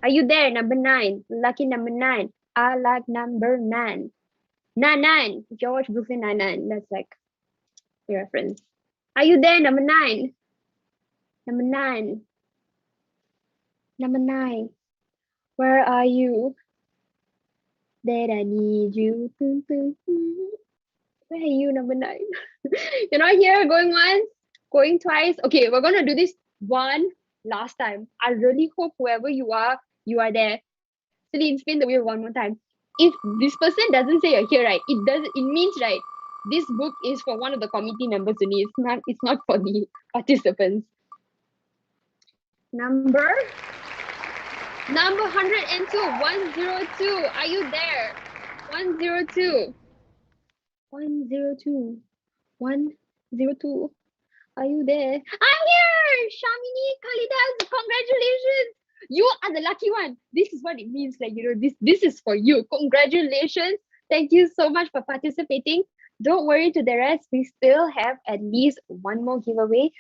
Are you there? Number 9. Lucky number 9. I like number 9. 99. If you watch Brooklyn Nine-Nine, that's like your reference. Are you there? Number 9. Number 9. Number 9. Where are you? That I need you. Where are you, number 9? You're not here. Going once, going twice. Okay, we're gonna do this one last time. I really hope whoever you are there. Celine, spin the wheel one more time. If this person doesn't say you're here, right, it means right, this book is for one of the committee members only. It's not for the participants. Number 102, 102. Are you there? 102. 102. 102. Are you there? I'm here! Shamini Kalidas, congratulations! You are the lucky one. This is what it means. Like, this is for you. Congratulations. Thank you so much for participating. Don't worry to the rest. We still have at least one more giveaway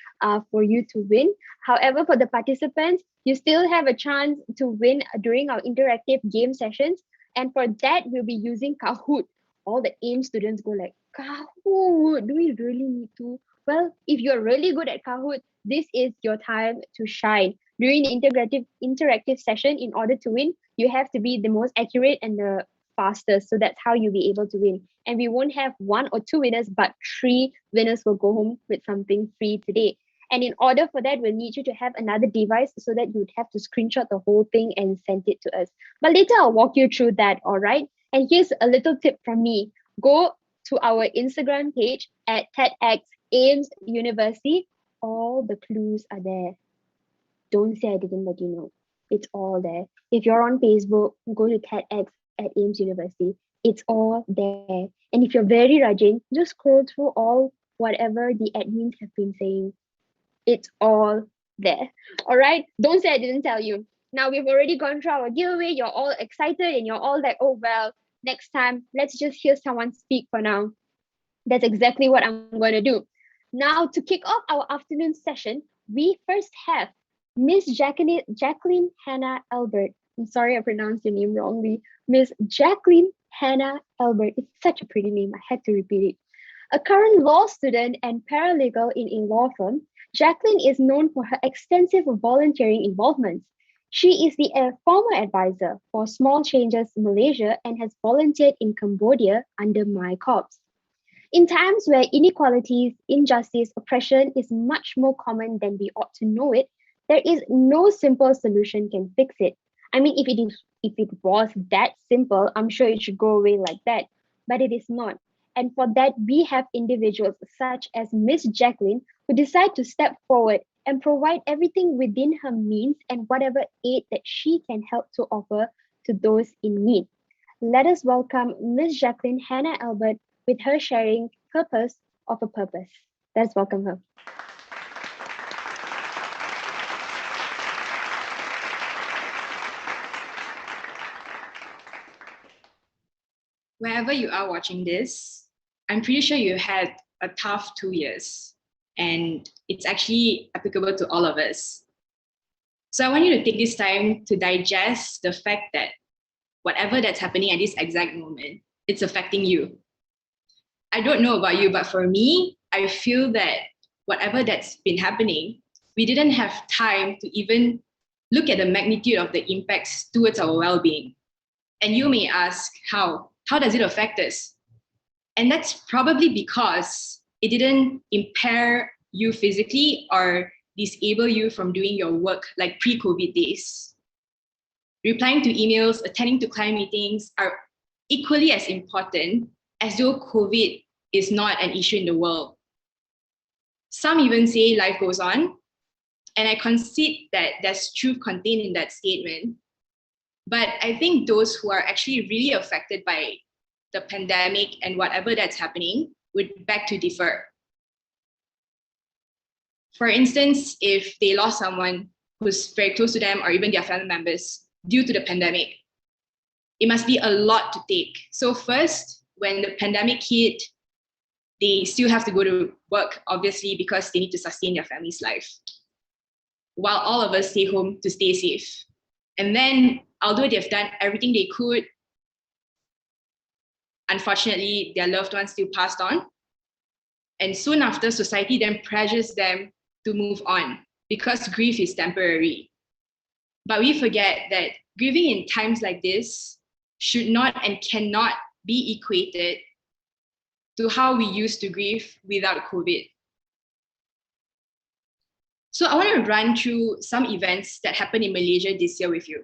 for you to win. However, for the participants, you still have a chance to win during our interactive game sessions. And for that, we'll be using Kahoot. All the AIM students go like, Kahoot, do we really need to? Well, if you're really good at Kahoot, this is your time to shine. During the interactive session, in order to win, you have to be the most accurate and the fastest. So that's how you'll be able to win. And we won't have 1 or 2 winners, but 3 winners will go home with something free today. And in order for that, we'll need you to have another device so that you'd have to screenshot the whole thing and send it to us. But later I'll walk you through that, all right? And here's a little tip from me. Go to our Instagram page at TEDxAIMSTuniversity. All the clues are there. Don't say I didn't let you know. It's all there. If you're on Facebook, go to TEDxAIMSTuniversity. It's all there. And if you're very rajin, just scroll through all whatever the admins have been saying. It's all there. All right? Don't say I didn't tell you. Now we've already gone through our giveaway. You're all excited and you're all like, oh, well, next time, let's just hear someone speak for now. That's exactly what I'm going to do. Now, to kick off our afternoon session, we first have Miss Jacqueline Hannah Albert. I'm sorry I pronounced your name wrongly. Miss Jacqueline Hannah Albert. It's such a pretty name. I had to repeat it. A current law student and paralegal in a law firm, Jacqueline is known for her extensive volunteering involvements. She is the former advisor for Small Changes Malaysia and has volunteered in Cambodia under MyCorps. In times where inequalities, injustice, oppression is much more common than we ought to know it, there is no simple solution can fix it. I mean, if it was that simple, I'm sure it should go away like that. but it is not. And for that, we have individuals such as Miss Jacqueline who decide to step forward and provide everything within her means and whatever aid that she can help to offer to those in need. Let us welcome Miss Jacqueline Hannah Albert with her sharing Purpose of a Purpose. Let's welcome her. Wherever you are watching this, I'm pretty sure you had a tough 2 years, and it's actually applicable to all of us. So I want you to take this time to digest the fact that whatever that's happening at this exact moment, it's affecting you. I don't know about you, but for me, I feel that whatever that's been happening, we didn't have time to even look at the magnitude of the impacts towards our well-being. And you may ask, how? How does it affect us? And that's probably because it didn't impair you physically or disable you from doing your work like pre-COVID days. Replying to emails, attending to client meetings are equally as important as though COVID is not an issue in the world. Some even say life goes on, and I concede that there's truth contained in that statement. But I think those who are actually really affected by the pandemic and whatever that's happening would beg to differ. For instance, if they lost someone who's very close to them or even their family members due to the pandemic, it must be a lot to take. So first, when the pandemic hit, they still have to go to work, obviously, because they need to sustain their family's life, while all of us stay home to stay safe. And then, although they've done everything they could, unfortunately, their loved ones still passed on. And soon after, society then pressures them to move on because grief is temporary. But we forget that grieving in times like this should not and cannot be equated to how we used to grieve without COVID. So I want to run through some events that happened in Malaysia this year with you.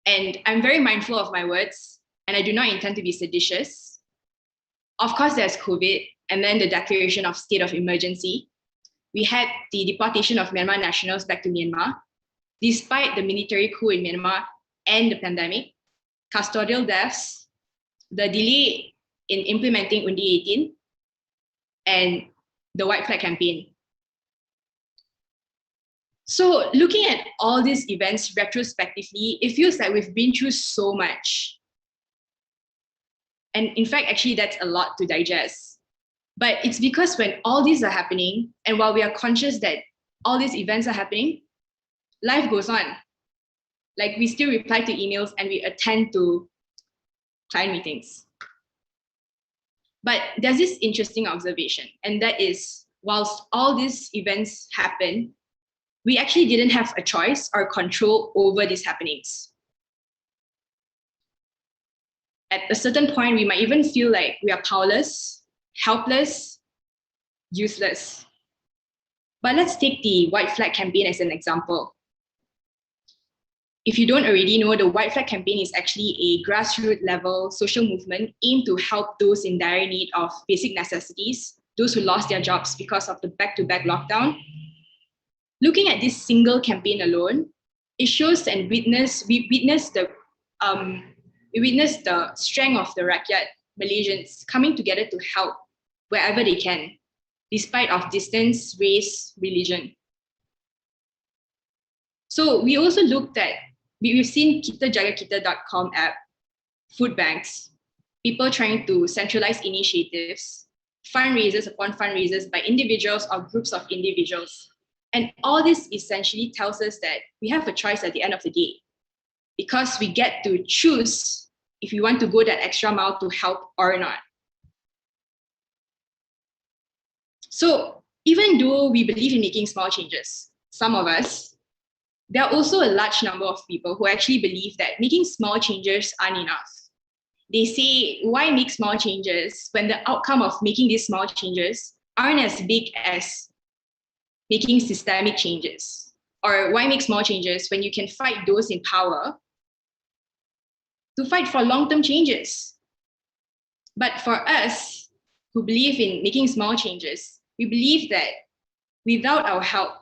And I'm very mindful of my words, and I do not intend to be seditious. Of course, there's COVID, and then the declaration of state of emergency. We had the deportation of Myanmar nationals back to Myanmar, despite the military coup in Myanmar and the pandemic, custodial deaths, the delay in implementing Undi 18, and the White Flag campaign. So looking at all these events retrospectively, it feels like we've been through so much. And in fact, actually, that's a lot to digest. But it's because when all these are happening, and while we are conscious that all these events are happening, life goes on. Like, we still reply to emails and we attend to client meetings. But there's this interesting observation, and that is, whilst all these events happen, we actually didn't have a choice or control over these happenings. At a certain point, we might even feel like we are powerless, helpless, useless. But let's take the White Flag campaign as an example. If you don't already know, the White Flag campaign is actually a grassroots level social movement aimed to help those in dire need of basic necessities, those who lost their jobs because of the back-to-back lockdown. Looking at this single campaign alone, it shows and we witness the strength of the rakyat Malaysians coming together to help wherever they can, despite of distance, race, religion. So we also looked at, we've seen KitaJagaKita.com app, food banks, people trying to centralize initiatives, fundraisers upon fundraisers by individuals or groups of individuals. And all this essentially tells us that we have a choice at the end of the day, because we get to choose if we want to go that extra mile to help or not. So even though we believe in making small changes, some of us, there are also a large number of people who actually believe that making small changes aren't enough. They say, why make small changes when the outcome of making these small changes aren't as big as making systemic changes? Or why make small changes when you can fight those in power to fight for long-term changes? But for us who believe in making small changes, we believe that without our help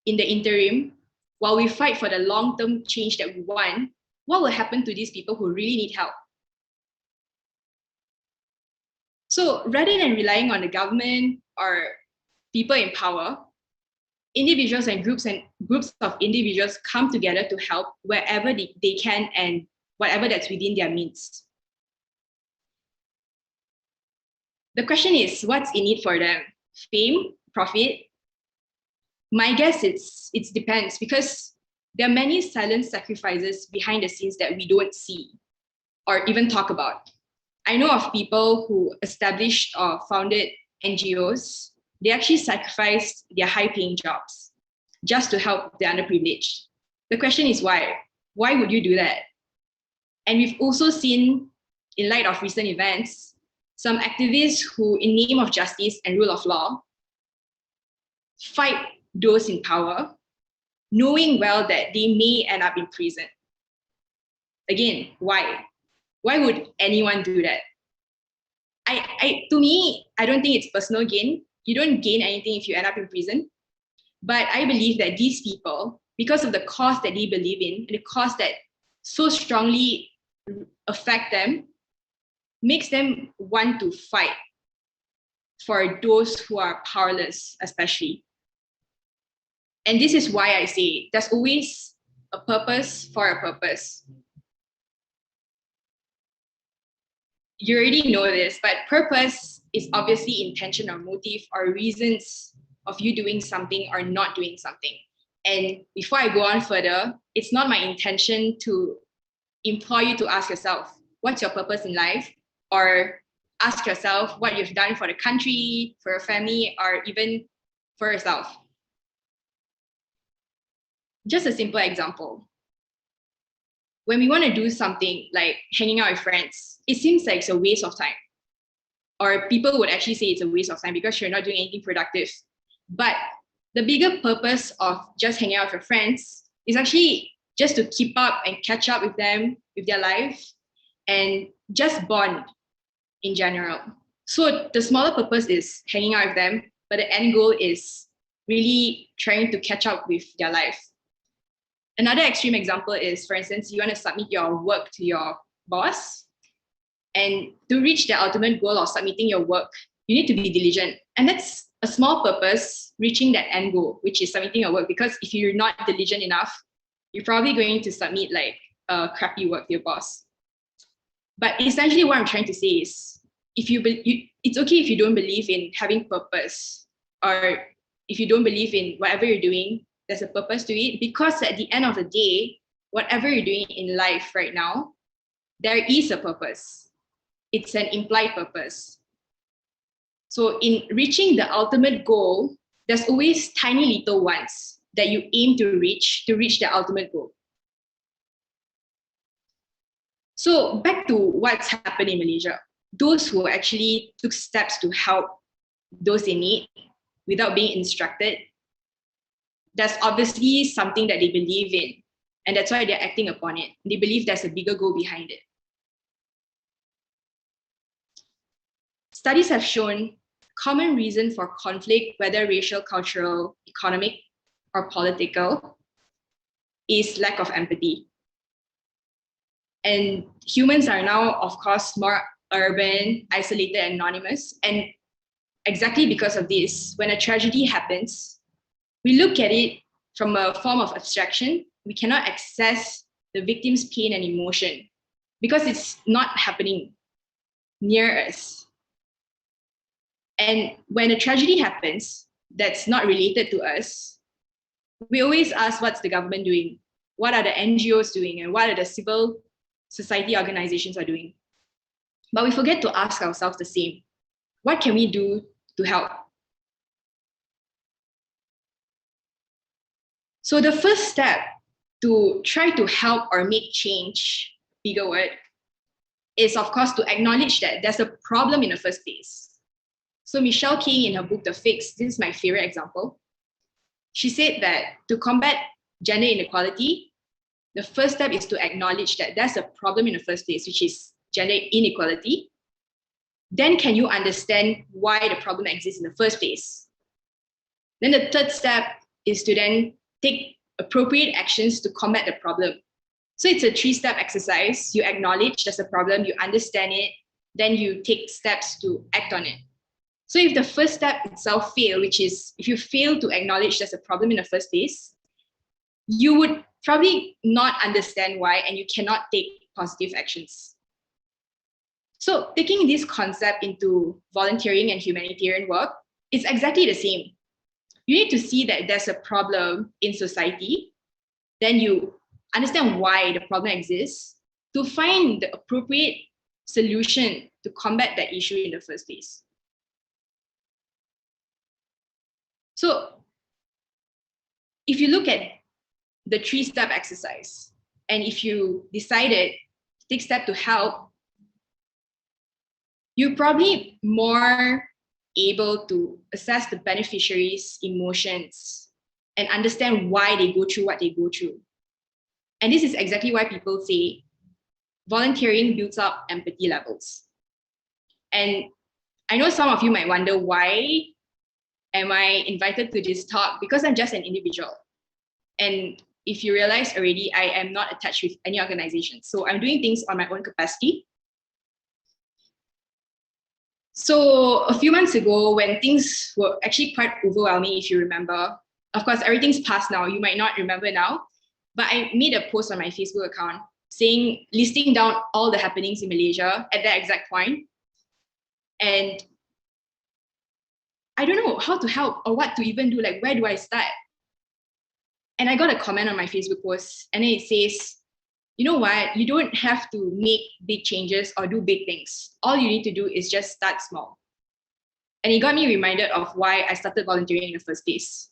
in the interim, while we fight for the long-term change that we want, what will happen to these people who really need help? So rather than relying on the government or people in power, individuals and groups of individuals come together to help wherever they can and whatever that's within their means. The question is, what's in it for them? Fame, profit? My guess it depends, because there are many silent sacrifices behind the scenes that we don't see or even talk about. I know of people who established or founded NGOs. They actually sacrificed their high-paying jobs just to help the underprivileged. The question is why? Why would you do that? And we've also seen, in light of recent events, some activists who, in name of justice and rule of law, fight those in power, knowing well that they may end up in prison. Again, why? Why would anyone do that? To me, I don't think it's personal gain. You don't gain anything if you end up in prison. But I believe that these people, because of the cause that they believe in, and the cause that so strongly affect them, makes them want to fight for those who are powerless, especially. And this is why I say there's always a purpose for a purpose. You already know this, but purpose is obviously intention or motive or reasons of you doing something or not doing something. And before I go on further, it's not my intention to implore you to ask yourself, what's your purpose in life? Or ask yourself what you've done for the country, for your family, or even for yourself. Just a simple example. When we want to do something like hanging out with friends, it seems like it's a waste of time. Or people would actually say it's a waste of time because you're not doing anything productive. But the bigger purpose of just hanging out with your friends is actually just to keep up and catch up with them, with their life, and just bond in general. So the smaller purpose is hanging out with them, but the end goal is really trying to catch up with their life. Another extreme example is, for instance, you want to submit your work to your boss, and to reach the ultimate goal of submitting your work, you need to be diligent. And that's a small purpose, reaching that end goal, which is submitting your work, because if you're not diligent enough, you're probably going to submit like a crappy work to your boss. But essentially what I'm trying to say is, it's okay if you don't believe in having purpose, or if you don't believe in whatever you're doing, there's a purpose to it, because at the end of the day, whatever you're doing in life right now, there is a purpose. It's an implied purpose. So in reaching the ultimate goal, there's always tiny little ones that you aim to reach the ultimate goal. So back to what's happened in Malaysia. Those who actually took steps to help those in need without being instructed, that's obviously something that they believe in, and that's why they're acting upon it. They believe there's a bigger goal behind it. Studies have shown common reason for conflict, whether racial, cultural, economic, or political, is lack of empathy. And humans are now, of course, more urban, isolated, and anonymous. And exactly because of this, when a tragedy happens, we look at it from a form of abstraction. We cannot access the victim's pain and emotion because it's not happening near us. And when a tragedy happens that's not related to us, we always ask, what's the government doing? What are the NGOs doing? And what are the civil society organizations are doing? But we forget to ask ourselves the same. What can we do to help? So the first step to try to help or make change, bigger word, is of course to acknowledge that there's a problem in the first place. So Michelle King, in her book, The Fix, this is my favorite example. She said that to combat gender inequality, the first step is to acknowledge that there's a problem in the first place, which is gender inequality. then can you understand why the problem exists in the first place? Then the third step is to then take appropriate actions to combat the problem. So it's a 3-step exercise. You acknowledge there's a problem, you understand it, then you take steps to act on it. So if the first step itself fail, which is if you fail to acknowledge there's a problem in the first place, you would probably not understand why and you cannot take positive actions. So taking this concept into volunteering and humanitarian work, it's exactly the same. You need to see that there's a problem in society, then you understand why the problem exists to find the appropriate solution to combat that issue in the first place. So if you look at the 3-step exercise, and if you decided to take steps to help, you're probably more able to assess the beneficiaries' emotions and understand why they go through what they go through. And this is exactly why people say volunteering builds up empathy levels. And I know some of you might wonder, why am I invited to this talk? Because I'm just an individual. And if you realize already, I am not attached with any organization. So I'm doing things on my own capacity. So a few months ago, when things were actually quite overwhelming, if you remember, of course, everything's past now. You might not remember now, but I made a post on my Facebook account listing down all the happenings in Malaysia at that exact point. And I don't know how to help or what to even do, like, where do I start? And I got a comment on my Facebook post, and then it says, you know what, you don't have to make big changes or do big things. All you need to do is just start small. And it got me reminded of why I started volunteering in the first place.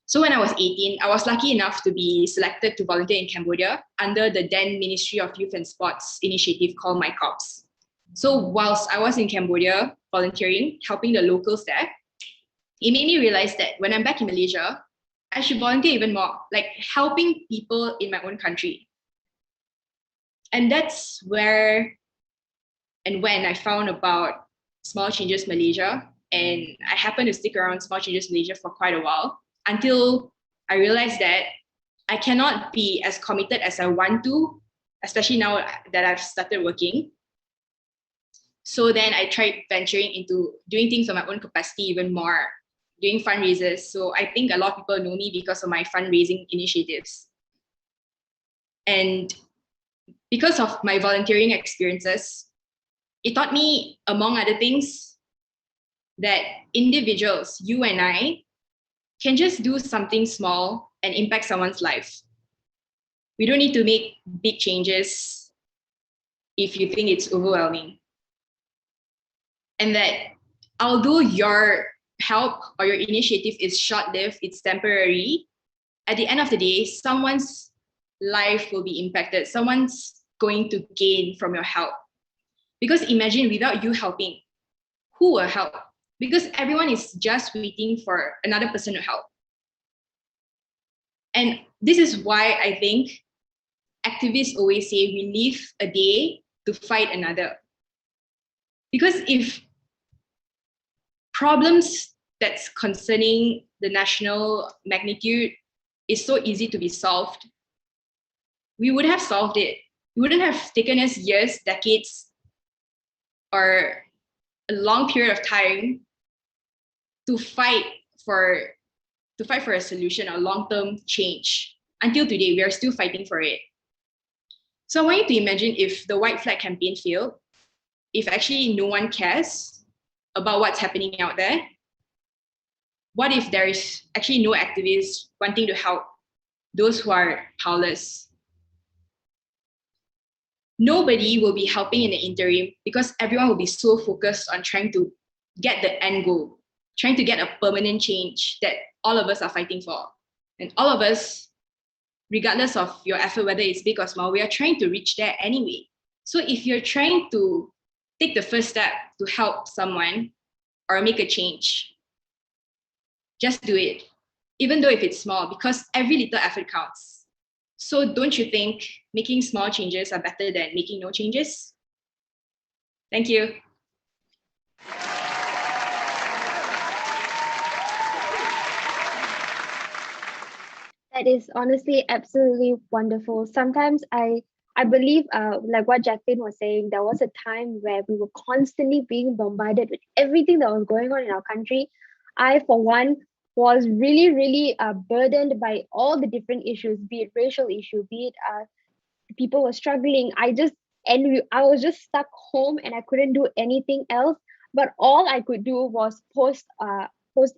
So when I was 18, I was lucky enough to be selected to volunteer in Cambodia under the then Ministry of Youth and Sports initiative called My Corps. So whilst I was in Cambodia volunteering, helping the locals there, it made me realize that when I'm back in Malaysia, I should volunteer even more, like helping people in my own country. And that's where and when I found about Small Changes Malaysia, and I happened to stick around Small Changes Malaysia for quite a while until I realized that I cannot be as committed as I want to, especially now that I've started working. So then I tried venturing into doing things on my own capacity even more, doing fundraisers. So I think a lot of people know me because of my fundraising initiatives. And because of my volunteering experiences, it taught me, among other things, that individuals, you and I, can just do something small and impact someone's life. We don't need to make big changes if you think it's overwhelming. And that although your help or your initiative is short-lived, it's temporary, at the end of the day, someone's life will be impacted. Someone's going to gain from your help. Because imagine without you helping, who will help? Because everyone is just waiting for another person to help. And this is why I think activists always say we live a day to fight another. Because if problems that's concerning the national magnitude is so easy to be solved, we would have solved it. It wouldn't have taken us years, decades, or a long period of time to fight for a solution or long-term change. Until today, we are still fighting for it. So I want you to imagine if the White Flag campaign failed, if actually no one cares about what's happening out there. What if there is actually no activists wanting to help those who are powerless? Nobody will be helping in the interim because everyone will be so focused on trying to get the end goal, trying to get a permanent change that all of us are fighting for. And all of us, regardless of your effort, whether it's big or small, we are trying to reach there anyway. So if you're trying to take the first step to help someone or make a change, just do it, even though if it's small, because every little effort counts. So don't you think making small changes are better than making no changes? Thank you. That is honestly absolutely wonderful. Sometimes I believe like what Jacqueline was saying, there was a time where we were constantly being bombarded with everything that was going on in our country. I, for one, was really burdened by all the different issues, be it racial issue, be it people were struggling. I was just stuck home and I couldn't do anything else. But all I could do was post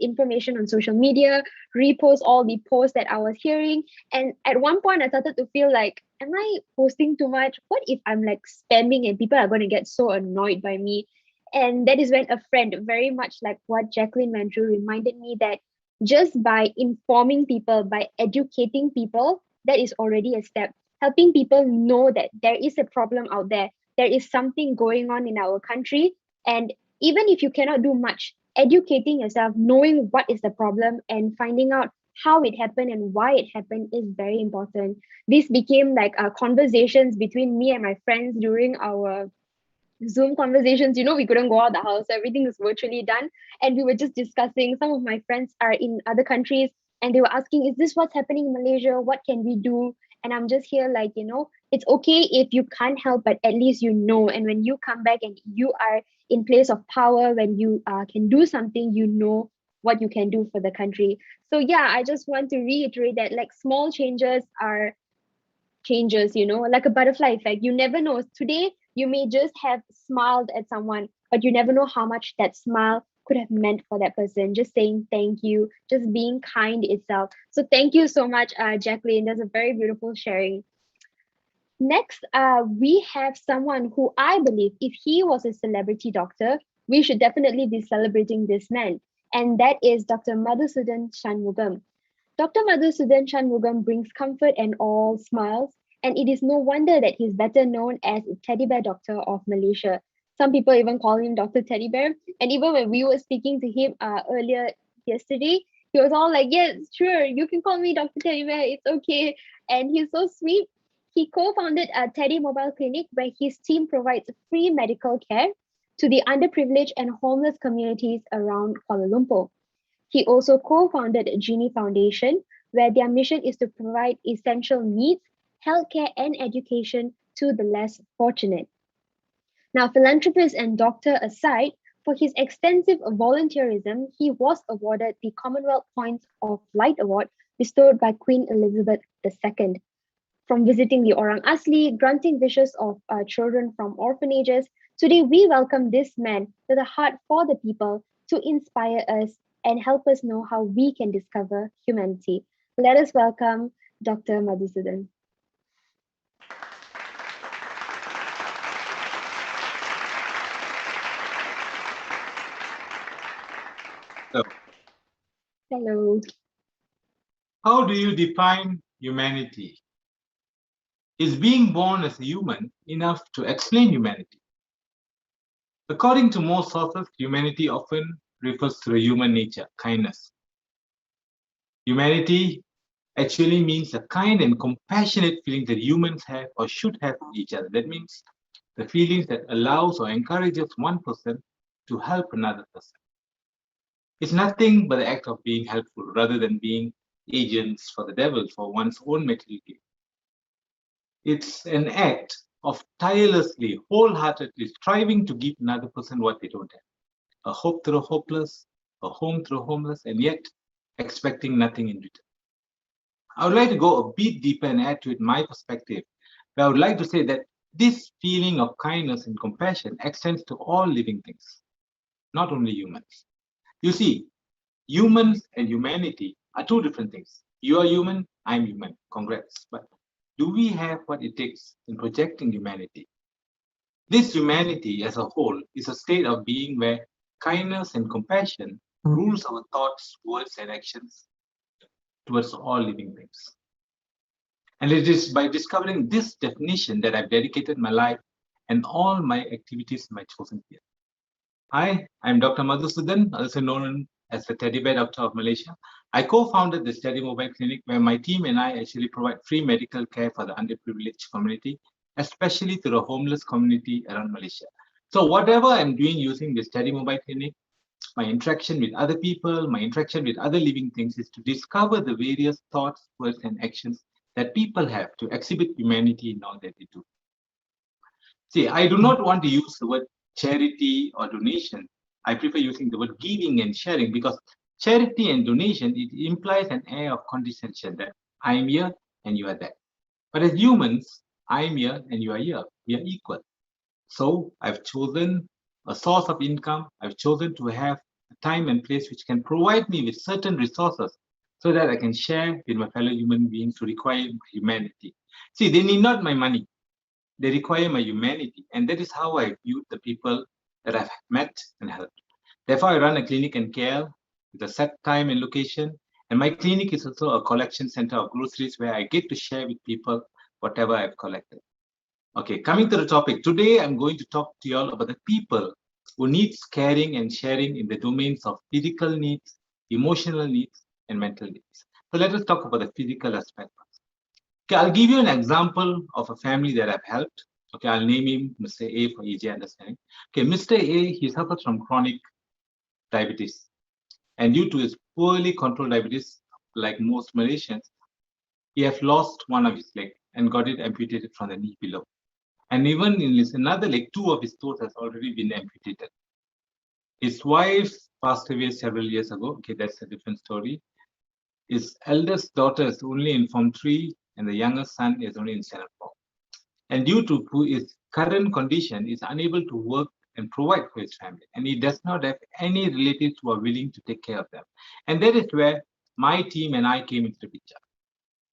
information on social media, repost all the posts that I was hearing. And at one point I started to feel like, am I posting too much? What if I'm like spamming and people are going to get so annoyed by me? And that is when a friend, very much like what Jacqueline went through, reminded me that just by informing people, by educating people, that is already a step. Helping people know that there is a problem out there is something going on in our country. And even if you cannot do much, educating yourself, knowing what is the problem and finding out how it happened and why it happened is very important. This became like conversations between me and my friends during our Zoom conversations. We couldn't go out of the house, so everything was virtually done. And we were just discussing. Some of my friends are in other countries and they were asking, is this what's happening in Malaysia? What can we do? And I'm just here like, it's okay if you can't help, but at least you know. And when you come back and you are in place of power, when you can do something, you know what you can do for the country. So yeah, I just want to reiterate that like small changes are changes, like a butterfly effect. You never know. Today, you may just have smiled at someone, but you never know how much that smile could have meant for that person. Just saying thank you, just being kind itself. So thank you so much, Jacqueline. That's a very beautiful sharing. Next, we have someone who I believe, if he was a celebrity doctor, we should definitely be celebrating this man, and that is Dr. Madhusudan Shanmugam. Dr. Madhusudan Shanmugam brings comfort and all smiles, and it is no wonder that he's better known as Teddy Bear Doctor of Malaysia. Some people even call him Dr. Teddy Bear. And even when we were speaking to him earlier yesterday, he was all like, yes, sure, you can call me Dr. Teddy Bear, it's okay. And he's so sweet. He co-founded a Teddy Mobile Clinic where his team provides free medical care to the underprivileged and homeless communities around Kuala Lumpur. He also co-founded Genie Foundation, where their mission is to provide essential needs, healthcare, and education to the less fortunate. Now, philanthropist and doctor aside, for his extensive volunteerism, he was awarded the Commonwealth Points of Light Award bestowed by Queen Elizabeth II. From visiting the Orang Asli, granting wishes of children from orphanages, today we welcome this man with a heart for the people to inspire us and help us know how we can discover humanity. Let us welcome Dr. Madhusudan. Hello. Hello. How do you define humanity? Is being born as a human enough to explain humanity? According to most sources, humanity often refers to the human nature, kindness. Humanity actually means a kind and compassionate feeling that humans have or should have for each other. That means the feelings that allows or encourages one person to help another person. It's nothing but the act of being helpful rather than being agents for the devil for one's own material gain. It's an act of tirelessly, wholeheartedly striving to give another person what they don't have. A hope to the hopeless, a home to the homeless, and yet expecting nothing in return. I would like to go a bit deeper and add to it my perspective. But I would like to say that this feeling of kindness and compassion extends to all living things, not only humans. You see, humans and humanity are two different things. You are human, I'm human, congrats. But do we have what it takes in projecting humanity? This humanity as a whole is a state of being where kindness and compassion rules our thoughts, words, and actions towards all living things. And it is by discovering this definition that I've dedicated my life and all my activities in my chosen field. Hi, I'm Dr. Madhusudan, also known as the Teddy Bear Doctor of Malaysia. I co-founded this Teddy Mobile Clinic where my team and I actually provide free medical care for the underprivileged community, especially to the homeless community around Malaysia. So whatever I'm doing using this Teddy Mobile Clinic, my interaction with other people, my interaction with other living things is to discover the various thoughts, words, and actions that people have to exhibit humanity in all that they do. See, I do not want to use the word charity or donation. I prefer using the word giving and sharing, because charity and donation, it implies an air of condescension that I am here and you are there. But as humans, I am here and you are here. We are equal. So I've chosen a source of income. I've chosen to have a time and place which can provide me with certain resources so that I can share with my fellow human beings who require humanity. See, they need not my money. They require my humanity. And that is how I view the people that I've met and helped. Therefore, I run a clinic in KL with a set time and location. And my clinic is also a collection center of groceries where I get to share with people whatever I've collected. Okay, coming to the topic. Today, I'm going to talk to you all about the people who need caring and sharing in the domains of physical needs, emotional needs, and mental needs. So let us talk about the physical aspect. Okay, I'll give you an example of a family that I've helped. Okay, I'll name him Mr. A for easy understanding. Okay, Mr. A, he suffers from chronic diabetes. And due to his poorly controlled diabetes, like most Malaysians, he has lost one of his legs and got it amputated from the knee below. And even in his another leg, 2 of his toes has already been amputated. His wife passed away several years ago. Okay, that's a different story. His eldest daughter is only in Form 3, and the youngest son is only in Standard 4. And due to his current condition, he is unable to work and provide for his family. And he does not have any relatives who are willing to take care of them. And that is where my team and I came into the picture.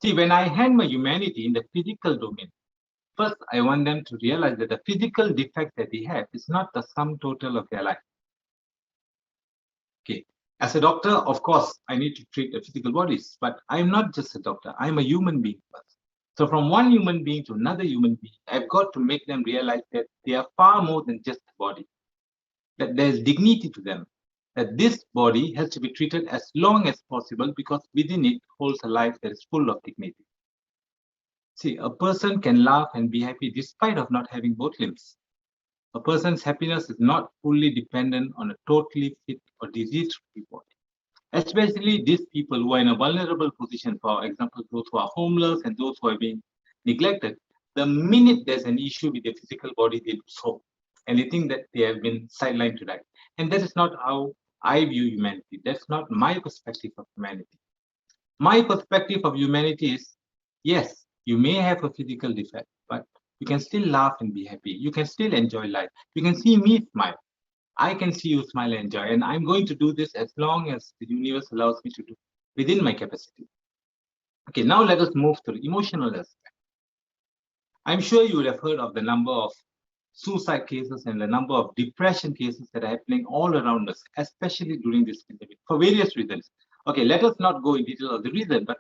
See, when I hand my humanity in the physical domain, first, I want them to realize that the physical defect that they have is not the sum total of their life. Okay. As a doctor, of course, I need to treat the physical bodies, but I'm not just a doctor. I'm a human being first. So from one human being to another human being, I've got to make them realize that they are far more than just a body, that there's dignity to them, that this body has to be treated as long as possible because within it holds a life that is full of dignity. See, a person can laugh and be happy despite of not having both limbs. A person's happiness is not fully dependent on a totally fit or disease-free body. Especially these people who are in a vulnerable position, for example, those who are homeless and those who are being neglected. The minute there's an issue with their physical body, they lose hope and they think that they have been sidelined to die. And that is not how I view humanity. That's not my perspective of humanity. My perspective of humanity is, yes, you may have a physical defect, but you can still laugh and be happy. You can still enjoy life. You can see me smile. I can see you smile and enjoy. And I'm going to do this as long as the universe allows me to do within my capacity. Okay, now let us move to the emotional aspect. I'm sure you would have heard of the number of suicide cases and the number of depression cases that are happening all around us, especially during this pandemic, for various reasons. Okay, let us not go in detail of the reason, but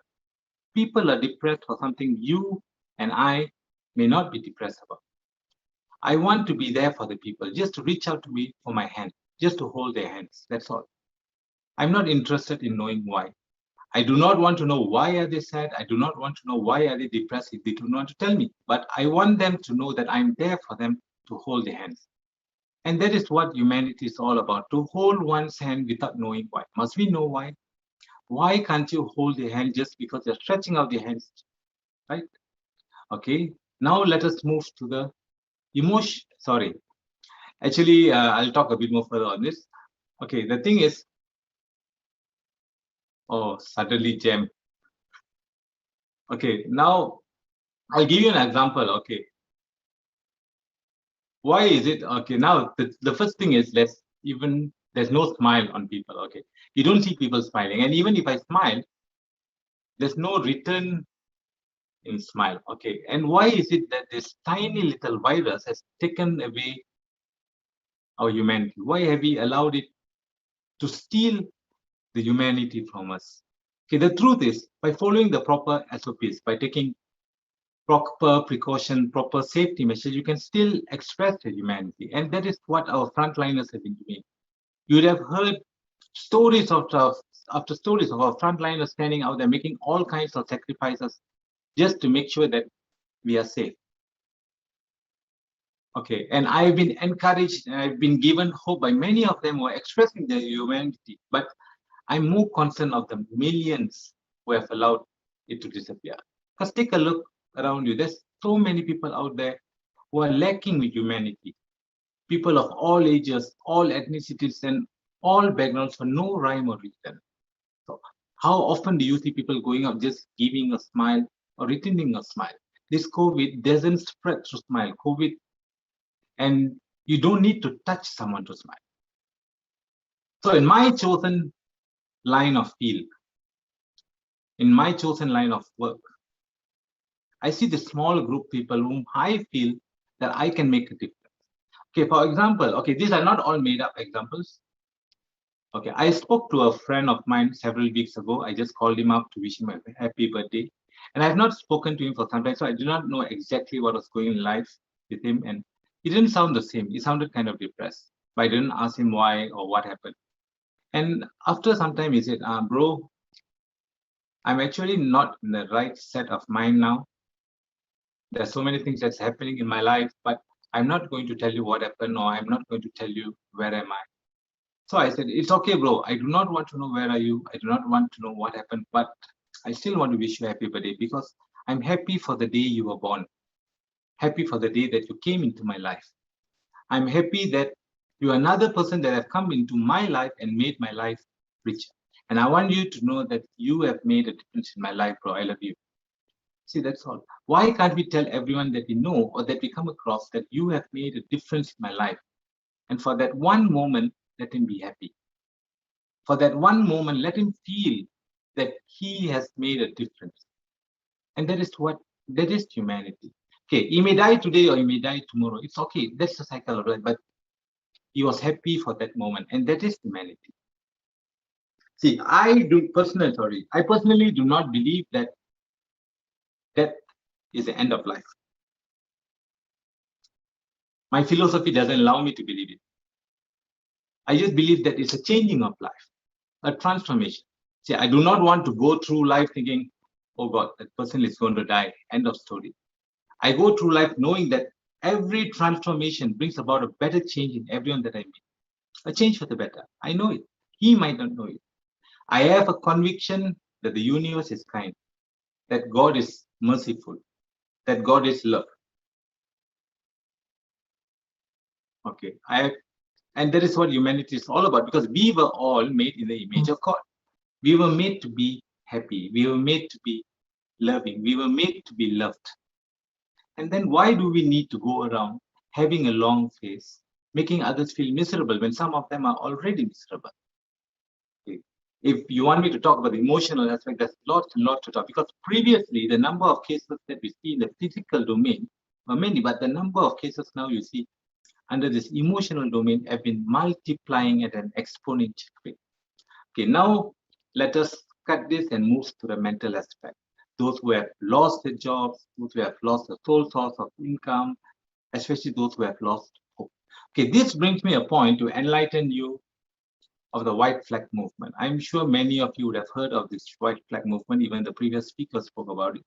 people are depressed for something you and I may not be depressed about. I want to be there for the people, just to reach out to me for my hand, just to hold their hands, that's all. I'm not interested in knowing why. I do not want to know why are they sad. I do not want to know why are they depressed if they do not want to tell me. But I want them to know that I'm there for them to hold their hands. And that is what humanity is all about, to hold one's hand without knowing why. Must we know why? Why can't you hold their hand just because they're stretching out their hands, right? Okay, now let us move to the emotion. Sorry, actually, I'll talk a bit more further on this. Okay, the thing is, oh, suddenly jam. Okay, now I'll give you an example. Okay, why is it? Okay, now the first thing is, there's no smile on people. Okay, you don't see people smiling, and even if I smile, there's no return in smile. Okay, and why is it that this tiny little virus has taken away our humanity? Why have we allowed it to steal the humanity from us? Okay, the truth is, by following the proper SOPs, by taking proper precaution, proper safety measures, you can still express your humanity. And that is what our frontliners have been doing. You would have heard stories after stories of our frontliners standing out there, making all kinds of sacrifices just to make sure that we are safe. Okay, and I've been encouraged and I've been given hope by many of them who are expressing their humanity. But I'm more concerned of the millions who have allowed it to disappear. Because take a look around you. There's so many people out there who are lacking with humanity. People of all ages, all ethnicities, and all backgrounds for no rhyme or reason. So how often do you see people going up just giving a smile or returning a smile? This COVID doesn't spread through smile. COVID, and you don't need to touch someone to smile. So in my chosen line of field, in my chosen line of work, I see the small group people whom I feel that I can make a difference. Okay, for example, okay, these are not all made up examples. Okay, I spoke to a friend of mine several weeks ago. I just called him up to wish him a happy birthday. And I've not spoken to him for some time, so I do not know exactly what was going in life with him. And he didn't sound the same. He sounded kind of depressed. But I didn't ask him why or what happened. And after some time, he said, bro, I'm actually not in the right set of mind now. There's so many things that's happening in my life, but I'm not going to tell you what happened, or I'm not going to tell you where am I. So I said, it's okay, bro. I do not want to know where are you. I do not want to know what happened, but I still want to wish you a happy birthday because I'm happy for the day you were born. Happy for the day that you came into my life. I'm happy that you're another person that have come into my life and made my life richer. And I want you to know that you have made a difference in my life, bro. I love you. See, that's all. Why can't we tell everyone that we know or that we come across that you have made a difference in my life? And for that one moment, let him be happy. For that one moment, let him feel that he has made a difference. And that is humanity. Okay, he may die today or he may die tomorrow. It's okay. That's the cycle of life. But he was happy for that moment. And that is humanity. See, I personally do not believe that death is the end of life. My philosophy doesn't allow me to believe it. I just believe that it's a changing of life, a transformation. See, I do not want to go through life thinking, oh God, that person is going to die, end of story. I go through life knowing that every transformation brings about a better change in everyone that I meet. A change for the better. I know it. He might not know it. I have a conviction that the universe is kind, that God is merciful, that God is love. Okay, and that is what humanity is all about, because we were all made in the image of God. We were made to be happy. We were made to be loving. We were made to be loved. And then why do we need to go around having a long face, making others feel miserable when some of them are already miserable? Okay. If you want me to talk about the emotional aspect, there's lots and lots to talk, because previously the number of cases that we see in the physical domain were many, but the number of cases now you see under this emotional domain have been multiplying at an exponential rate. Okay, now let us cut this and move to the mental aspect. Those who have lost their jobs, those who have lost the sole source of income, especially those who have lost hope. Okay, this brings me a point to enlighten you of the white flag movement. I'm sure many of you would have heard of this white flag movement, even the previous speaker spoke about it.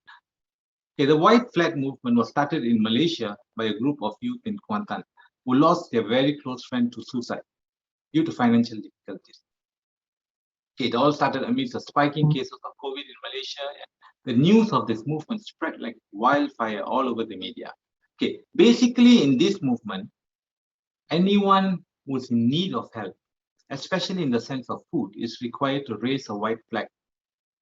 Okay, the white flag movement was started in Malaysia by a group of youth in Kuantan who lost their very close friend to suicide due to financial difficulties. Okay, it all started amidst the spiking cases of COVID in Malaysia, and the news of this movement spread like wildfire all over the media. Okay, basically in this movement, anyone who's in need of help, especially in the sense of food, is required to raise a white flag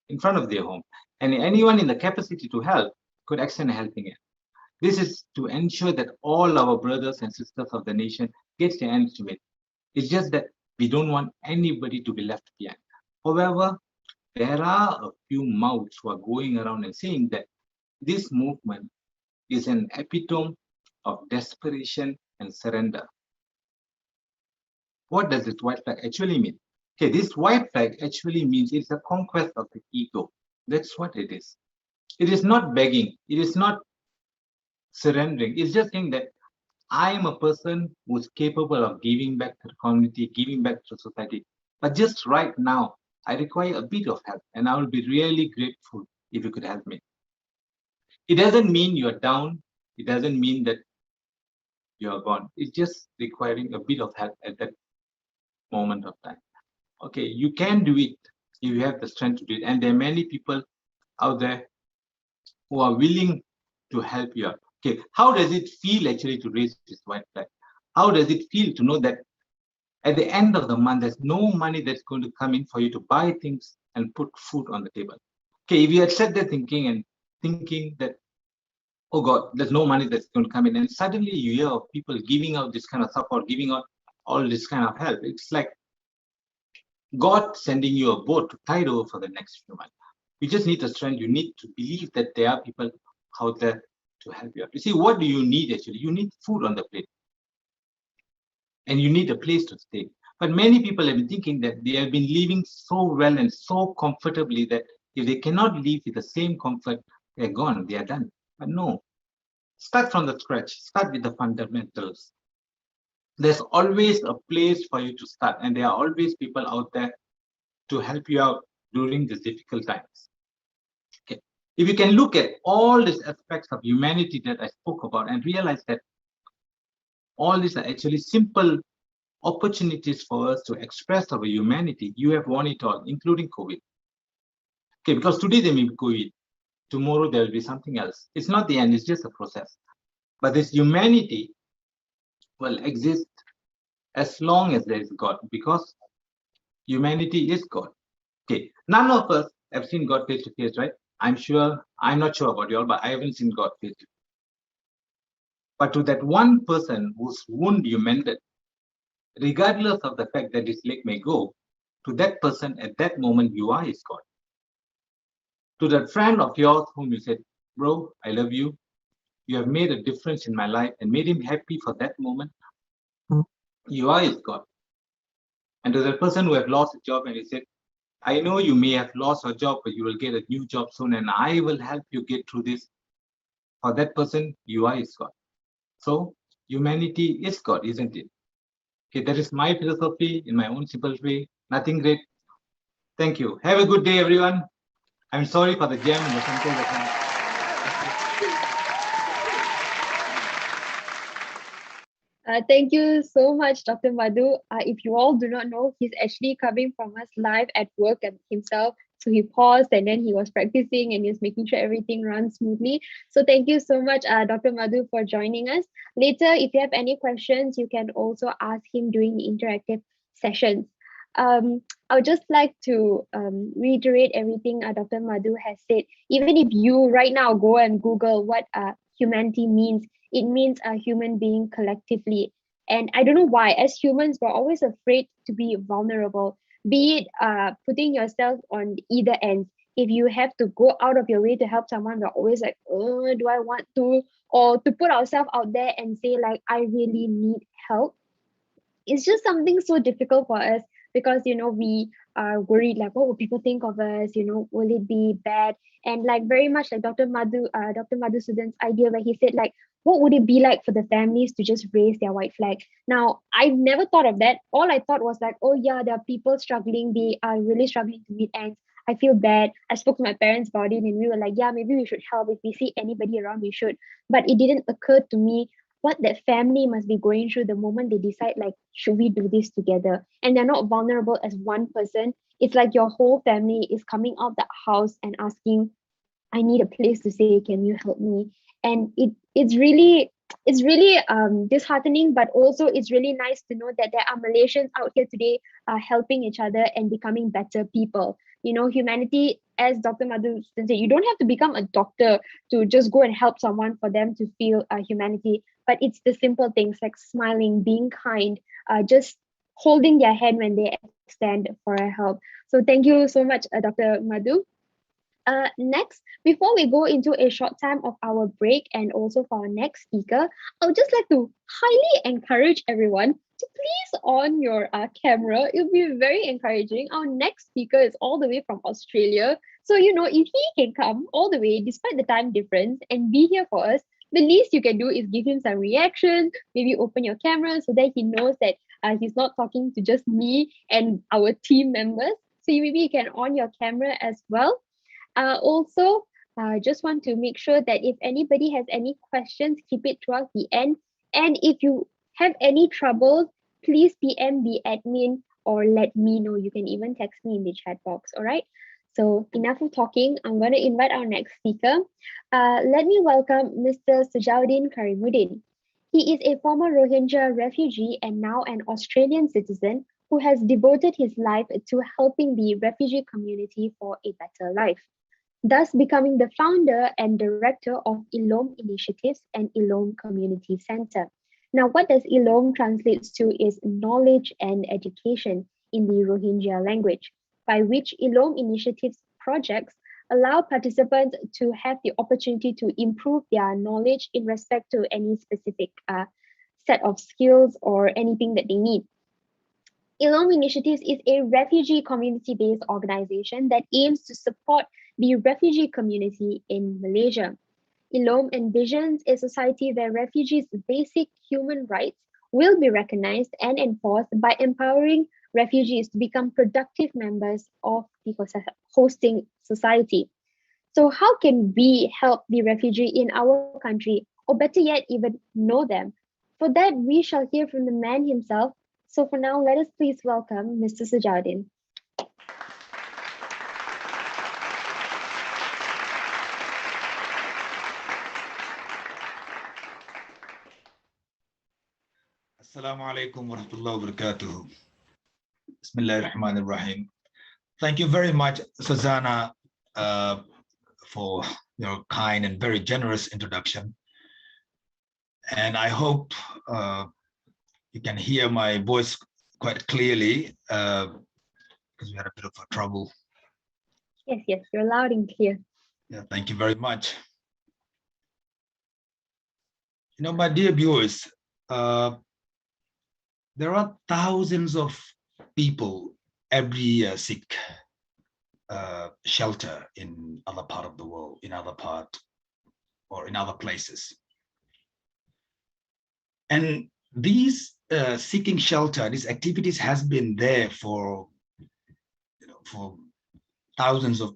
in front of their home. And anyone in the capacity to help could extend a helping hand. This is to ensure that all our brothers and sisters of the nation get their ends to meet. It's just that we don't want anybody to be left behind. However, there are a few mouths who are going around and saying that this movement is an epitome of desperation and surrender. What does this white flag actually mean? Okay, this white flag actually means it's a conquest of the ego. That's what it is. It is not begging. It is not surrendering. It's just saying that I am a person who's capable of giving back to the community, giving back to society. But just right now, I require a bit of help, and I will be really grateful if you could help me. It doesn't mean you're down. It doesn't mean that you are gone. It's just requiring a bit of help at that moment of time. Okay, you can do it if you have the strength to do it. And there are many people out there who are willing to help you out. Okay, how does it feel actually to raise this white flag? How does it feel to know that at the end of the month, there's no money that's going to come in for you to buy things and put food on the table? Okay, if you had sat there thinking that, oh God, there's no money that's going to come in, and suddenly you hear of people giving out this kind of support, giving out all this kind of help. It's like God sending you a boat to tide over for the next few months. You just need the strength. You need to believe that there are people out there to help you out. You see, what do you need actually? You need food on the plate. And you need a place to stay. But many people have been thinking that they have been living so well and so comfortably that if they cannot live with the same comfort, they're gone, they are done. But no, start from the scratch, start with the fundamentals. There's always a place for you to start, and there are always people out there to help you out during these difficult times. Okay. If you can look at all these aspects of humanity that I spoke about and realize that all these are actually simple opportunities for us to express our humanity, you have won it all, including COVID. Okay, because today there may be COVID, tomorrow there will be something else. It's not the end, it's just a process. But this humanity will exist as long as there is God, because humanity is God. Okay, none of us have seen God face to face, right? I'm not sure about you all, but I haven't seen God face to face. But to that one person whose wound you mended, regardless of the fact that his leg may go, to that person at that moment, you are his God. To that friend of yours whom you said, bro, I love you. You have made a difference in my life and made him happy for that moment. You are his God. And to that person who have lost a job and he said, I know you may have lost a job, but you will get a new job soon and I will help you get through this. For that person, you are his God. So humanity is God, isn't it? Okay, that is my philosophy in my own simple way. Nothing great. Thank you. Have a good day, everyone. I'm sorry for the jam in the center. Thank you so much, Dr. Madhu. If you all do not know, he's actually coming from us live at work and himself. So he paused and then he was practicing and he was making sure everything runs smoothly. So thank you so much, Dr. Madhu, for joining us. Later, if you have any questions, you can also ask him during the interactive sessions. I would just like to reiterate everything Dr. Madhu has said. Even if you right now go and Google what humanity means, it means a human being collectively. And I don't know why, as humans, we're always afraid to be vulnerable, be it putting yourself on either end. If you have to go out of your way to help someone, we're always like, oh, do I want to? Or to put ourselves out there and say like, I really need help. It's just something so difficult for us because, you know, we are worried like, what will people think of us? You know, will it be bad? And like very much like Dr. Madhusudan's idea where he said like, what would it be like for the families to just raise their white flag? Now, I've never thought of that. All I thought was like, oh yeah, there are people struggling. They are really struggling to meet ends. I feel bad. I spoke to my parents about it and we were like, yeah, maybe we should help. If we see anybody around, we should. But it didn't occur to me what that family must be going through the moment they decide like, should we do this together? And they're not vulnerable as one person. It's like your whole family is coming out that house and asking, I need a place to stay. Can you help me? And it's really disheartening, but also it's really nice to know that there are Malaysians out here today helping each other and becoming better people. You know, humanity, as Dr. Madhu said, you don't have to become a doctor to just go and help someone for them to feel humanity. But it's the simple things like smiling, being kind, just holding their hand when they extend for a help. So thank you so much, Dr. Madhu. Next, before we go into a short time of our break and also for our next speaker, I would just like to highly encourage everyone to please on your camera. It will be very encouraging. Our next speaker is all the way from Australia. So, you know, if he can come all the way despite the time difference and be here for us, the least you can do is give him some reaction, maybe open your camera so that he knows that he's not talking to just me and our team members. So maybe you can on your camera as well. Also, just want to make sure that if anybody has any questions, keep it throughout the end. And if you have any troubles, please PM the admin or let me know. You can even text me in the chat box, all right? So enough of talking. I'm going to invite our next speaker. Let me welcome Mr. Sajaudin Karimudin. He is a former Rohingya refugee and now an Australian citizen who has devoted his life to helping the refugee community for a better life, thus becoming the founder and director of ILOM Initiatives and ILOM Community Center. Now, what does ILOM translates to is knowledge and education in the Rohingya language, by which ILOM Initiatives projects allow participants to have the opportunity to improve their knowledge in respect to any specific set of skills or anything that they need. ILOM Initiatives is a refugee community-based organization that aims to support the refugee community in Malaysia. ILOM envisions a society where refugees' basic human rights will be recognized and enforced by empowering refugees to become productive members of the hosting society. So how can we help the refugee in our country, or better yet, even know them? For that, we shall hear from the man himself. So for now, let us please welcome Mr. Sajaudin. Assalamu alaikum wa rahmatullahi wa barakatuh. Bismillahirrahmanirrahim. Thank you very much, Susanna, for your kind and very generous introduction. And I hope you can hear my voice quite clearly because we had a bit of a trouble. Yes, you're loud and clear. Yeah, thank you very much. You know, my dear viewers, there are thousands of people every year seek shelter in other part of the world, in other places. And these seeking shelter, these activities has been there for thousands of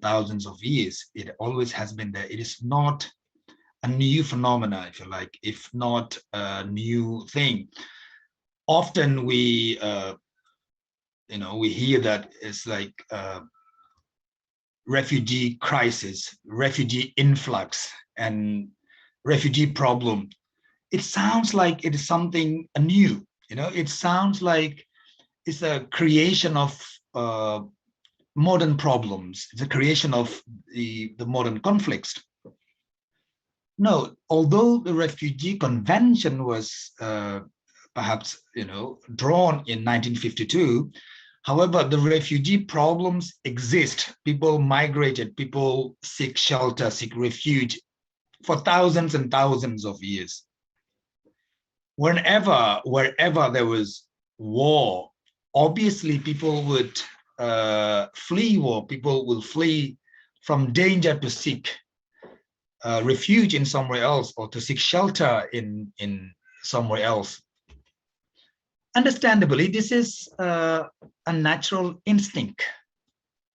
years. It always has been there. It is not a new phenomena, if you like, if not a new thing. Often we hear that it's like refugee crisis, refugee influx, and refugee problem. It sounds like it is something new. It sounds like it's a creation of modern problems. It's a creation of the modern conflicts. No, although the Refugee Convention was perhaps drawn in 1952, however, the refugee problems exist. People migrated, people seek shelter, seek refuge for thousands and thousands of years. Wherever there was war, obviously people would flee war. People will flee from danger to seek refuge in somewhere else, or to seek shelter in somewhere else. Understandably, this is a natural instinct.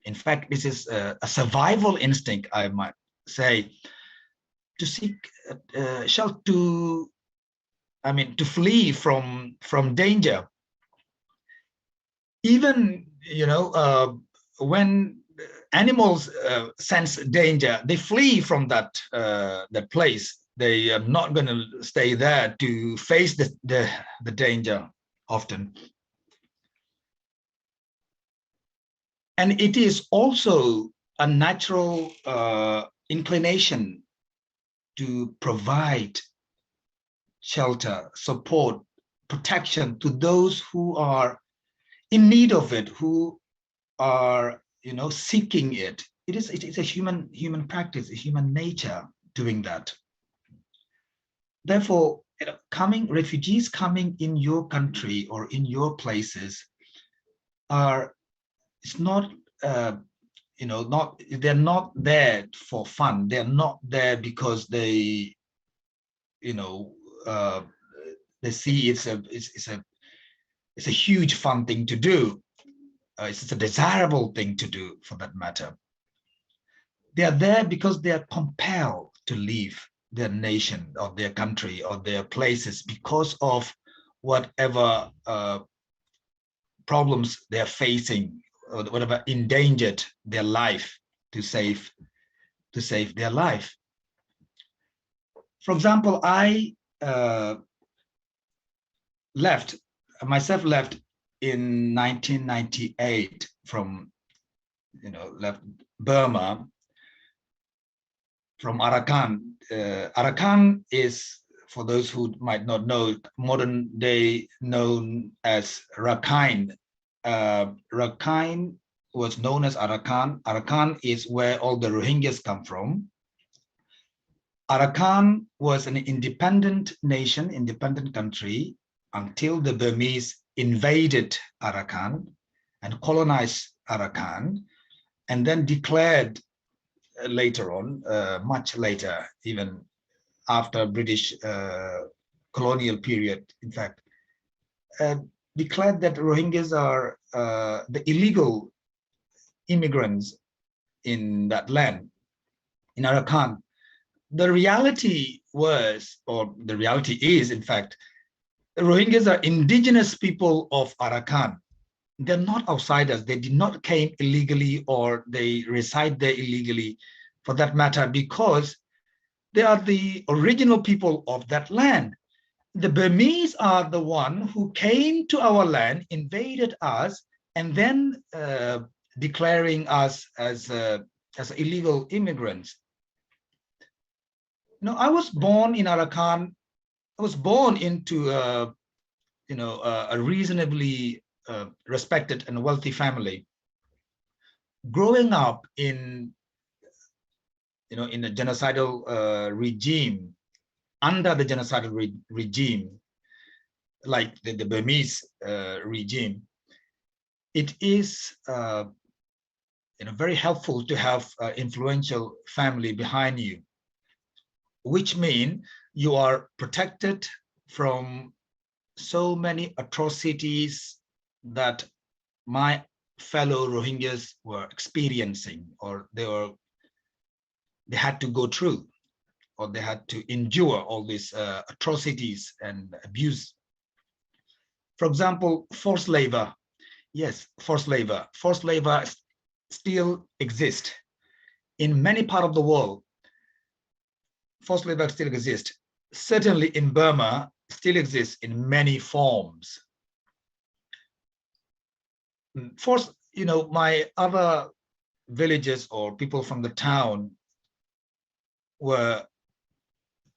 In fact, this is a survival instinct, I might say, to seek shelter, to flee from danger. Even when animals sense danger, they flee from that place. They are not going to stay there to face the danger often. And it is also a natural inclination to provide shelter, support, protection to those who are in need of it, who are seeking it. It's a human practice, a human nature doing that. Therefore, refugees coming in your country or in your places it's not they're not there for fun. They're not there because they see it's a huge fun thing to do. It's a desirable thing to do, for that matter. They are there because they are compelled to leave their nation or their country or their places because of whatever problems they're facing or whatever endangered their life to save their life. For example, I left in 1998 from, left Burma, from Arakan. Arakan is, for those who might not know, modern day known as Rakhine. Rakhine was known as Arakan. Arakan is where all the Rohingyas come from. Arakan was an independent nation, independent country, until the Burmese invaded Arakan and colonized Arakan, and then declared later on, much later, even after British colonial period, in fact, declared that Rohingyas are the illegal immigrants in that land, in Arakan. The reality was, or the reality is, in fact, the Rohingyas are indigenous people of Arakan. They're not outsiders. They did not came illegally, or they reside there illegally, for that matter, because they are the original people of that land. The Burmese are the one who came to our land, invaded us, and then declaring us as illegal immigrants. I was born in Arakan. I was born into a reasonably respected and wealthy family. Growing up in a genocidal regime, under the genocidal regime, like the Burmese regime, it is very helpful to have an influential family behind you, which means you are protected from so many atrocities that my fellow Rohingyas were experiencing, or they had to go through, or they had to endure all these atrocities and abuse. For example, forced labor. Yes, forced labor. Forced labor still exists in many parts of the world. Forced labor still exists. Certainly in Burma, still exists in many forms. Forced, my other villages or people from the town were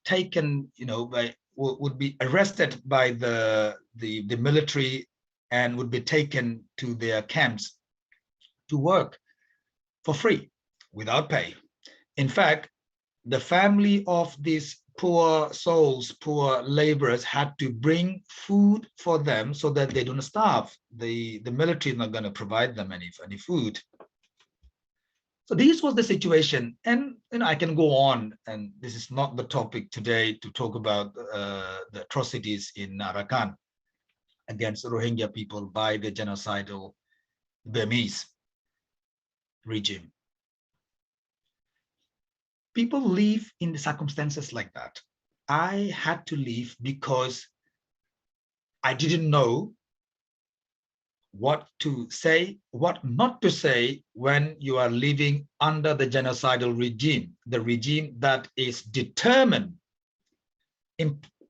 taken, would be arrested by the military and would be taken to their camps to work for free, without pay. In fact, the family of these poor souls, poor laborers, had to bring food for them so that they don't starve. The military is not going to provide them any food. So this was the situation, and I can go on, and this is not the topic today to talk about the atrocities in Arakan against Rohingya people by the genocidal Burmese regime. People live in the circumstances like that. I had to leave because I didn't know what to say, what not to say when you are living under the genocidal regime, the regime that is determined,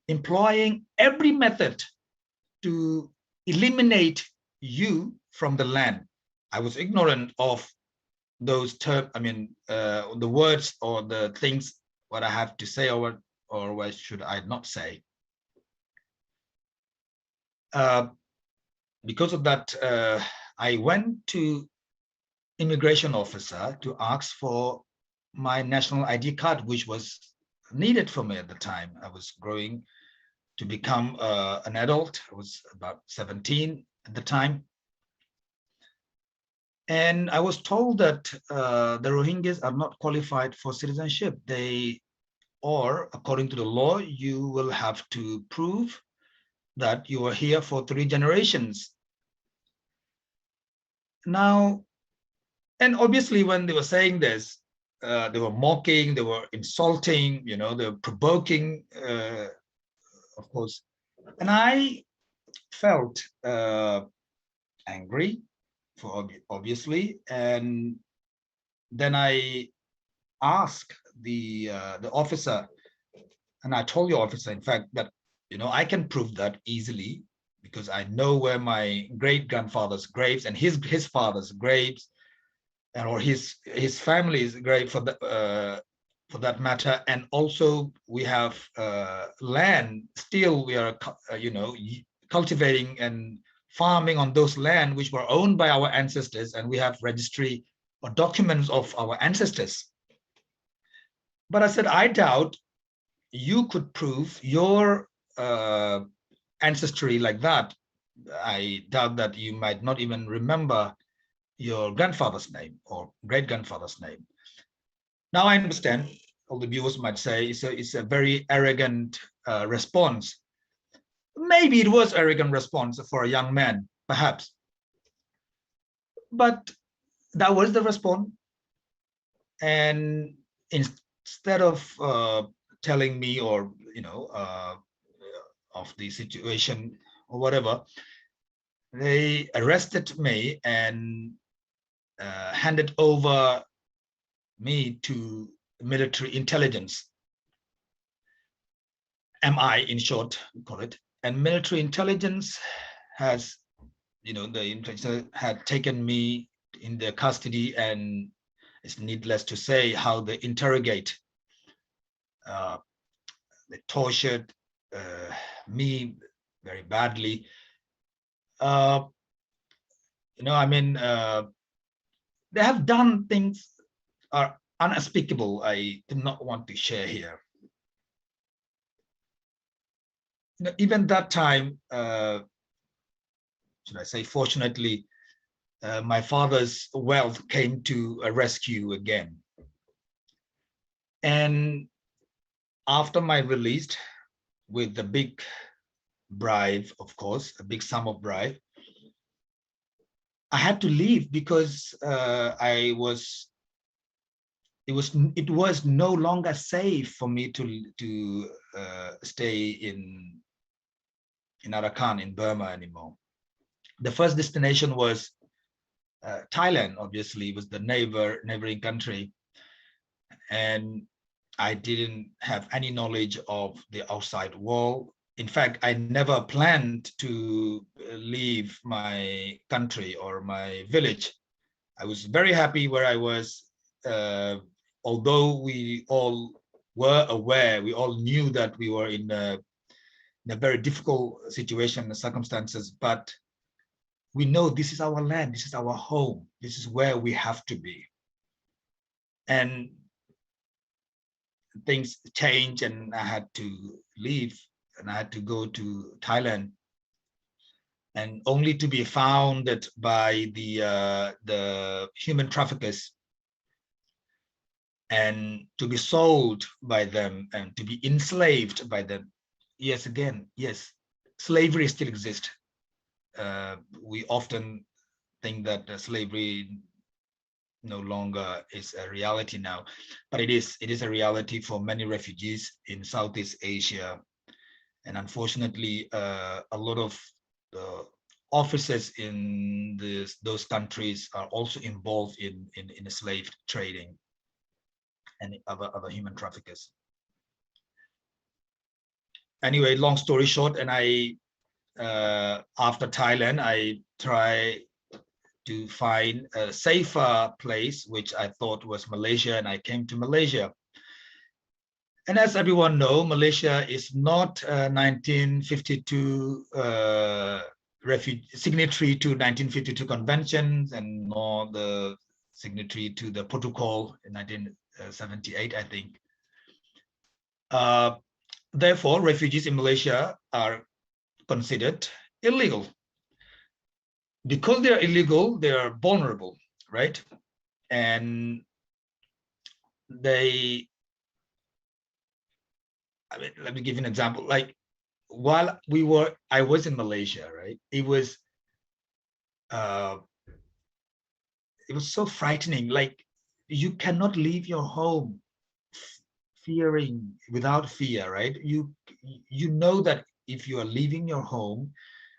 employing every method to eliminate you from the land. I was ignorant of those terms, the words or the things, what I have to say or what should I not say. Because of that, I went to immigration officer to ask for my national ID card, which was needed for me at the time. I was growing to become an adult. I was about 17 at the time. And I was told that the Rohingyas are not qualified for citizenship. Or according to the law, you will have to prove that you were here for 3 generations. Now, and obviously when they were saying this, they were mocking, they were insulting, you know, they were provoking, of course. And I felt angry, for obviously, and then I asked the officer, and I told the officer, in fact, that, you know, I can prove that easily because I know where my great grandfather's graves and his father's graves, and or his family's grave for that matter, and also we have land. Still, we are you know, cultivating and farming on those land which were owned by our ancestors, and we have registry or documents of our ancestors. But I said, I doubt you could prove your ancestry like that. I doubt that you might not even remember your grandfather's name or great-grandfather's name. Now I understand, all the viewers might say it's a very arrogant response. Maybe it was arrogant response for a young man, perhaps. But that was the response. And instead of telling me, or, you know, of the situation or whatever, they arrested me and handed over me to military intelligence, MI in short, we call it. And military intelligence has, you know, the intelligence had taken me in their custody, and it's needless to say how they interrogate. They tortured me very badly. You know, I mean, they have done things are unspeakable. I do not want to share here. You know, even that time, should I say, fortunately, my father's wealth came to a rescue again. And after my release, with the big bribe, of course, a big sum of bribe, I had to leave because it was no longer safe for me to stay in Arakan, in Burma anymore. The first destination was Thailand, obviously. It was the neighboring country, and I didn't have any knowledge of the outside world. In fact, I never planned to leave my country or my village. I was very happy where I was, although we all were aware, we all knew that we were in a very difficult situation and circumstances, but we know this is our land, this is our home, this is where we have to be. And things changed, and I had to leave, and I had to go to Thailand, and only to be found by the human traffickers, and to be sold by them, and to be enslaved by them. Yes, again, yes, slavery still exists. We often think that slavery no longer is a reality now, but it is a reality for many refugees in Southeast Asia. And unfortunately, a lot of the officers in those countries are also involved in slave trading and other human traffickers. Anyway, long story short, and after Thailand, I try to find a safer place, which I thought was Malaysia, and I came to Malaysia. And as everyone knows, Malaysia is not a 1952 signatory to 1952 conventions, and nor the signatory to the protocol in 1978, I think. Therefore, refugees in Malaysia are considered illegal. Because they are illegal, they are vulnerable, right? And let me give you an example. Like, while I was in Malaysia, right? It was so frightening. Like, you cannot leave your home fearing, without fear, right? You know that if you are leaving your home,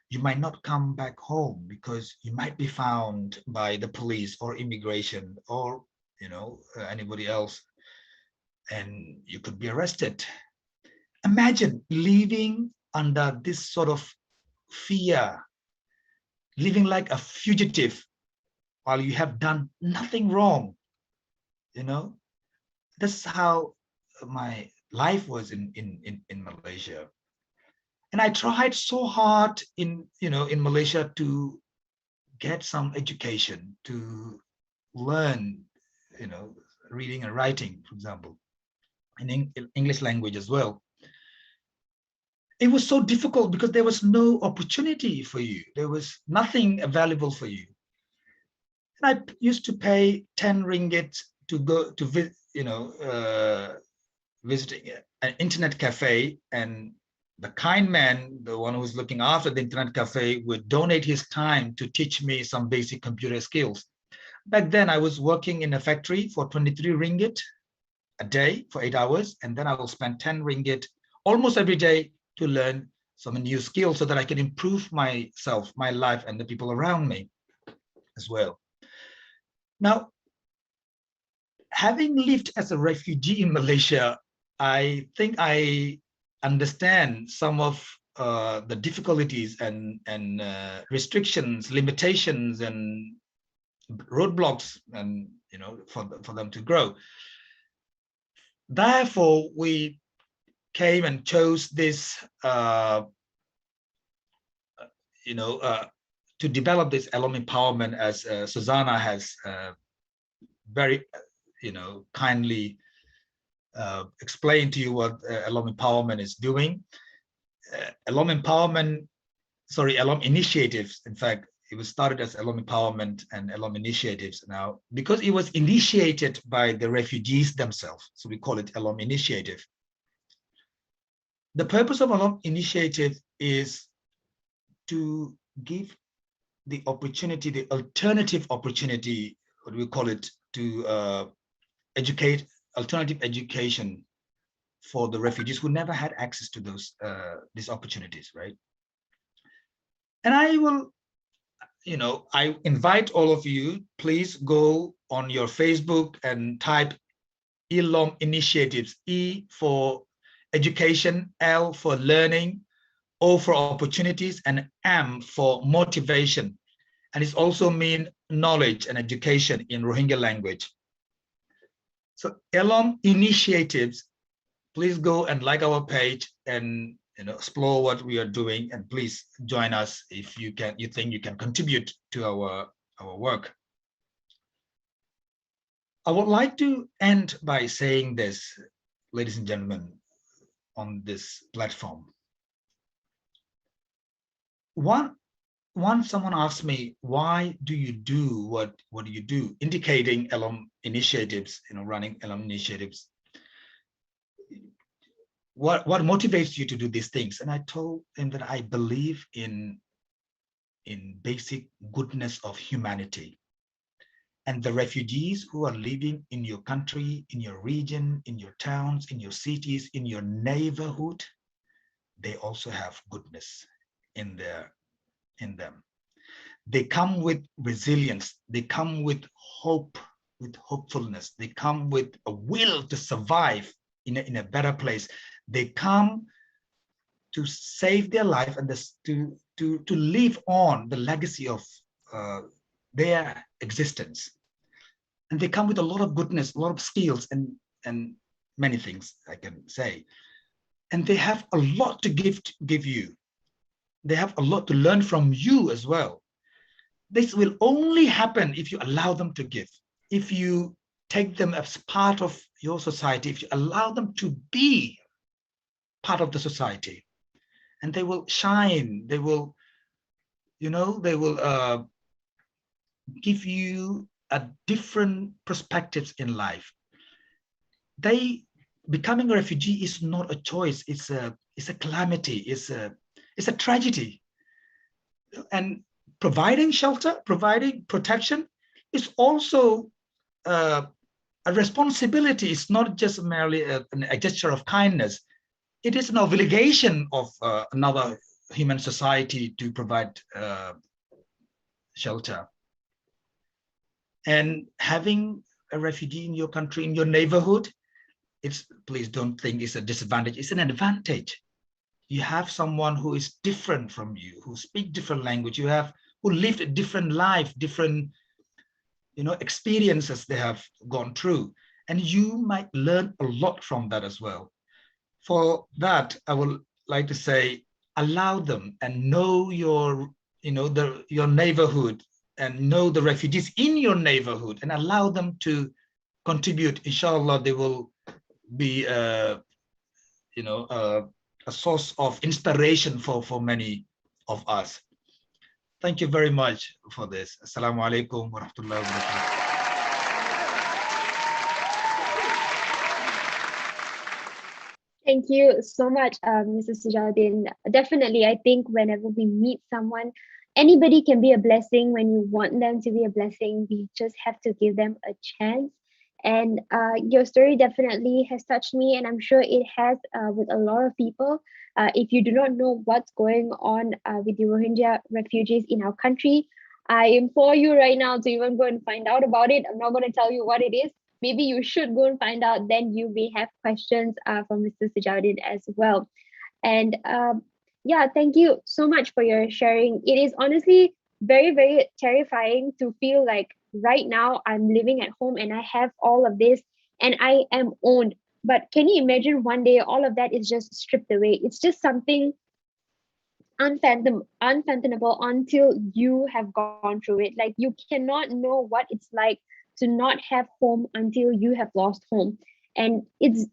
you might not come back home because you might be found by the police or immigration or anybody else, and you could be arrested. Imagine living under this sort of fear, living like a fugitive while you have done nothing wrong. That's how my life was in Malaysia. And I tried so hard in Malaysia to get some education, to learn reading and writing, for example, in English language as well. It was so difficult because there was no opportunity for you. There was nothing available for you. And I used to pay 10 ringgit to go to visiting an internet cafe, and the kind man, the one who's looking after the internet cafe, would donate his time to teach me some basic computer skills. Back then, I was working in a factory for 23 ringgit a day for 8 hours, and then I will spend 10 ringgit almost every day to learn some new skills so that I can improve myself, my life, and the people around me as well. Now, having lived as a refugee in Malaysia, I think I understand some of the difficulties and restrictions, limitations, and roadblocks, and for them to grow. Therefore, we came and chose this, to develop this alum empowerment, as Susanna has very, kindly explained to you what alum empowerment is doing. Alum initiatives, in fact, it was started as alum empowerment and alum initiatives now, because it was initiated by the refugees themselves. So we call it alum initiative. The purpose of alum initiative is to give the opportunity, the alternative opportunity, what do we call it, to educate, alternative education for the refugees who never had access to these opportunities, right? And I will, I invite all of you, please go on your Facebook and type alum initiatives, E for education, L for learning, O for opportunities, and M for motivation. And it also means knowledge and education in Rohingya language. So alum initiatives, please go and like our page and explore what we are doing, and please join us if you think you can contribute to our work. I would like to end by saying this, ladies and gentlemen, on this platform. Once someone asked me, why do you do what do you do, indicating alum initiatives, running alum initiatives, what motivates you to do these things? And I told him that I believe in basic goodness of humanity, and the refugees who are living in your country, in your region, in your towns, in your cities, in your neighborhood, they also have goodness in them. They come with resilience, they come with hope, with hopefulness, they come with a will to survive in a better place. They come to save their life and to live on the legacy of their existence. And they come with a lot of goodness, a lot of skills, and many things I can say. And they have a lot to give you. They have a lot to learn from you as well. This will only happen if you allow them to give, if you take them as part of your society, if you allow them to be part of the society, and they will shine. They will, give you a different perspectives in life. Becoming a refugee is not a choice. It's a calamity. It's a tragedy. And providing shelter, providing protection is also a responsibility is not just merely a gesture of kindness. It is an obligation of another human society to provide shelter. And having a refugee in your country, in your neighborhood, please don't think it's a disadvantage, it's an advantage. You have someone who is different from you, who speak different language, who lived a different life, different experiences they have gone through. And you might learn a lot from that as well. For that, I would like to say, allow them and know your neighborhood and know the refugees in your neighborhood and allow them to contribute. Inshallah, they will be a source of inspiration for many of us. Thank you very much for this. Assalamu alaikum wa rahmatullahi wa barakatuh. Thank you so much, Mrs. Sujaudin. Definitely, I think whenever we meet someone, anybody can be a blessing. When you want them to be a blessing, we just have to give them a chance. And your story definitely has touched me, and I'm sure it has with a lot of people. If you do not know what's going on with the Rohingya refugees in our country, I implore you right now to even go and find out about it. I'm not going to tell you what it is. Maybe you should go and find out. Then you may have questions from Mr. Sujaudin as well. And yeah, thank you so much for your sharing. It is honestly very, very terrifying to feel like right now I'm living at home and I have all of this and I am owned. But can you imagine one day all of that is just stripped away? It's just something unfathomable until you have gone through it. Like you cannot know what it's like to not have home until you have lost home. And it's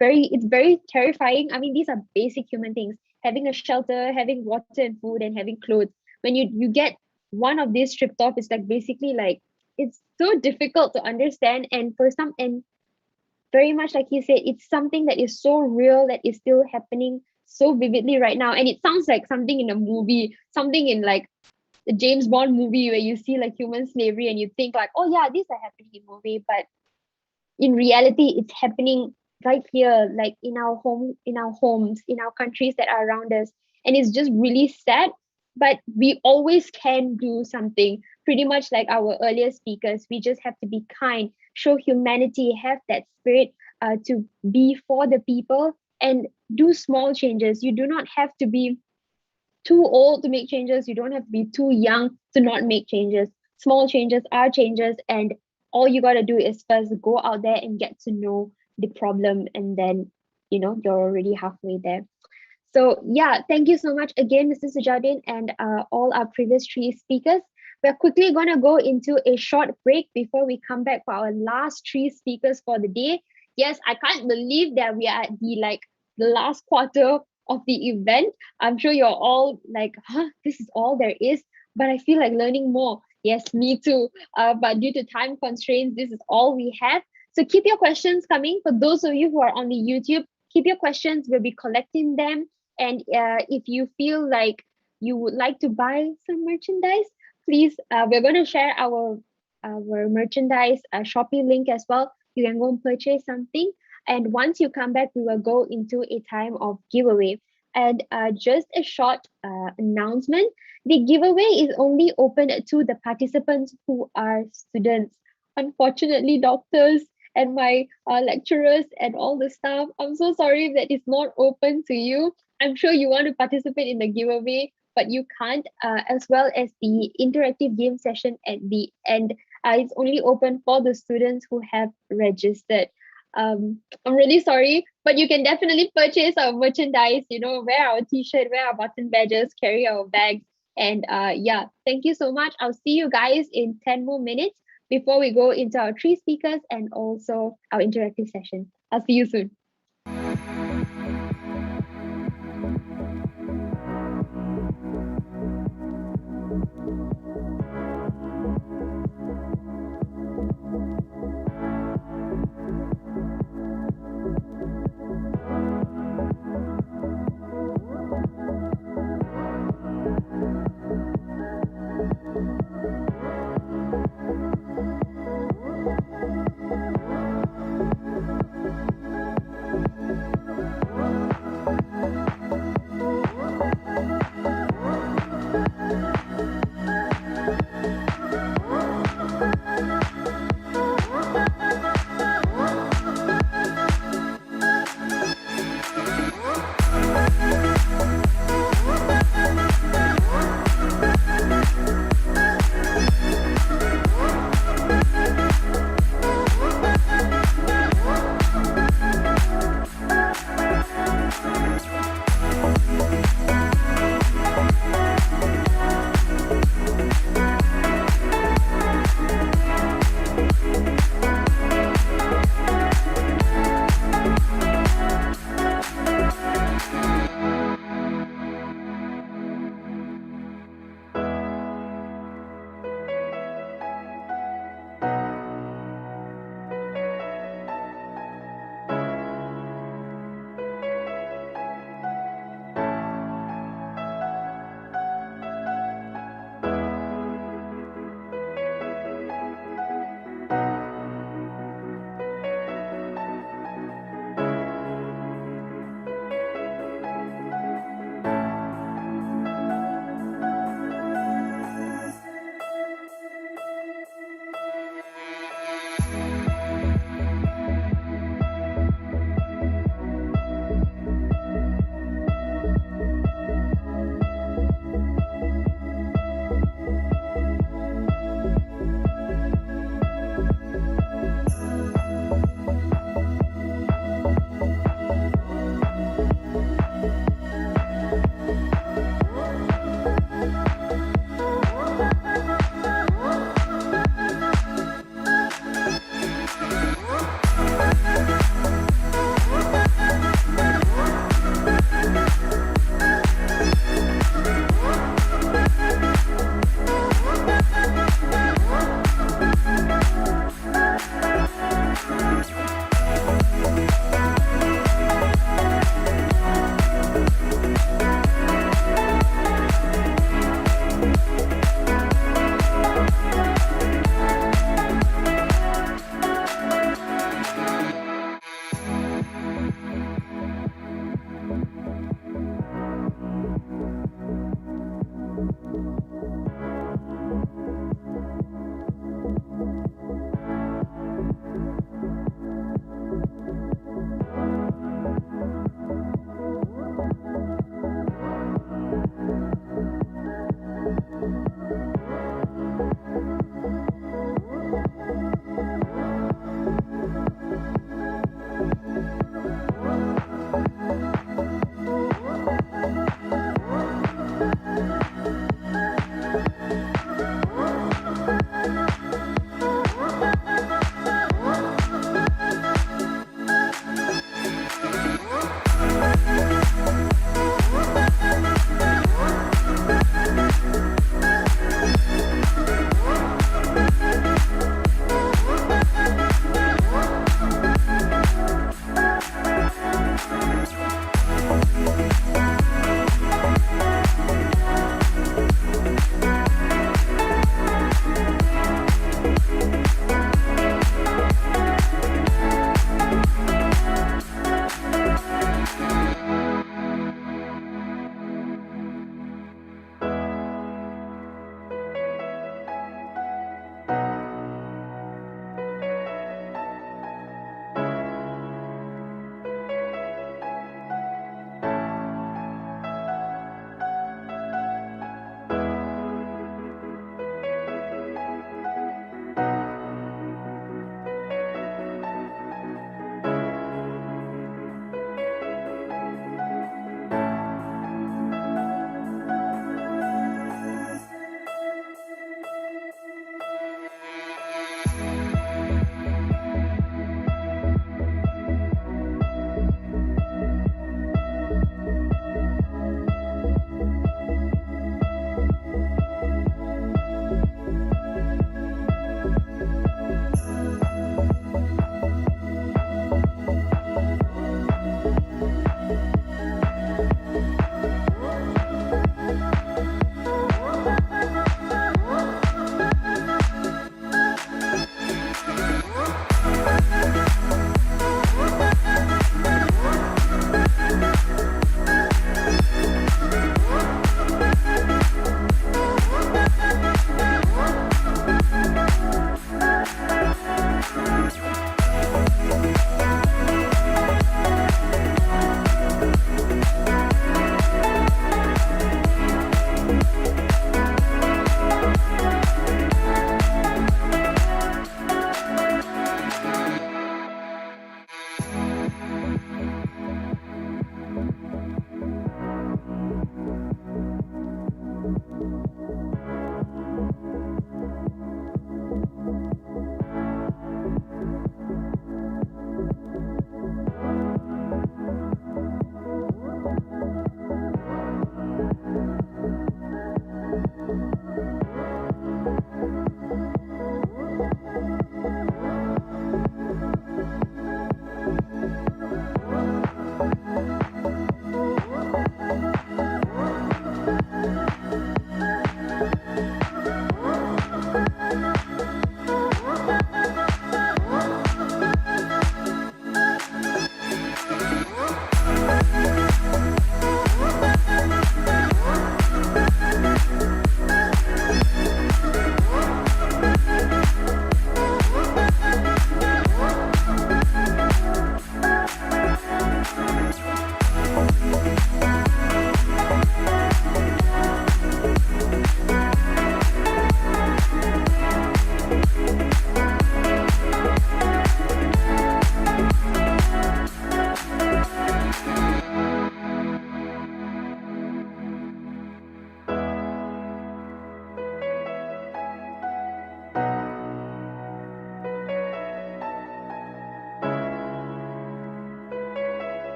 very terrifying. I mean, these are basic human things. Having a shelter, having water and food, and having clothes. When you get one of these stripped off, it's like basically like, it's so difficult to understand. And for some, and very much like you said, it's something that is so real that is still happening so vividly right now. And it sounds like something in a movie, something in like the James Bond movie where you see like human slavery and you think like, oh yeah, these are happening in movie. But in reality, it's happening right here, like in our homes, in our countries that are around us. And it's just really sad, but we always can do something. Pretty much like our earlier speakers, we just have to be kind, show humanity, have that spirit to be for the people and do small changes. You do not have to be too old to make changes. You don't have to be too young to not make changes. Small changes are changes, and all you got to do is first go out there and get to know the problem, and then you're already halfway there. So yeah, thank you so much again, Mr. Sujaudin, and all our previous three speakers. We're quickly going to go into a short break before we come back for our last three speakers for the day. Yes, I can't believe that we are at the last quarter of the event. I'm sure you're all like, this is all there is, but I feel like learning more. Yes, me too. But due to time constraints, this is all we have. So keep your questions coming. For those of you who are on the YouTube, keep your questions. We'll be collecting them. And if you feel like you would like to buy some merchandise, please, we're going to share our merchandise Shopee link as well. You can go and purchase something. And once you come back, we will go into a time of giveaway. And just a short announcement, the giveaway is only open to the participants who are students. Unfortunately, doctors and my lecturers and all the staff, I'm so sorry that it's not open to you. I'm sure you want to participate in the giveaway, but you can't, as well as the interactive game session at the end. It's only open for the students who have registered. I'm really sorry, but you can definitely purchase our merchandise, wear our t-shirt, wear our button badges, carry our bags. And yeah, thank you so much. I'll see you guys in 10 more minutes before we go into our three speakers and also our interactive session. I'll see you soon.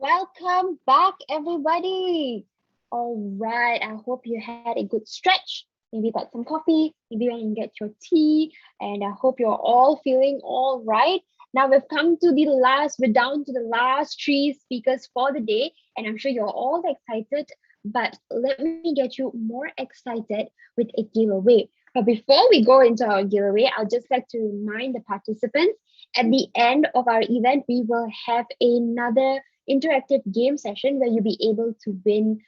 Welcome back, everybody. All right, I hope you had a good stretch. Maybe got some coffee, maybe you can get your tea, and I hope you're all feeling all right. Now we're down to the last three speakers for the day, and I'm sure you're all excited, but let me get you more excited with a giveaway. But before we go into our giveaway, I'd just like to remind the participants at the end of our event, we will have another interactive game session where you'll be able to win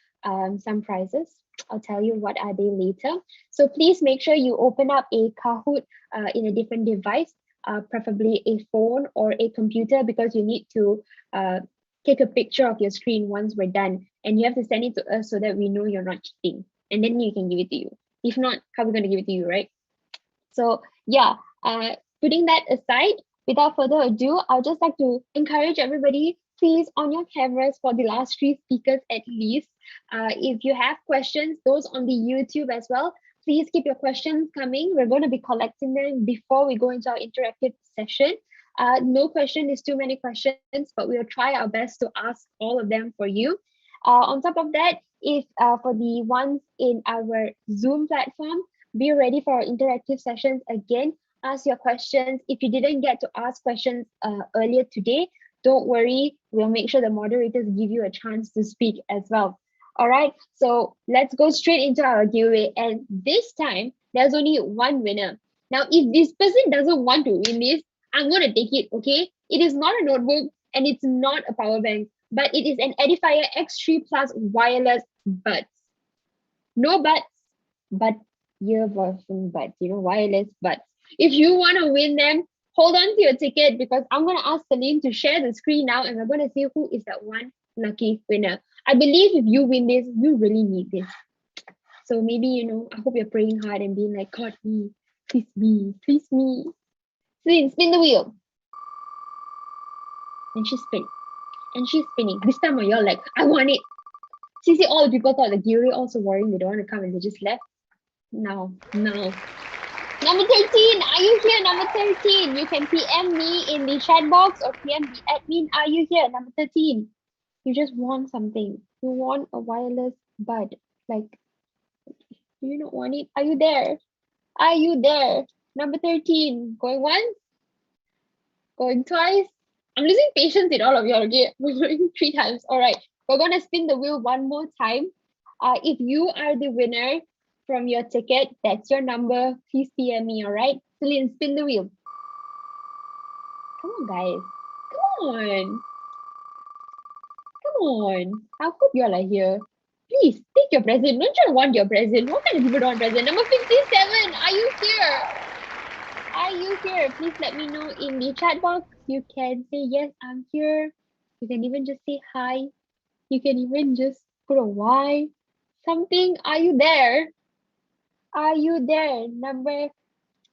some prizes. I'll tell you what are they later. So please make sure you open up a Kahoot in a different device, preferably a phone or a computer, because you need to take a picture of your screen once we're done. And you have to send it to us so that we know you're not cheating. And then we can give it to you. If not, how are we going to give it to you, right? So yeah, putting that aside, without further ado, I'd just like to encourage everybody, please, on your cameras for the last three speakers at least. If you have questions, those on the YouTube as well, please keep your questions coming. We're going to be collecting them before we go into our interactive session. No question is too many questions, but we'll try our best to ask all of them for you. On top of that, if for the ones in our Zoom platform, be ready for our interactive sessions again. Ask your questions. If you didn't get to ask questions earlier today, don't worry. We'll make sure the moderators give you a chance to speak as well. All right, so let's go straight into our giveaway. And this time, there's only one winner. Now, if this person doesn't want to win this, I'm going to take it, okay? It is not a notebook and it's not a power bank, but it is an Edifier X3 Plus wireless buds. No buds, but earbuds and buds, wireless buds. If you want to win them, hold on to your ticket because I'm going to ask Celine to share the screen now and we're going to see who is that one lucky winner. I believe if you win this, you really need this. So maybe, I hope you're praying hard and being like, God, me, please me, please me. Celine, spin the wheel. And she's spinning. And she's spinning. This time you're like, I want it. See, all the people thought the giveaway also worrying. They don't want to come and they just left. No. Number 13, are you here? Number 13, you can PM me in the chat box or PM the admin. Are you here? Number 13, you just want something. You want a wireless bud. Like, do you not want it? Are you there? Are you there? Number 13, going once, going twice. I'm losing patience with all of you, okay? We're going 3 times. All right, we're going to spin the wheel one more time. If you are the winner from your ticket, that's your number. Please PM me, all right? Celine, spin the wheel. Come on, guys. Come on. Come on. I hope you all are here. Please take your present. Don't you want your present? What kind of people don't want present? Number 57. Are you here? Are you here? Please let me know in the chat box. You can say, yes, I'm here. You can even just say hi. You can even just put a Y. Something. Are you there? Are you there? Number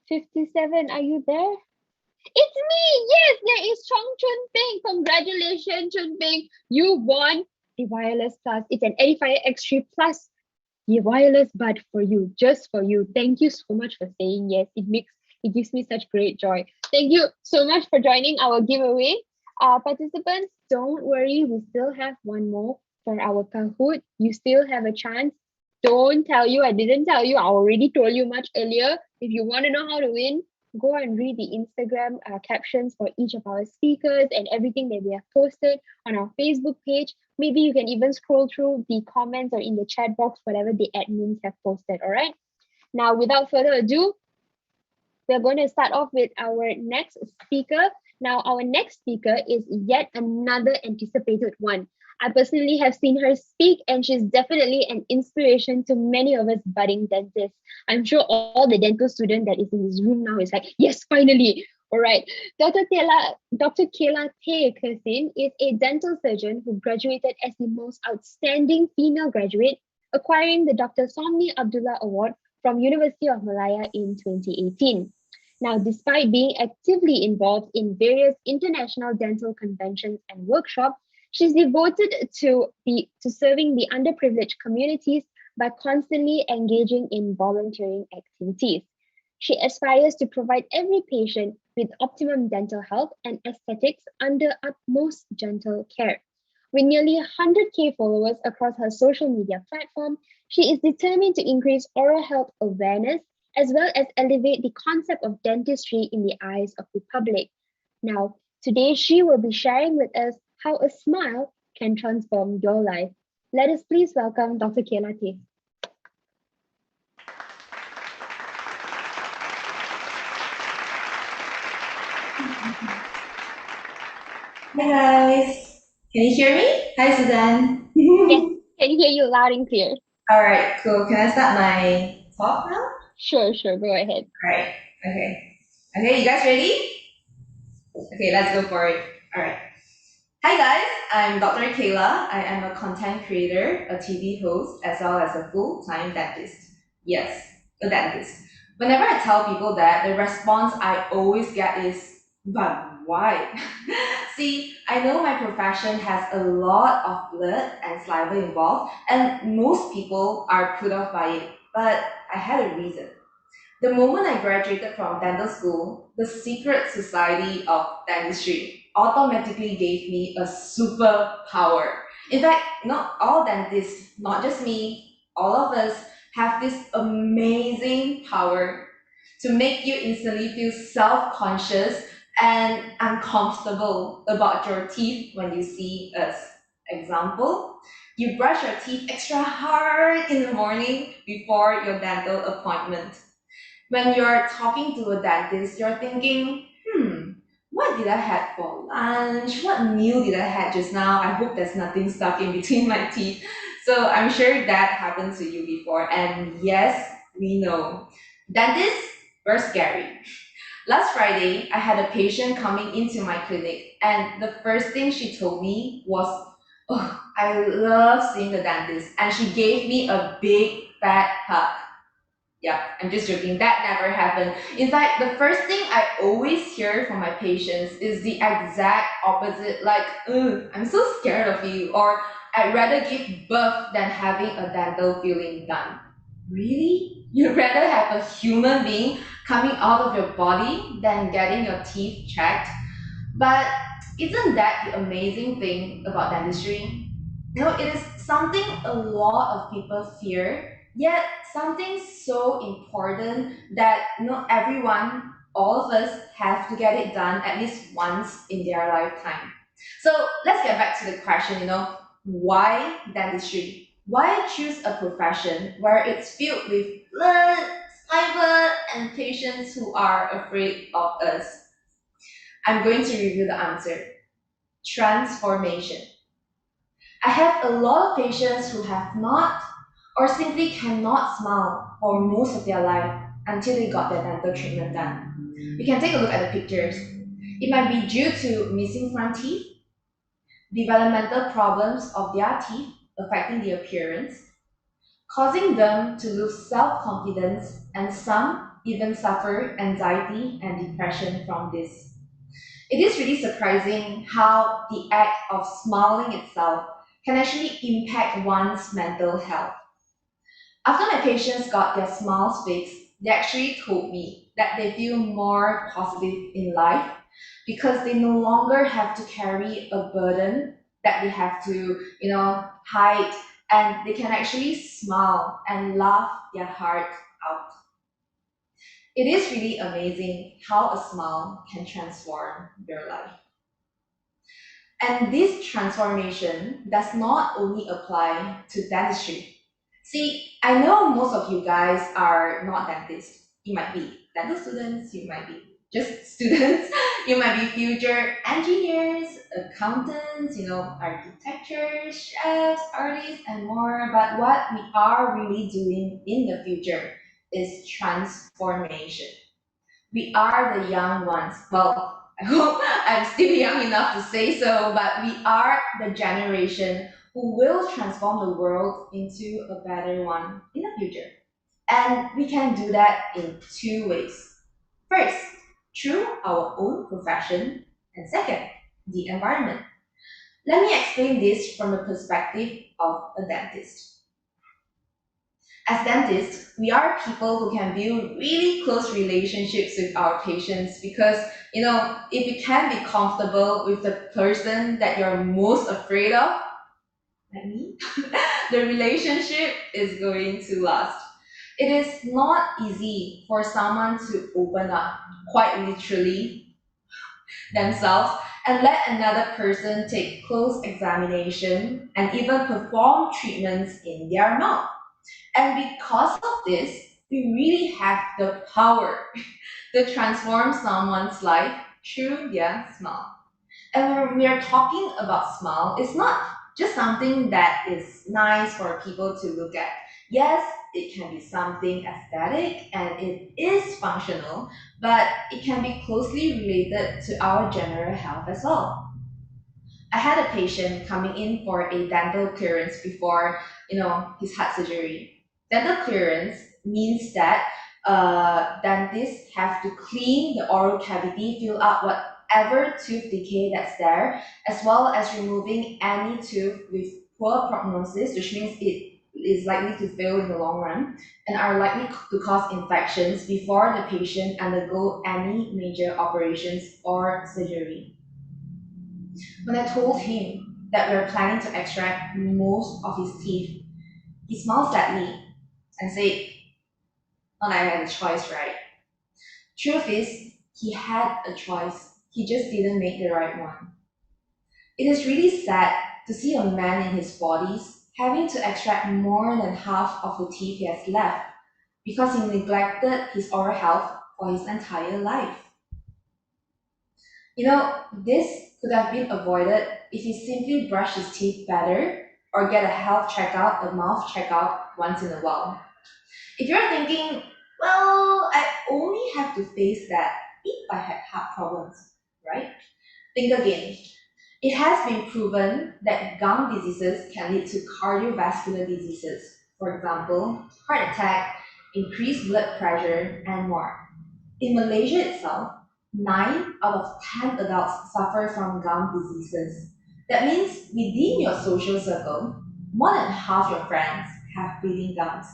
57. Are you there? It's me! Yes, there is Chong Chun Ping. Congratulations, Chun Ping. You won the wireless plus. It's an Edifier X3 Plus. The wireless bud for you, just for you. Thank you so much for saying yes. It gives me such great joy. Thank you so much for joining our giveaway. Participants, don't worry, we still have one more for our Kahoot. You still have a chance. Don't tell you, I didn't tell you. I already told you much earlier. If you want to know how to win, go and read the Instagram captions for each of our speakers and everything that we have posted on our Facebook page. Maybe you can even scroll through the comments or in the chat box, whatever the admins have posted, all right? Now, without further ado, we're going to start off with our next speaker. Now, our next speaker is yet another anticipated one. I personally have seen her speak, and she's definitely an inspiration to many of us budding dentists. I'm sure all the dental student that is in this room now is like, yes, finally. All right. Dr. Kayla Tay Kersin is a dental surgeon who graduated as the most outstanding female graduate, acquiring the Dr. Somni Abdullah Award from University of Malaya in 2018. Now, despite being actively involved in various international dental conventions and workshops, she's devoted to serving the underprivileged communities by constantly engaging in volunteering activities. She aspires to provide every patient with optimum dental health and aesthetics under utmost gentle care. With nearly 100K followers across her social media platform, she is determined to increase oral health awareness as well as elevate the concept of dentistry in the eyes of the public. Now, today she will be sharing with us how a smile can transform your life. Let us please welcome Dr. Kayla Tay. Hi guys, can you hear me? Hi Suzanne. Yes, can hear you loud and clear. All right, cool. Can I start my talk now? Sure, go ahead. All right, okay, you guys ready? Okay, let's go for it. All right. Hi guys, I'm Dr. Kayla. I am a content creator, a TV host, as well as a full-time dentist. Yes, a dentist. Whenever I tell people that, the response I always get is, but why? See, I know my profession has a lot of blood and saliva involved, and most people are put off by it, but I had a reason. The moment I graduated from dental school, the secret society of dentistry automatically gave me a superpower. In fact, not all dentists, not just me, all of us have this amazing power to make you instantly feel self-conscious and uncomfortable about your teeth when you see us. Example, you brush your teeth extra hard in the morning before your dental appointment. When you're talking to a dentist, you're thinking, what did I have for lunch? What meal did I have just now? I hope there's nothing stuck in between my teeth. So I'm sure that happened to you before. And yes, we know. Dentists were scary. Last Friday, I had a patient coming into my clinic, and the first thing she told me was, oh, I love seeing the dentist. And she gave me a big fat hug. Yeah, I'm just joking. That never happened. In fact, the first thing I always hear from my patients is the exact opposite, like, I'm so scared of you, or I'd rather give birth than having a dental filling done. Really? You'd rather have a human being coming out of your body than getting your teeth checked? But isn't that the amazing thing about dentistry? It is something a lot of people fear, yet something so important that everyone, all of us, have to get it done at least once in their lifetime. So let's get back to the question, why dentistry? Why choose a profession where it's filled with blood, saliva, and patients who are afraid of us? I'm going to review the answer. Transformation. I have a lot of patients who have not or simply cannot smile for most of their life until they got their dental treatment done. We can take a look at the pictures. It might be due to missing front teeth, developmental problems of their teeth affecting the appearance, causing them to lose self-confidence, and some even suffer anxiety and depression from this. It is really surprising how the act of smiling itself can actually impact one's mental health. After my patients got their smiles fixed, they actually told me that they feel more positive in life because they no longer have to carry a burden that they have to, hide, and they can actually smile and laugh their heart out. It is really amazing how a smile can transform your life. And this transformation does not only apply to dentistry. See, I know most of you guys are not dentists. You might be dental students, you might be just students, you might be future engineers, accountants, architecture, chefs, artists, and more. But what we are really doing in the future is transformation. We are the young ones. Well, I hope I'm still young enough to say so, but we are the generation who will transform the world into a better one in the future. And we can do that in two ways. First, through our own profession, and second, the environment. Let me explain this from the perspective of a dentist. As dentists, we are people who can build really close relationships with our patients because, if you can be comfortable with the person that you're most afraid of, like me, the relationship is going to last. It is not easy for someone to open up, quite literally, themselves and let another person take close examination and even perform treatments in their mouth. And because of this, we really have the power to transform someone's life through their smile. And when we are talking about smile, it's not just something that is nice for people to look at. Yes, it can be something aesthetic and it is functional, but it can be closely related to our general health as well. I had a patient coming in for a dental clearance before, his heart surgery. Dental clearance means that dentists have to clean the oral cavity, fill out whatever tooth decay that's there, as well as removing any tooth with poor prognosis, which means it is likely to fail in the long run and are likely to cause infections before the patient undergo any major operations or surgery. When I told him that we are planning to extract most of his teeth, he smiled sadly and said, "Not like I had a choice, right?" Truth is, he had a choice. He just didn't make the right one. It is really sad to see a man in his 40s having to extract more than half of the teeth he has left because he neglected his oral health for his entire life. This could have been avoided if he simply brushed his teeth better or get a health checkup, a mouth checkup once in a while. If you're thinking, well, I only have to face that if I had heart problems, right? Think again. It has been proven that gum diseases can lead to cardiovascular diseases, for example, heart attack, increased blood pressure, and more. In Malaysia itself, 9 out of 10 adults suffer from gum diseases. That means within your social circle, more than half your friends have bleeding gums,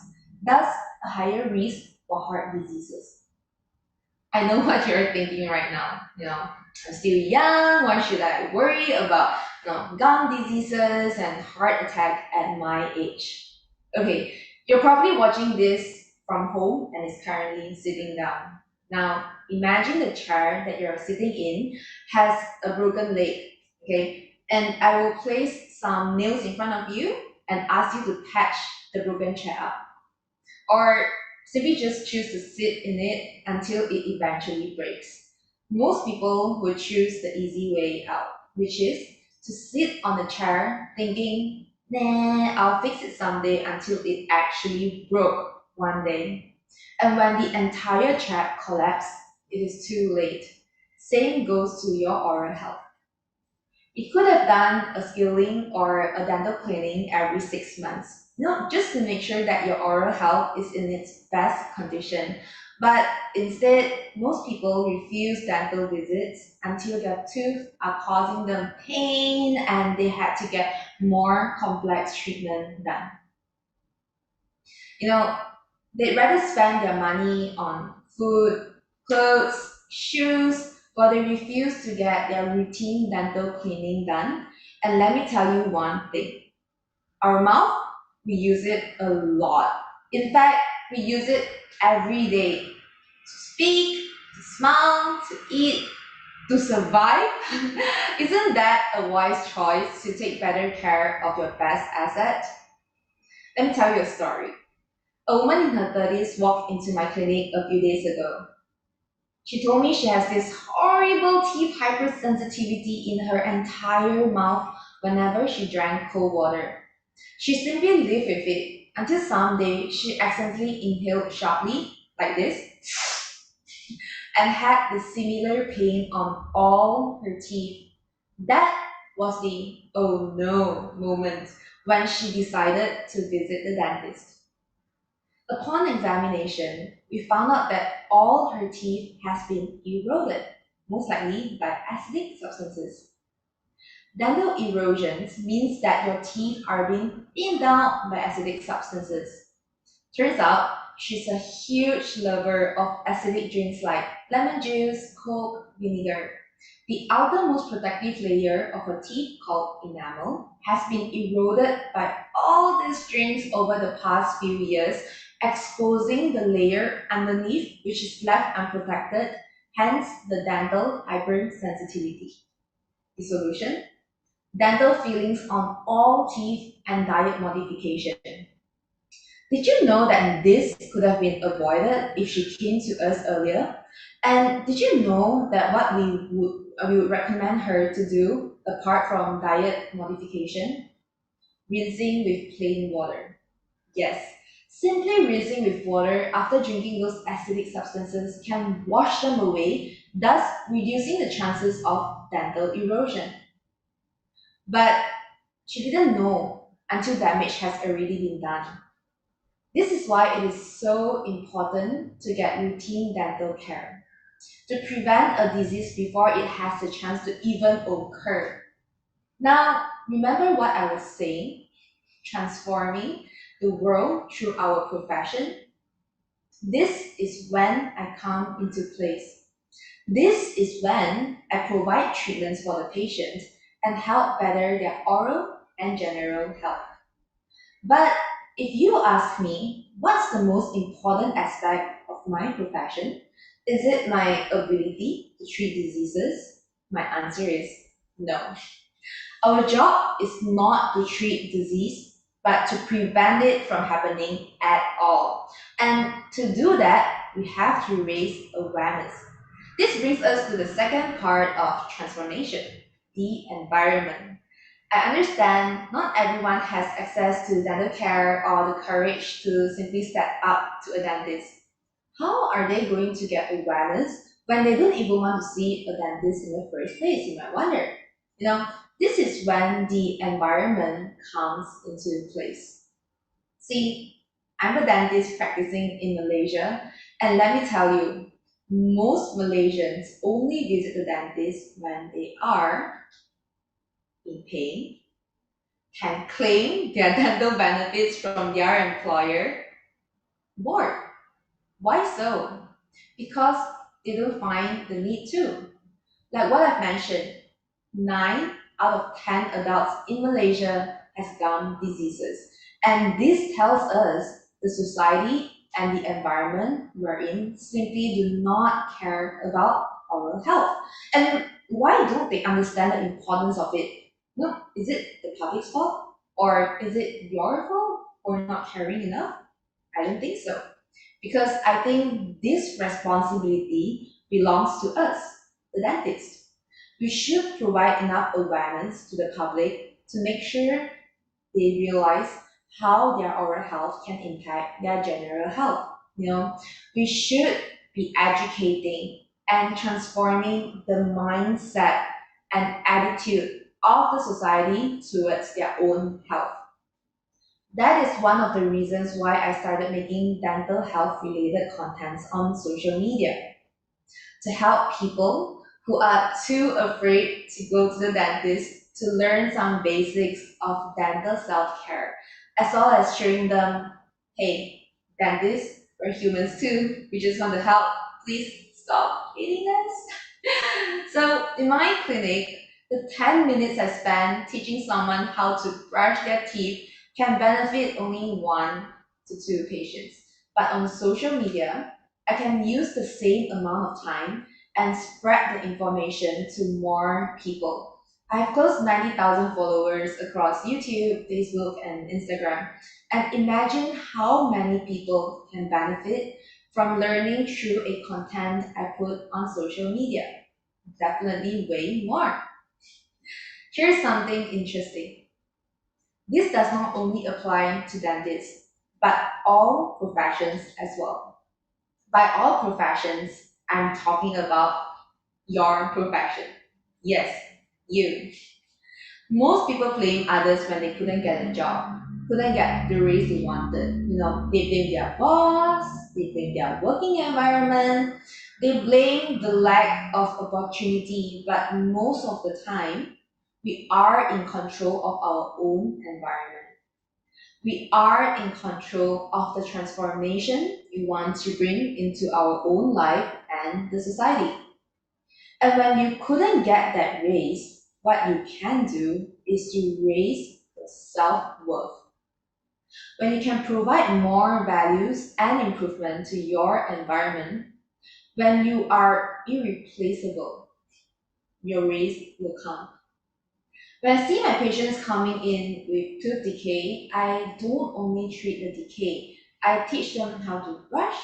thus a higher risk for heart diseases. I know what you're thinking right now. I'm still young. Why should I worry about gum diseases and heart attack at my age? Okay, you're probably watching this from home and is currently sitting down. Now, imagine the chair that you're sitting in has a broken leg, okay? And I will place some nails in front of you and ask you to patch the broken chair up. Or simply just choose to sit in it until it eventually breaks. Most people would choose the easy way out, which is to sit on the chair thinking, nah, I'll fix it someday until it actually broke one day. And when the entire chair collapsed, it is too late. Same goes to your oral health. You could have done a skilling or a dental cleaning every 6 months, just to make sure that your oral health is in its best condition. But instead, most people refuse dental visits until their teeth are causing them pain and they had to get more complex treatment done. They'd rather spend their money on food, clothes, shoes, but they refuse to get their routine dental cleaning done. And let me tell you one thing. Our mouth, we use it a lot. In fact, we use it every day to speak, to smile, to eat, to survive. Isn't that a wise choice to take better care of your best asset? Let me tell you a story. A woman in her 30s walked into my clinic a few days ago. She told me she has this horrible teeth hypersensitivity in her entire mouth whenever she drank cold water. She simply lived with it until someday she accidentally inhaled sharply, like this, and had the similar pain on all her teeth. That was the oh no moment when she decided to visit the dentist. Upon examination, we found out that all her teeth has been eroded, most likely by acidic substances. Dental erosions means that your teeth are being thinned down by acidic substances. Turns out, she's a huge lover of acidic drinks like lemon juice, Coke, vinegar. The outermost protective layer of her teeth, called enamel, has been eroded by all these drinks over the past few years, exposing the layer underneath, which is left unprotected, hence the dental hypersensitivity. The solution? Dental fillings on all teeth and diet modification. Did you know that this could have been avoided if she came to us earlier? And did you know that what we would recommend her to do apart from diet modification? Rinsing with plain water. Yes, simply rinsing with water after drinking those acidic substances can wash them away, thus reducing the chances of dental erosion. But she didn't know until damage has already been done. This is why it is so important to get routine dental care, to prevent a disease before it has the chance to even occur. Now, remember what I was saying? Transforming the world through our profession. This is when I come into place. This is when I provide treatments for the patient and help better their oral and general health. But if you ask me, what's the most important aspect of my profession? Is it my ability to treat diseases? My answer is no. Our job is not to treat disease, but to prevent it from happening at all. And to do that, we have to raise awareness. This brings us to the second part of transformation, the environment. I understand not everyone has access to dental care or the courage to simply step up to a dentist. How are they going to get awareness when they don't even want to see a dentist in the first place? You might wonder. This is when the environment comes into place. See, I'm a dentist practicing in Malaysia, and let me tell you, most Malaysians only visit the dentist when they are in pain, can claim their dental benefits from their employer, bored. Why so? Because they don't find the need to. Like what I've mentioned, 9 out of 10 adults in Malaysia has gum diseases. And this tells us the society and the environment we're in simply do not care about oral health. And why don't they understand the importance of it? No, is it the public's fault? Or is it your fault for not caring enough? I don't think so. Because I think this responsibility belongs to us. the dentist. We should provide enough awareness to the public to make sure they realize how their oral health can impact their general health. We should be educating and transforming the mindset and attitude of the society towards their own health. That is one of the reasons why I started making dental health related contents on social media, to help people who are too afraid to go to the dentist to learn some basics of dental self-care, as well as showing them, hey, dentists, we're humans too, we just want to help, please stop hating us. So in my clinic, the 10 minutes I spend teaching someone how to brush their teeth can benefit only 1 to 2 patients. But on social media, I can use the same amount of time and spread the information to more people. I have close 90,000 followers across YouTube, Facebook, and Instagram. And imagine how many people can benefit from learning through a content I put on social media. Definitely way more. Here's something interesting. This does not only apply to dentists, but all professions as well. By all professions, I'm talking about your profession. Yes, you. Most people blame others when they couldn't get a job, couldn't get the raise they wanted. They blame their boss, they blame their working environment, they blame the lack of opportunity, but most of the time, we are in control of our own environment. We are in control of the transformation we want to bring into our own life and the society. And when you couldn't get that raise, what you can do is to raise the self-worth. When you can provide more values and improvement to your environment, when you are irreplaceable, your raise will come. When I see my patients coming in with tooth decay, I don't only treat the decay. I teach them how to brush,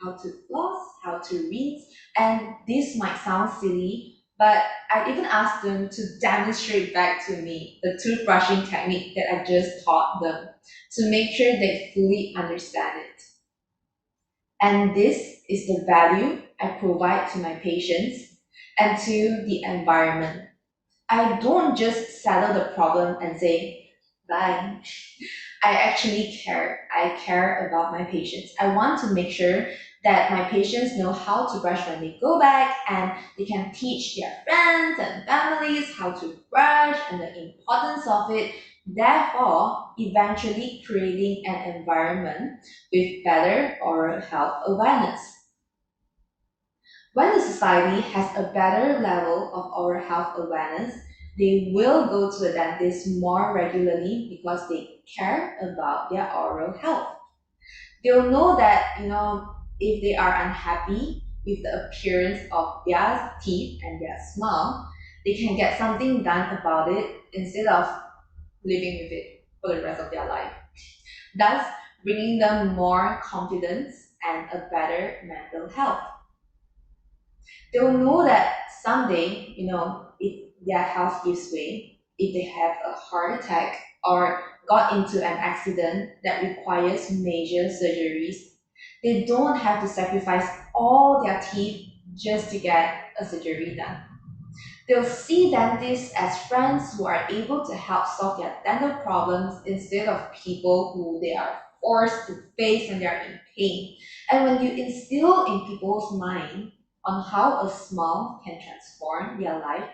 how to floss, how to rinse, and this might sound silly, but I even ask them to demonstrate back to me the toothbrushing technique that I just taught them to make sure they fully understand it. And this is the value I provide to my patients and to the environment. I don't just settle the problem and say, bye. I actually care. I care about my patients. I want to make sure that my patients know how to brush when they go back, and they can teach their friends and families how to brush and the importance of it, therefore eventually creating an environment with better oral health awareness. When the society has a better level of oral health awareness, they will go to the dentist more regularly because they care about their oral health. They'll know that, if they are unhappy with the appearance of their teeth and their smile, they can get something done about it instead of living with it for the rest of their life. Thus, bringing them more confidence and a better mental health. They'll know that someday, if their health gives way, if they have a heart attack or got into an accident that requires major surgeries, they don't have to sacrifice all their teeth just to get a surgery done. They'll see dentists as friends who are able to help solve their dental problems instead of people who they are forced to face when they are in pain. And when you instill in people's mind on how a smile can transform their life,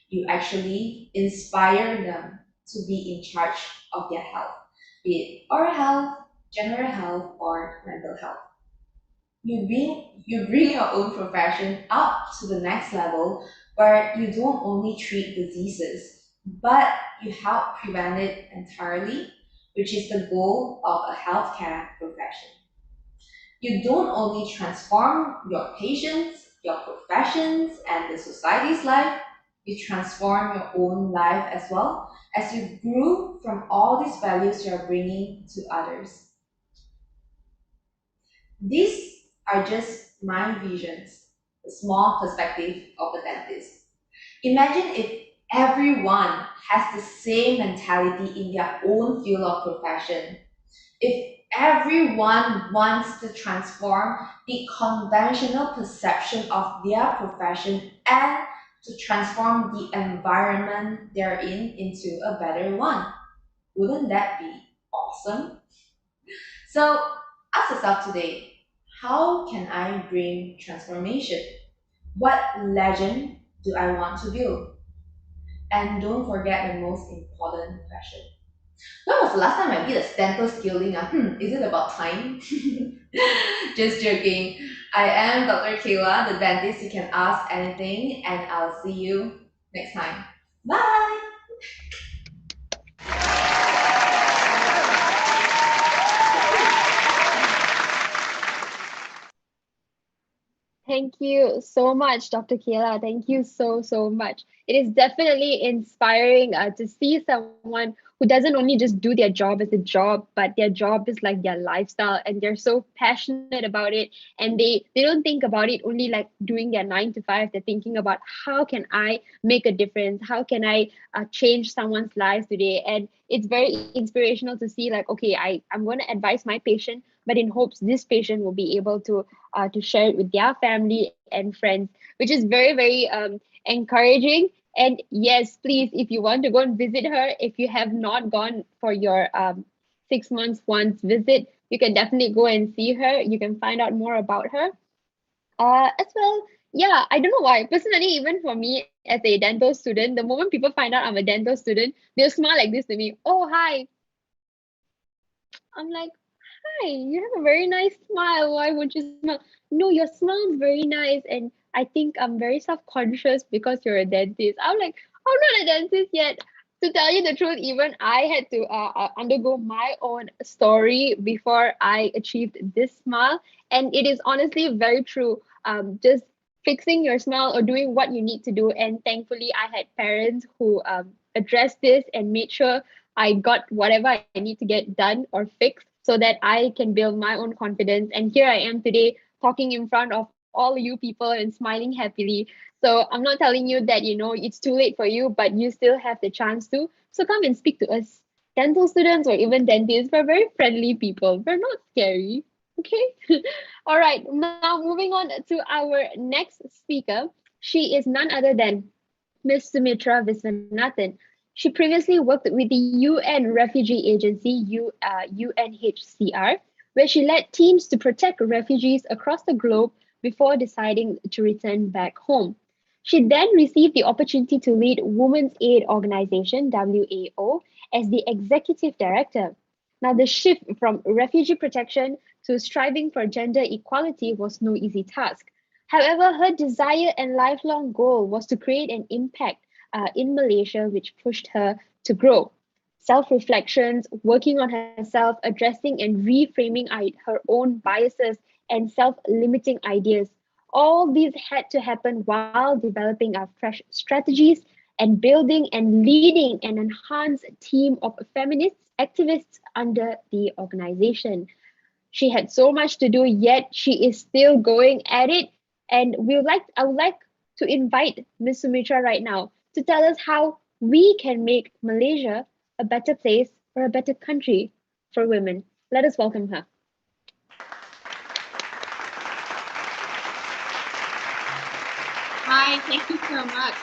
you actually inspire them to be in charge of their health, be it oral health, general health, or mental health. You bring your own profession up to the next level where you don't only treat diseases, but you help prevent it entirely, which is the goal of a healthcare profession. You don't only transform your patients, your professions, and the society's life, you transform your own life as well as you grew from all these values you're bringing to others. These are just my visions, the small perspective of the dentist. Imagine if everyone has the same mentality in their own field of profession. If everyone wants to transform the conventional perception of their profession and to transform the environment they're in into a better one, wouldn't that be awesome? So ask yourself today, how can I bring transformation? What legend do I want to build? And don't forget the most important question. When was the last time I did a dental skilling? Is it about time? Just joking. I am Dr. Kayla, the dentist. You can ask anything, and I'll see you next time. Bye! Thank you so much, Dr. Kayla. Thank you so, so much. It is definitely inspiring to see someone who doesn't only just do their job as a job, but their job is like their lifestyle, and they're so passionate about it. And they don't think about it only like doing their 9 to 5. They're thinking about how can I make a difference? How can I change someone's life today? And it's very inspirational to see like, okay, I'm going to advise my patient, but in hopes this patient will be able to share it with their family and friends, which is very, very encouraging. And yes, please, if you want to go and visit her, if you have not gone for your 6 months once visit, you can definitely go and see her. You can find out more about her. As well, yeah, I don't know why. Personally, even for me as a dental student, the moment people find out I'm a dental student, they'll smile like this to me. Oh, hi. I'm like, hi, you have a very nice smile. Why won't you smile? No, your smile is very nice. And I think I'm very self-conscious because you're a dentist. I'm like, I'm not a dentist yet. To tell you the truth, even I had to undergo my own story before I achieved this smile. And it is honestly very true. Just fixing your smile or doing what you need to do. And thankfully, I had parents who addressed this and made sure I got whatever I need to get done or fixed so that I can build my own confidence. And here I am today talking in front of all you people and smiling happily. So I'm not telling you that, it's too late for you, but you still have the chance to. So come and speak to us. Dental students or even dentists, we're very friendly people. We're not scary. Okay. All right. Now moving on to our next speaker. She is none other than Ms. Sumitra Viswanathan. She previously worked with the UN Refugee Agency, UNHCR, where she led teams to protect refugees across the globe before deciding to return back home. She then received the opportunity to lead Women's Aid Organization, WAO, as the executive director. Now, the shift from refugee protection to striving for gender equality was no easy task. However, her desire and lifelong goal was to create an impact in Malaysia, which pushed her to grow. Self-reflections, working on herself, addressing and reframing her own biases and self-limiting ideas. All these had to happen while developing our fresh strategies and building and leading an enhanced team of feminist activists under the organization. She had so much to do, yet she is still going at it. And I would like to invite Ms. Sumitra right now to tell us how we can make Malaysia a better place or a better country for women. Let us welcome her. Hi, thank you so much.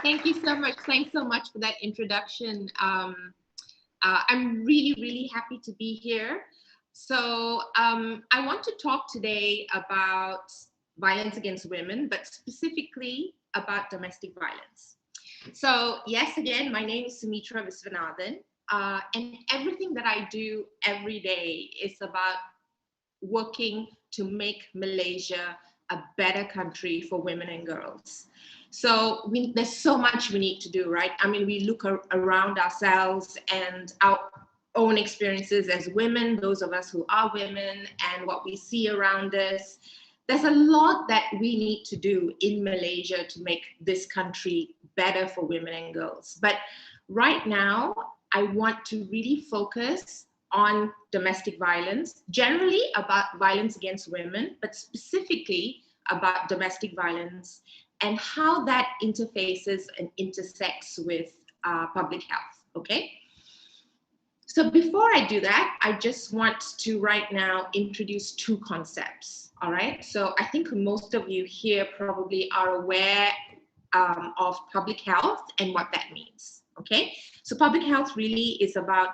Thank you so much. Thanks so much for that introduction. I'm really, really happy to be here. So I want to talk today about violence against women, but specifically about domestic violence. So yes, again, my name is Sumitra Viswanathan, and everything that I do every day is about working to make Malaysia a better country for women and girls. So there's so much we need to do, right? I mean, we look around ourselves and our own experiences as women, those of us who are women, and what we see around us. There's a lot that we need to do in Malaysia to make this country better for women and girls. But right now, I want to really focus on domestic violence, generally about violence against women, but specifically about domestic violence and how that interfaces and intersects with public health, okay? So before I do that, I just want to right now introduce two concepts, all right? So I think most of you here probably are aware of public health and what that means, okay? So public health really is about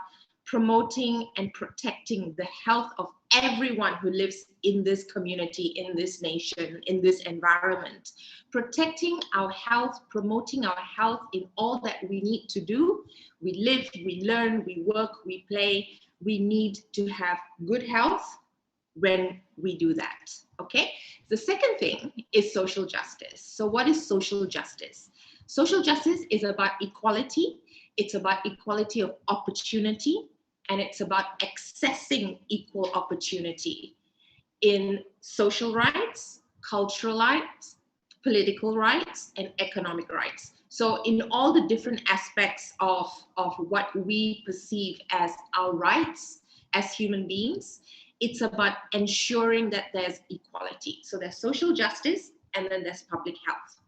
promoting and protecting the health of everyone who lives in this community, in this nation, in this environment. Protecting our health, promoting our health in all that we need to do. We live, we learn, we work, we play. We need to have good health when we do that, okay? The second thing is social justice. So what is social justice? Social justice is about equality. It's about equality of opportunity, and it's about accessing equal opportunity in social rights, cultural rights, political rights, and economic rights. So in all the different aspects of what we perceive as our rights as human beings, it's about ensuring that there's equality. So there's social justice, and then there's public health.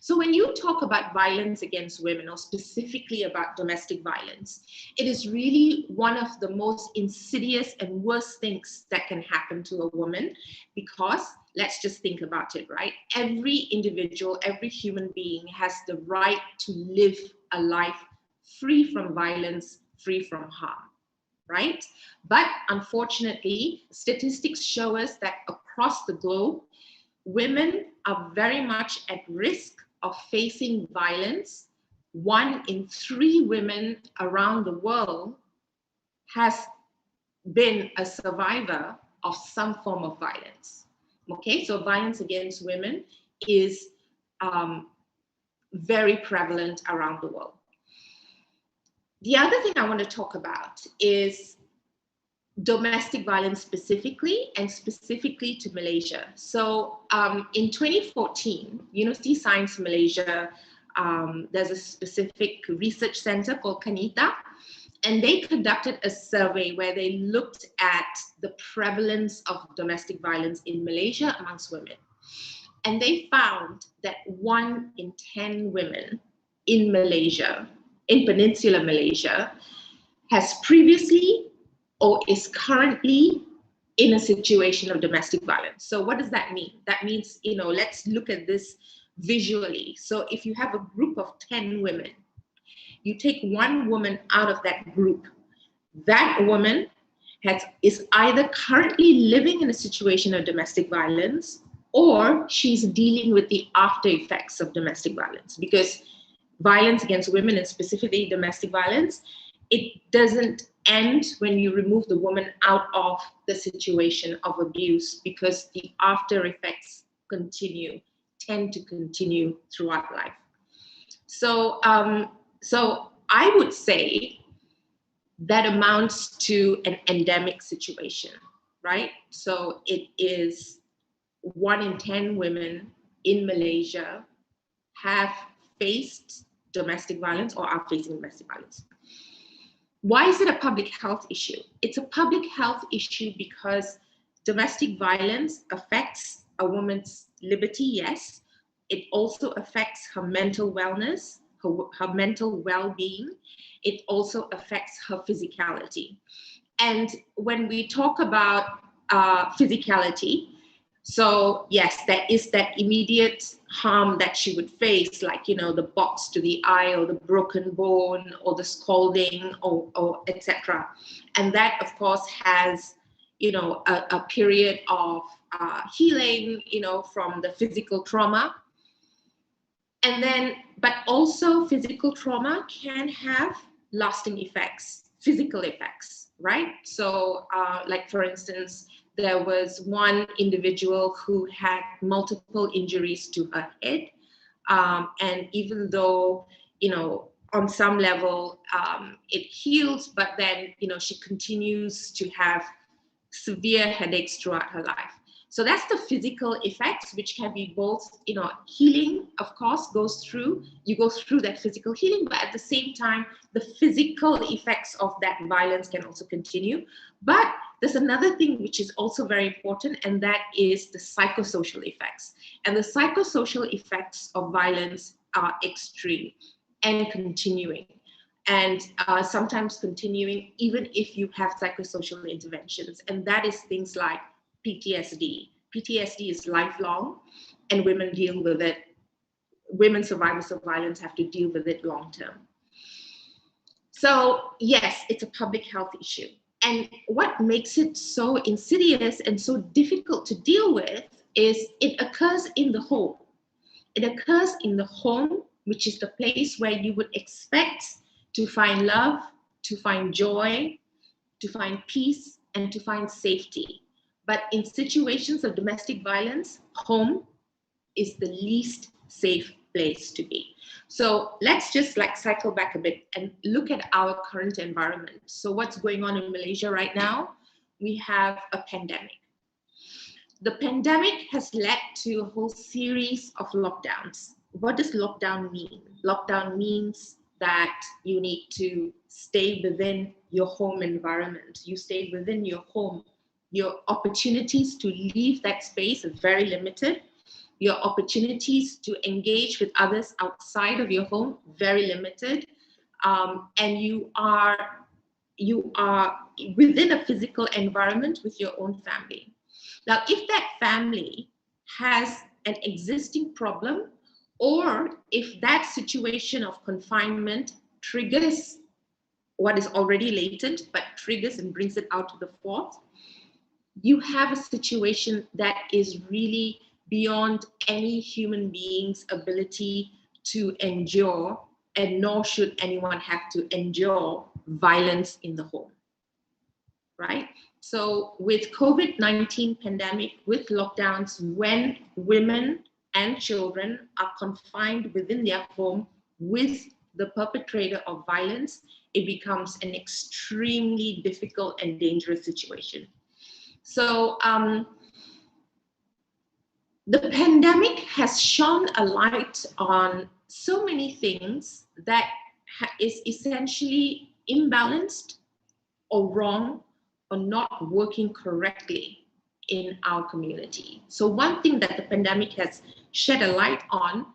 So when you talk about violence against women, or specifically about domestic violence, it is really one of the most insidious and worst things that can happen to a woman, because let's just think about it, right? Every individual, every human being has the right to live a life free from violence, free from harm, right? But unfortunately, statistics show us that across the globe, women are very much at risk of facing violence. 1 in 3 women around the world has been a survivor of some form of violence. Okay, so violence against women is very prevalent around the world. The other thing I want to talk about is domestic violence specifically, and specifically to Malaysia. So in 2014, University of Science Malaysia, there's a specific research center called Kanita, and they conducted a survey where they looked at the prevalence of domestic violence in Malaysia amongst women. And they found that 1 in 10 women in Malaysia, in Peninsular Malaysia, has previously or is currently in a situation of domestic violence. So what does that mean? That means, let's look at this visually. So if you have a group of 10 women, you take 1 woman out of that group, that woman is either currently living in a situation of domestic violence, or she's dealing with the after effects of domestic violence. Because violence against women, and specifically domestic violence, it doesn't end when you remove the woman out of the situation of abuse, because the after effects tend to continue throughout life. So, so I would say that amounts to an endemic situation, right? So it is 1 in 10 women in Malaysia have faced domestic violence or are facing domestic violence. Why is it a public health issue? It's a public health issue because domestic violence affects a woman's liberty, yes. It also affects her mental wellness, her mental well-being. It also affects her physicality. And when we talk about physicality, so yes, there is that immediate harm that she would face, like, the box to the eye, or the broken bone, or the scalding, or etc. And that, of course, has, a period of healing, from the physical trauma. And then, but also physical trauma can have lasting effects, physical effects, right? So like, for instance, there was 1 individual who had multiple injuries to her head. And even though, on some level it heals, but then, she continues to have severe headaches throughout her life. So that's the physical effects, which can be both, healing, of course, you go through that physical healing, but at the same time, the physical effects of that violence can also continue. But there's another thing which is also very important, and that is the psychosocial effects. And the psychosocial effects of violence are extreme and continuing. And sometimes continuing even if you have psychosocial interventions. And that is things like PTSD. PTSD is lifelong, and women deal with it. Women survivors of violence have to deal with it long term. So yes, it's a public health issue. And what makes it so insidious and so difficult to deal with is it occurs in the home. It occurs in the home, which is the place where you would expect to find love, to find joy, to find peace, and to find safety. But in situations of domestic violence, home is the least safe place to be. So let's just cycle back a bit and look at our current environment. So what's going on in Malaysia right now? We have a pandemic. The pandemic has led to a whole series of lockdowns. What does lockdown mean? Lockdown means that you need to stay within your home environment. You stay within your home. Your opportunities to leave that space are very limited. Your opportunities to engage with others outside of your home, very limited. And you are within a physical environment with your own family. Now, if that family has an existing problem, or if that situation of confinement triggers what is already latent, but triggers and brings it out to the forth, you have a situation that is really beyond any human being's ability to endure, and nor should anyone have to endure violence in the home, right? So with COVID-19 pandemic, with lockdowns, when women and children are confined within their home with the perpetrator of violence, it becomes an extremely difficult and dangerous situation. So the pandemic has shone a light on so many things that is essentially imbalanced or wrong or not working correctly in our community. So one thing that the pandemic has shed a light on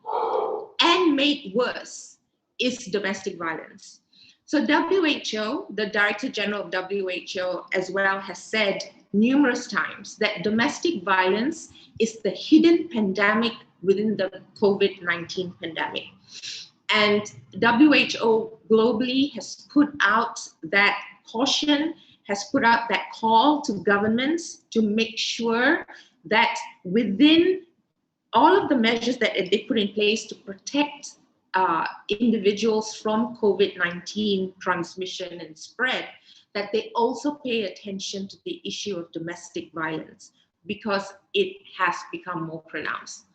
and made worse is domestic violence. So WHO, the Director General of WHO as well, has said numerous times that domestic violence is the hidden pandemic within the COVID-19 pandemic. And WHO globally has put out that caution, has put out that call to governments to make sure that within all of the measures that they put in place to protect individuals from COVID-19 transmission and spread, that they also pay attention to the issue of domestic violence because it has become more pronounced.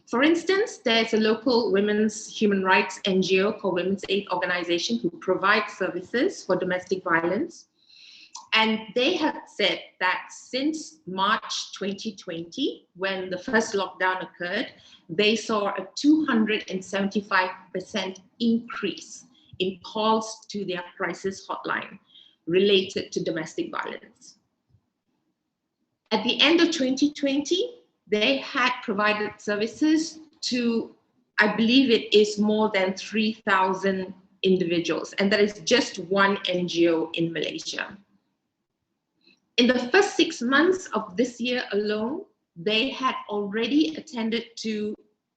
For instance, there's a local women's human rights NGO called Women's Aid Organization who provides services for domestic violence. And they have said that since March 2020, when the first lockdown occurred, they saw a 275% increase in calls to their crisis hotline related to domestic violence. At the end of 2020, they had provided services to, I believe it is more than 3,000 individuals, and that is just one NGO in Malaysia. In the first 6 months of this year alone, they had already attended to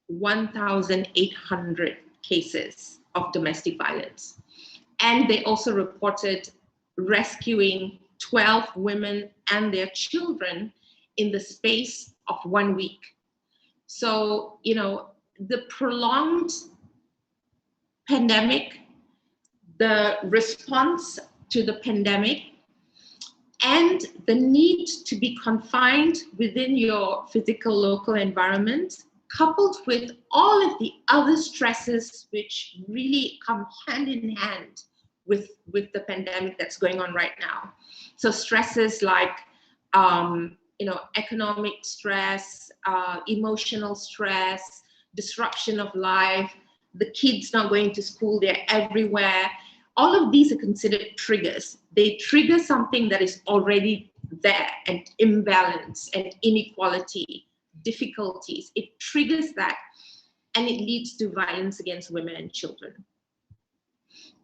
1,800 cases of domestic violence. And they also reported rescuing 12 women and their children in the space of 1 week. So, you know, the prolonged pandemic, the response to the pandemic, and the need to be confined within your physical local environment, coupled with all of the other stresses which really come hand in hand with the pandemic that's going on right now. So stresses like economic stress, emotional stress, disruption of life, the kids not going to school, they're everywhere. All of these are considered triggers. They trigger something that is already there, and imbalance and inequality, difficulties. It triggers that, and it leads to violence against women and children.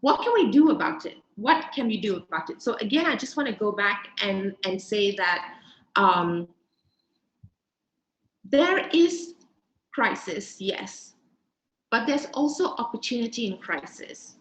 What can we do about it? What can we do about it? So again, I just want to go back and say that there is crisis, yes, but there's also opportunity in crisis.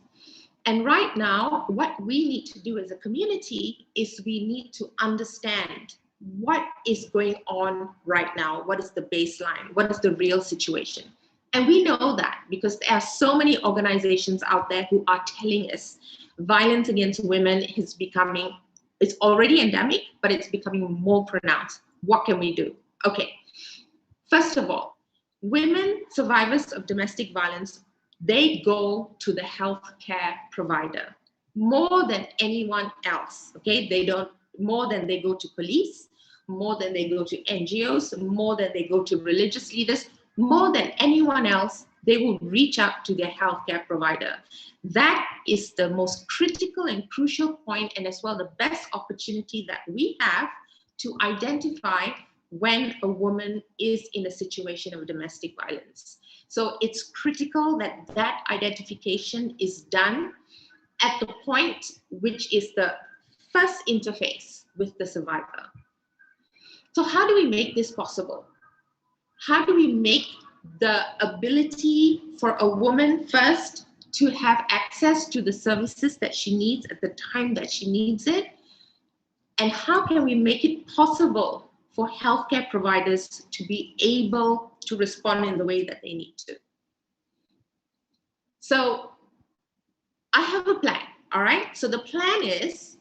And right now, what we need to do as a community is we need to understand what is going on right now. What is the baseline? What is the real situation? And we know that because there are so many organizations out there who are telling us violence against women is becoming, it's already endemic, but it's becoming more pronounced. What can we do? Okay, first of all, women survivors of domestic violence, they go to the healthcare provider more than anyone else, okay? They don't, more than they go to police, more than they go to NGOs, more than they go to religious leaders, more than anyone else, they will reach out to their healthcare provider. That is the most critical and crucial point, and as well the best opportunity that we have to identify when a woman is in a situation of domestic violence. So it's critical that that identification is done at the point which is the first interface with the survivor. So how do we make this possible? How do we make the ability for a woman first to have access to the services that she needs at the time that she needs it? And how can we make it possible for healthcare providers to be able to respond in the way that they need to? So I have a plan, all right? So the plan is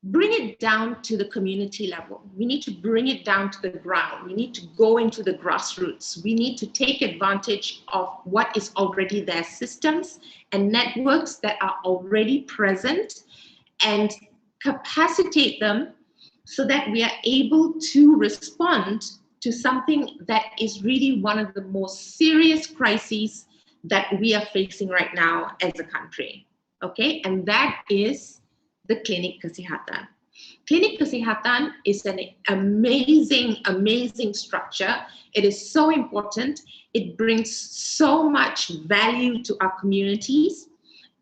bring it down to the community level. We need to bring it down to the ground. We need to go into the grassroots. We need to take advantage of what is already there, systems and networks that are already present, and capacitate them so that we are able to respond to something that is really one of the most serious crises that we are facing right now as a country, okay? And that is the Klinik Kesihatan. Klinik Kesihatan is an amazing, amazing structure. It is so important. It brings so much value to our communities.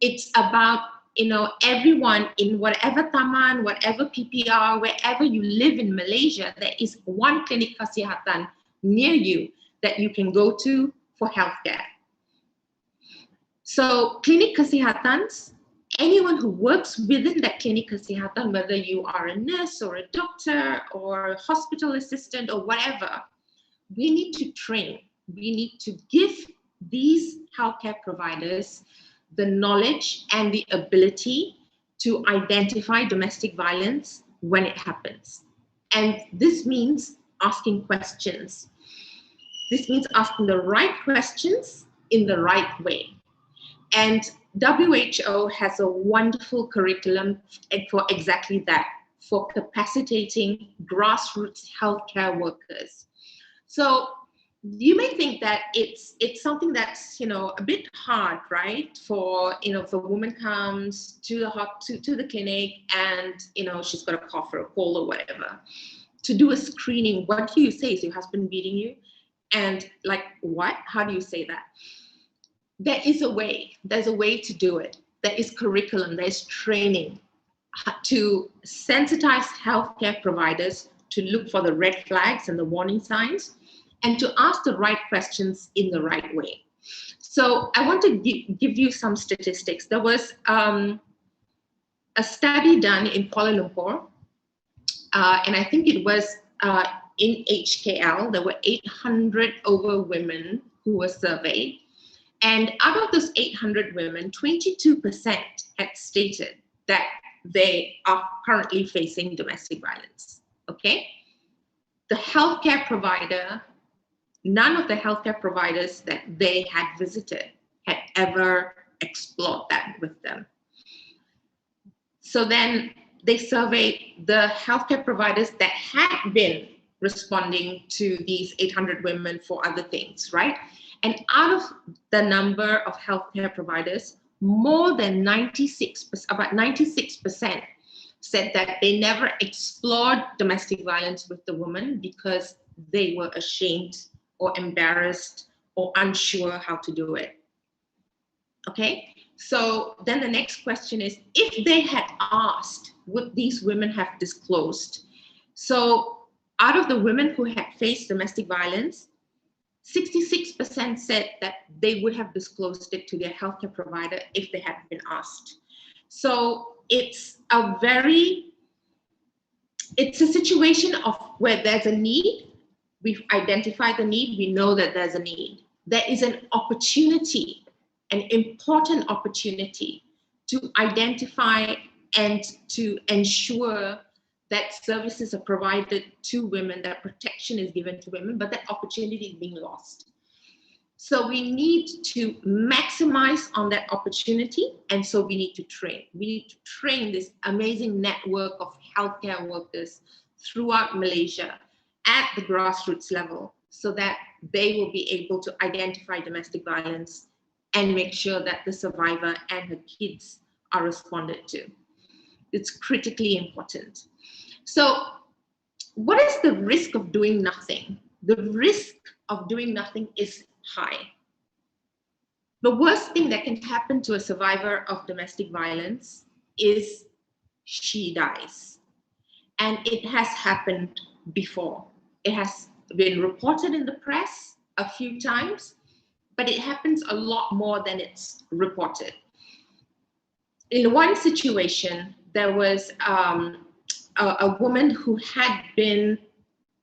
It's about, you know, everyone in whatever taman, whatever PPR, wherever you live in Malaysia, there is one Klinik Kesihatan near you that you can go to for healthcare. So Klinik Kesihatans, anyone who works within that Klinik Kesihatan, whether you are a nurse or a doctor or a hospital assistant or whatever, we need to train. We need to give these healthcare providers the knowledge and the ability to identify domestic violence when it happens. And this means asking questions. This means asking the right questions in the right way. And WHO has a wonderful curriculum for exactly that, for capacitating grassroots healthcare workers. So you may think that it's something that's, you know, a bit hard, right? For, you know, if a woman comes to the clinic and, you know, she's got a cough or a cold or whatever, to do a screening. What do you say? Is your husband beating you? And like, what? How do you say that? There is a way. There's a way to do it. There is curriculum, there's training to sensitize healthcare providers to look for the red flags and the warning signs, and to ask the right questions in the right way. So I want to give you some statistics. There was a study done in Kuala Lumpur, and I think it was in HKL. There were 800 over women who were surveyed. And out of those 800 women, 22% had stated that they are currently facing domestic violence, okay? The healthcare provider, none of the healthcare providers that they had visited had ever explored that with them. So then they surveyed the healthcare providers that had been responding to these 800 women for other things, right? And out of the number of healthcare providers, more than 96%, about 96% said that they never explored domestic violence with the woman because they were ashamed or embarrassed or unsure how to do it. Okay, so then the next question is, if they had asked, would these women have disclosed? So out of the women who had faced domestic violence, 66% said that they would have disclosed it to their healthcare provider if they had been asked. So it's a situation of where there's a need. We've identified the need. We know that there's a need. There is an opportunity, an important opportunity to identify and to ensure that services are provided to women, that protection is given to women, but that opportunity is being lost. So we need to maximize on that opportunity, and so we need to train. We need to train this amazing network of healthcare workers throughout Malaysia at the grassroots level so that they will be able to identify domestic violence and make sure that the survivor and her kids are responded to. It's critically important. So what is the risk of doing nothing? The risk of doing nothing is high. The worst thing that can happen to a survivor of domestic violence is she dies. And it has happened before. It has been reported in the press a few times, but it happens a lot more than it's reported. In one situation, there was a woman who had been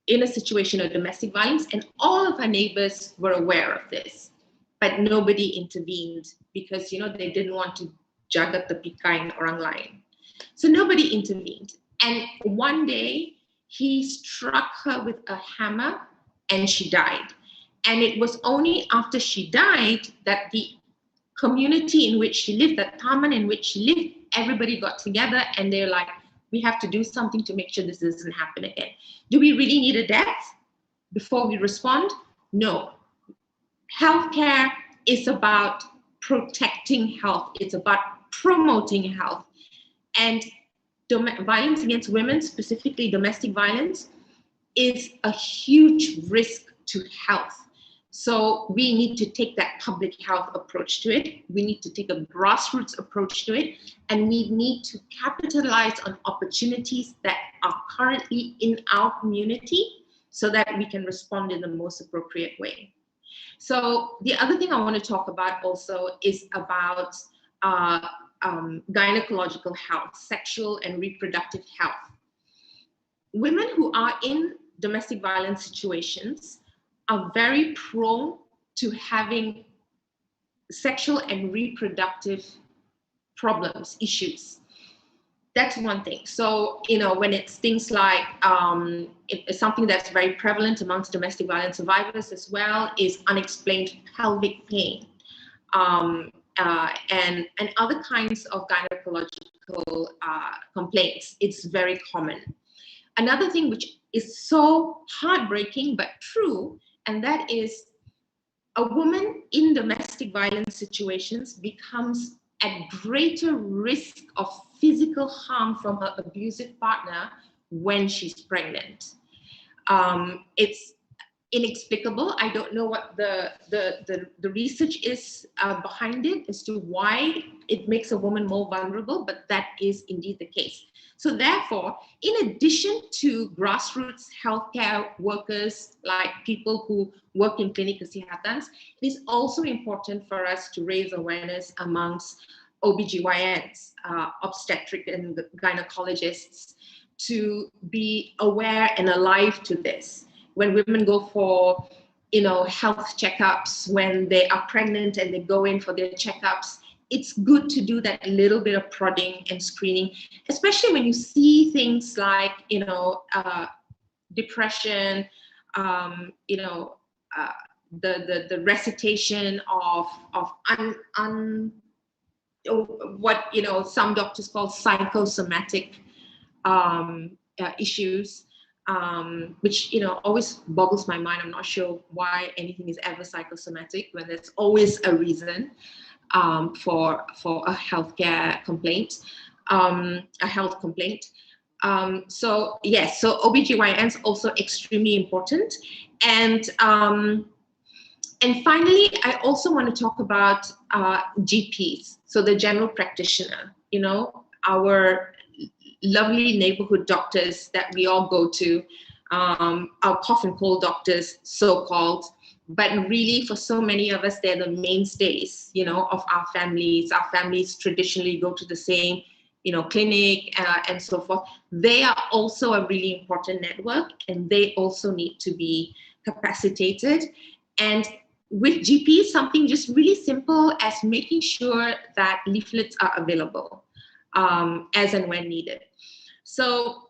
in a situation of domestic violence, and all of her neighbors were aware of this, but nobody intervened because, they didn't want to jagat the pikain orang lain. So nobody intervened. And one day he struck her with a hammer and she died. And it was only after she died that the community in which she lived, the taman in which she lived, everybody got together and they're like, we have to do something to make sure this doesn't happen again. Do we really need a death before we respond? No. Healthcare is about protecting health. It's about promoting health. And violence against women, specifically domestic violence, is a huge risk to health. So we need to take that public health approach to it. We need to take a grassroots approach to it. And we need to capitalize on opportunities that are currently in our community so that we can respond in the most appropriate way. So the other thing I want to talk about also is about gynecological health, sexual and reproductive health. Women who are in domestic violence situations are very prone to having sexual and reproductive problems, issues. That's one thing. So, when it's things like, it's something that's very prevalent amongst domestic violence survivors as well, is unexplained pelvic pain, and other kinds of gynecological complaints. It's very common. Another thing which is so heartbreaking but true, and that is a woman in domestic violence situations becomes at greater risk of physical harm from her abusive partner when she's pregnant. It's inexplicable. I don't know what the research is behind it as to why it makes a woman more vulnerable, but that is indeed the case. So therefore, in addition to grassroots healthcare workers, like people who work in clinic kesehatans, it is also important for us to raise awareness amongst OBGYNs, obstetric and gynecologists, to be aware and alive to this. When women go for, health checkups, when they are pregnant and they go in for their checkups, it's good to do that little bit of prodding and screening, especially when you see things like, depression, the recitation of what some doctors call psychosomatic issues, which always boggles my mind. I'm not sure why anything is ever psychosomatic when there's always a reason for a healthcare complaint, a health complaint. So yes, so OBGYN is also extremely important. And finally, I also want to talk about GPs, so the general practitioner, our lovely neighborhood doctors that we all go to, our cough and cold doctors, so-called, but really for so many of us, they're the mainstays, of our families. Our families traditionally go to the same, clinic and so forth. They are also a really important network, and they also need to be capacitated. And with GPs, something just really simple as making sure that leaflets are available as and when needed. So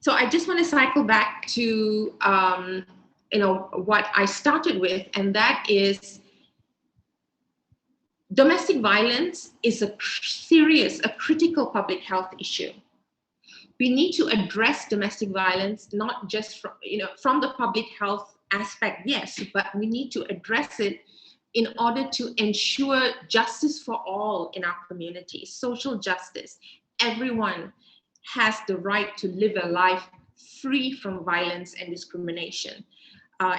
I just want to cycle back to what I started with, and that is domestic violence is a critical public health issue. We need to address domestic violence, not just from the public health aspect, yes, but we need to address it in order to ensure justice for all in our community, social justice. Everyone has the right to live a life free from violence and discrimination.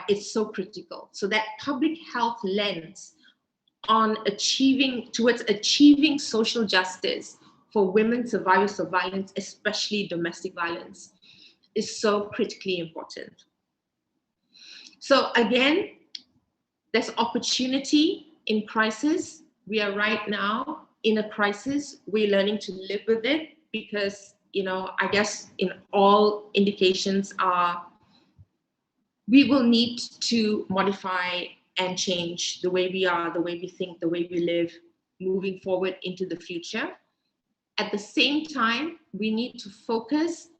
It's so critical. So that public health lens on towards achieving social justice for women survivors of violence, especially domestic violence, is so critically important. So again, there's opportunity in crisis. We are right now in a crisis. We're learning to live with it because, I guess in all indications are, we will need to modify and change the way we are, the way we think, the way we live, moving forward into the future. At the same time, we need to focus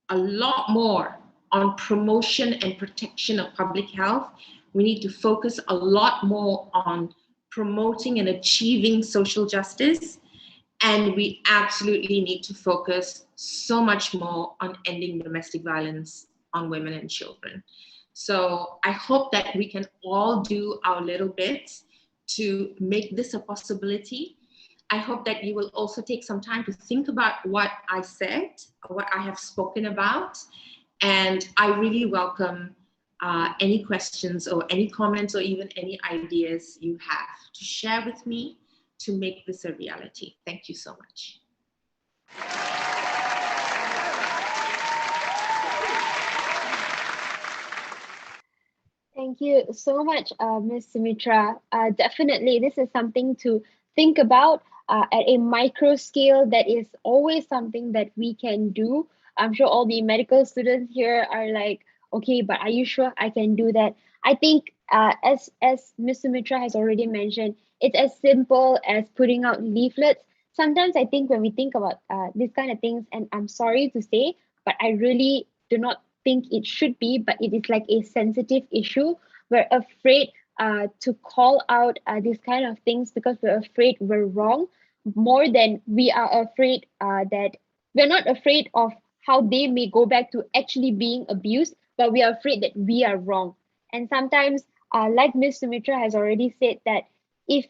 a lot more on promotion and protection of public health. We need to focus a lot more on promoting and achieving social justice. And we absolutely need to focus so much more on ending domestic violence on women and children. So I hope that we can all do our little bits to make this a possibility. I hope that you will also take some time to think about what I said, what I have spoken about. And I really welcome any questions or any comments or even any ideas you have to share with me to make this a reality. Thank you so much. Thank you so much, Ms. Sumitra. Definitely, this is something to think about at a micro scale. That is always something that we can do. I'm sure all the medical students here are like, okay, but are you sure I can do that? I think as Ms. Sumitra has already mentioned, it's as simple as putting out leaflets. Sometimes I think when we think about these kind of things, and I'm sorry to say, but I really do not think it should be, but it is like a sensitive issue. We're afraid to call out these kind of things because we're afraid we're wrong, more than we are afraid that we're not afraid of how they may go back to actually being abused, but we are afraid that we are wrong. And sometimes, like Ms. Sumitra has already said, that if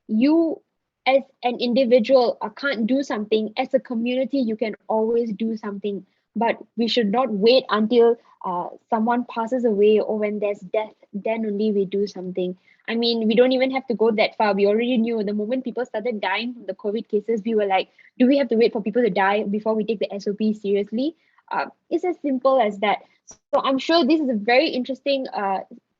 you as an individual can't do something, as a community, you can always do something. But we should not wait until someone passes away or when there's death, then only we do something. I mean, we don't even have to go that far. We already knew the moment people started dying from the COVID cases, we were like, do we have to wait for people to die before we take the SOP seriously? It's as simple as that. So I'm sure this is a very interesting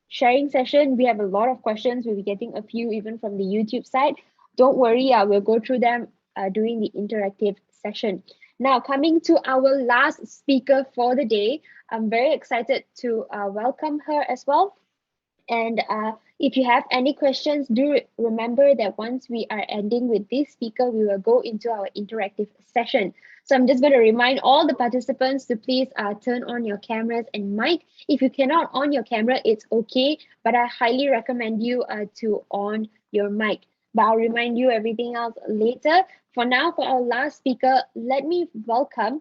sharing session. We have a lot of questions. We'll be getting a few even from the YouTube side. Don't worry, we'll go through them during the interactive session. Now, coming to our last speaker for the day, I'm very excited to welcome her as well. And if you have any questions, do remember that once we are ending with this speaker, we will go into our interactive session. So I'm just going to remind all the participants to please turn on your cameras and mic. If you cannot on your camera, it's okay, but I highly recommend you to on your mic. But I'll remind you everything else later. For now, for our last speaker, let me welcome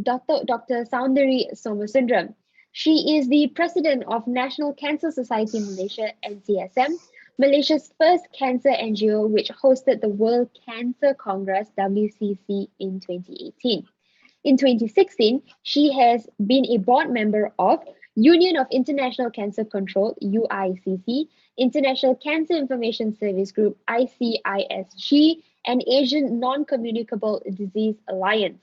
Dr. Soundari Somasundram. She is the president of National Cancer Society Malaysia, NCSM, Malaysia's first cancer NGO, which hosted the World Cancer Congress, WCC, in 2018. In 2016, she has been a board member of Union of International Cancer Control, UICC, International Cancer Information Service Group, ICISG, and Asian Non-Communicable Disease Alliance.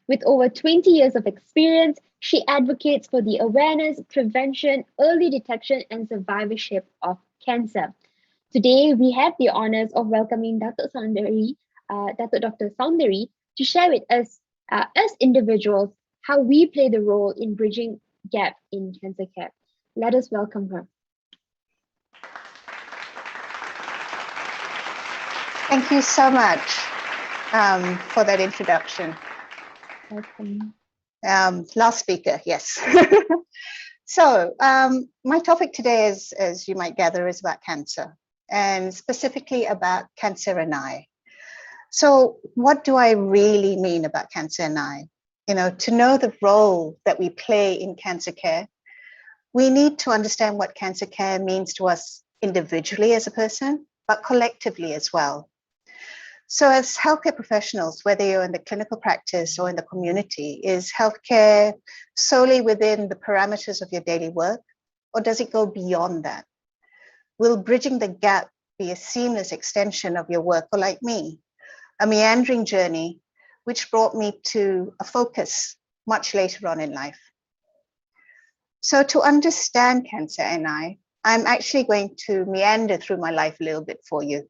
With over 20 years of experience, she advocates for the awareness, prevention, early detection, and survivorship of cancer. Today, we have the honors of welcoming Dr. Soundari to share with us, as individuals, how we play the role in bridging gap in cancer care. Let us welcome her. Thank you so much for that introduction. Welcome. Last speaker, yes. So my topic today is, as you might gather, is about cancer, and specifically about cancer and I. So what do I really mean about cancer and I? You know, to know the role that we play in cancer care, we need to understand what cancer care means to us individually as a person, but collectively as well. So as healthcare professionals, whether you're in the clinical practice or in the community, is healthcare solely within the parameters of your daily work, or does it go beyond that? Will bridging the gap be a seamless extension of your work, or like me, a meandering journey which brought me to a focus much later on in life? So to understand cancer and I'm actually going to meander through my life a little bit for you.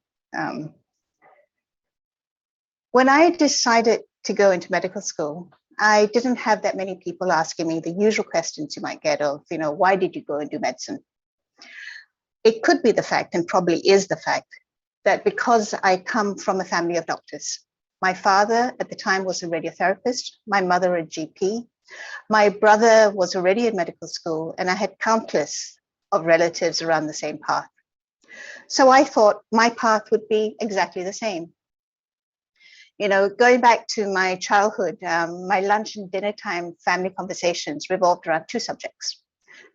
When I decided to go into medical school, I didn't have that many people asking me the usual questions you might get of, you know, why did you go into medicine? It could be the fact, and probably is the fact, that because I come from a family of doctors. My father at the time was a radiotherapist, my mother a GP, my brother was already in medical school, and I had countless of relatives around the same path. So I thought my path would be exactly the same. You know, going back to my childhood, my lunch and dinner time family conversations revolved around two subjects.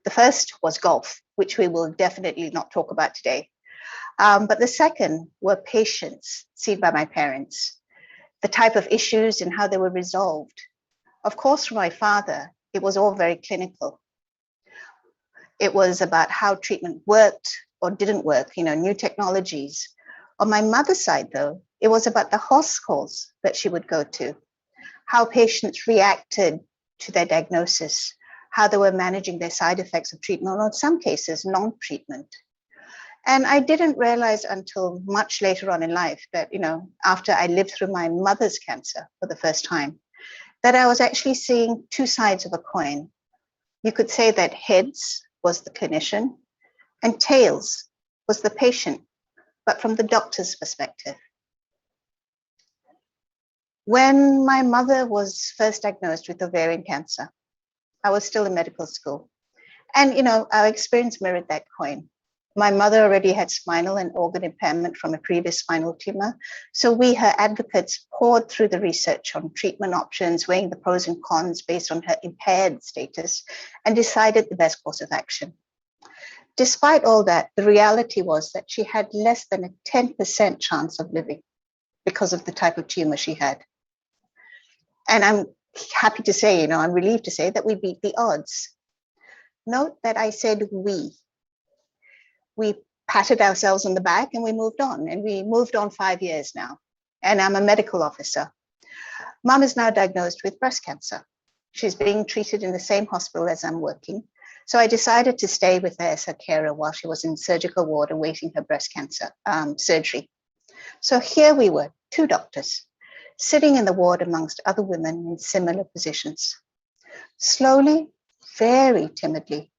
The first was golf, which we will definitely not talk about today. But the second were patients seen by my parents, the type of issues and how they were resolved. Of course, for my father, it was all very clinical. It was about how treatment worked or didn't work, you know, new technologies. On my mother's side, though, it was about the horse calls that she would go to, how patients reacted to their diagnosis, how they were managing their side effects of treatment, or in some cases, non-treatment. And I didn't realize until much later on in life that, you know, after I lived through my mother's cancer for the first time, that I was actually seeing two sides of a coin. You could say that heads was the clinician and tails was the patient, but from the doctor's perspective. When my mother was first diagnosed with ovarian cancer, I was still in medical school. And, you know, our experience mirrored that coin. My mother already had spinal and organ impairment from a previous spinal tumor. So we, her advocates, poured through the research on treatment options, weighing the pros and cons based on her impaired status, and decided the best course of action. Despite all that, the reality was that she had less than a 10% chance of living because of the type of tumor she had. And I'm happy to say, you know, I'm relieved to say that we beat the odds. Note that I said we. We patted ourselves on the back and we moved on, and we moved on 5 years now. And I'm a medical officer. Mom is now diagnosed with breast cancer. She's being treated in the same hospital as I'm working. So I decided to stay with her as her carer while she was in surgical ward awaiting her breast cancer surgery. So here we were, two doctors, sitting in the ward amongst other women in similar positions. Slowly, very timidly,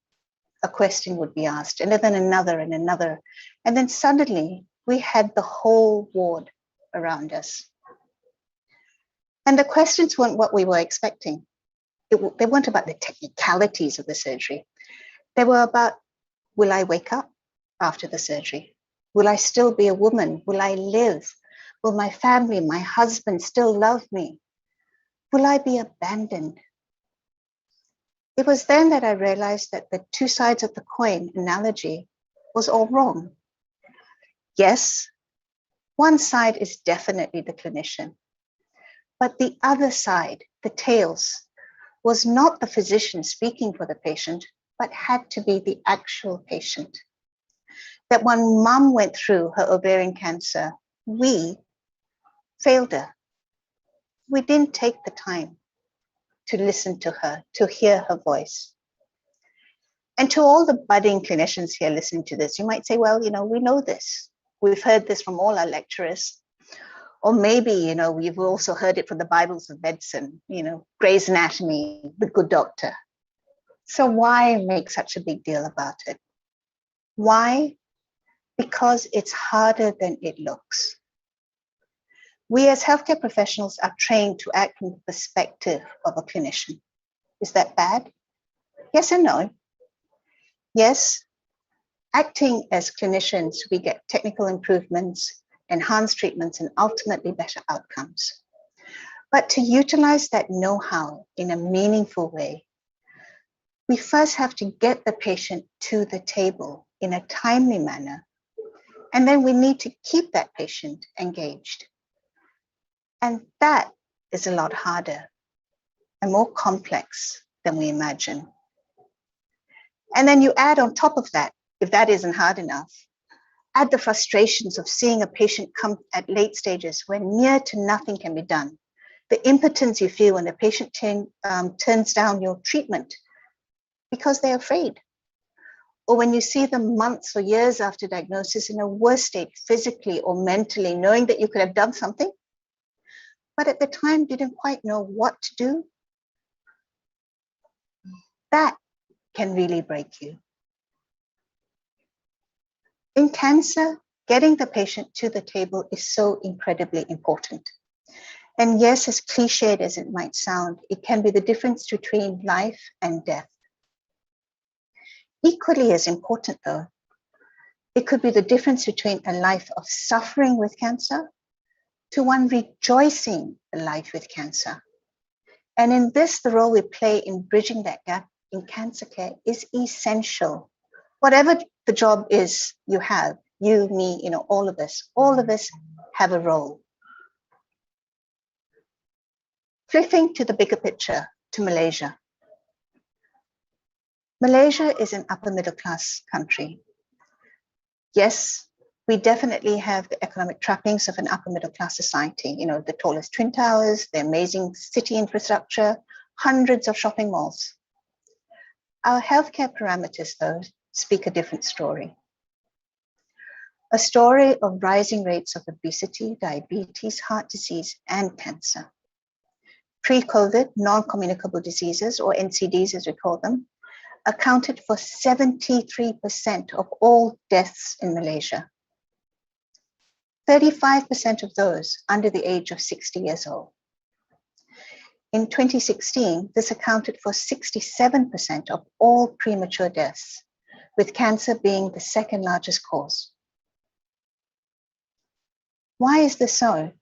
a question would be asked, and then another and another. And then suddenly we had the whole ward around us. And the questions weren't what we were expecting. They weren't about the technicalities of the surgery. They were about, will I wake up after the surgery? Will I still be a woman? Will I live? Will my family, my husband still love me? Will I be abandoned? It was then that I realized that the two sides of the coin analogy was all wrong. Yes, one side is definitely the clinician, but the other side, the tails, was not the physician speaking for the patient, but had to be the actual patient. That when mom went through her ovarian cancer, we failed her. We didn't take the time to listen to her, to hear her voice. And to all the budding clinicians here listening to this, you might say, well, we know this. We've heard this from all our lecturers. Or maybe, we've also heard it from the Bibles of medicine, Grey's Anatomy, The Good Doctor. So why make such a big deal about it? Why? Because it's harder than it looks. We as healthcare professionals are trained to act from the perspective of a clinician. Is that bad? Yes and no. Yes, acting as clinicians, we get technical improvements, enhanced treatments, and ultimately better outcomes. But to utilize that know-how in a meaningful way, we first have to get the patient to the table in a timely manner, and then we need to keep that patient engaged. And that is a lot harder and more complex than we imagine. And then you add on top of that, if that isn't hard enough, add the frustrations of seeing a patient come at late stages when near to nothing can be done. The impotence you feel when the patient turns down your treatment because they're afraid. Or when you see them months or years after diagnosis in a worse state, physically or mentally, knowing that you could have done something, but at the time didn't quite know what to do. That can really break you. In cancer, getting the patient to the table is so incredibly important. And yes, as cliched as it might sound, it can be the difference between life and death. Equally as important though, it could be the difference between a life of suffering with cancer to one rejoicing a life with cancer. And in this, the role we play in bridging that gap in cancer care is essential. Whatever the job is you have, you, me, all of us have a role. Flipping to the bigger picture, to Malaysia. Malaysia is an upper middle class country. Yes, we definitely have the economic trappings of an upper middle class society. The tallest twin towers, the amazing city infrastructure, hundreds of shopping malls. Our healthcare parameters, though, speak a different story. A story of rising rates of obesity, diabetes, heart disease, and cancer. Pre-COVID, non-communicable diseases, or NCDs as we call them, accounted for 73% of all deaths in Malaysia. 35% of those under the age of 60 years old. In 2016, this accounted for 67% of all premature deaths, with cancer being the second largest cause. Why is this so?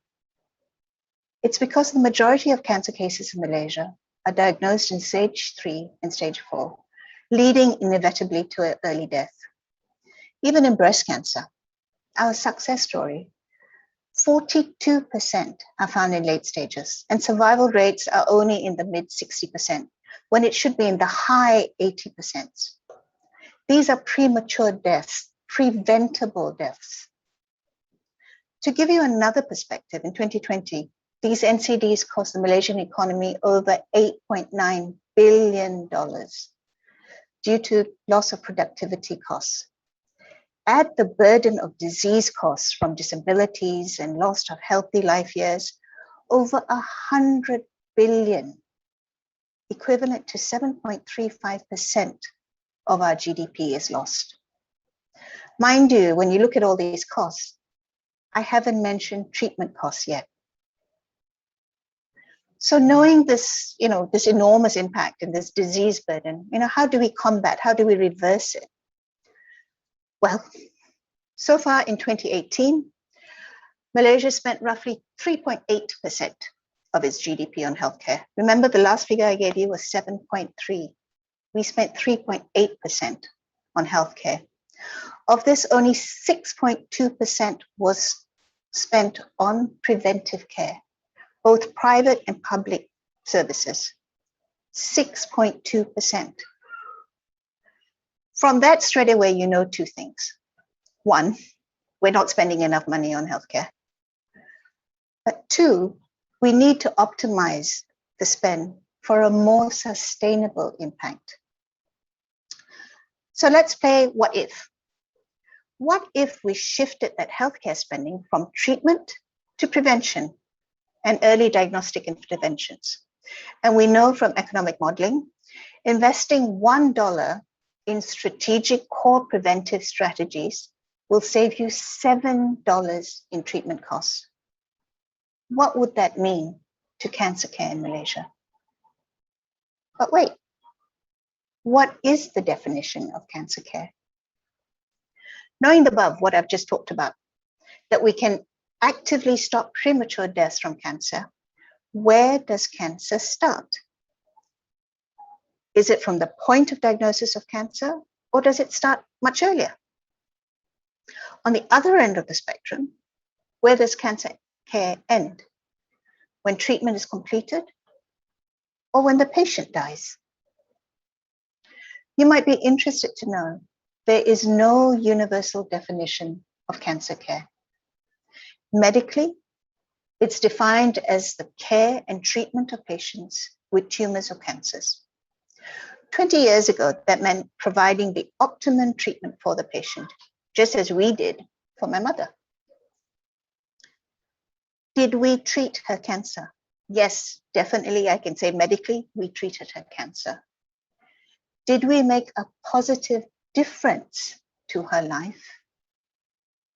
It's because the majority of cancer cases in Malaysia are diagnosed in stage 3 and stage 4, leading inevitably to an early death. Even in breast cancer, our success story, 42% are found in late stages, and survival rates are only in the mid 60%, when it should be in the high 80%. These are premature deaths, preventable deaths. To give you another perspective, in 2020, these NCDs cost the Malaysian economy over $8.9 billion due to loss of productivity costs. Add the burden of disease costs from disabilities and loss of healthy life years, over 100 billion, equivalent to 7.35% of our GDP is lost. Mind you, when you look at all these costs, I haven't mentioned treatment costs yet. So knowing this, this enormous impact and this disease burden, how do we combat, how do we reverse it? Well, so far in 2018, Malaysia spent roughly 3.8% of its GDP on healthcare. Remember, the last figure I gave you was 7.3. We spent 3.8% on healthcare. Of this, only 6.2% was spent on preventive care, both private and public services. 6.2%. From that, straight away, you know two things. One, we're not spending enough money on healthcare. But two, we need to optimize the spend for a more sustainable impact. So let's play what if. What if we shifted that healthcare spending from treatment to prevention and early diagnostic interventions? And we know from economic modeling, investing $1 in strategic core preventive strategies will save you $7 in treatment costs. What would that mean to cancer care in Malaysia? But wait, what is the definition of cancer care? Knowing the above, what I've just talked about, that we can actively stop premature deaths from cancer, where does cancer start? Is it from the point of diagnosis of cancer, or does it start much earlier? On the other end of the spectrum, where does cancer care end? When treatment is completed, or when the patient dies? You might be interested to know there is no universal definition of cancer care. Medically, it's defined as the care and treatment of patients with tumors or cancers. 20 years ago, that meant providing the optimum treatment for the patient, just as we did for my mother. Did we treat her cancer? Yes, definitely, I can say medically, we treated her cancer. Did we make a positive difference to her life?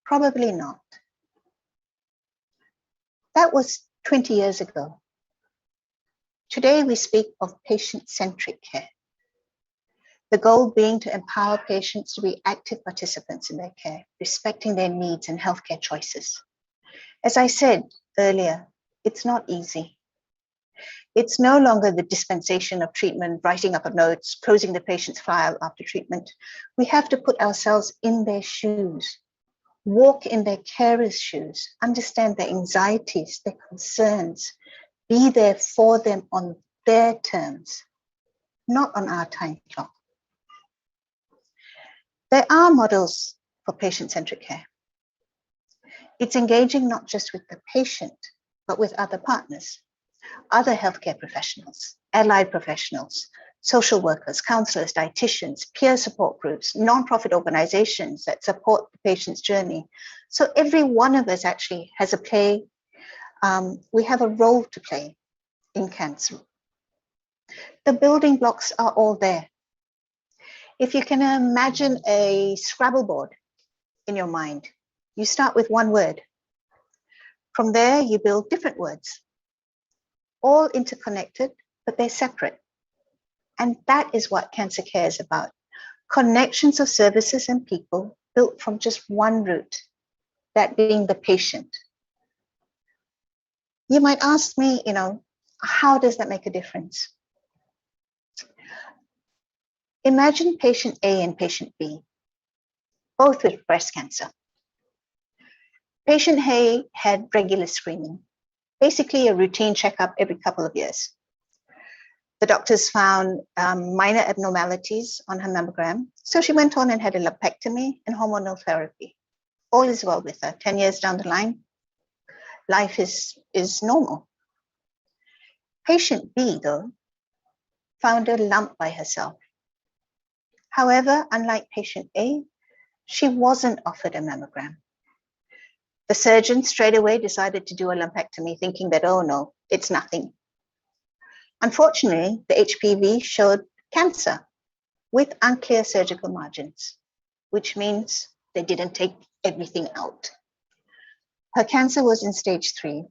Probably not. That was 20 years ago. Today, we speak of patient-centric care. The goal being to empower patients to be active participants in their care, respecting their needs and healthcare choices. As I said earlier, it's not easy. It's no longer the dispensation of treatment, writing up of notes, closing the patient's file after treatment. We have to put ourselves in their shoes, walk in their carers' shoes, understand their anxieties, their concerns, be there for them on their terms, not on our time clock. There are models for patient-centric care. It's engaging not just with the patient, but with other partners, other healthcare professionals, allied professionals, social workers, counselors, dietitians, peer support groups, nonprofit organizations that support the patient's journey. So every one of us actually has a play, we have a role to play in cancer. The building blocks are all there. If you can imagine a Scrabble board in your mind, you start with one word. From there, you build different words, all interconnected, but they're separate. And that is what cancer care is about. Connections of services and people built from just one root, that being the patient. You might ask me, how does that make a difference? Imagine patient A and patient B, both with breast cancer. Patient A had regular screening, basically a routine checkup every couple of years. The doctors found minor abnormalities on her mammogram, so she went on and had a lumpectomy and hormonal therapy. All is well with her. 10 years down the line, life is normal. Patient B, though, found a lump by herself. However, unlike patient A, she wasn't offered a mammogram. The surgeon straight away decided to do a lumpectomy, thinking that, oh no, it's nothing. Unfortunately, the HPV showed cancer with unclear surgical margins, which means they didn't take everything out. Her cancer was in stage 3.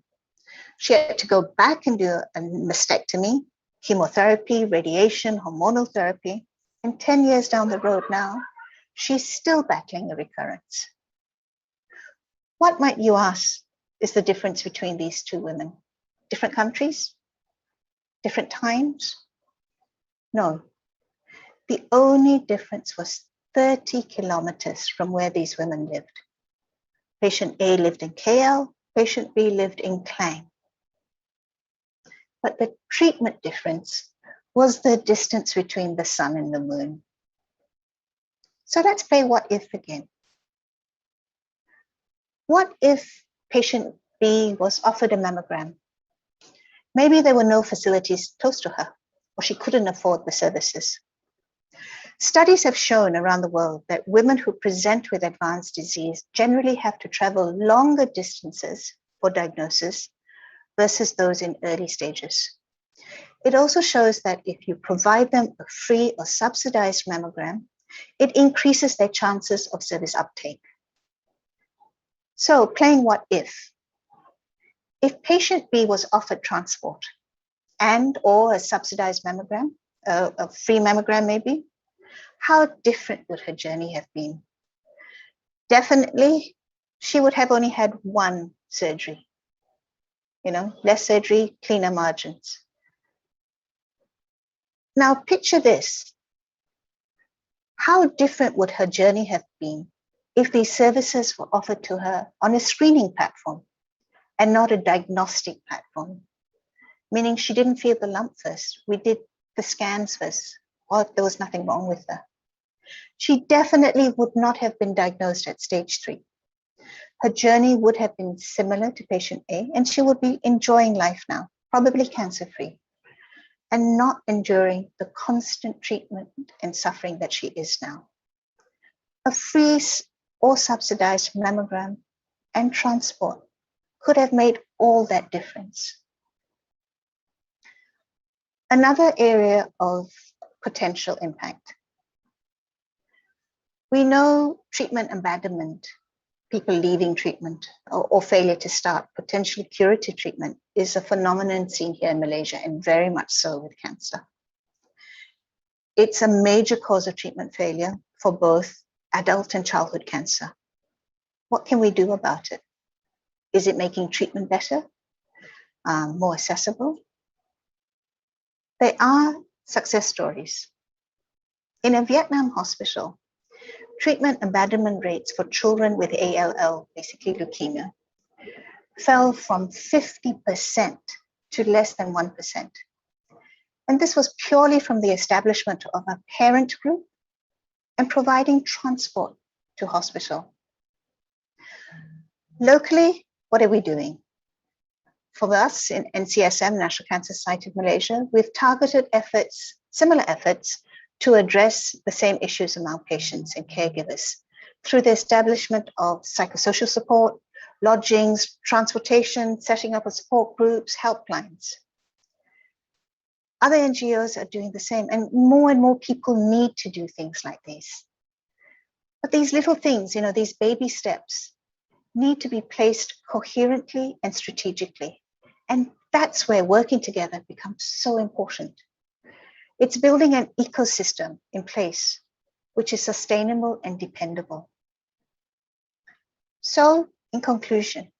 She had to go back and do a mastectomy, chemotherapy, radiation, hormonal therapy, and 10 years down the road now, she's still battling a recurrence. What might you ask is the difference between these two women? different countries, different times? No. The only difference was 30 kilometers from where these women lived. Patient A lived in KL, patient B lived in Klang. But the treatment difference was the distance between the sun and the moon. So let's play what if again. What if patient B was offered a mammogram? Maybe there were no facilities close to her, or she couldn't afford the services. Studies have shown around the world that women who present with advanced disease generally have to travel longer distances for diagnosis versus those in early stages. It also shows that if you provide them a free or subsidized mammogram, it increases their chances of service uptake. So playing what if? If patient B was offered transport and or a subsidized mammogram, a free mammogram maybe, how different would her journey have been? Definitely, she would have only had one surgery. Less surgery, cleaner margins. Now picture this. How different would her journey have been if these services were offered to her on a screening platform and not a diagnostic platform? Meaning she didn't feel the lump first. We did the scans first, or there was nothing wrong with her. She definitely would not have been diagnosed at stage 3. Her journey would have been similar to patient A, and she would be enjoying life now, probably cancer-free, and not enduring the constant treatment and suffering that she is now. A free or subsidized mammogram and transport could have made all that difference. Another area of potential impact. We know treatment abandonment, people leaving treatment or failure to start potentially curative treatment is a phenomenon seen here in Malaysia, and very much so with cancer. It's a major cause of treatment failure for both adult and childhood cancer. What can we do about it? Is it making treatment better, more accessible? There are success stories. In a Vietnam hospital, treatment abandonment rates for children with ALL, basically leukemia, fell from 50% to less than 1%. And this was purely from the establishment of a parent group and providing transport to hospital. Locally, what are we doing? For us in NCSM, National Cancer Society of Malaysia, we've targeted efforts, similar efforts, to address the same issues among patients and caregivers through the establishment of psychosocial support, lodgings, transportation, setting up of support groups, helplines. Other NGOs are doing the same, and more people need to do things like these. But these little things, these baby steps, need to be placed coherently and strategically. And that's where working together becomes so important. It's building an ecosystem in place, which is sustainable and dependable. So, in conclusion,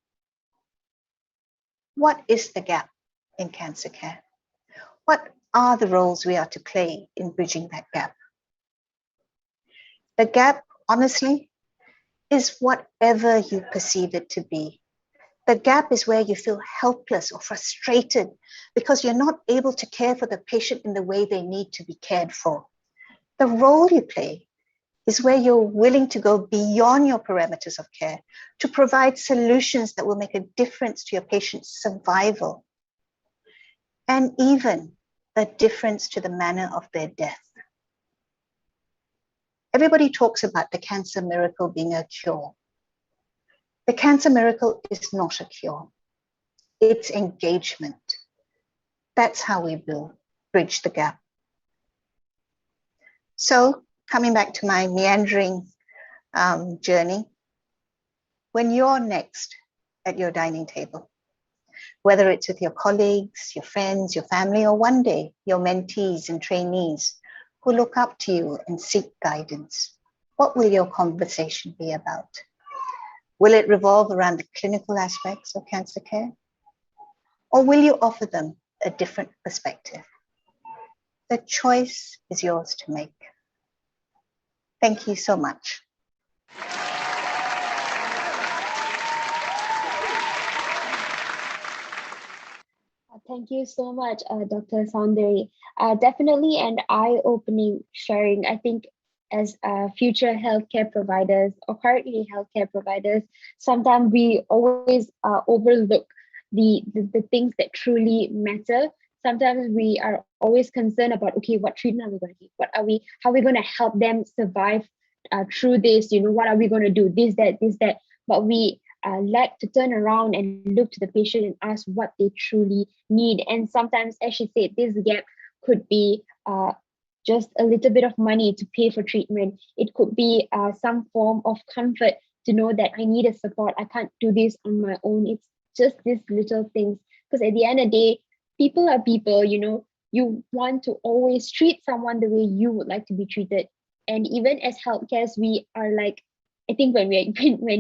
what is the gap in cancer care? What are the roles we are to play in bridging that gap? The gap, honestly, is whatever you perceive it to be. The gap is where you feel helpless or frustrated because you're not able to care for the patient in the way they need to be cared for. The role you play is where you're willing to go beyond your parameters of care to provide solutions that will make a difference to your patient's survival and even a difference to the manner of their death. Everybody talks about the cancer miracle being a cure. The cancer miracle is not a cure. It's engagement. That's how we will bridge the gap. So, coming back to my meandering journey, when you're next at your dining table, whether it's with your colleagues, your friends, your family, or one day your mentees and trainees who look up to you and seek guidance, what will your conversation be about? Will it revolve around the clinical aspects of cancer care? Or will you offer them a different perspective? The choice is yours to make. Thank you so much. Thank you so much, Dr. Soundari. Definitely an eye-opening sharing. I think as future healthcare providers or currently healthcare providers, sometimes we always overlook the things that truly matter. Sometimes we are always concerned about, okay, what treatment are we going to give? How are we going to help them survive through this? What are we going to do? This, that. But we lack to turn around and look to the patient and ask what they truly need. And sometimes, as she said, this gap could be just a little bit of money to pay for treatment. It could be some form of comfort to know that I need a support. I can't do this on my own. It's just these little things. Because at the end of the day, people are people, you want to always treat someone the way you would like to be treated. And even as healthcares, we are like, I think when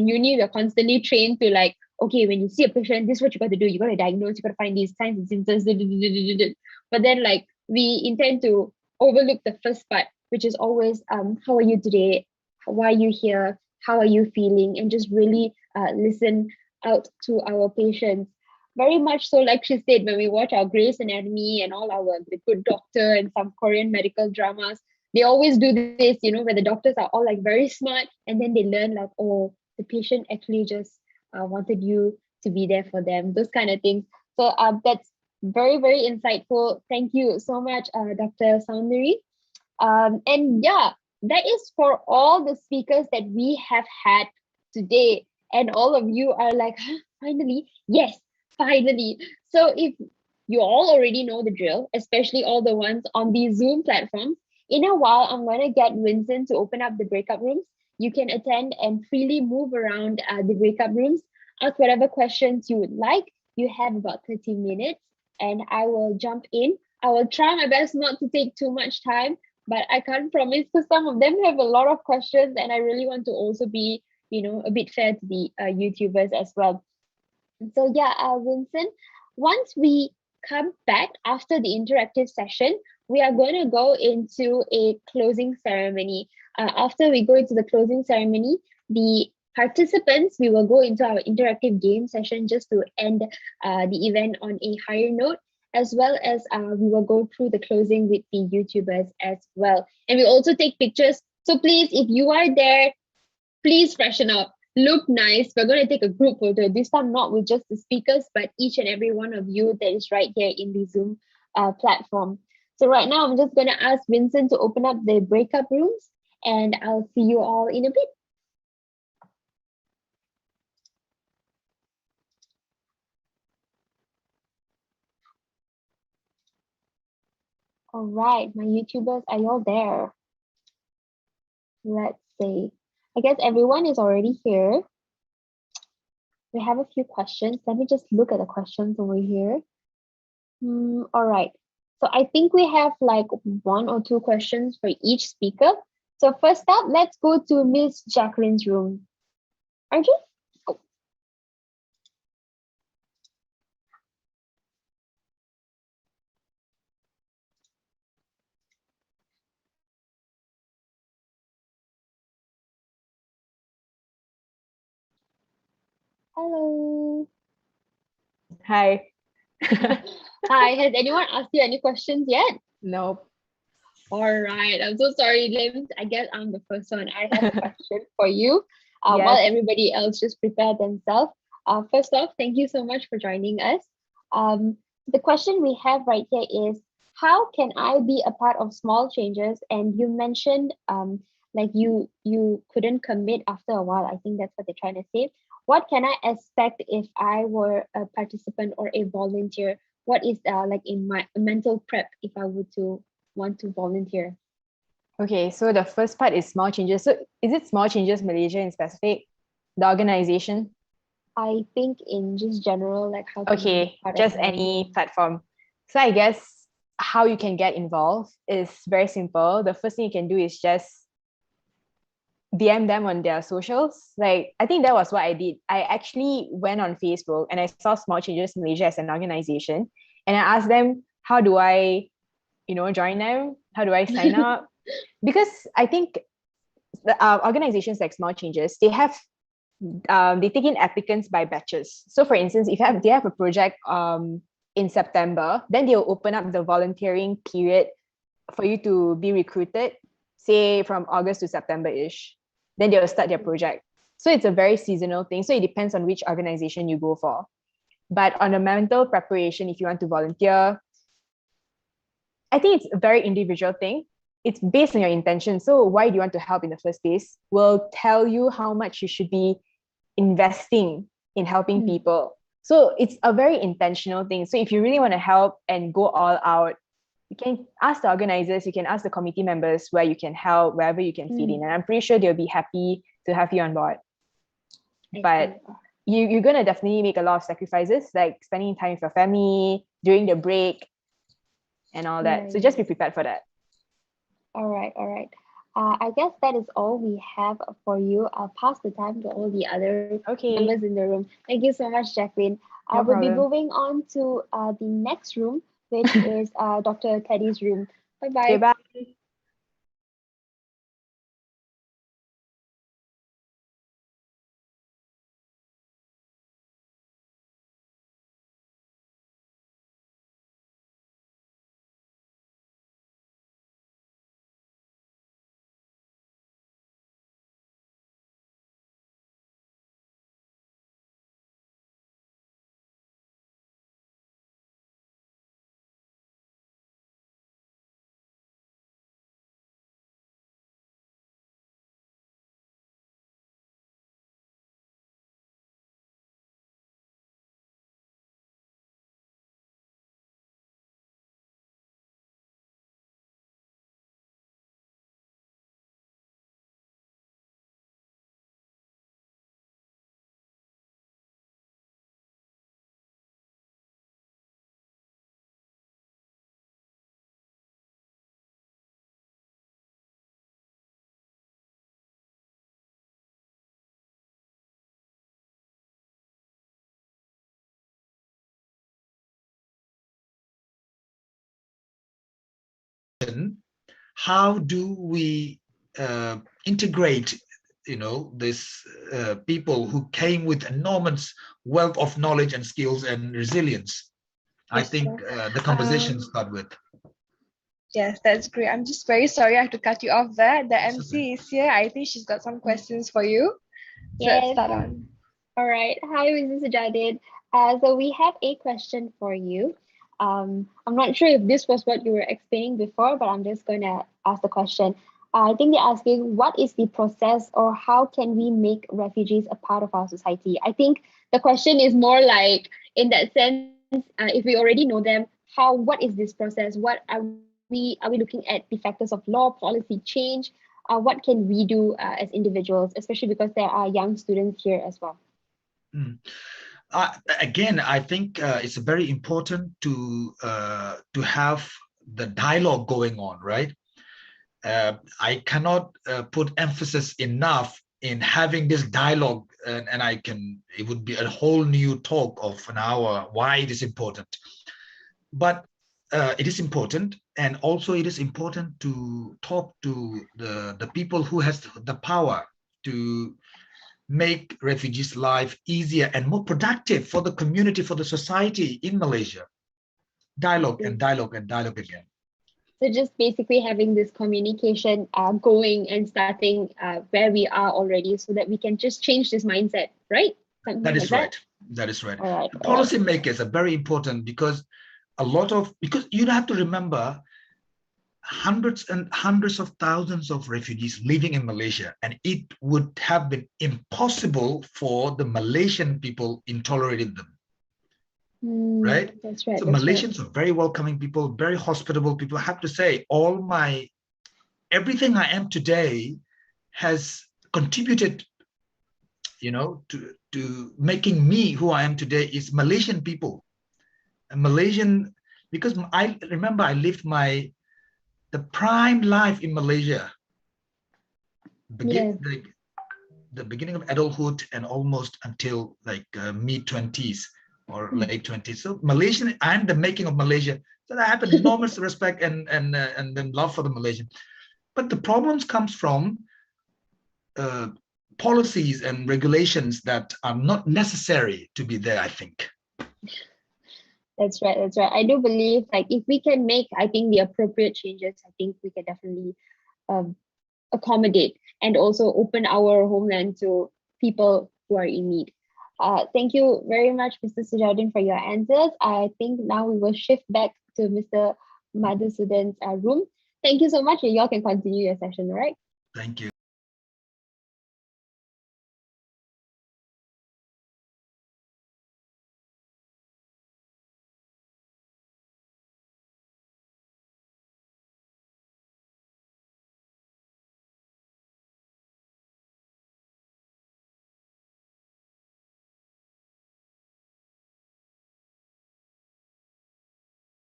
uni, we're constantly trained to like, okay, when you see a patient, this is what you got to do. You got to diagnose, you got to find these signs and symptoms. But then like we intend to overlook the first part, which is always, how are you today? Why are you here? How are you feeling? And just really listen out to our patients. Very much so, like she said, when we watch our Grey's Anatomy and all The Good Doctor and some Korean medical dramas, they always do this, where the doctors are all like very smart, and then they learn like, oh, the patient actually just wanted you to be there for them, those kind of things. So that's very, very insightful. Thank you so much, Dr. Soundari. And yeah, that is for all the speakers that we have had today. And all of you are like, huh, finally? Yes, finally. So if you all already know the drill, especially all the ones on the Zoom platforms, in a while, I'm going to get Vincent to open up the breakout rooms. You can attend and freely move around the breakout rooms. Ask whatever questions you would like. You have about 30 minutes and I will jump in. I will try my best not to take too much time, but I can't promise because some of them have a lot of questions and I really want to also be, a bit fair to the YouTubers as well. So yeah, Vincent, once we come back after the interactive session, we are going to go into a closing ceremony. After we go into the closing ceremony, the participants, we will go into our interactive game session just to end the event on a higher note, as well as we will go through the closing with the YouTubers as well. And we also take pictures. So please, if you are there, please freshen up. Look nice. We're going to take a group photo. This time not with just the speakers, but each and every one of you that is right here in the Zoom platform. So right now, I'm just going to ask Vincent to open up the breakout rooms and I'll see you all in a bit. All right, my YouTubers, are y'all there? Let's see. I guess everyone is already here. We have a few questions. Let me just look at the questions over here. All right. So I think we have like 1 or 2 questions for each speaker. So first up, let's go to Miss Jacqueline's room. Arjun? Oh. Hello. Hi. Hi, has anyone asked you any questions yet? Nope. All right, I'm so sorry, Lim. I guess I'm the first one. I have a question for you Yes. while everybody else just prepare themselves. First off, thank you so much for joining us. The question we have right here is, how can I be a part of small changes? And you mentioned like you couldn't commit after a while. I think that's what they're trying to say. What can I expect if I were a participant or a volunteer? What is like in my mental prep if I were to want to volunteer? Okay, so the first part is small changes. So is it Small Changes Malaysia in specific, the organization? I think in just general, like how can I be Okay, part of just volunteering? any platform. So I guess how you can get involved is very simple. The first thing you can do is just DM them on their socials. Like, I think that was what I did. I actually went on Facebook and I saw Small Changes Malaysia as an organization, and I asked them, how do I, join them? How do I sign up? Because I think the organizations like Small Changes, they take in applicants by batches. So for instance, if they have a project in September, then they'll open up the volunteering period for you to be recruited, say from August to September-ish. Then they'll start their project. So it's a very seasonal thing. So it depends on which organization you go for. But on the mental preparation, if you want to volunteer, I think it's a very individual thing. It's based on your intention. So why do you want to help in the first place will tell you how much you should be investing in helping people. So it's a very intentional thing. So if you really want to help and go all out, you can ask the organizers, you can ask the committee members where you can help, wherever you can fit in. And I'm pretty sure they'll be happy to have you on board. But you're going to definitely make a lot of sacrifices, like spending time with your family, during the break, and all that. So just be prepared for that. All right. I guess that is all we have for you. I'll pass the time to all the other members in the room. Thank you so much, Jacqueline. No We'll be problem. moving on to the next room, which is Dr. Teddy's room. Bye-bye. Okay, bye. How do we integrate this people who came with enormous wealth of knowledge and skills and resilience? I think the conversation start with. Yes, that's great. I'm just very sorry I have to cut you off there. The MC is here. I think she's got some questions for you. So let's start on. All right. Hi, Mrs. Jadid. So we have a question for you. I'm not sure if this was what you were explaining before, but I'm just going to ask the question. I think they're asking, what is the process, or how can we make refugees a part of our society? I think the question is more like, in that sense, if we already know them, what is this process? What are we looking at the factors of law, policy change? What can we do as individuals, especially because there are young students here as well? Again, I think it's very important to have the dialogue going on, right? I cannot put emphasis enough in having this dialogue, and it would be a whole new talk of an hour why it is important. But it is important, and also it is important to talk to the people who has the power to make refugees' life easier and more productive for the community, for the society in Malaysia. Dialogue and dialogue and dialogue again. So just basically having this communication going and starting where we are already, so that we can just change this mindset, right? Something That is like right. That is right. All right. Policymakers are very important, because because you have to remember, hundreds and hundreds of thousands of refugees living in Malaysia, and it would have been impossible for the Malaysian people in tolerating them. Right? That's right. So that's Malaysians are very welcoming people, very hospitable people. I have to say, everything I am today has contributed, to making me who I am today is Malaysian people. And Malaysian, because I remember I lived the prime life in Malaysia. the beginning of adulthood and almost until like mid-20s or late 20s. So Malaysian and the making of Malaysia. So I have enormous respect and then love for the Malaysian. But the problems comes from policies and regulations that are not necessary to be there, I think. That's right. That's right. I do believe like if we can make, I think, the appropriate changes, I think we can definitely accommodate and also open our homeland to people who are in need. Thank you very much, Mr. Sujardin, for your answers. I think now we will shift back to Mr. Madhusudan's room. Thank you so much. You all can continue your session, all right? Thank you.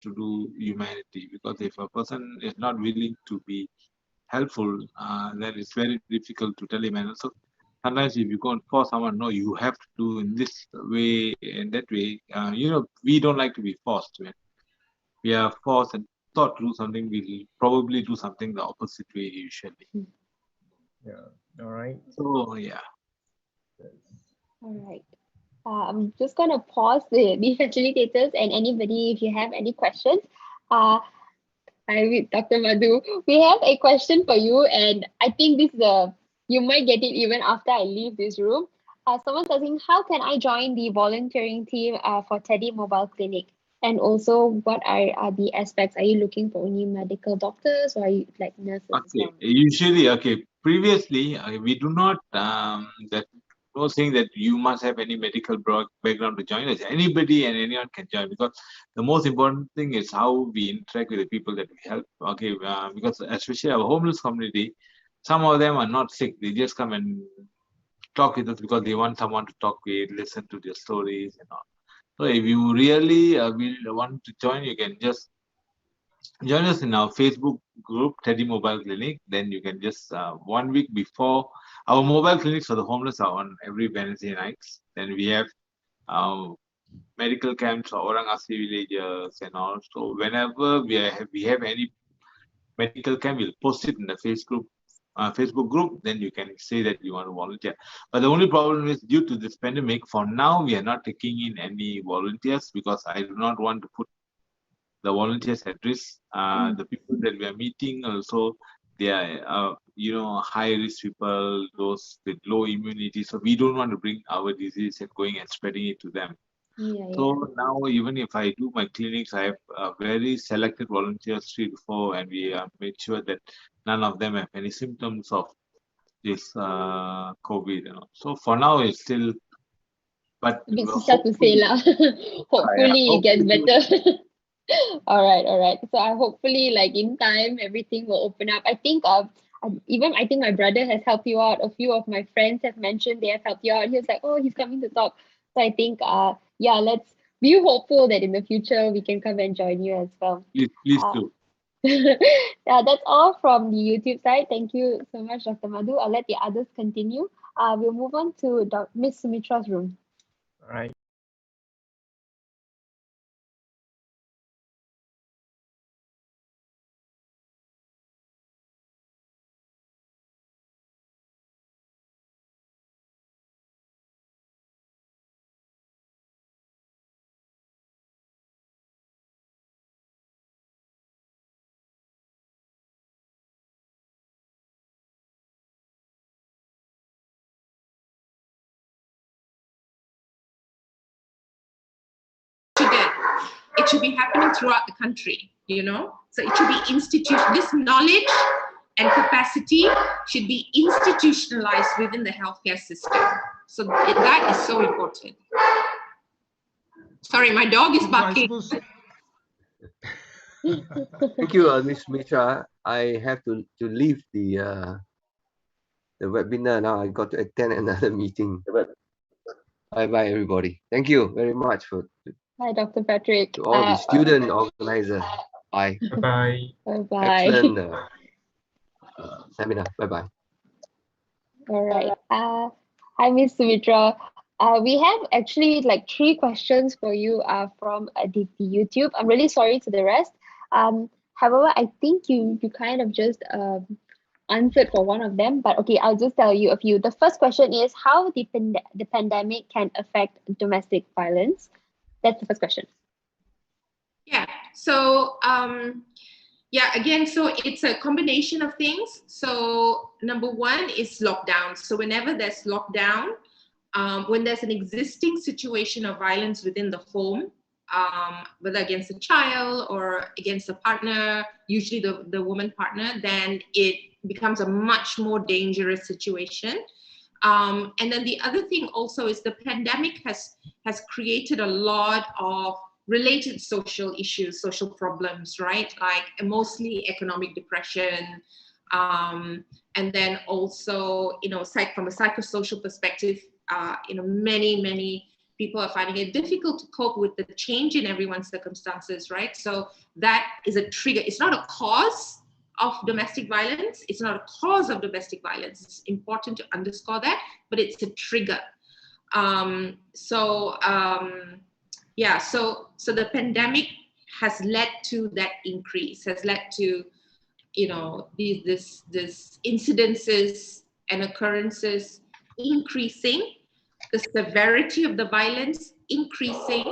To do humanity, because if a person is not willing to be helpful, then it's very difficult to tell him. And also, sometimes if you go and force someone, no, you have to do in this way and that way. We don't like to be forced. When we are forced and thought to do something, we'll probably do something the opposite way usually. Yeah. All right. So yeah. All right. I'm just going to pause the facilitators and anybody, if you have any questions. Hi, Dr. Madhu. We have a question for you, and I think this is you might get it even after I leave this room. Someone's asking, how can I join the volunteering team for Teddy Mobile Clinic? And also, what are the aspects? Are you looking for only medical doctors or are you like nurses? Okay. Usually, previously, we do not, no saying that you must have any medical background to join us. Anybody and anyone can join, because the most important thing is how we interact with the people that we help. Okay, because especially our homeless community, some of them are not sick. They just come and talk with us because they want someone to talk with, listen to their stories and all. So if you really want to join, you can just join us in our Facebook group, Teddy Mobile Clinic. Then you can just 1 week before, our mobile clinics for the homeless are on every Wednesday nights. Then we have medical camps for Orang Asli villagers and all. So whenever we have any medical camp, we'll post it in the Facebook group. Then you can say that you want to volunteer. But the only problem is, due to this pandemic, for now we are not taking in any volunteers because I do not want to put the volunteers at risk. The people that we are meeting also, they are high risk people, those with low immunity. So we don't want to bring our disease and going and spreading it to them. So now, even if I do my clinics, I have very selected volunteers, 3 to 4, and we made sure that none of them have any symptoms of this COVID. So for now, it's still, but a bit sad to say lah. Hopefully it gets better. All right. So I hopefully, like, in time everything will open up. I think I think my brother has helped you out. A few of my friends have mentioned they have helped you out. He was like, oh, he's coming to talk. So I think let's be hopeful that in the future we can come and join you as well. Please do. Yeah, that's all from the YouTube side. Thank you so much, Dr. Madhu. I'll let the others continue. We'll move on to Miss Sumitra's room. All right. It should be happening throughout the country, So it should be this knowledge and capacity should be institutionalized within the healthcare system. So that is so important. Sorry, my dog is barking. Thank you, Ms. Mitra. I have to leave the webinar now. I got to attend another meeting. Bye, everybody. Thank you very much Hi, Dr. Patrick. to all the student organizers. Bye. Bye. Bye-bye. Excellent seminar. Bye-bye. All right. Hi, Miss Sumitra. We have actually like 3 questions for you from the YouTube. I'm really sorry to the rest. However, I think you kind of just answered for one of them, but okay, I'll just tell you a few. The first question is how the pandemic can affect domestic violence. That's the first question. Yeah. So yeah, again, so it's a combination of things. So number one is lockdown. So whenever there's lockdown, when there's an existing situation of violence within the home, whether against a child or against a partner, usually the woman partner, then it becomes a much more dangerous situation. And then the other thing also is the pandemic has created a lot of related social issues, social problems, right? Like mostly economic depression. And then also, you know, from a psychosocial perspective, you know, many people are finding it difficult to cope with the change in everyone's circumstances, right? So that is a trigger. It's not a cause of domestic violence. It's not a cause of domestic violence. It's important to underscore that, but it's a trigger. Yeah, so the pandemic has led to that increase, has led to, you know, this incidences and occurrences increasing, the severity of the violence increasing.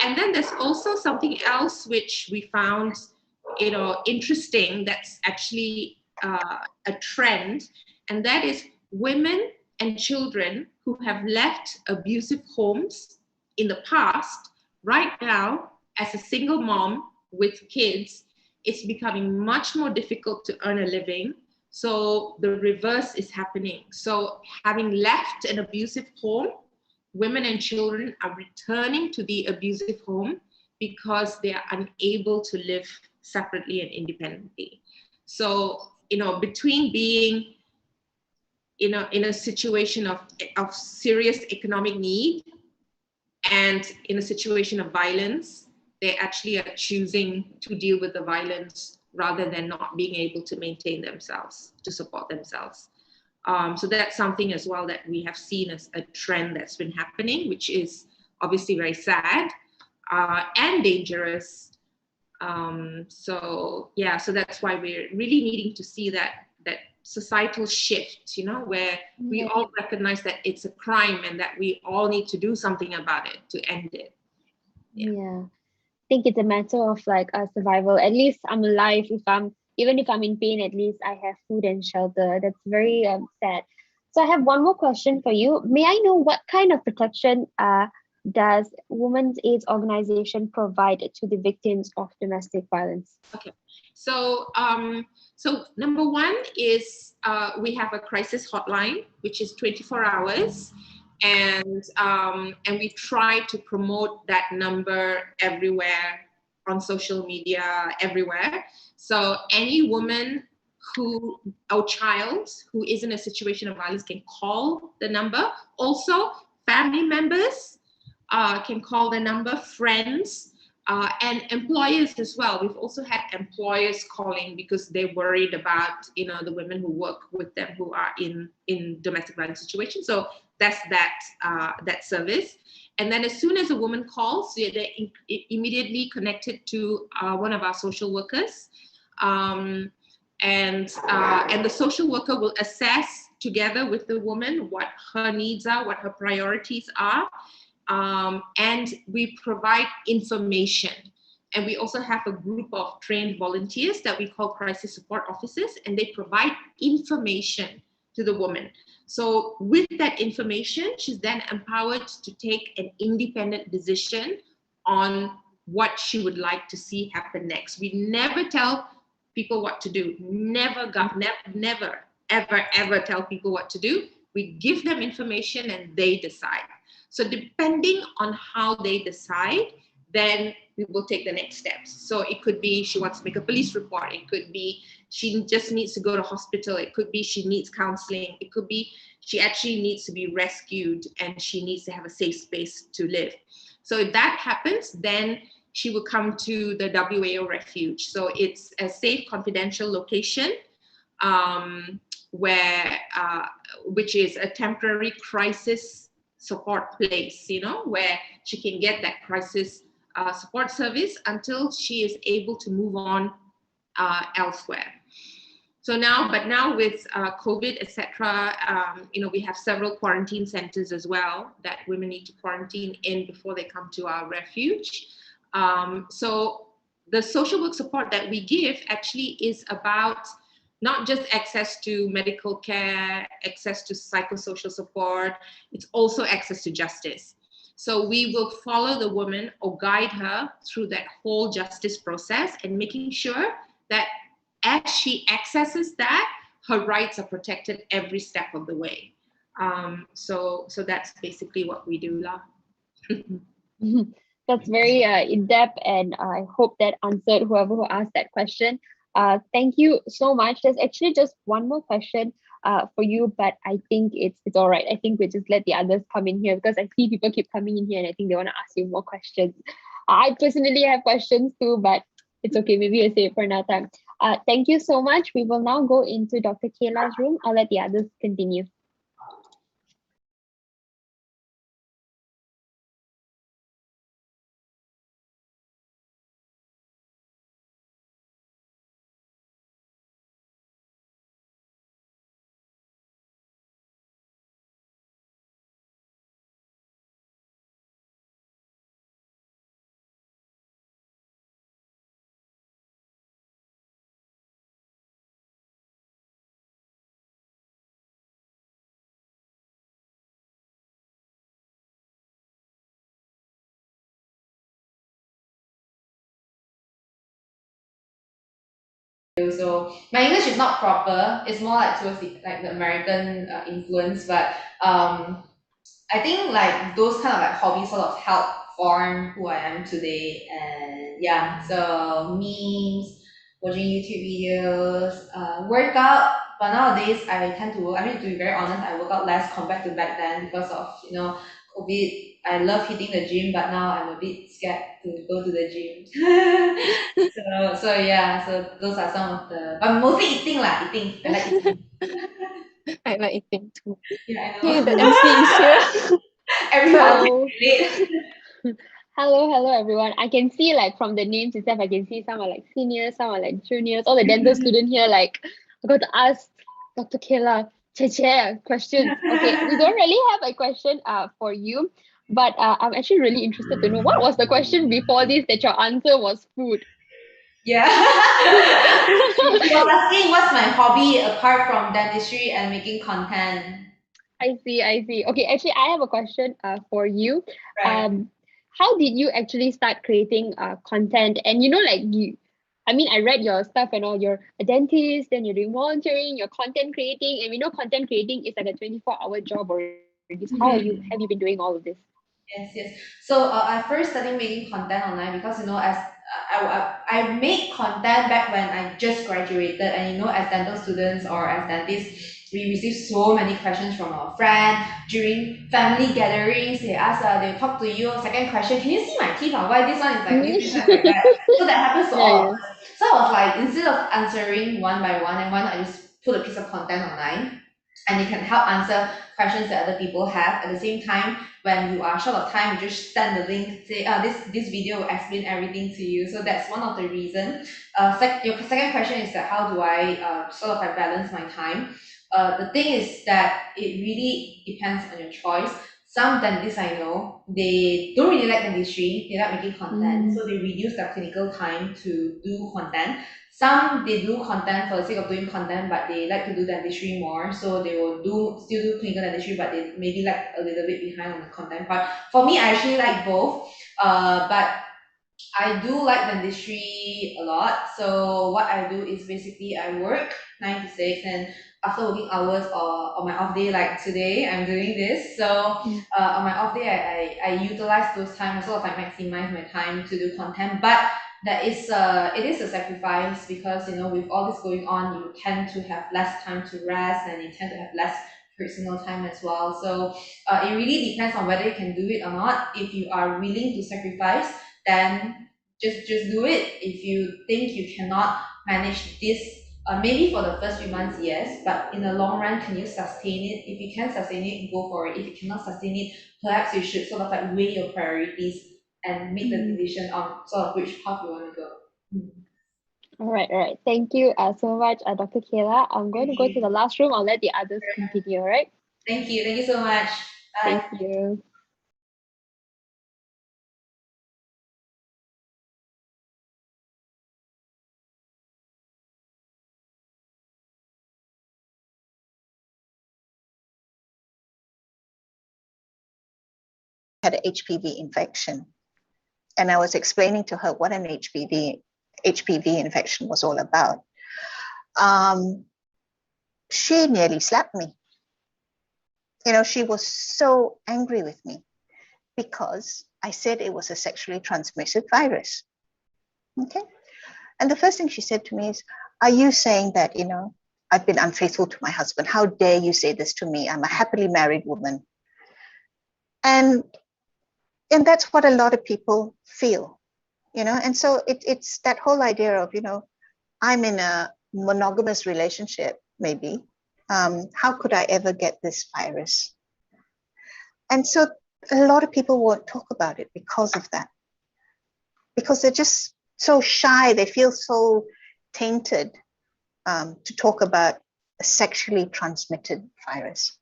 And then there's also something else which we found, you know, interesting, that's actually a trend, and that is women and children who have left abusive homes in the past, right now, as a single mom with kids, it's becoming much more difficult to earn a living. So the reverse is happening. So having left an abusive home, women and children are returning to the abusive home because they are unable to live separately and independently. So, you know, between being, you know, in a situation of serious economic need and in a situation of violence, they actually are choosing to deal with the violence rather than not being able to maintain themselves, to support themselves. So that's something as well that we have seen as a trend that's been happening, which is obviously very sad and dangerous. So yeah, so that's why we're really needing to see that societal shift, you know, where we all recognize that it's a crime and that we all need to do something about it to end it. Yeah. I think it's a matter of like a survival. At least I'm alive. Even if I'm in pain, at least I have food and shelter. That's very sad. So I have one more question for you. May I know what kind of protection does Women's Aid Organization provide to the victims of domestic violence? Okay, so so number one is we have a crisis hotline, which is 24 hours. And we try to promote that number everywhere on social media, everywhere. So any woman or child who is in a situation of violence can call the number. Also, family members can call the number, friends, and employers as well. We've also had employers calling because they're worried about, you know, the women who work with them who are in domestic violence situations. So that's that service. And then as soon as a woman calls, they're immediately connected to one of our social workers. And the social worker will assess together with the woman what her needs are, what her priorities are. And we provide information. And we also have a group of trained volunteers that we call crisis support officers, and they provide information to the woman. So with that information, she's then empowered to take an independent decision on what she would like to see happen next. We never tell people what to do. Never, ever tell people what to do. We give them information and they decide. So depending on how they decide, then we will take the next steps. So it could be she wants to make a police report. It could be she just needs to go to hospital. It could be she needs counseling. It could be she actually needs to be rescued and she needs to have a safe space to live. So if that happens, then she will come to the WAO refuge. So it's a safe, confidential location which is a temporary crisis support place, where she can get that crisis support service until she is able to move on elsewhere. So now with COVID, etc., we have several quarantine centers as well that women need to quarantine in before they come to our refuge. So the social work support that we give actually is about not just access to medical care, access to psychosocial support, it's also access to justice. So we will follow the woman or guide her through that whole justice process and making sure that as she accesses that, her rights are protected every step of the way. So that's basically what we do, lah. That's very in-depth, and I hope that answered whoever who asked that question. Thank you so much. There's actually just one more question for you, but I think it's all right. I think we just let the others come in here because I see people keep coming in here and I think they want to ask you more questions. I personally have questions too, but it's okay. Maybe I'll save it for another time. Thank you so much. We will now go into Dr. Kayla's room. I'll let the others continue. So my English is not proper. It's more like towards the American influence, but I think like those kind of like hobbies sort of help form who I am today. And yeah, so memes, watching YouTube videos, workout. But nowadays I tend to, to be very honest, I work out less compared to back then because of COVID. I love hitting the gym, but now I'm a bit scared to go to the gym. so yeah, so those are some of the, but mostly eating lah, eating. I like eating. I like eating too. Yeah, I know. Hey, the MC is here. Everyone Hello, everyone. I can see like from the names itself, I can see some are like seniors, some are like juniors. All the dental students here, like I got to ask Dr. Kayla questions. Okay, we don't really have a question for you, but I'm actually really interested to know what was the question before this that your answer was food. Yeah. She was asking what's my hobby apart from dentistry and making content. I see. Okay, actually, I have a question for you. Right. How did you actually start creating content? And I read your stuff and all. You're a dentist, then you're doing volunteering, you're content creating, and we know content creating is like a 24-hour job already. So how have you been doing all of this? Yes. So I first started making content online because as I made content back when I just graduated, and as dental students or as dentists, we receive so many questions from our friends during family gatherings. They ask, they'll talk to you. Second question, can you see my teeth? Why this one is like this one like that? So that happens to all of us. So I was like, instead of answering one by one, and why not I just put a piece of content online, and it can help answer questions that other people have. At the same time, when you are short of time, you just send the link, say, this video will explain everything to you. So that's one of the reasons. Your second question is that how do I sort of like balance my time? The thing is that it really depends on your choice. Some dentists I know, they don't really like dentistry, they like making content, so they reduce their clinical time to do content. Some, they do content for the sake of doing content, but they like to do dentistry more, so they will still do clinical dentistry, but they maybe like a little bit behind on the content part. For me, I actually like both, but I do like dentistry a lot. So what I do is basically I work 9 to 6, and after working hours or on my off day, like today, I'm doing this. So on my off day, I utilize those times, sort of like maximize my time to do content. But it is a sacrifice because with all this going on, you tend to have less time to rest, and you tend to have less personal time as well. So it really depends on whether you can do it or not. If you are willing to sacrifice, then just do it. If you think you cannot manage this Maybe for the first 3 months, yes, but in the long run, can you sustain it? If you can sustain it, go for it. If you cannot sustain it, perhaps you should sort of like weigh your priorities and make the decision on sort of which path you want to go. All right. Thank you so much, Dr. Kayla. I'm going to go to the last room. I'll let the others continue, all right? Thank you so much. Bye. Thank you. Had an HPV infection. And I was explaining to her what an HPV infection was all about. She nearly slapped me. You know, she was so angry with me because I said it was a sexually transmitted virus. Okay. And the first thing she said to me is, are you saying that, you know, I've been unfaithful to my husband? How dare you say this to me? I'm a happily married woman. And that's what a lot of people feel, you know? And so it's that whole idea of, you know, I'm in a monogamous relationship, maybe. How could I ever get this virus? And so a lot of people won't talk about it because of that. Because they're just so shy, they feel so tainted to talk about a sexually transmitted virus.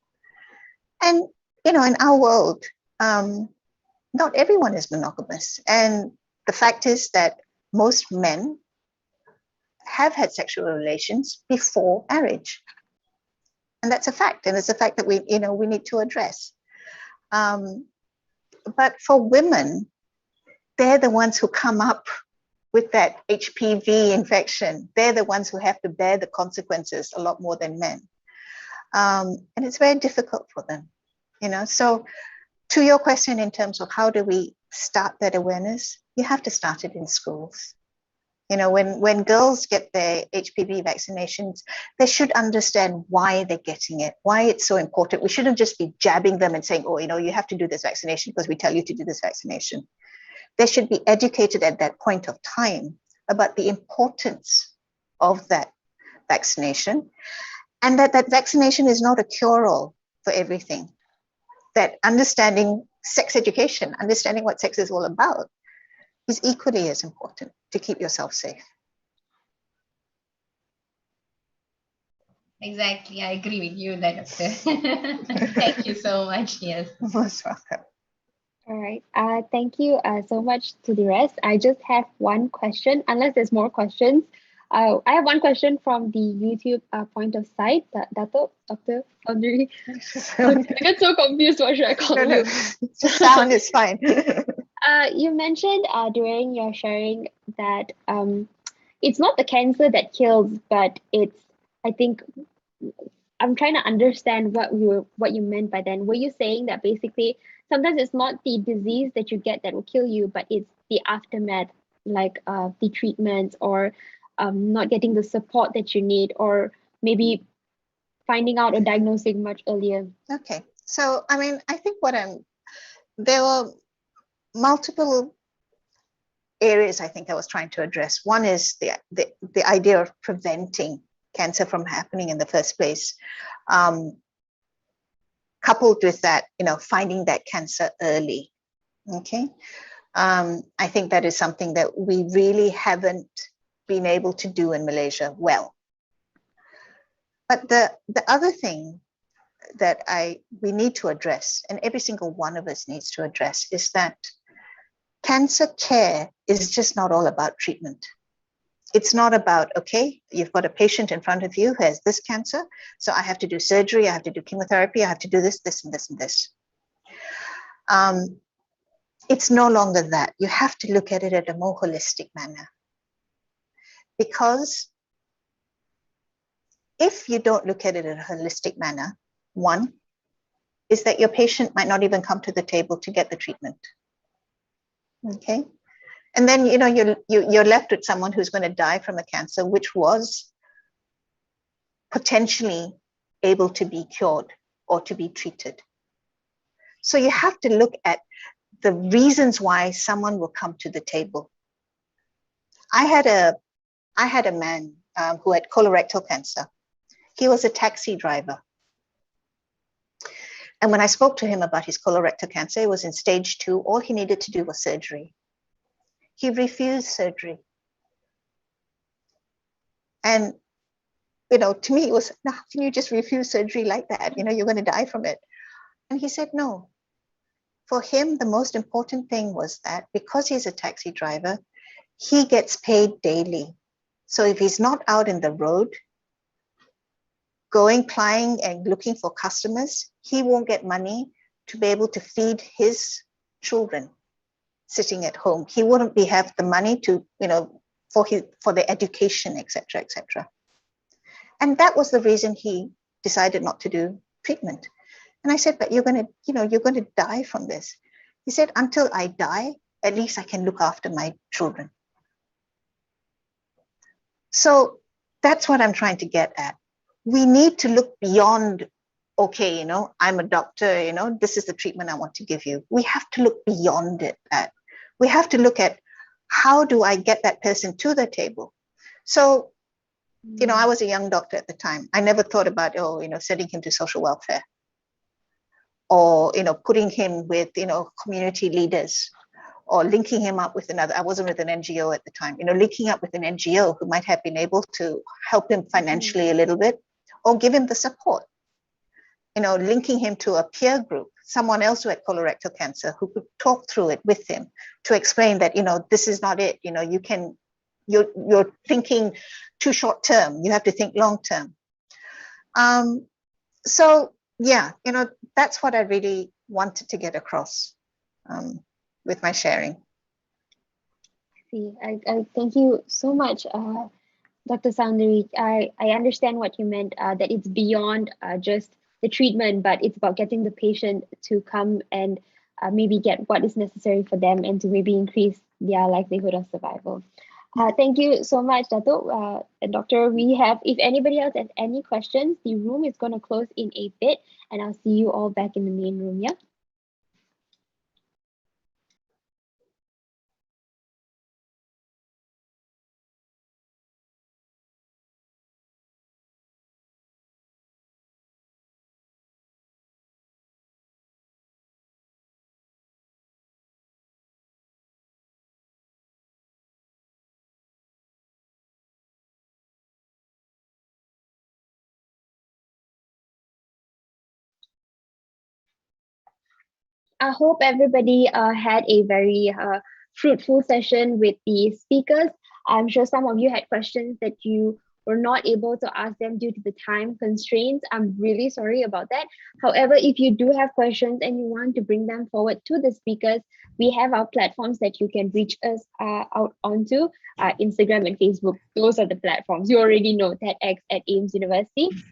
And, you know, in our world, not everyone is monogamous. And the fact is that most men have had sexual relations before marriage. And that's a fact. And it's a fact that we need to address. But for women, they're the ones who come up with that HPV infection. They're the ones who have to bear the consequences a lot more than men. And it's very difficult for them, you know. So to your question in terms of how do we start that awareness, you have to start it in schools. You know, when girls get their HPV vaccinations, they should understand why they're getting it, why it's so important. We shouldn't just be jabbing them and saying, oh, you know, you have to do this vaccination because we tell you to do this vaccination. They should be educated at that point of time about the importance of that vaccination, and that vaccination is not a cure-all for everything. That understanding sex education, understanding what sex is all about, is equally as important to keep yourself safe. Exactly, I agree with you, Doctor. Thank you so much. Yes. Most welcome. All right. Thank you so much to the rest. I just have one question, unless there's more questions. I have one question from the YouTube point of sight. Dato, Dr. Fadzilah. I get so confused. What should I call you? The sound is fine. You mentioned during your sharing that it's not the cancer that kills, but it's, I think, I'm trying to understand what you meant by then. Were you saying that basically sometimes it's not the disease that you get that will kill you, but it's the aftermath, like the treatments or not getting the support that you need, or maybe finding out or diagnosing much earlier? Okay, so I mean, I think there were multiple areas I think I was trying to address. One is the idea of preventing cancer from happening in the first place. Coupled with that, you know, finding that cancer early. Okay, I think that is something that we really haven't been able to do in Malaysia well. But the other thing that we need to address, and every single one of us needs to address, is that cancer care is just not all about treatment. It's not about, okay, you've got a patient in front of you who has this cancer, so I have to do surgery, I have to do chemotherapy, I have to do this, this, and this, and this. It's no longer that. You have to look at it in a more holistic manner. Because if you don't look at it in a holistic manner, one is that your patient might not even come to the table to get the treatment. Okay. And then, you know, you're left with someone who's going to die from a cancer which was potentially able to be cured or to be treated. So you have to look at the reasons why someone will come to the table. I had a man who had colorectal cancer. He was a taxi driver. And when I spoke to him about his colorectal cancer, it was in stage 2. All he needed to do was surgery. He refused surgery. And, to me, it was, no, how can you just refuse surgery like that? You're going to die from it. And he said, no. For him, the most important thing was that because he's a taxi driver, he gets paid daily. So if he's not out in the road, going, plying and looking for customers, he won't get money to be able to feed his children sitting at home. He wouldn't have the money to, for their education, etc., etc. And that was the reason he decided not to do treatment. And I said, but you're going to die from this. He said, until I die, at least I can look after my children. So that's what I'm trying to get at. We need to look beyond, okay, I'm a doctor, this is the treatment I want to give you. We have to look beyond it. We have to look at, how do I get that person to the table? So, I was a young doctor at the time. I never thought about, sending him to social welfare, or, putting him with, community leaders, or linking him up with another. I wasn't with an NGO at the time, linking up with an NGO who might have been able to help him financially a little bit, or give him the support, linking him to a peer group, someone else who had colorectal cancer who could talk through it with him to explain that, this is not it. You're thinking too short term. You have to think long term. So yeah, that's what I really wanted to get across with my sharing. I thank you so much, Dr. Soundari. I understand what you meant, that it's beyond just the treatment, but it's about getting the patient to come and maybe get what is necessary for them and to maybe increase their likelihood of survival. Thank you so much, Dato and Doctor. If anybody else has any questions, the room is going to close in a bit, and I'll see you all back in the main room, yeah? I hope everybody had a very fruitful session with the speakers. I'm sure some of you had questions that you were not able to ask them due to the time constraints. I'm really sorry about that. However, if you do have questions and you want to bring them forward to the speakers, we have our platforms that you can reach us out onto, Instagram and Facebook. Those are the platforms. You already know, TEDxAIMSTUniversity.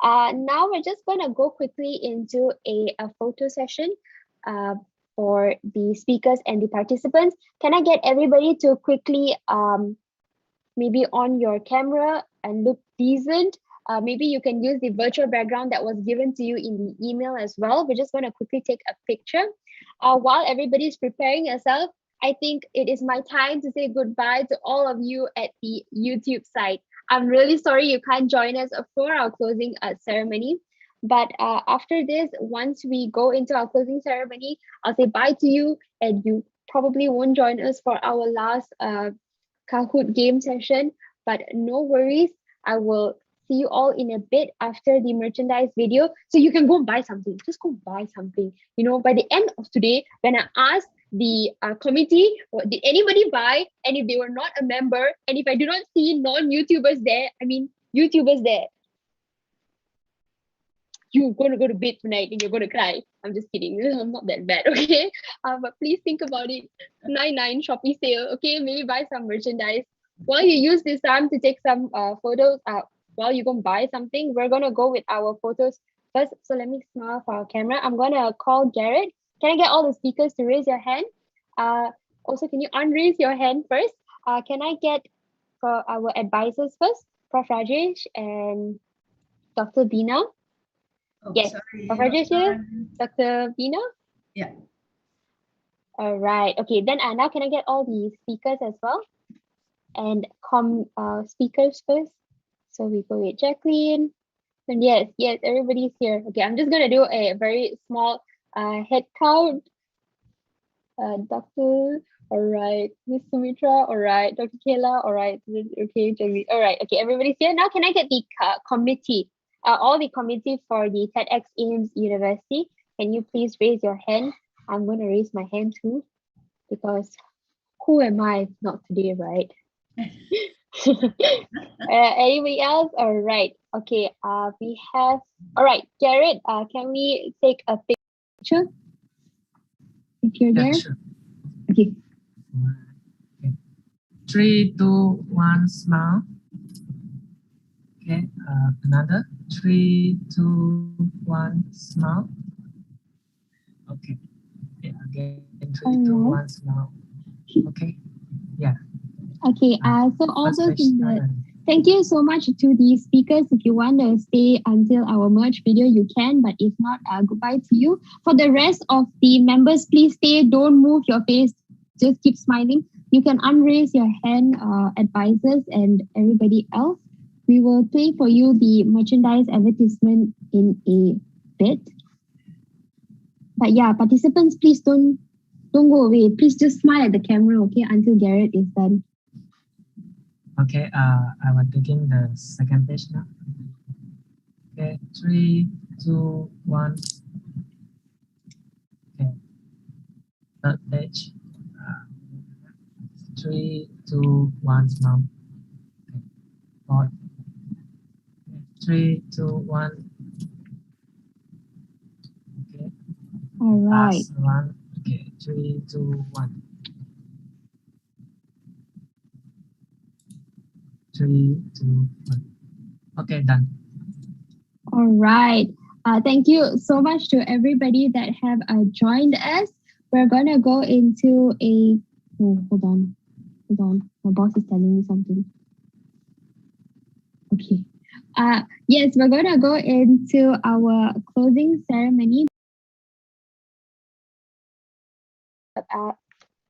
Now we're just going to go quickly into a photo session for the speakers and the participants. Can I get everybody to quickly maybe on your camera and look decent? Maybe you can use the virtual background that was given to you in the email as well. We're just going to quickly take a picture. While everybody's preparing yourself, I think it is my time to say goodbye to all of you at the YouTube side. I'm really sorry you can't join us for our closing ceremony. But after this, once we go into our closing ceremony, I'll say bye to you, and you probably won't join us for our last Kahoot game session. But no worries, I will see you all in a bit after the merchandise video. So you can go and buy something. Just go buy something. By the end of today, when I ask the committee, did anybody buy? And if they were not a member, and if I do not see non-YouTubers there, I mean YouTubers there, you're going to go to bed tonight and you're going to cry. I'm just kidding. I'm not that bad, okay? But please think about it. 99 Shopee sale, okay? Maybe buy some merchandise. While you use this time to take some photos, while you go and buy something, we're going to go with our photos first. So let me smile for our camera. I'm going to call Garrett. Can I get all the speakers to raise your hand? Also, can you unraise your hand first? Can I get for our advisors first? Prof. Rajesh and Dr. Bina? Oh, yes, sorry. Prof. Rajesh here? Dr. Bina? Yeah. All right. Okay, then now can I get all the speakers as well? And speakers first? So we go with Jacqueline. And yes, everybody's here. Okay, I'm just gonna do a very small head count. Doctor, all right. Miss Sumitra, all right. Dr. Kayla, all right. Okay, Jacqueline, all right. Okay, everybody's here. Now, can I get the committee, all the committee for the TEDxAIMS University? Can you please raise your hand? I'm gonna raise my hand too, because who am I not today, right? Anybody else? All right. Okay. We have. All right, Jared. Can we take a picture? If you're there. Sure. Okay. Okay. 3, 2, 1, smile. Okay. Another. 3, 2, 1, smile. Okay. Yeah, again. 3, 2, 1, smile. Okay. Yeah. Okay, so also thank you so much to the speakers. If you want to stay until our merge video, you can, but if not, goodbye to you. For the rest of the members, please stay, don't move your face, just keep smiling. You can unraise your hand, advisors and everybody else. We will play for you the merchandise advertisement in a bit. But yeah, participants, please don't go away. Please just smile at the camera, okay, until Garrett is done. Okay, I will begin the second page now. Okay, 3, 2, 1. Okay, third page. 3, 2, 1, smile. Okay, fourth. 3, 2, 1. Okay. All right. Last one. Okay, 3, 2, 1. 3, 2, 1. Okay, done. All right. Thank you so much to everybody that have joined us. We're gonna go into a. Oh, hold on. My boss is telling me something. Okay. Yes, we're gonna go into our closing ceremony.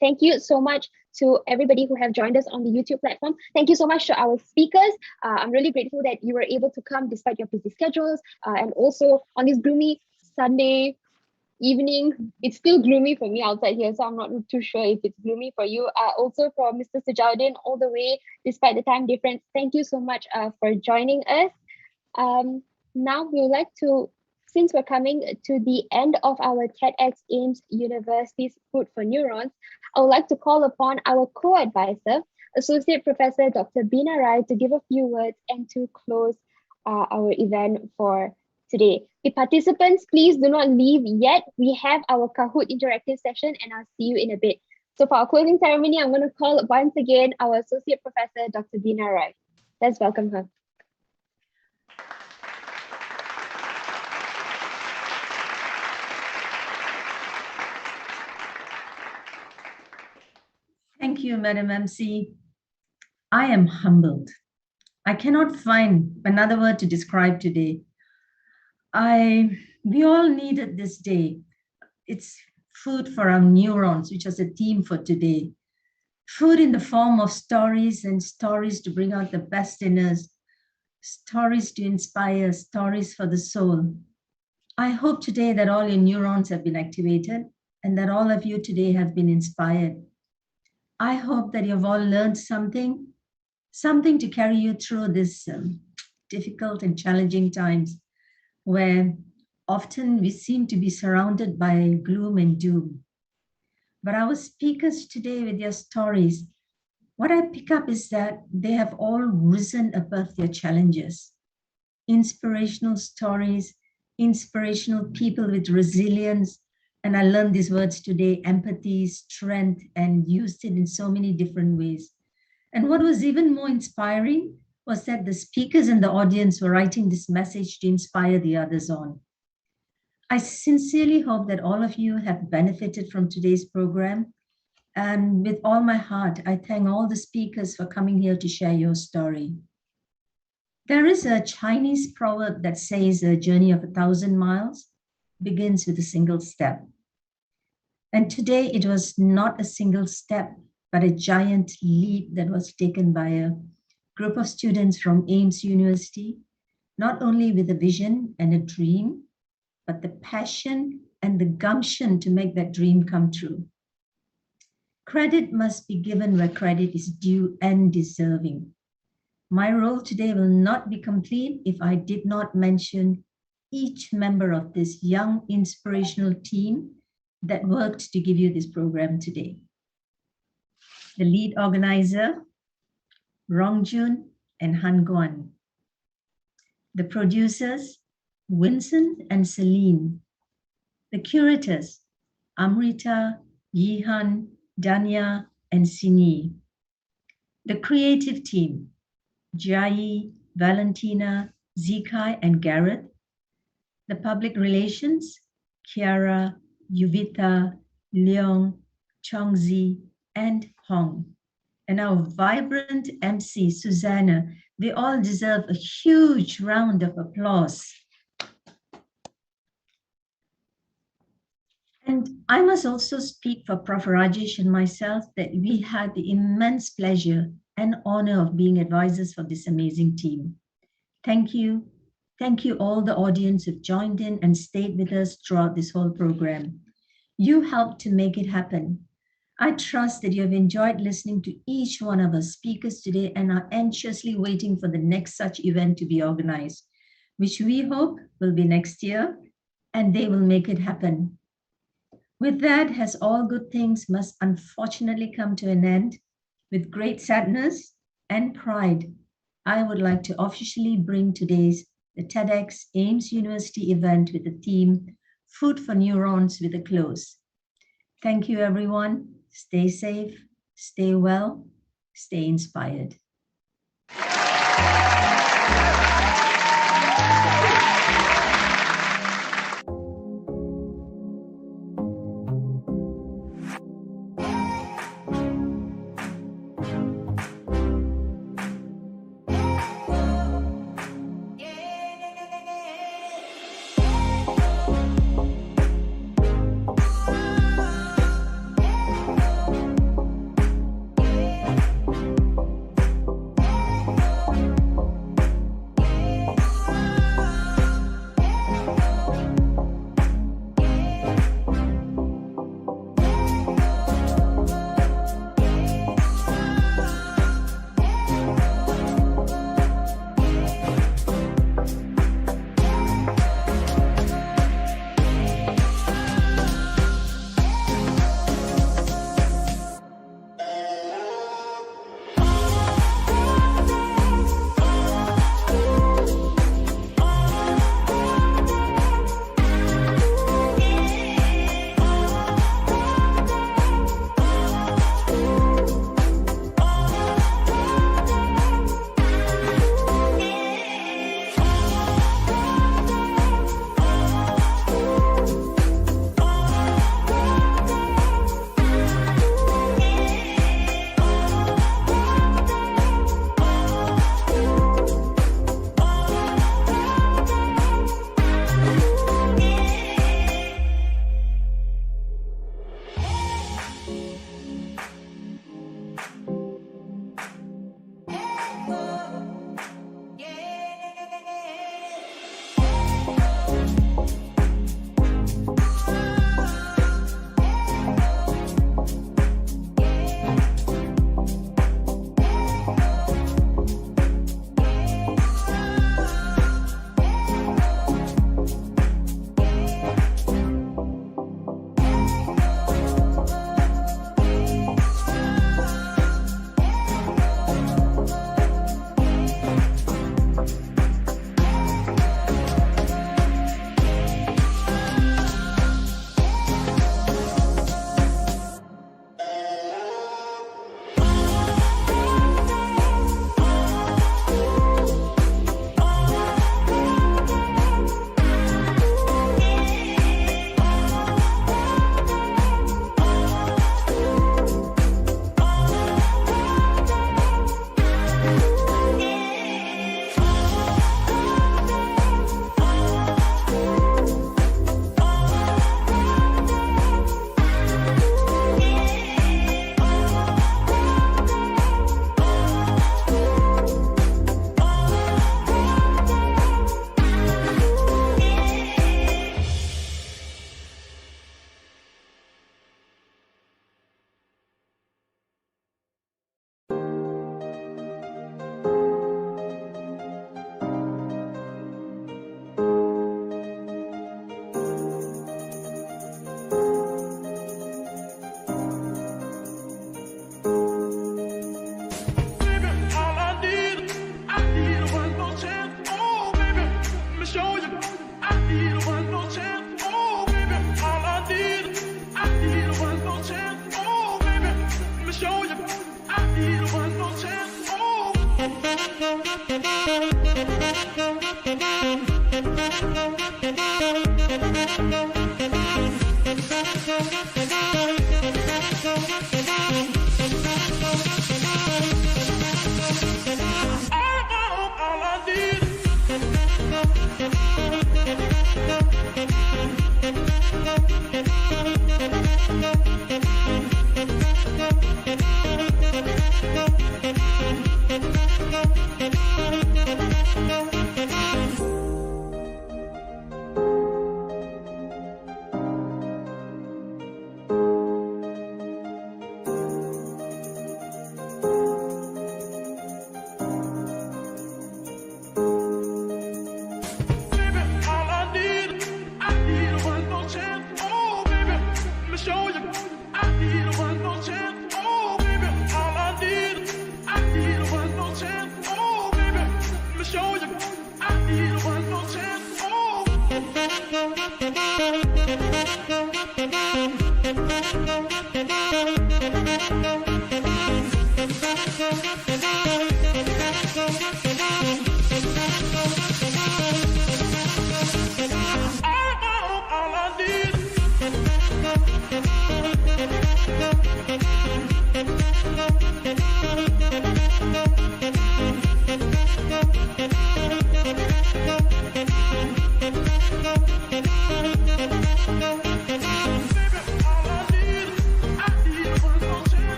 Thank you so much to everybody who have joined us on the YouTube platform. Thank you so much to our speakers. I'm really grateful that you were able to come despite your busy schedules. And also on this gloomy Sunday evening, it's still gloomy for me outside here, so I'm not too sure if it's gloomy for you. Also for Mr. Sujaudin all the way, despite the time difference, thank you so much for joining us. Now we would like to, since we're coming to the end of our TEDxAIMS University's Food for Neurons, I would like to call upon our co-advisor, Associate Professor Dr. Bina Rai, to give a few words and to close our event for today. The participants, please do not leave yet. We have our Kahoot interactive session and I'll see you in a bit. So for our closing ceremony, I'm going to call once again our Associate Professor Dr. Bina Rai. Let's welcome her. Thank you, Madam MC. I am humbled. I cannot find another word to describe today. We all needed this day. It's food for our neurons, which was a theme for today. Food in the form of stories and stories to bring out the best in us, stories to inspire, stories for the soul. I hope today that all your neurons have been activated and that all of you today have been inspired. I hope that you've all learned something to carry you through this difficult and challenging times where often we seem to be surrounded by gloom and doom. But our speakers today with their stories, what I pick up is that they have all risen above their challenges. Inspirational stories, inspirational people with resilience, and I learned these words today, empathy, strength, and used it in so many different ways. And what was even more inspiring was that the speakers in the audience were writing this message to inspire the others on. I sincerely hope that all of you have benefited from today's program. And with all my heart, I thank all the speakers for coming here to share your story. There is a Chinese proverb that says a journey of 1,000 miles begins with a single step. And today it was not a single step, but a giant leap that was taken by a group of students from AIMS University, not only with a vision and a dream, but the passion and the gumption to make that dream come true. Credit must be given where credit is due and deserving. My role today will not be complete if I did not mention each member of this young, inspirational team that worked to give you this program today. The lead organizer, Rongjun and Han Guan. The producers, Vincent and Celine. The curators, Amrita, Yihan, Danya, and Sini. The creative team, Jai, Valentina, Zikai, and Gareth. The public relations, Kiara, Yuvita, Leong, Chongzi, and Hong. And our vibrant MC, Susanna. They all deserve a huge round of applause. And I must also speak for Prof. Rajesh and myself that we had the immense pleasure and honor of being advisors for this amazing team. Thank you. Thank you all the audience who've joined in and stayed with us throughout this whole program. You helped to make it happen. I trust that you have enjoyed listening to each one of our speakers today and are anxiously waiting for the next such event to be organized, which we hope will be next year, and they will make it happen. With that, as all good things must unfortunately come to an end, with great sadness and pride, I would like to officially bring today's the TEDxAIMSTUniversity event with the theme Food for Neurons with a close. Thank you, everyone. Stay safe, stay well, stay inspired. All I need.